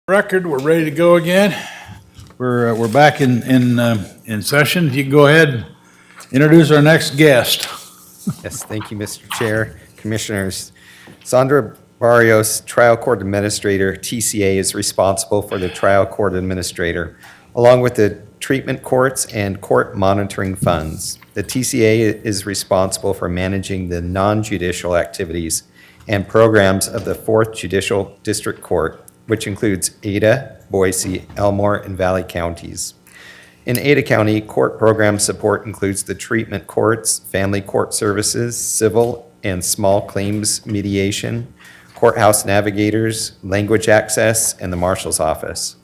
Record, we're ready to go again. We're back in session. If you can go ahead and introduce our next guest. Yes, thank you, Mr. Chair, Commissioners. Sandra Barrios, Trial Court Administrator, TCA, is responsible for the Trial Court Administrator, along with the treatment courts and court monitoring funds. The TCA is responsible for managing the non-judicial activities and programs of the 4th Judicial District Court, which includes Ada, Boise, Elmore, and Valley counties. In Ada County, court program support includes the treatment courts, family court services, civil and small claims mediation, courthouse navigators, language access, and the marshal's office.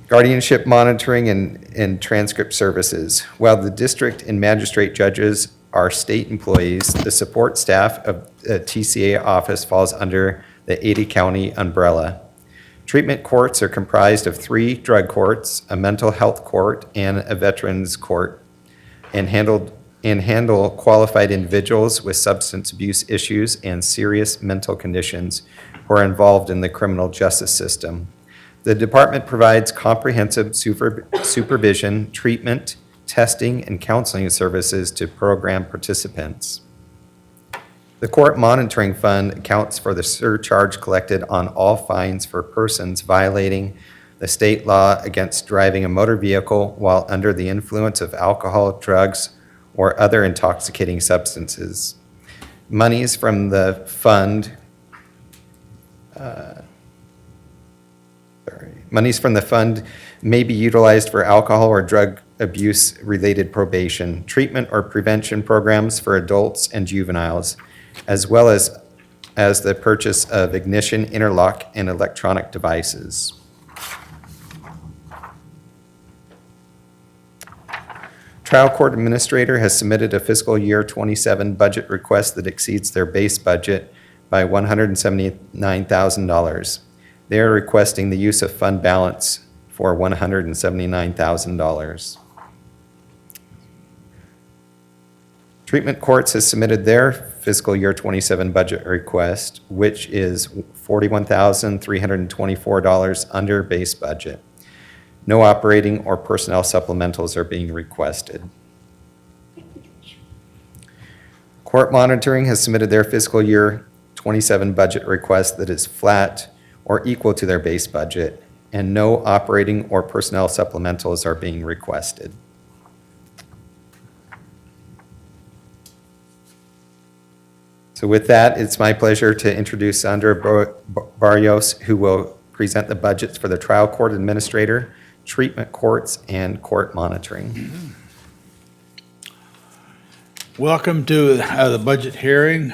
Guardianship monitoring and transcript services. While the district and magistrate judges are state employees, the support staff of the TCA office falls under the Ada County umbrella. Treatment courts are comprised of 3 drug courts, a mental health court, and a veterans court, and handle qualified individuals with substance abuse issues and serious mental conditions who are involved in the criminal justice system. The department provides comprehensive supervision, treatment, testing, and counseling services to program participants. The Court Monitoring Fund accounts for the surcharge collected on all fines for persons violating the state law against driving a motor vehicle while under the influence of alcohol, drugs, or other intoxicating substances. Monies from the fund may be utilized for alcohol or drug abuse-related probation, treatment or prevention programs for adults and juveniles, as well as the purchase of ignition, interlock, and electronic devices. Trial Court Administrator has submitted a fiscal year 27 budget request that exceeds their base budget by $179,000. They are requesting the use of fund balance for $179,000. Treatment Courts has submitted their fiscal year 27 budget request, which is $41,324 under base budget. No operating or personnel supplementals are being requested. Court Monitoring has submitted their fiscal year 27 budget request that is flat or equal to their base budget, and no operating or personnel supplementals are being requested. So with that, it's my pleasure to introduce Sandra Barrios, who will present the budgets for the Trial Court Administrator, Treatment Courts, and Court Monitoring. Welcome to the budget hearing,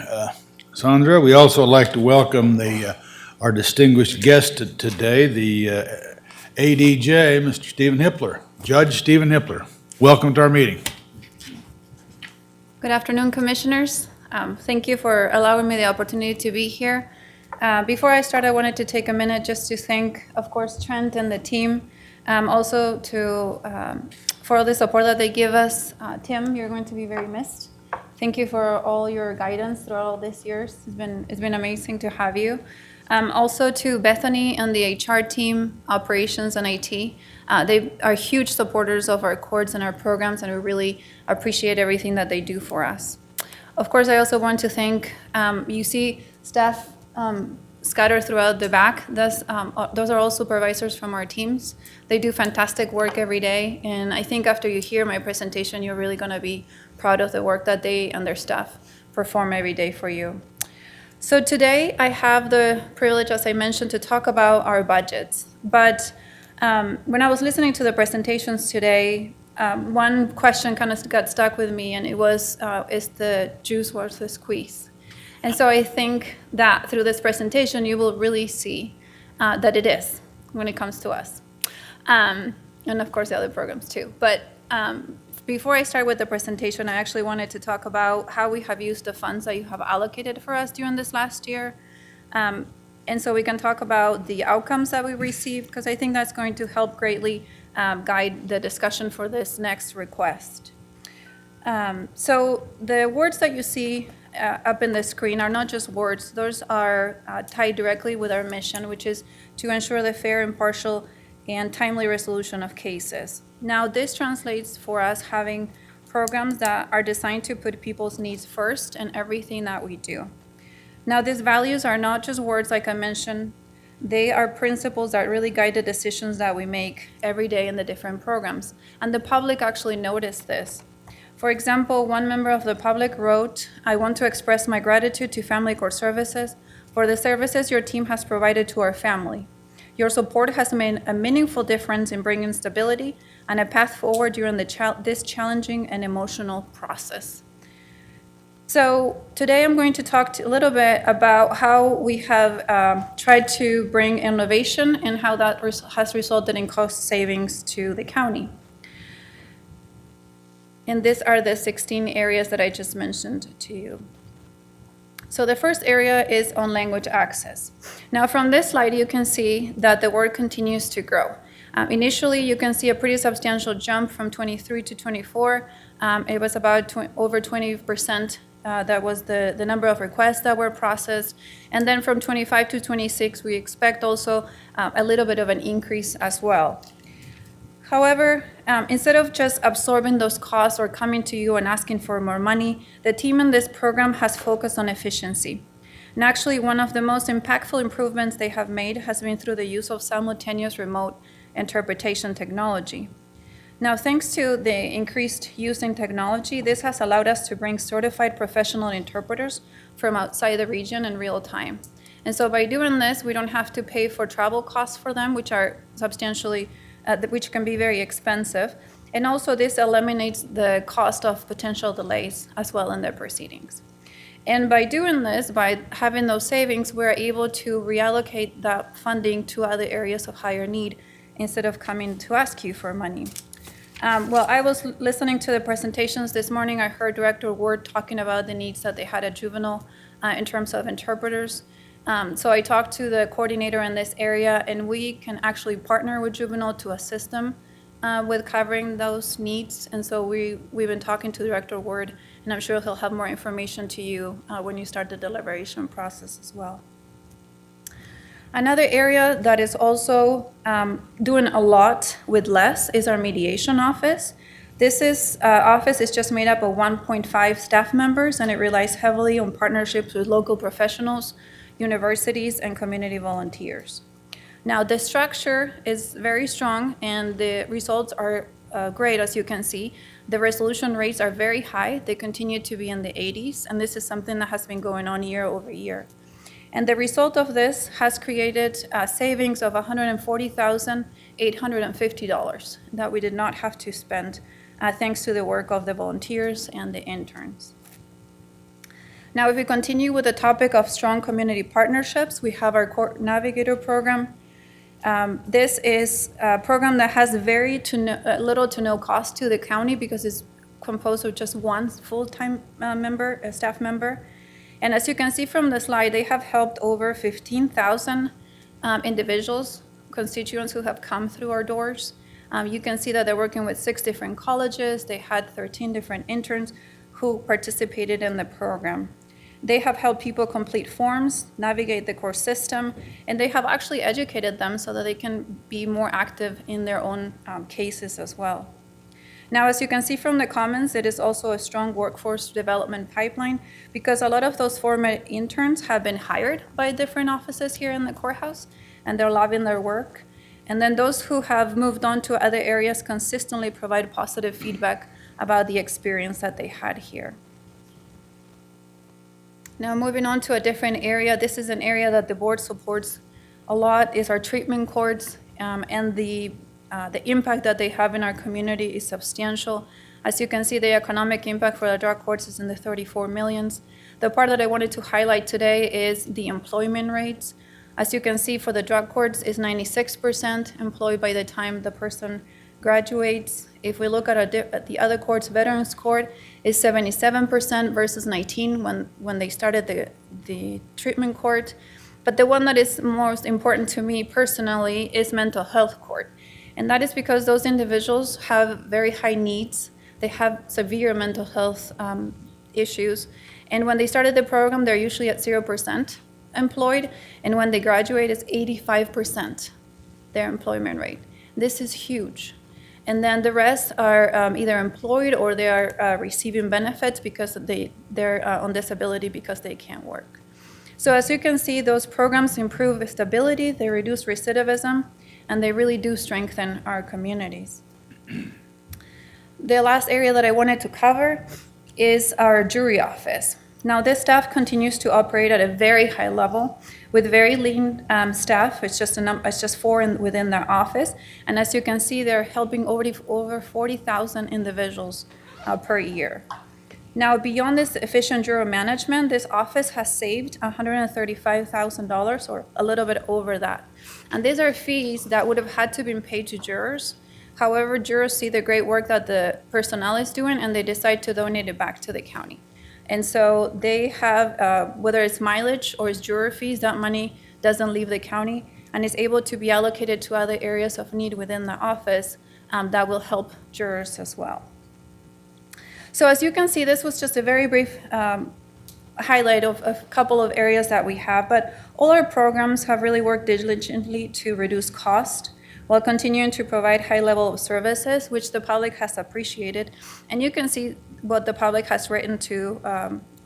Sandra. We also like to welcome our distinguished guest today, the ADJ, Mr. Stephen Hippler, Judge Stephen Hippler. Welcome to our meeting. Good afternoon, Commissioners. Thank you for allowing me the opportunity to be here. Before I start, I wanted to take a minute just to thank, of course, Trent and the team, also for all the support that they give us. Tim, you're going to be very missed. Thank you for all your guidance throughout all these years. It's been amazing to have you. Also to Bethany and the HR team, operations and IT. They are huge supporters of our courts and our programs, and we really appreciate everything that they do for us. Of course, I also want to thank, you see staff scattered throughout the back. Those are all supervisors from our teams. They do fantastic work every day, and I think after you hear my presentation, you're really going to be proud of the work that they and their staff perform every day for you. So today, I have the privilege, as I mentioned, to talk about our budgets. But when I was listening to the presentations today, one question kind of got stuck with me, and it was, is the juice worth the squeeze? And so I think that through this presentation, you will really see that it is when it comes to us. And of course, the other programs too. But before I start with the presentation, I actually wanted to talk about how we have used the funds that you have allocated for us during this last year. And so we can talk about the outcomes that we received, because I think that's going to help greatly guide the discussion for this next request. So the words that you see up in the screen are not just words. Those are tied directly with our mission, which is to ensure the fair, impartial, and timely resolution of cases. Now, this translates for us having programs that are designed to put people's needs first in everything that we do. Now, these values are not just words, like I mentioned. They are principles that really guide the decisions that we make every day in the different programs. And the public actually noticed this. For example, one member of the public wrote, "I want to express my gratitude to Family Court Services for the services your team has provided to our family. Your support has made a meaningful difference in bringing stability and a path forward during this challenging and emotional process." So today I'm going to talk a little bit about how we have tried to bring innovation and how that has resulted in cost savings to the county. And these are the 16 areas that I just mentioned to you. So the first area is on language access. Now from this slide, you can see that the word continues to grow. Initially, you can see a pretty substantial jump from 23 to 24. It was about over 20%. That was the number of requests that were processed. And then from 25 to 26, we expect also a little bit of an increase as well. However, instead of just absorbing those costs or coming to you and asking for more money, the team in this program has focused on efficiency. And actually, one of the most impactful improvements they have made has been through the use of simultaneous remote interpretation technology. Now, thanks to the increased use in technology, this has allowed us to bring certified professional interpreters from outside the region in real time. And so by doing this, we don't have to pay for travel costs for them, which are substantially, which can be very expensive. And also this eliminates the cost of potential delays as well in their proceedings. And by doing this, by having those savings, we're able to reallocate that funding to other areas of higher need instead of coming to ask you for money. Well, I was listening to the presentations this morning. I heard Director Ward talking about the needs that they had at juvenile in terms of interpreters. So I talked to the coordinator in this area, and we can actually partner with juvenile to assist them with covering those needs. And so we've been talking to Director Ward, and I'm sure he'll have more information to you when you start the deliberation process as well. Another area that is also doing a lot with less is our mediation office. This office is just made up of 1.5 staff members, and it relies heavily on partnerships with local professionals, universities, and community volunteers. Now, the structure is very strong, and the results are great, as you can see. The resolution rates are very high. They continue to be in the 80s, and this is something that has been going on year over year. And the result of this has created savings of $140,850 that we did not have to spend thanks to the work of the volunteers and the interns. Now, if we continue with the topic of strong community partnerships, we have our Court Navigator program. This is a program that has little to no cost to the county because it's composed of just one full-time member, a staff member. And as you can see from the slide, they have helped over 15,000 individuals, constituents who have come through our doors. You can see that they're working with 6 different colleges. They had 13 different interns who participated in the program. They have helped people complete forms, navigate the court system, and they have actually educated them so that they can be more active in their own cases as well. Now, as you can see from the comments, it is also a strong workforce development pipeline because a lot of those former interns have been hired by different offices here in the courthouse, and they're loving their work. And then those who have moved on to other areas consistently provide positive feedback about the experience that they had here. Now, moving on to a different area, this is an area that the board supports a lot, is our treatment courts, and the impact that they have in our community is substantial. As you can see, the economic impact for the drug courts is in the 34 millions. The part that I wanted to highlight today is the employment rates. As you can see, for the drug courts, is 96% employed by the time the person graduates. If we look at the other courts, Veterans Court is 77% versus 19% when they started the treatment court. But the one that is most important to me personally is mental health court. And that is because those individuals have very high needs. They have severe mental health issues. And when they started the program, they're usually at 0% employed, and when they graduate, it's 85% their employment rate. This is huge. And then the rest are either employed or they are receiving benefits because they're on disability because they can't work. So as you can see, those programs improve stability, they reduce recidivism, and they really do strengthen our communities. The last area that I wanted to cover is our jury office. Now, this staff continues to operate at a very high level with very lean staff. It's just four within their office. And as you can see, they're helping over 40,000 individuals per year. Now, beyond this efficient juror management, this office has saved $135,000 or a little bit over that. And these are fees that would have had to be paid to jurors. However, jurors see the great work that the personnel is doing and they decide to donate it back to the county. And so they have, whether it's mileage or it's juror fees, that money doesn't leave the county and is able to be allocated to other areas of need within the office that will help jurors as well. So as you can see, this was just a very brief highlight of a couple of areas that we have, but all our programs have really worked diligently to reduce cost while continuing to provide high level of services, which the public has appreciated. And you can see what the public has written to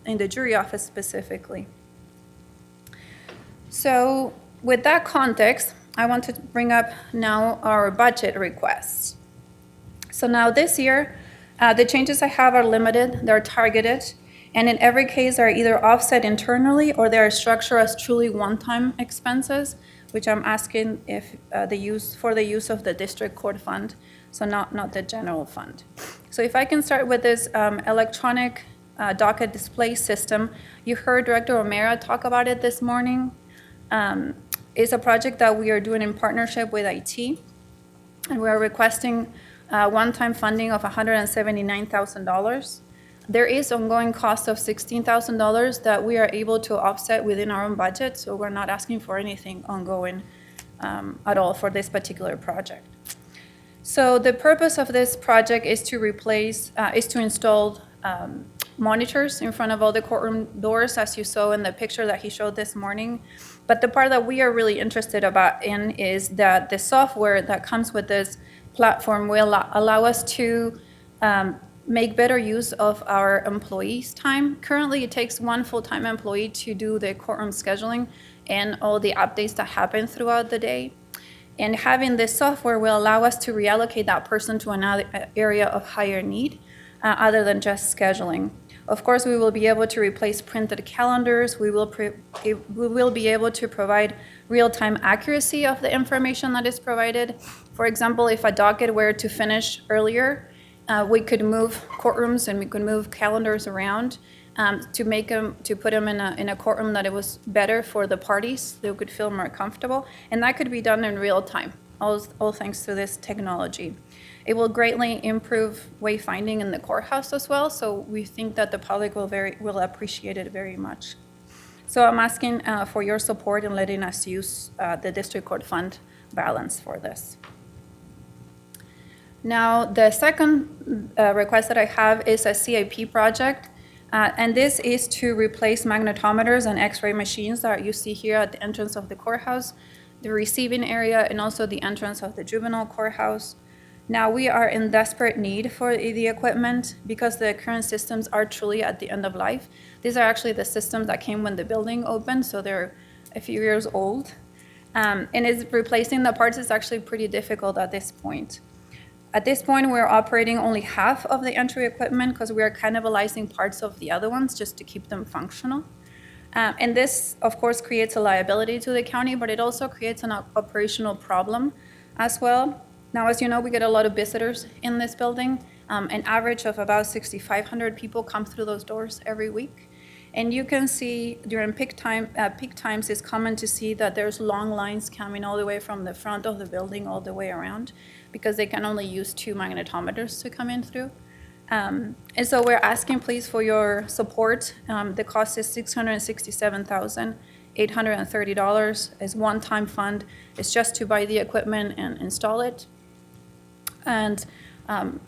in the jury office specifically. So with that context, I want to bring up now our budget requests. So now this year, the changes I have are limited, they're targeted, and in every case are either offset internally or they are structured as truly one-time expenses, which I'm asking if for the use of the district court fund, so not the general fund. So if I can start with this electronic docket display system, you heard Director O'Mara talk about it this morning. It's a project that we are doing in partnership with IT, and we are requesting one-time funding of $179,000. There is ongoing cost of $16,000 that we are able to offset within our own budget, so we're not asking for anything ongoing at all for this particular project. So the purpose of this project is to install monitors in front of all the courtroom doors, as you saw in the picture that he showed this morning. But the part that we are really interested in is that the software that comes with this platform will allow us to make better use of our employees' time. Currently, it takes one full-time employee to do the courtroom scheduling and all the updates that happen throughout the day. And having this software will allow us to reallocate that person to another area of higher need other than just scheduling. Of course, we will be able to replace printed calendars. We will be able to provide real-time accuracy of the information that is provided. For example, if a docket were to finish earlier, we could move courtrooms and we could move calendars around to put them in a courtroom that it was better for the parties. They could feel more comfortable, and that could be done in real time, all thanks to this technology. It will greatly improve wayfinding in the courthouse as well, so we think that the public will appreciate it very much. So I'm asking for your support in letting us use the district court fund balance for this. Now, the second request that I have is a CIP project, and this is to replace magnetometers and x-ray machines that you see here at the entrance of the courthouse, the receiving area, and also the entrance of the juvenile courthouse. Now, we are in desperate need for the equipment because the current systems are truly at the end of life. These are actually the systems that came when the building opened, so they're a few years old. And replacing the parts is actually pretty difficult at this point. At this point, we're operating only half of the entry equipment because we are cannibalizing parts of the other ones just to keep them functional. And this, of course, creates a liability to the county, but it also creates an operational problem as well. Now, as you know, we get a lot of visitors in this building. An average of about 6,500 people come through those doors every week. And you can see during peak times, it's common to see that there's long lines coming all the way from the front of the building all the way around because they can only use 2 magnetometers to come in through. And so we're asking, please, for your support. The cost is $667,830. It's one-time fund. It's just to buy the equipment and install it. And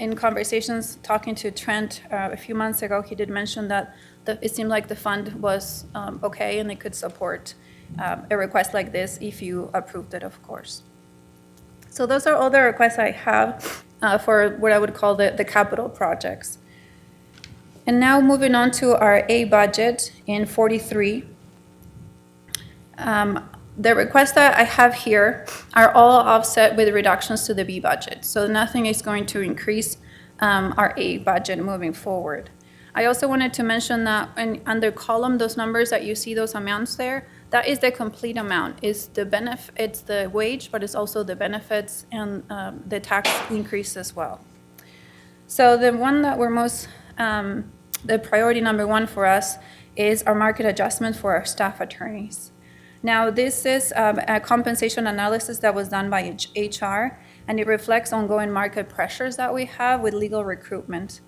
In conversations, talking to Trent a few months ago, he did mention that it seemed like the fund was okay and they could support a request like this if you approved it, of course. So those are all the requests I have for what I would call the capital projects. And now moving on to our A budget in 43. The requests that I have here are all offset with reductions to the B budget. So nothing is going to increase our A budget moving forward. I also wanted to mention that under column, those numbers that you see, those amounts there, that is the complete amount. It's the wage, but it's also the benefits and the tax increase as well. So the one that we're most, the priority number one for us is our market adjustment for our staff attorneys. Now, this is a compensation analysis that was done by HR, and it reflects ongoing market pressures that we have with legal recruitment.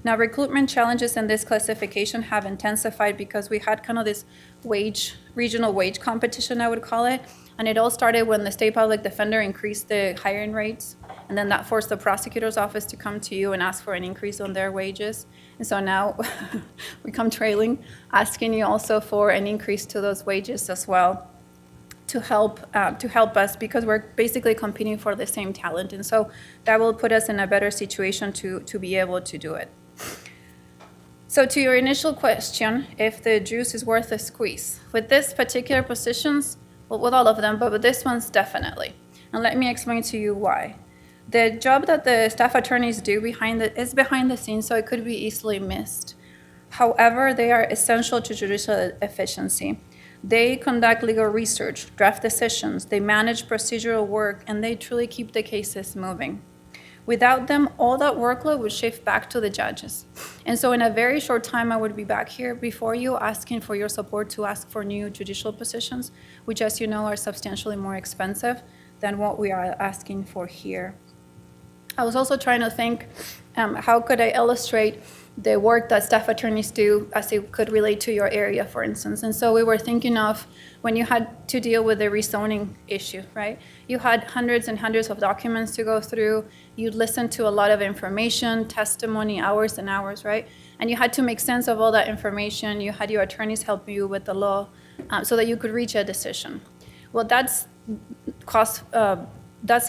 Now, recruitment challenges in this classification have intensified because we had kind of this regional wage competition, I would call it, and it all started when the state public defender increased the hiring rates, and then that forced the prosecutor's office to come to you and ask for an increase on their wages. And so now we come trailing, asking you also for an increase to those wages as well to help us, because we're basically competing for the same talent. And so that will put us in a better situation to be able to do it. So to your initial question, if the juice is worth a squeeze, with this particular positions, well, with all of them, but with this one's definitely. And let me explain to you why. The job that the staff attorneys do is behind the scenes, so it could be easily missed. However, they are essential to judicial efficiency. They conduct legal research, draft decisions, they manage procedural work, and they truly keep the cases moving. Without them, all that workload would shift back to the judges. And so in a very short time, I would be back here before you asking for your support to ask for new judicial positions, which, as you know, are substantially more expensive than what we are asking for here. I was also trying to think, how could I illustrate the work that staff attorneys do as it could relate to your area, for instance. And so we were thinking of when you had to deal with the rezoning issue, right? You had hundreds and hundreds of documents to go through. You'd listen to a lot of information, testimony, hours and hours, right? And you had to make sense of all that information. You had your attorneys help you with the law so that you could reach a decision. Well, that's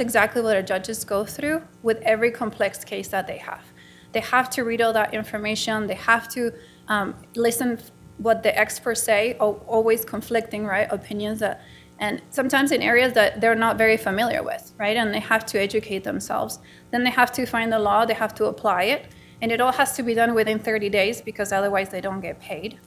exactly what our judges go through with every complex case that they have. They have to read all that information. They have to listen what the experts say, always conflicting, right, opinions and sometimes in areas that they're not very familiar with, right? And they have to educate themselves. Then they have to find the law, they have to apply it, and it all has to be done within 30 days because otherwise they don't get paid.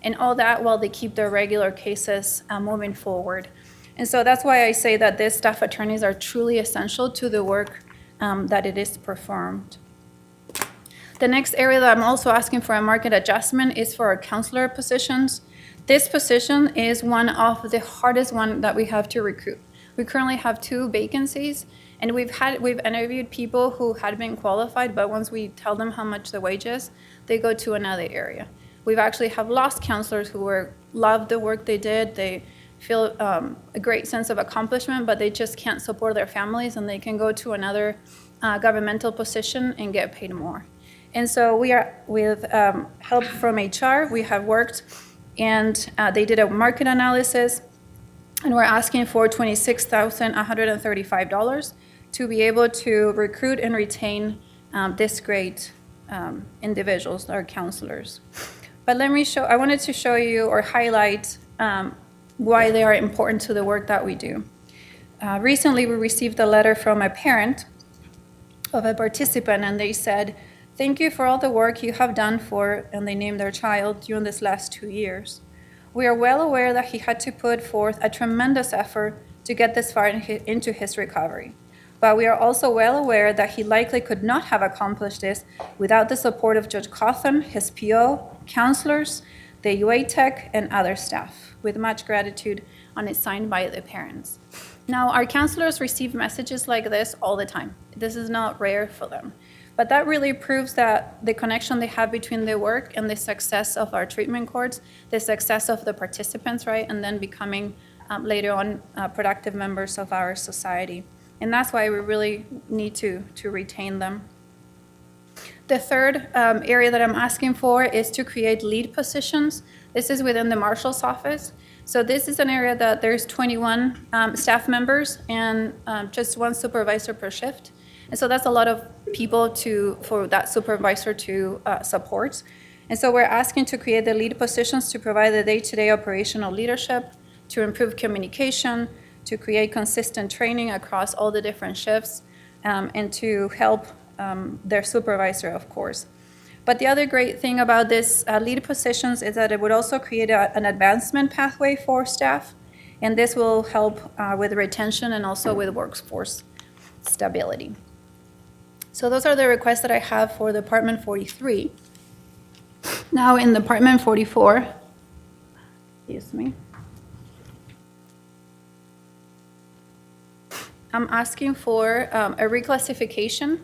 And all that while they keep their regular cases moving forward. And so that's why I say that these staff attorneys are truly essential to the work that it is performed. The next area that I'm also asking for a market adjustment is for our counselor positions. This position is one of the hardest one that we have to recruit. We currently have 2 vacancies, and we've interviewed people who had been qualified, but once we tell them how much the wage is, they go to another area. We've actually have lost counselors who loved the work they did. They feel a great sense of accomplishment, but they just can't support their families, and they can go to another governmental position and get paid more. And so we are, with help from HR, we have worked, and they did a market analysis, and we're asking for $26,135 to be able to recruit and retain this great individuals, our counselors. But I wanted to show you or highlight why they are important to the work that we do. Recently, we received a letter from a parent of a participant, and they said, "Thank you for all the work you have done for," and they named their child, "during this last 2 years. We are well aware that he had to put forth a tremendous effort to get this far into his recovery. But we are also well aware that he likely could not have accomplished this without the support of Judge Cawthon, his PO, counselors, the UA Tech, and other staff. With much gratitude," and it's signed by the parents. Now, our counselors receive messages like this all the time. This is not rare for them. But that really proves that the connection they have between their work and the success of our treatment courts, the success of the participants, right, and then becoming later on productive members of our society. And that's why we really need to retain them. The third area that I'm asking for is to create lead positions. This is within the marshal's office. So this is an area that there's 21 staff members and just one supervisor per shift. And so that's a lot of people for that supervisor to support. And so we're asking to create the lead positions to provide the day-to-day operational leadership, to improve communication, to create consistent training across all the different shifts, and to help their supervisor, of course. But the other great thing about this lead positions is that it would also create an advancement pathway for staff, and this will help with retention and also with workforce stability. So those are the requests that I have for Department 43. Now in Department 44, excuse me, I'm asking for a reclassification.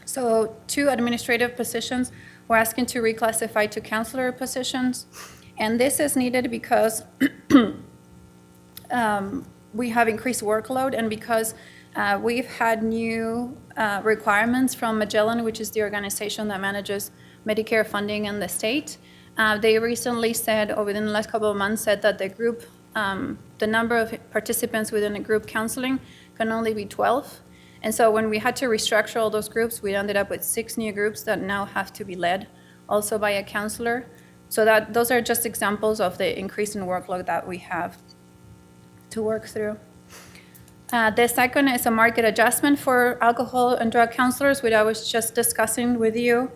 So 2 administrative positions, we're asking to reclassify to counselor positions. And this is needed because we have increased workload and because we've had new requirements from Magellan, which is the organization that manages Medicare funding in the state. They recently said, or within the last couple of months, said that the group, the number of participants within a group counseling can only be 12. And so when we had to restructure all those groups, we ended up with 6 new groups that now have to be led also by a counselor. So those are just examples of the increase in workload that we have to work through. The second is a market adjustment for alcohol and drug counselors, which I was just discussing with you.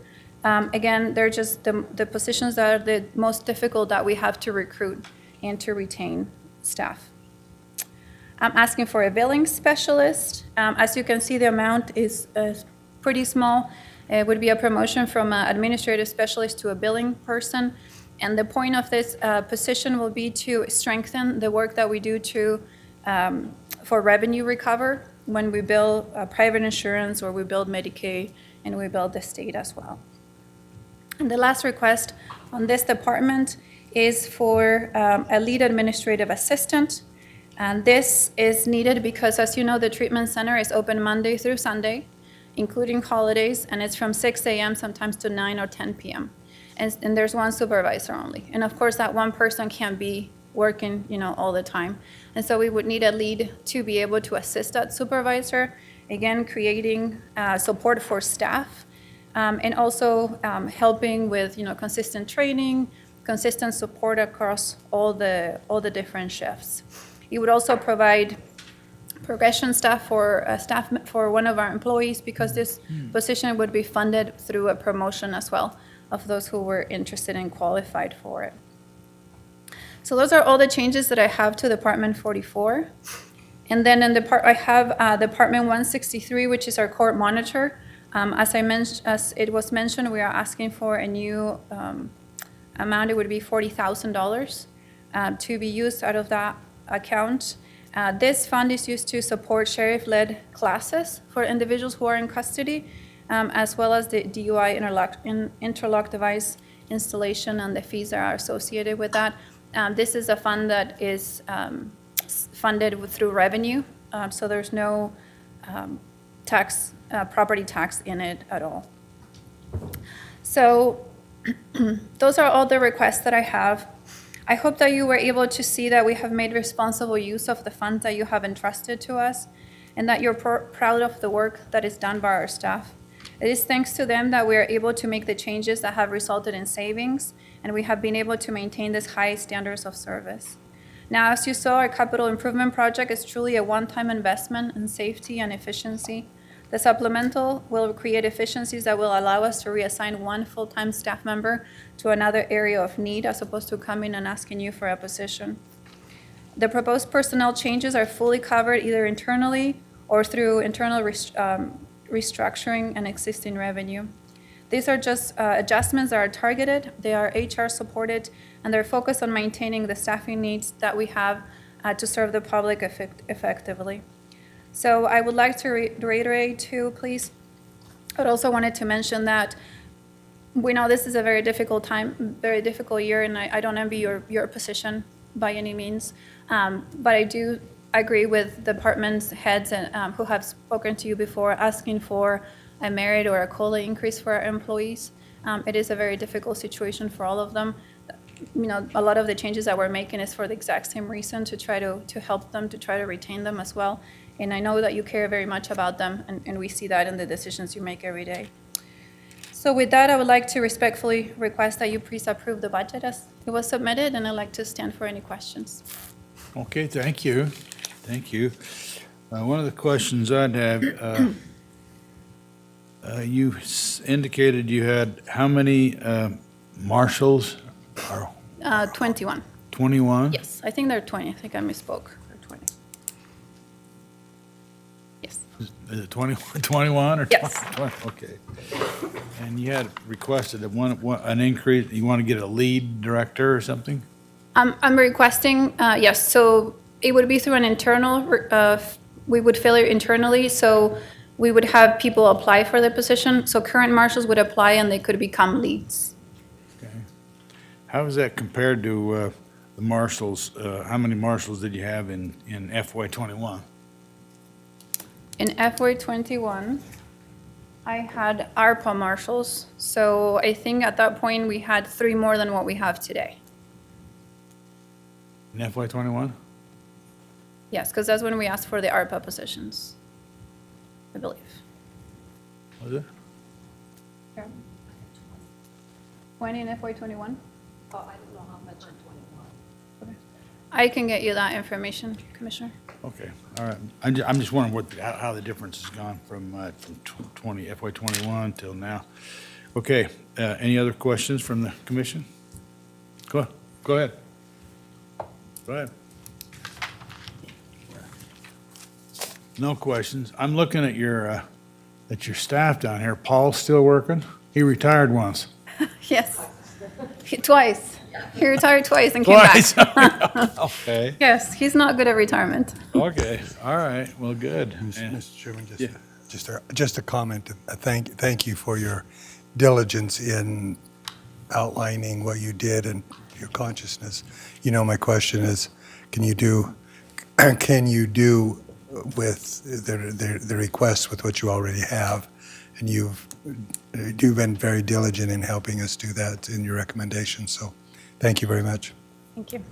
Again, they're just the positions that are the most difficult that we have to recruit and to retain staff. I'm asking for a billing specialist. As you can see, the amount is pretty small. It would be a promotion from an administrative specialist to a billing person. And the point of this position will be to strengthen the work that we do for revenue recover when we bill private insurance or we bill Medicaid and we bill the state as well. And the last request on this department is for a lead administrative assistant. And this is needed because, as you know, the treatment center is open Monday through Sunday, including holidays, and it's from 6 a.m. sometimes to 9 or 10 p.m. And there's one supervisor only. And of course, that one person can't be working, all the time. And so we would need a lead to be able to assist that supervisor, again, creating support for staff, and also helping with, consistent training, consistent support across all the different shifts. It would also provide progression staff for one of our employees because this position would be funded through a promotion as well of those who were interested and qualified for it. So those are all the changes that I have to Department 44. And then I have Department 163, which is our court monitor. As it was mentioned, we are asking for a new amount. It would be $40,000 to be used out of that account. This fund is used to support sheriff-led classes for individuals who are in custody, as well as the DUI interlock device installation and the fees that are associated with that. This is a fund that is funded through revenue, so there's no property tax in it at all. So those are all the requests that I have. I hope that you were able to see that we have made responsible use of the funds that you have entrusted to us and that you're proud of the work that is done by our staff. It is thanks to them that we are able to make the changes that have resulted in savings, and we have been able to maintain this high standards of service. Now, as you saw, our capital improvement project is truly a one-time investment in safety and efficiency. The supplemental will create efficiencies that will allow us to reassign one full-time staff member to another area of need as opposed to coming and asking you for a position. The proposed personnel changes are fully covered either internally or through internal restructuring and existing revenue. These are just adjustments that are targeted, they are HR supported, and they're focused on maintaining the staffing needs that we have to serve the public effectively. So I would like to reiterate too, please, but also wanted to mention that we know this is a very difficult time, very difficult year, and I don't envy your position by any means. But I do agree with departments heads and, who have spoken to you before, asking for a merit or a COLA increase for our employees. It is a very difficult situation for all of them. A lot of the changes that we're making is for the exact same reason, to try to help them, to try to retain them as well. And I know that you care very much about them, and we see that in the decisions you make every day. So with that, I would like to respectfully request that you please approve the budget as it was submitted, and I'd like to stand for any questions. Okay, thank you. Thank you. One of the questions I'd have, you indicated you had how many marshals? Or 21. 21? Yes, I think they're 20. I think I misspoke. They're 20. Yes. Is it 21 or Yes. 20? Okay. And you had requested an increase, you want to get a lead director or something? I'm requesting, yes, so it would be through an internal, we would fill it internally, so we would have people apply for the position. So current marshals would apply and they could become leads. Okay. How is that compared to the marshals? How many marshals did you have in FY21? In FY21, I had ARPA marshals, so I think at that point we had 3 more than what we have today. In FY21? Yes, because that's when we asked for the ARPA positions, I believe. Was it? 20 in FY21? Oh, I don't know how much in 21. I can get you that information, Commissioner. Okay, all right. I'm just wondering how the difference has gone from FY21 till now. Okay, any other questions from the commission? Go ahead. Go ahead. No questions. I'm looking at your staff down here. Paul's still working? He retired once. Yes, twice. He retired twice and came Twice? back. Okay. Yes, he's not good at retirement. Okay, all right, well, good. And- Mr. Chairman, Yeah. just a comment. Thank you for your diligence in outlining what you did and your consciousness. My question is, can you do with the request with what you already have? And you've been very diligent in helping us do that in your recommendations. So thank you very much. Thank you.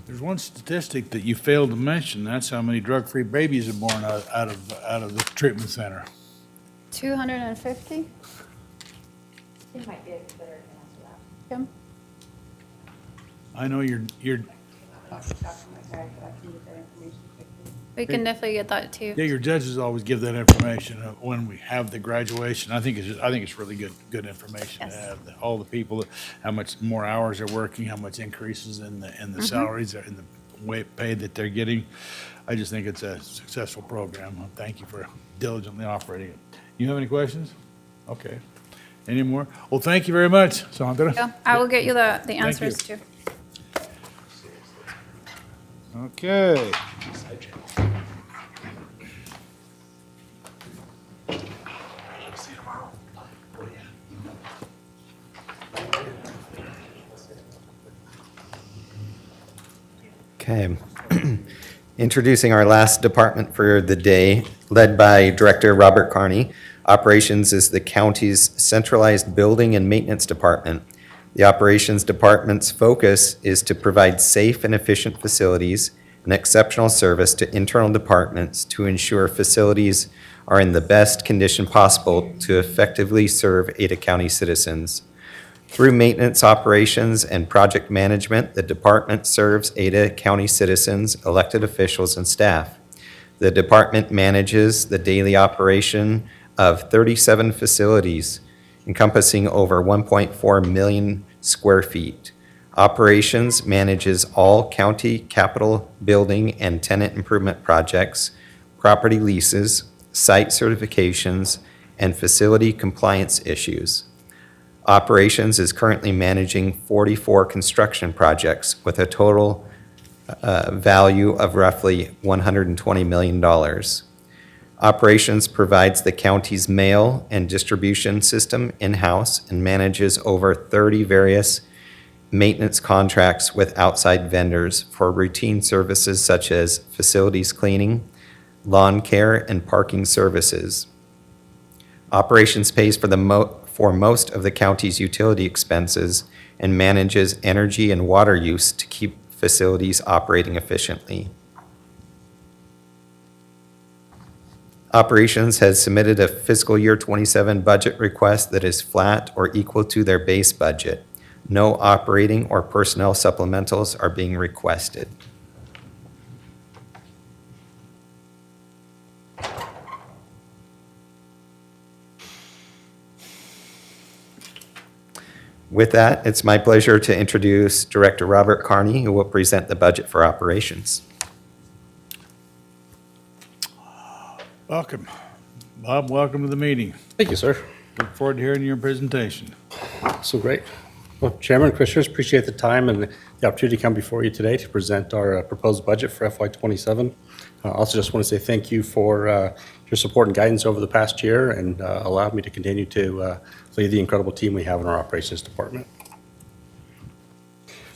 There's one statistic that you failed to mention. That's how many drug-free babies are born out of the treatment center. 250? He might be able to better answer that. Kim? I know you're, We can definitely get that too. yeah, your judges always give that information when we have the graduation. I think it's really good information to Yes. have. All the people, how much more hours they're working, how much increases in the salaries, in the way pay that they're getting. I just think it's a successful program. Thank you for diligently operating it. You have any questions? Okay. Any more? Well, thank you very much, Sandra. Yeah, I will get you the answers too. Okay. Okay. Introducing our last department for the day, led by Director Robert Carney. Operations is the county's centralized building and maintenance department. The operations department's focus is to provide safe and efficient facilities and exceptional service to internal departments to ensure facilities are in the best condition possible to effectively serve Ada County citizens. Through maintenance operations and project management, the department serves Ada County citizens, elected officials, and staff. The department manages the daily operation of 37 facilities encompassing over 1.4 million square feet. Operations manages all county capital building and tenant improvement projects, property leases, site certifications, and facility compliance issues. Operations is currently managing 44 construction projects with a total value of roughly $120 million. Operations provides the county's mail and distribution system in-house and manages over 30 various maintenance contracts with outside vendors for routine services such as facilities cleaning, lawn care, and parking services. Operations pays for for most of the county's utility expenses and manages energy and water use to keep facilities operating efficiently. Operations has submitted a fiscal year 27 budget request that is flat or equal to their base budget. No operating or personnel supplementals are being requested. With that, it's my pleasure to introduce Director Robert Carney, who will present the budget for operations. Welcome. Bob, welcome to the meeting. Thank you, sir. Look forward to hearing your presentation. So great. Well, Chairman, Commissioners, appreciate the time and the opportunity to come before you today to present our proposed budget for FY27. Also just want to say thank you for your support and guidance over the past year and allow me to continue to lead the incredible team we have in our operations department.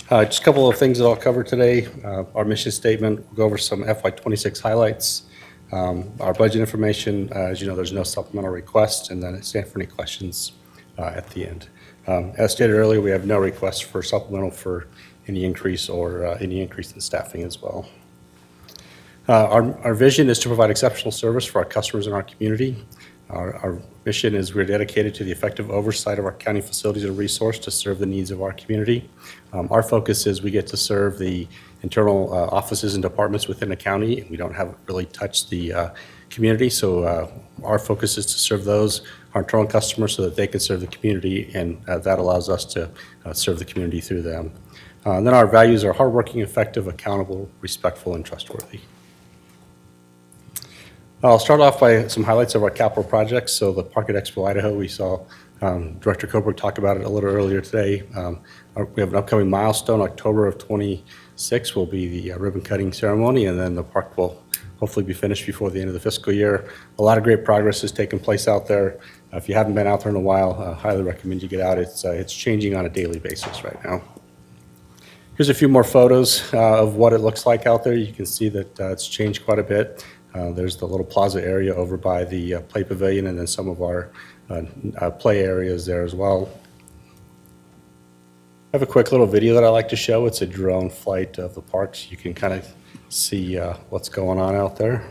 Just a couple of things that I'll cover today. Our mission statement, we'll go over some FY26 highlights. Our budget information, as you know, there's no supplemental request, and then it's stand for any questions at the end. As stated earlier, we have no requests for supplemental for any increase or any increase in staffing as well. Our vision is to provide exceptional service for our customers in our community. Our mission is we're dedicated to the effective oversight of our county facilities and resource to serve the needs of our community. Our focus is we get to serve the internal offices and departments within the county. We don't have really touched the community, so our focus is to serve those, our internal customers, so that they can serve the community, and that allows us to serve the community through them. And then our values are hardworking, effective, accountable, respectful, and trustworthy. I'll start off by some highlights of our capital projects. So the Park at Expo Idaho, we saw Director Coburg talk about it a little earlier today. We have an upcoming milestone. October of 26 will be the ribbon cutting ceremony, and then the park will hopefully be finished before the end of the fiscal year. A lot of great progress has taken place out there. If you haven't been out there in a while, I highly recommend you get out. It's changing on a daily basis right now. Here's a few more photos of what it looks like out there. You can see that it's changed quite a bit. There's the little plaza area over by the play pavilion, and then some of our play areas there as well. I have a quick little video that I like to show. It's a drone flight of the parks. You can kind of see what's going on out there.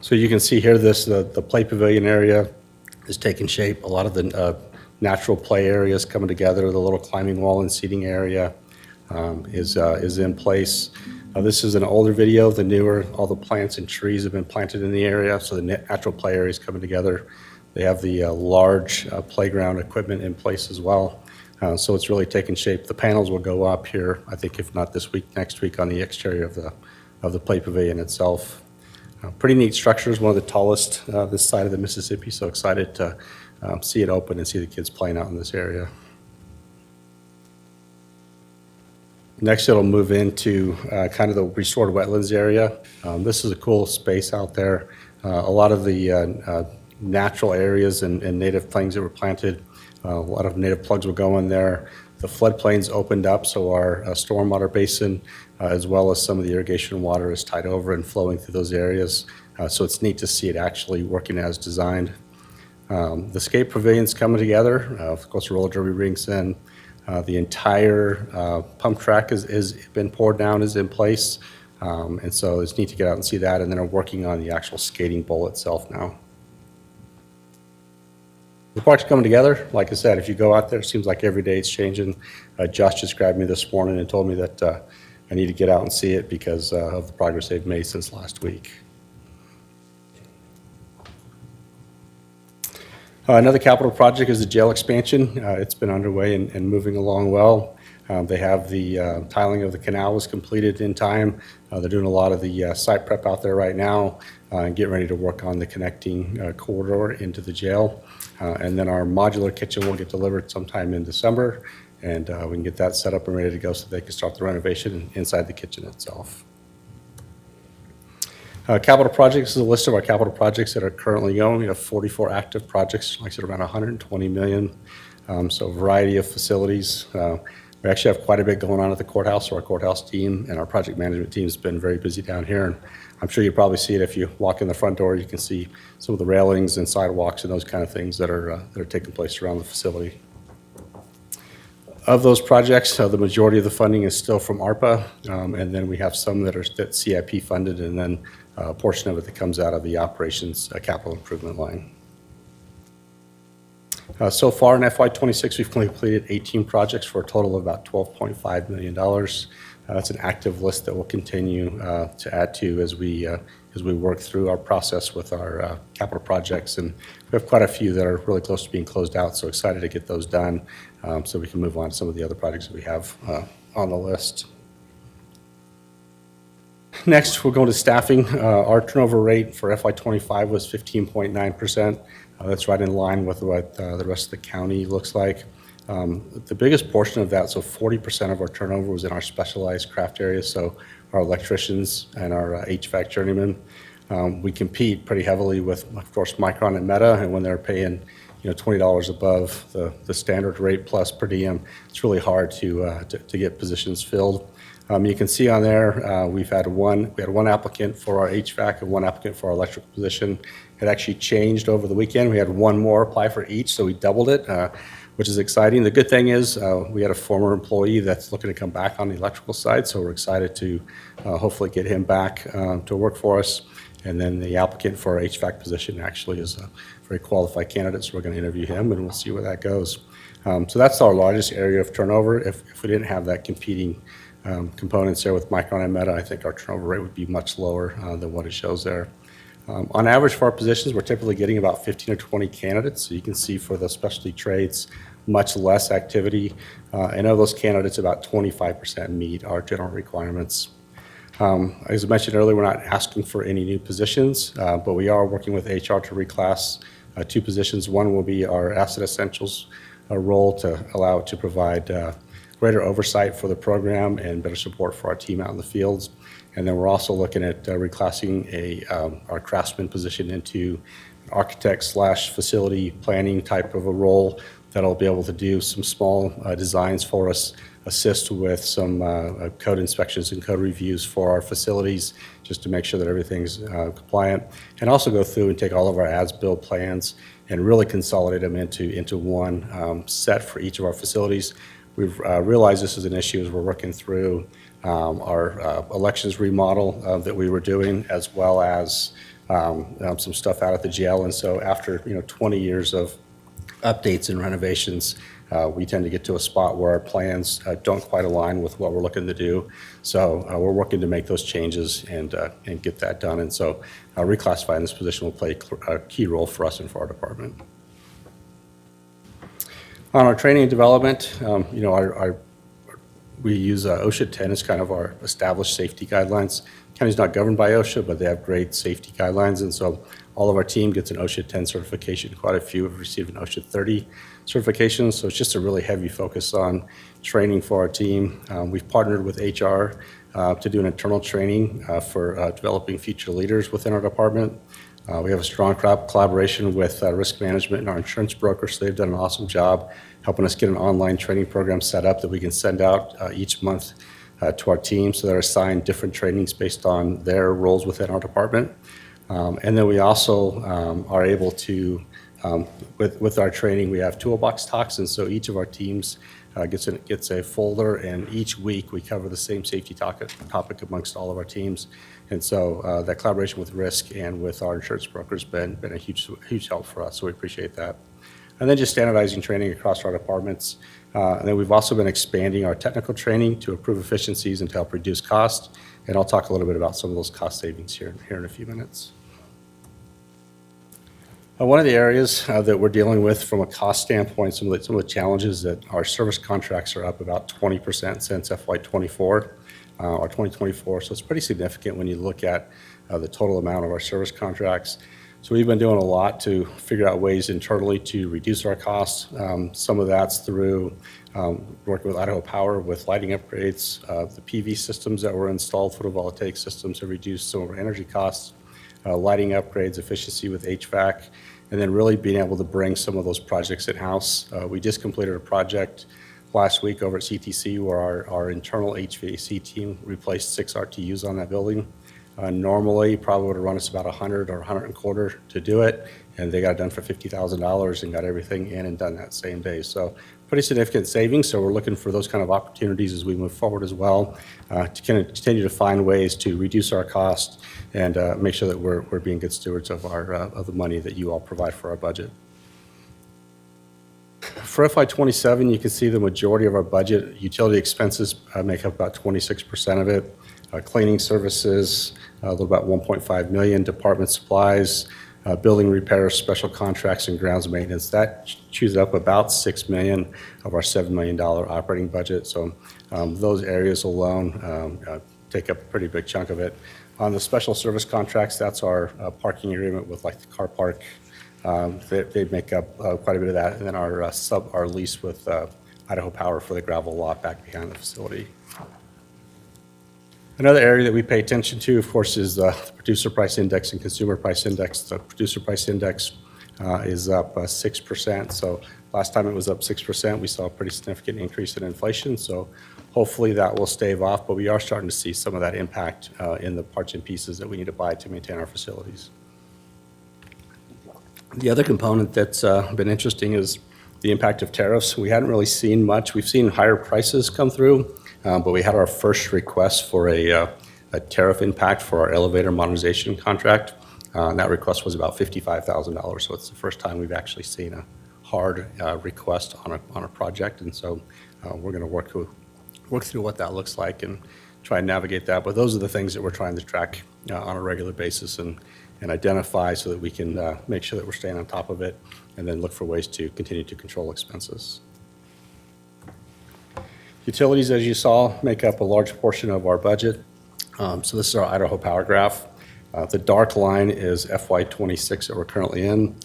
So you can see here the play pavilion area is taking shape. A lot of the natural play areas coming together. The little climbing wall and seating area is in place. This is an older video. The newer, all the plants and trees have been planted in the area, so the natural play area is coming together. They have the large playground equipment in place as well. So it's really taking shape. The panels will go up here, I think if not this week, next week on the exterior of the play pavilion itself. Pretty neat structures, one of the tallest this side of the Mississippi, so excited to see it open and see the kids playing out in this area. Next, it'll move into kind of the restored wetlands area. This is a cool space out there. A lot of the natural areas and native things that were planted, a lot of native plugs will go in there. The floodplains opened up, so our stormwater basin, as well as some of the irrigation water, is tied over and flowing through those areas. So it's neat to see it actually working as designed. The skate pavilion's coming together. Of course, the roller derby ring's in. The entire pump track is been poured down, is in place. And so it's neat to get out and see that. And then we're working on the actual skating bowl itself now. The park's coming together. Like I said, if you go out there, it seems like every day it's changing. Josh just grabbed me this morning and told me that I need to get out and see it because of the progress they've made since last week. Another capital project is the jail expansion. It's been underway and moving along well. They have the tiling of the canal was completed in time. They're doing a lot of the site prep out there right now and getting ready to work on the connecting corridor into the jail. And then our modular kitchen will get delivered sometime in December, and we can get that set up and ready to go so they can start the renovation inside the kitchen itself. Capital projects is a list of our capital projects that are currently going. We have 44 active projects, like I said, around $120 million. So a variety of facilities. We actually have quite a bit going on at the courthouse, so our courthouse team and our project management team has been very busy down here. And I'm sure you probably see it if you walk in the front door, you can see some of the railings and sidewalks and those kind of things that are taking place around the facility. Of those projects, the majority of the funding is still from ARPA, and then we have some that are CIP funded, and then a portion of it that comes out of the operations capital improvement line. So far in FY26, we've completed 18 projects for a total of about $12.5 million. That's an active list that we'll continue to add to as we work through our process with our capital projects. And we have quite a few that are really close to being closed out, so excited to get those done so we can move on to some of the other projects that we have on the list. Next, we'll go to staffing. Our turnover rate for FY25 was 15.9%. That's right in line with what the rest of the county looks like. The biggest portion of that, so 40% of our turnover was in our specialized craft areas, so our electricians and our HVAC journeymen. We compete pretty heavily with, of course, Micron and Meta, and when they're paying $20 above the standard rate plus per diem, it's really hard to get positions filled. You can see on there, we had one applicant for our HVAC and one applicant for our electrical position. It actually changed over the weekend. We had one more apply for each, so we doubled it, which is exciting. The good thing is we had a former employee that's looking to come back on the electrical side, so we're excited to hopefully get him back to work for us. And then the applicant for our HVAC position actually is a very qualified candidate, so we're going to interview him, and we'll see where that goes. So that's our largest area of turnover. If we didn't have that competing components there with Micron and Meta, I think our turnover rate would be much lower than what it shows there. On average for our positions, we're typically getting about 15 or 20 candidates. So you can see for the specialty trades, much less activity. And of those candidates, about 25% meet our general requirements. As I mentioned earlier, we're not asking for any new positions, but we are working with HR to reclass 2 positions. One will be our asset essentials role to allow it to provide greater oversight for the program and better support for our team out in the fields. And then we're also looking at reclassing our craftsman position into architect/facility planning type of a role that'll be able to do some small designs for us, assist with some code inspections and code reviews for our facilities, just to make sure that everything's compliant, and also go through and take all of our as-built plans and really consolidate them into one set for each of our facilities. We've realized this is an issue as we're working through our elections remodel that we were doing, as well as some stuff out at the jail. And so after 20 years of updates and renovations, we tend to get to a spot where our plans don't quite align with what we're looking to do. So we're working to make those changes and get that done. And so reclassifying this position will play a key role for us and for our department. On our training and development, we use OSHA 10 as kind of our established safety guidelines. County's not governed by OSHA, but they have great safety guidelines, and so all of our team gets an OSHA 10 certification. Quite a few have received an OSHA 30 certification, so it's just a really heavy focus on training for our team. We've partnered with HR to do an internal training for developing future leaders within our department. We have a strong collaboration with risk management and our insurance brokers, so they've done an awesome job helping us get an online training program set up that we can send out each month to our team, so they're assigned different trainings based on their roles within our department. And then we also are able to, with our training, we have toolbox talks, and so each of our teams gets a folder, and each week we cover the same safety topic amongst all of our teams. And so that collaboration with risk and with our insurance brokers has been a huge help for us, so we appreciate that. And then just standardizing training across our departments. And then we've also been expanding our technical training to improve efficiencies and to help reduce cost. And I'll talk a little bit about some of those cost savings here in a few minutes. One of the areas that we're dealing with from a cost standpoint, some of the challenges that our service contracts are up about 20% since FY24 or 2024. So it's pretty significant when you look at the total amount of our service contracts. So we've been doing a lot to figure out ways internally to reduce our costs. Some of that's through working with Idaho Power with lighting upgrades. The PV systems that were installed, photovoltaic systems, have reduced some of our energy costs. Lighting upgrades, efficiency with HVAC, and then really being able to bring some of those projects in-house. We just completed a project last week over at CTC, where our internal HVAC team replaced 6 RTUs on that building. Normally, probably would have run us about 100 or 125 to do it, and they got it done for $50,000 and got everything in and done that same day. So pretty significant savings, so we're looking for those kind of opportunities as we move forward as well, to continue to find ways to reduce our costs and make sure that we're being good stewards of the money that you all provide for our budget. For FY27, you can see the majority of our budget. Utility expenses make up about 26% of it. Cleaning services, a little about 1.5 million. Department supplies, building repairs, special contracts, and grounds maintenance. That chews up about $6 million of our $7 million operating budget. So those areas alone take up a pretty big chunk of it. On the special service contracts, that's our parking agreement with like the car park. They make up quite a bit of that. And then our lease with Idaho Power for the gravel lot back behind the facility. Another area that we pay attention to, of course, is the producer price index and consumer price index. The producer price index is up 6%. So last time it was up 6%, we saw a pretty significant increase in inflation. So hopefully that will stave off, but we are starting to see some of that impact in the parts and pieces that we need to buy to maintain our facilities. The other component that's been interesting is the impact of tariffs. We hadn't really seen much. We've seen higher prices come through, but we had our first request for a tariff impact for our elevator modernization contract. And that request was about $55,000. So it's the first time we've actually seen a hard request on a project. And so we're going to work through what that looks like and try and navigate that. But those are the things that we're trying to track on a regular basis and identify so that we can make sure that we're staying on top of it and then look for ways to continue to control expenses. Utilities, as you saw, make up a large portion of our budget. So this is our Idaho Power graph. The dark line is FY26 that we're currently in.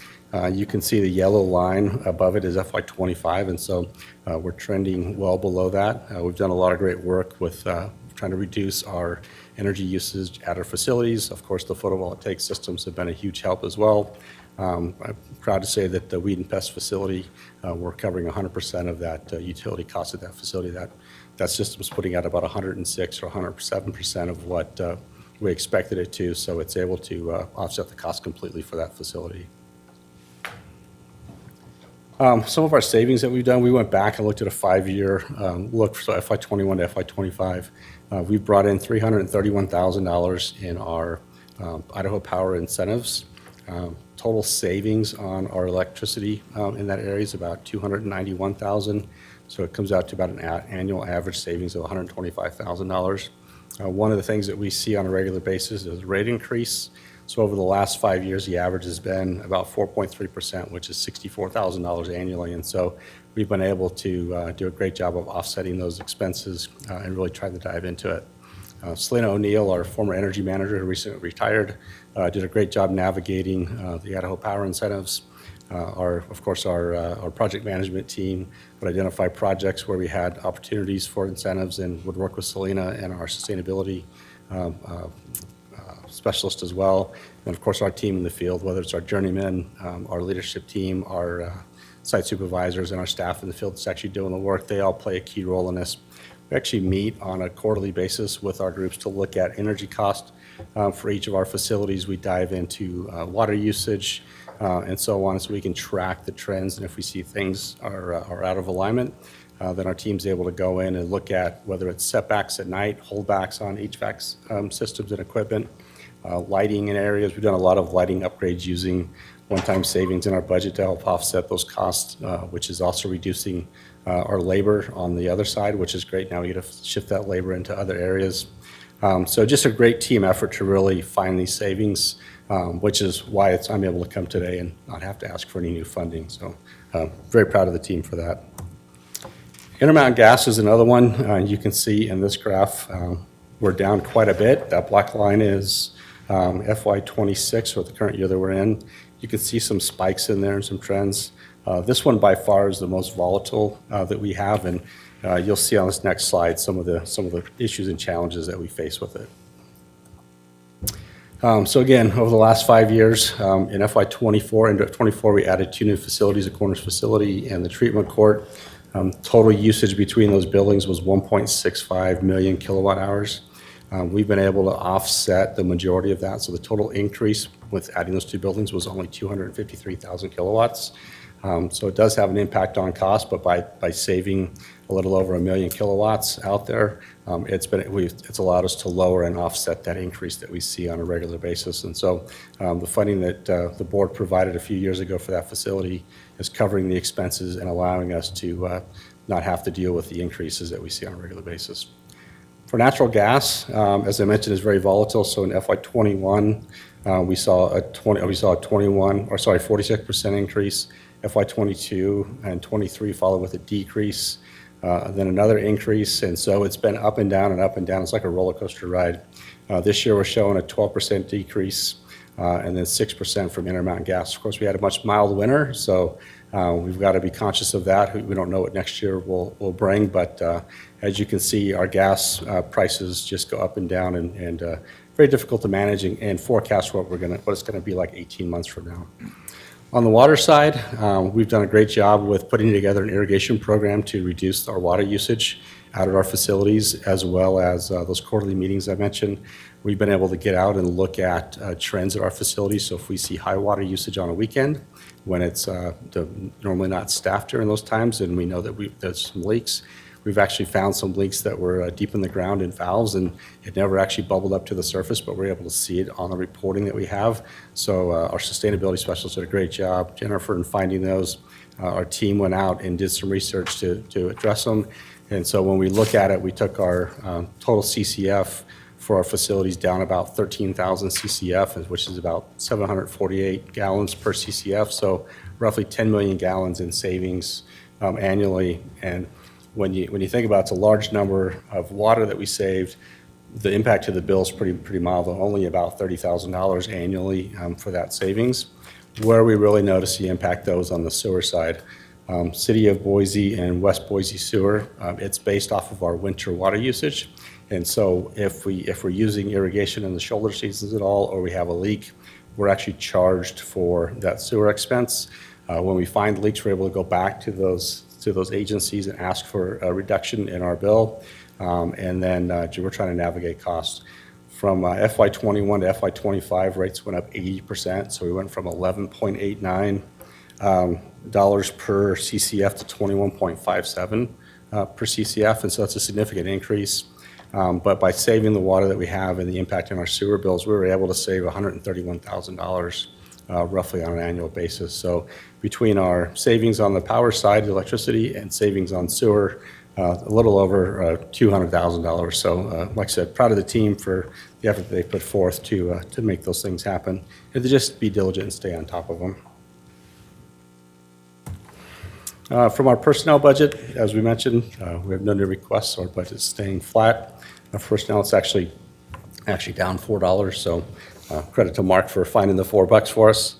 You can see the yellow line above it is FY25, and so we're trending well below that. We've done a lot of great work with trying to reduce our energy usage at our facilities. Of course, the photovoltaic systems have been a huge help as well. I'm proud to say that the weed and pest facility, we're covering 100% of that utility cost of that facility. That system's putting out about 106 or 107% of what we expected it to, so it's able to offset the cost completely for that facility. Some of our savings that we've done, we went back and looked at a 5-year look, so FY21 to FY25. We've brought in $331,000 in our Idaho Power incentives. Total savings on our electricity in that area is about $291,000. So it comes out to about an annual average savings of $125,000. One of the things that we see on a regular basis is rate increase. So over the last 5 years, the average has been about 4.3%, which is $64,000 annually. And so we've been able to do a great job of offsetting those expenses and really trying to dive into it. Selena O'Neill, our former energy manager who recently retired, did a great job navigating the Idaho Power incentives. Of course, our project management team would identify projects where we had opportunities for incentives and would work with Selena and our sustainability specialist as well. And of course, our team in the field, whether it's our journeymen, our leadership team, our site supervisors, and our staff in the field that's actually doing the work, they all play a key role in this. We actually meet on a quarterly basis with our groups to look at energy cost for each of our facilities. We dive into water usage and so on, so we can track the trends. And if we see things are out of alignment, then our team's able to go in and look at whether it's setbacks at night, holdbacks on HVAC systems and equipment, lighting in areas. We've done a lot of lighting upgrades using one-time savings in our budget to help offset those costs, which is also reducing our labor on the other side, which is great. Now we get to shift that labor into other areas. So just a great team effort to really find these savings, which is why I'm able to come today and not have to ask for any new funding. So very proud of the team for that. Intermountain gas is another one. You can see in this graph, we're down quite a bit. That black line is FY26, or the current year that we're in. You can see some spikes in there and some trends. This one by far is the most volatile that we have, and you'll see on this next slide some of the issues and challenges that we face with it. So again, over the last 5 years, in FY24 and 24, we added 2 new facilities, a Corners facility and the treatment court. Total usage between those buildings was 1.65 million kilowatt hours. We've been able to offset the majority of that, so the total increase with adding those two buildings was only 253,000 kilowatts. So it does have an impact on cost, but by saving a little over 1 million kilowatts out there, it's allowed us to lower and offset that increase that we see on a regular basis. And so the funding that the board provided a few years ago for that facility is covering the expenses and allowing us to not have to deal with the increases that we see on a regular basis. For natural gas, as I mentioned, is very volatile. So in FY21, we saw a 46% increase. FY22 and 23 followed with a decrease, then another increase, and so it's been up and down and up and down. It's like a roller coaster ride. This year we're showing a 12% decrease, and then 6% from Intermountain Gas. Of course, we had a much mild winter, so we've got to be conscious of that. We don't know what next year will bring, but as you can see, our gas prices just go up and down, and very difficult to manage and forecast what it's going to be like 18 months from now. On the water side, we've done a great job with putting together an irrigation program to reduce our water usage out at our facilities, as well as those quarterly meetings I mentioned. We've been able to get out and look at trends at our facilities. So if we see high water usage on a weekend, when it's normally not staffed during those times, and we know that there's some leaks, we've actually found some leaks that were deep in the ground in valves, and it never actually bubbled up to the surface, but we're able to see it on the reporting that we have. So our sustainability specialists did a great job, Jennifer, in finding those. Our team went out and did some research to address them. And so when we look at it, we took our total CCF for our facilities down about 13,000 CCF, which is about 748 gallons per CCF. So roughly 10 million gallons in savings annually. And when you think about it's a large number of water that we saved, the impact to the bill is pretty mild, only about $30,000 annually for that savings. Where we really notice the impact, though, is on the sewer side. City of Boise and West Boise Sewer, it's based off of our winter water usage. And so if we're using irrigation in the shoulder seasons at all, or we have a leak, we're actually charged for that sewer expense. When we find leaks, we're able to go back to those agencies and ask for a reduction in our bill. And then we're trying to navigate costs. From FY21 to FY25, rates went up 80%. So we went from $11.89 per CCF to $21.57 per CCF. And so that's a significant increase. But by saving the water that we have and the impact on our sewer bills, we were able to save $131,000 roughly on an annual basis. So between our savings on the power side, the electricity, and savings on sewer, a little over $200,000. So like I said, proud of the team for the effort they put forth to make those things happen, and to just be diligent and stay on top of them. From our personnel budget, as we mentioned, we have no new requests. Our budget is staying flat. For personnel, it's actually down $4. So credit to Mark for finding the $4 for us.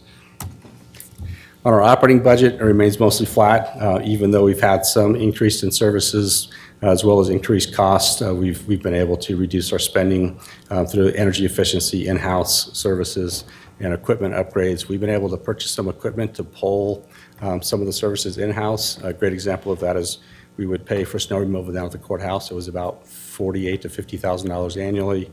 On our operating budget, it remains mostly flat, even though we've had some increase in services as well as increased costs. We've been able to reduce our spending through energy efficiency, in-house services, and equipment upgrades. We've been able to purchase some equipment to pull some of the services in-house. A great example of that is we would pay for snow removal down at the courthouse. It was about $48,000 to $50,000 annually.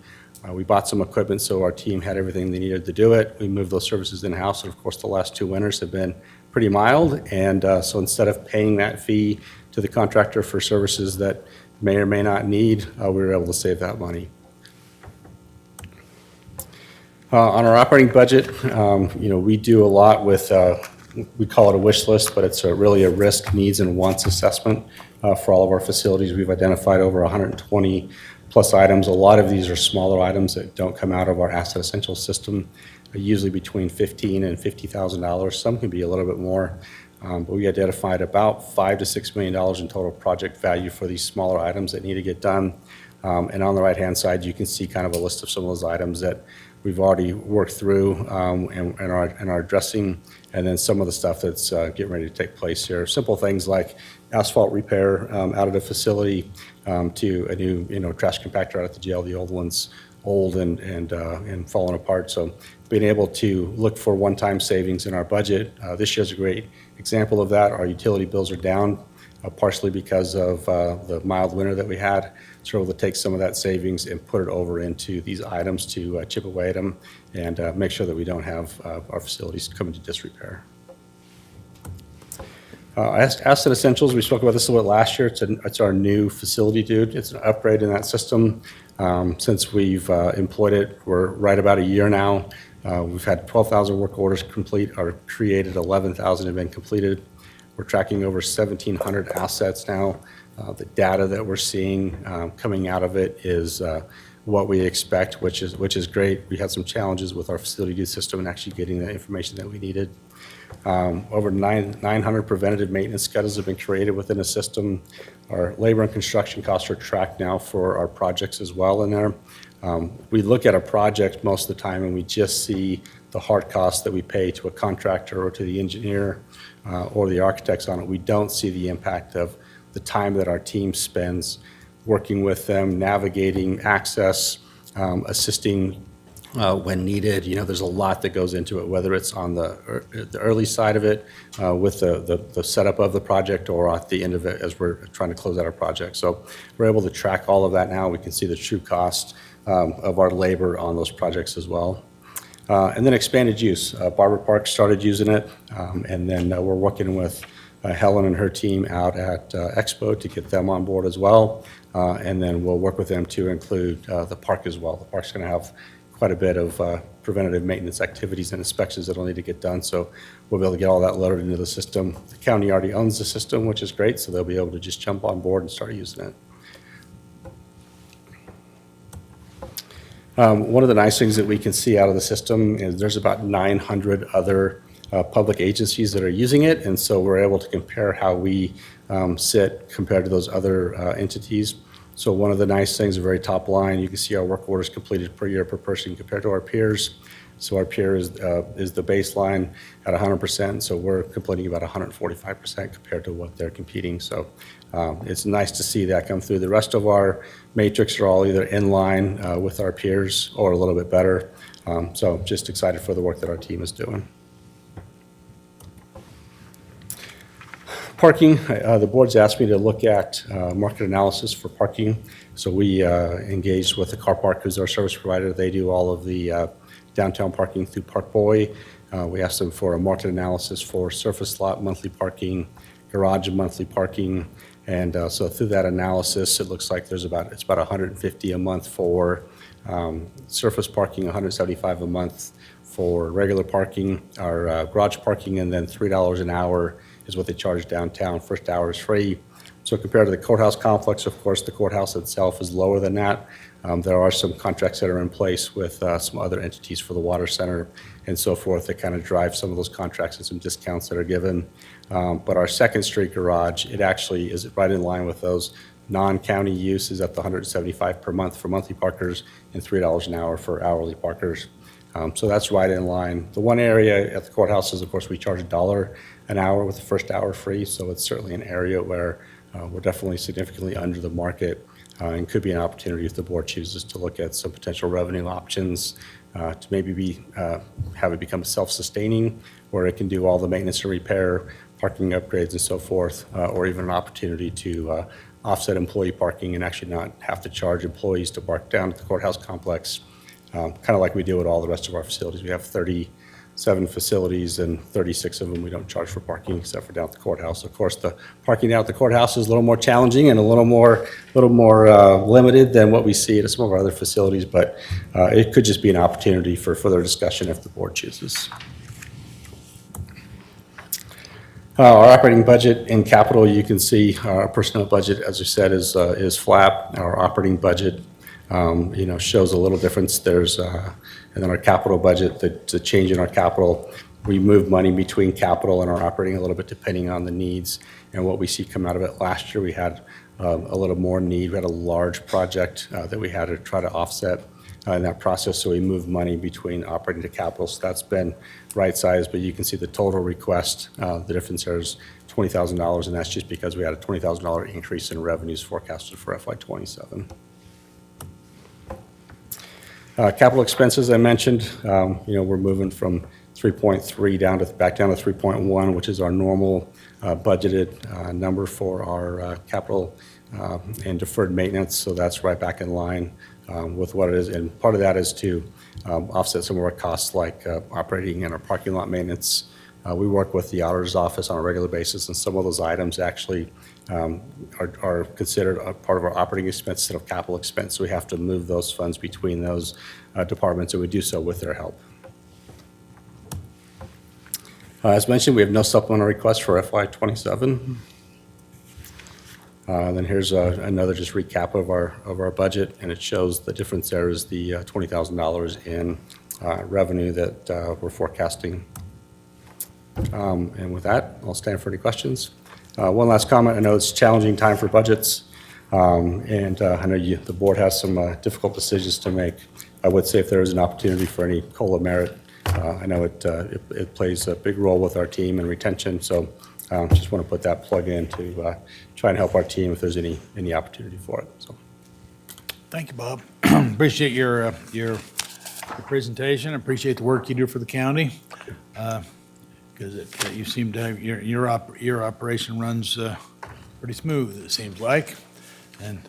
We bought some equipment, so our team had everything they needed to do it. We moved those services in-house, and of course, the last 2 winters have been pretty mild. And so instead of paying that fee to the contractor for services that may or may not need, we were able to save that money. On our operating budget, we do a lot with, we call it a wish list, but it's really a risk, needs, and wants assessment for all of our facilities. We've identified over 120 plus items. A lot of these are smaller items that don't come out of our asset essential system, usually between $15,000 and $50,000. Some can be a little bit more, but we identified about $5 to $6 million in total project value for these smaller items that need to get done. And on the right-hand side, you can see kind of a list of some of those items that we've already worked through and are addressing, and then some of the stuff that's getting ready to take place here. Simple things like asphalt repair out of the facility to a new trash compactor out at the jail. The old one's old and falling apart. So being able to look for one-time savings in our budget. This year's a great example of that. Our utility bills are down partially because of the mild winter that we had. So we're able to take some of that savings and put it over into these items to chip away at them and make sure that we don't have our facilities come into disrepair. Asset Essentials, we spoke about this a little bit last year. It's our new facility, dude. It's an upgrade in that system. Since we've employed it, we're right about a year now. We've had 12,000 work orders complete, or created, 11,000 have been completed. We're tracking over 1,700 assets now. The data that we're seeing coming out of it is what we expect, which is great. We had some challenges with our facility due system and actually getting the information that we needed. Over 900 preventative maintenance schedules have been created within the system. Our labor and construction costs are tracked now for our projects as well in there. We look at a project most of the time and we just see the hard costs that we pay to a contractor or to the engineer or the architects on it. We don't see the impact of the time that our team spends working with them, navigating access, assisting when needed. You know, there's a lot that goes into it, whether it's on the early side of it with the setup of the project or at the end of it as we're trying to close out our project. So we're able to track all of that now. We can see the true cost of our labor on those projects as well. And then expanded use. Barber Park started using it, and then we're working with Helen and her team out at Expo to get them on board as well. And then we'll work with them to include the park as well. The park's going to have quite a bit of preventative maintenance activities and inspections that'll need to get done. So we'll be able to get all that loaded into the system. The county already owns the system, which is great, so they'll be able to just jump on board and start using it. One of the nice things that we can see out of the system is there's about 900 other public agencies that are using it, and so we're able to compare how we sit compared to those other entities. So one of the nice things, the very top line, you can see our work orders completed per year per person compared to our peers. So our peer is the baseline at 100%, so we're completing about 145% compared to what they're competing. So it's nice to see that come through. The rest of our matrix are all either in line with our peers or a little bit better. So just excited for the work that our team is doing. Parking, the board's asked me to look at market analysis for parking. So we engaged with the Car Park, who's our service provider. They do all of the downtown parking through Park Boy. We asked them for a market analysis for surface lot monthly parking, garage monthly parking. And so through that analysis, it looks like it's about $150 a month for surface parking, $175 a month for regular parking, our garage parking, and then $3 an hour is what they charge downtown. First hour is free. So compared to the courthouse complex, of course, the courthouse itself is lower than that. There are some contracts that are in place with some other entities for the water center and so forth that kind of drive some of those contracts and some discounts that are given. But our Second Street garage, it actually is right in line with those non-county uses at the $175 per month for monthly parkers and $3 an hour for hourly parkers. So that's right in line. The one area at the courthouse is, of course, we charge $1 an hour with the first hour free. So it's certainly an area where we're definitely significantly under the market and could be an opportunity if the board chooses to look at some potential revenue options to maybe have it become self-sustaining, where it can do all the maintenance and repair, parking upgrades and so forth, or even an opportunity to offset employee parking and actually not have to charge employees to park down at the courthouse complex, kind of like we do at all the rest of our facilities. We have 37 facilities and 36 of them we don't charge for parking except for down at the courthouse. Of course, the parking down at the courthouse is a little more challenging and a little more limited than what we see at some of our other facilities, but it could just be an opportunity for further discussion if the board chooses. Our operating budget and capital, you can see our personnel budget, as I said, is flat. Our operating budget, shows a little difference. And then our capital budget, the change in our capital, we move money between capital and our operating a little bit depending on the needs and what we see come out of it. Last year we had a little more need. We had a large project that we had to try to offset in that process, so we moved money between operating to capital. So that's been right-sized, but you can see the total request, the difference there is $20,000, and that's just because we had a $20,000 increase in revenues forecasted for FY27. Capital expenses, I mentioned, we're moving from 3.3 back down to 3.1, which is our normal budgeted number for our capital and deferred maintenance. So that's right back in line with what it is. And part of that is to offset some of our costs like operating and our parking lot maintenance. We work with the auditor's office on a regular basis, and some of those items actually are considered a part of our operating expense instead of capital expense. So we have to move those funds between those departments, and we do so with their help. As mentioned, we have no supplemental requests for FY27. Then here's another just recap of our budget, and it shows the difference there is the $20,000 in revenue that we're forecasting. And with that, I'll stand for any questions. One last comment. I know it's a challenging time for budgets, and I know the board has some difficult decisions to make. I would say if there is an opportunity for any COLA merit, I know it plays a big role with our team and retention, so just want to put that plug in to try and help our team if there's any opportunity for it. So, Thank you, Bob. Appreciate your presentation. Appreciate the work you do for the county. Because you seem to have, your operation runs pretty smooth, it seems like. And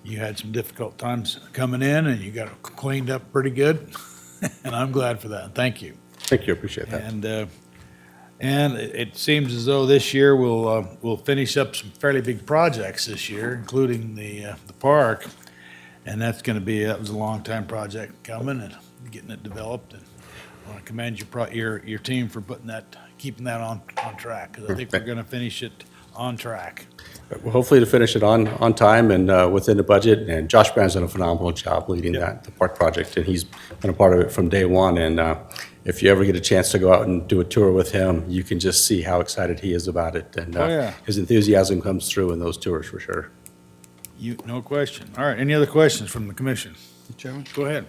you had some difficult times coming in, and you got it cleaned up pretty good. And I'm glad for that. Thank you. thank you, appreciate that. And it seems as though this year we'll finish up some fairly big projects this year, including the park. And that was a long time project coming and getting it developed. And I want to commend your team for keeping that on track, because I think we're going to finish it on track. Well, hopefully to finish it on time and within the budget. And Josh Brand's done a phenomenal job leading the park project, and he's been a part of it from day one. And if you ever get a chance to go out and do a tour with him, you can just see how excited he is about it. And his enthusiasm comes through in those tours for sure. No question. All right, any other questions from the commission? Chairman? Go ahead.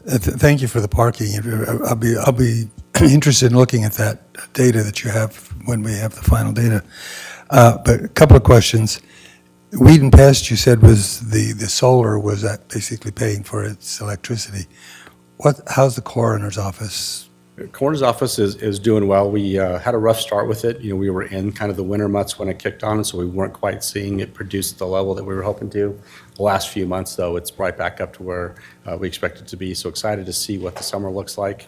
Thank you for the parking. I'll be interested in looking at that data that you have when we have the final data. But a couple of questions. Weed and Pest, you said was the solar was that basically paying for its electricity. How's the coroner's office? The coroner's office is doing well. We had a rough start with it. We were in kind of the winter months when it kicked on, and so we weren't quite seeing it produce at the level that we were hoping to. The last few months, though, it's right back up to where we expect it to be. So excited to see what the summer looks like,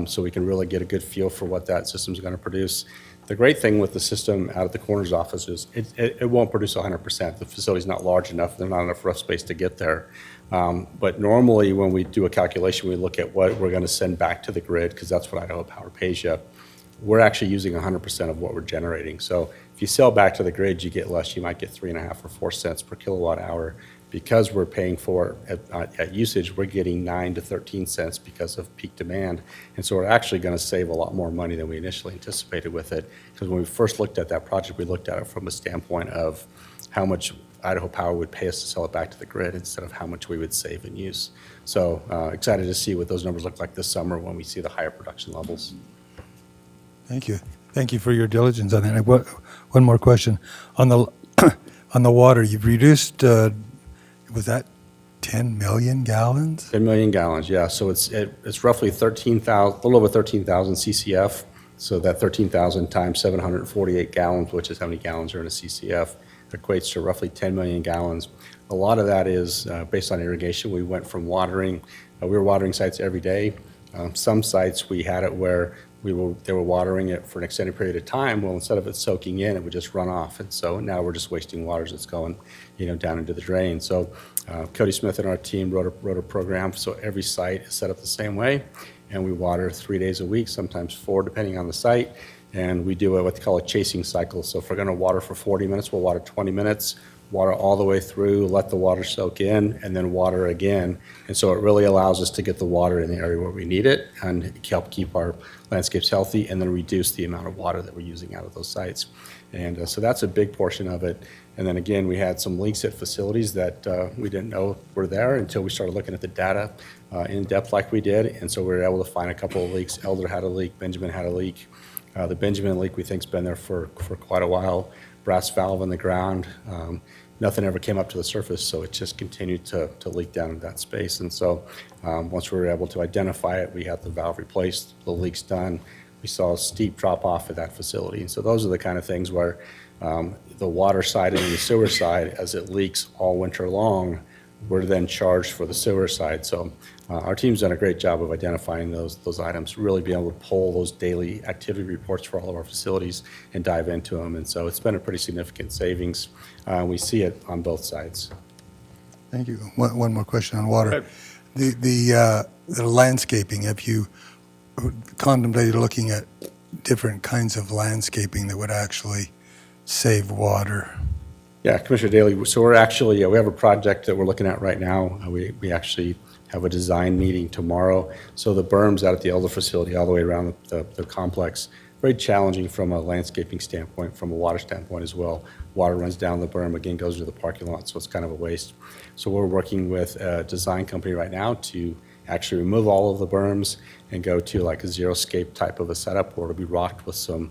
so we can really get a good feel for what that system's going to produce. The great thing with the system out at the coroner's office is it won't produce 100%. The facility's not large enough. There's not enough rough space to get there. But normally when we do a calculation, we look at what we're going to send back to the grid, because that's what Idaho Power pays you. We're actually using 100% of what we're generating. So if you sell back to the grid, you get less. You might get 3.5 or 4 cents per kilowatt hour. Because we're paying for at usage, we're getting 9 to 13 cents because of peak demand. And so we're actually going to save a lot more money than we initially anticipated with it. Because when we first looked at that project, we looked at it from a standpoint of how much Idaho Power would pay us to sell it back to the grid instead of how much we would save in use. So excited to see what those numbers look like this summer when we see the higher production levels. Thank you. Thank you for your diligence on that. One more question. On the water, you've reduced, was that 10 million gallons? 10 million gallons, yeah. So it's roughly 13,000, a little over 13,000 CCF. So that 13,000 times 748 gallons, which is how many gallons are in a CCF, equates to roughly 10 million gallons. A lot of that is based on irrigation. We went from watering, we were watering sites every day. Some sites we had it where they were watering it for an extended period of time. Well, instead of it soaking in, it would just run off. And so now we're just wasting water that's going, down into the drain. So Cody Smith and our team wrote a program. So every site is set up the same way. And we water 3 days a week, sometimes 4, depending on the site. And we do what they call a chasing cycle. So if we're going to water for 40 minutes, we'll water 20 minutes, water all the way through, let the water soak in, and then water again. And so it really allows us to get the water in the area where we need it and help keep our landscapes healthy, and then reduce the amount of water that we're using out of those sites. And so that's a big portion of it. And then again, we had some leaks at facilities that we didn't know were there until we started looking at the data in depth like we did. And so we were able to find a couple of leaks. Elder had a leak, Benjamin had a leak. The Benjamin leak, we think's been there for quite a while. Brass valve in the ground. Nothing ever came up to the surface, so it just continued to leak down in that space. And so once we were able to identify it, we had the valve replaced, the leak's done. We saw a steep drop off at that facility. And so those are the kind of things where the water side and the sewer side, as it leaks all winter long, we're then charged for the sewer side. So our team's done a great job of identifying those items, really being able to pull those daily activity reports for all of our facilities and dive into them. And so it's been a pretty significant savings. We see it on both sides. Thank you. One more question on water. The landscaping, have you contemplated looking at different kinds of landscaping that would actually save water? Yeah, Commissioner Daley, so we're actually, we have a project that we're looking at right now. We actually have a design meeting tomorrow. So the berms out at the Elder facility all the way around the complex, very challenging from a landscaping standpoint, from a water standpoint as well. Water runs down the berm, again, goes to the parking lot, so it's kind of a waste. So we're working with a design company right now to actually remove all of the berms and go to like a zero-scape type of a setup where it'll be rocked with some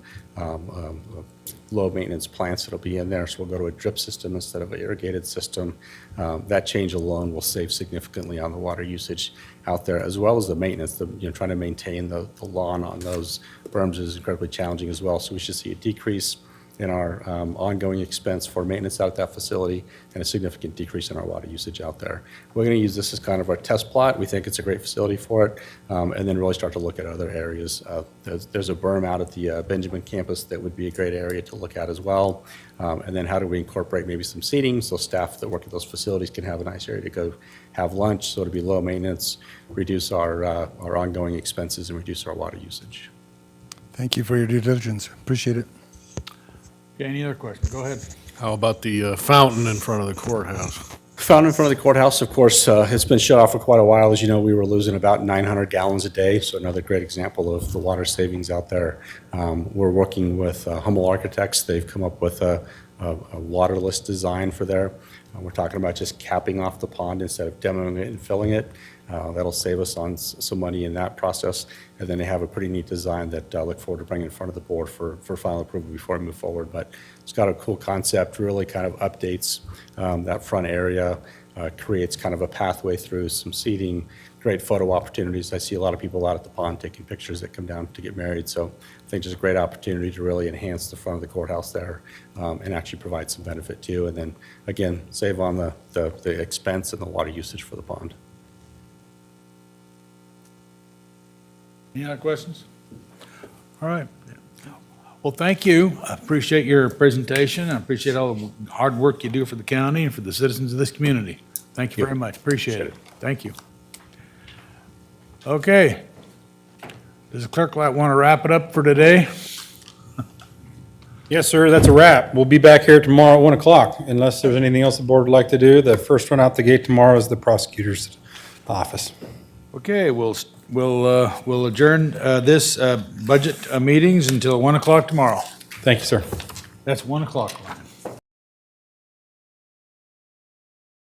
low-maintenance plants that'll be in there. So we'll go to a drip system instead of an irrigated system. That change alone will save significantly on the water usage out there, as well as the maintenance. Trying to maintain the lawn on those berms is incredibly challenging as well. So we should see a decrease in our ongoing expense for maintenance out at that facility and a significant decrease in our water usage out there. We're going to use this as kind of our test plot. We think it's a great facility for it, and then really start to look at other areas. There's a berm out at the Benjamin campus that would be a great area to look at as well. And then how do we incorporate maybe some seating so staff that work at those facilities can have a nice area to go have lunch, so it'll be low maintenance, reduce our ongoing expenses, and reduce our water usage. Thank you for your due diligence. Appreciate it. Okay, any other questions? Go ahead. How about the fountain in front of the courthouse? Fountain in front of the courthouse, of course, it's been shut off for quite a while. As you know, we were losing about 900 gallons a day, so another great example of the water savings out there. We're working with Hummel Architects. They've come up with a waterless design for there. We're talking about just capping off the pond instead of demoing it and filling it. That'll save us on some money in that process. And then they have a pretty neat design that I look forward to bringing in front of the board for final approval before we move forward. But it's got a cool concept, really kind of updates that front area, creates kind of a pathway through, some seating, great photo opportunities. I see a lot of people out at the pond taking pictures that come down to get married. So I think just a great opportunity to really enhance the front of the courthouse there and actually provide some benefit too. And then, again, save on the expense and the water usage for the pond. Any other questions? All right. Well, thank you. I appreciate your presentation. I appreciate all the hard work you do for the county and for the citizens of this community. Thank you very much. Appreciate it. Thank you. Okay. Does the clerk want to wrap it up for today? Yes, sir, that's a wrap. We'll be back here tomorrow at 1 o'clock, unless there's anything else the board would like to do. The first one out the gate tomorrow is the prosecutor's office. Okay, we'll adjourn this budget meetings until 1 o'clock tomorrow. Thank you, sir. That's 1 o'clock.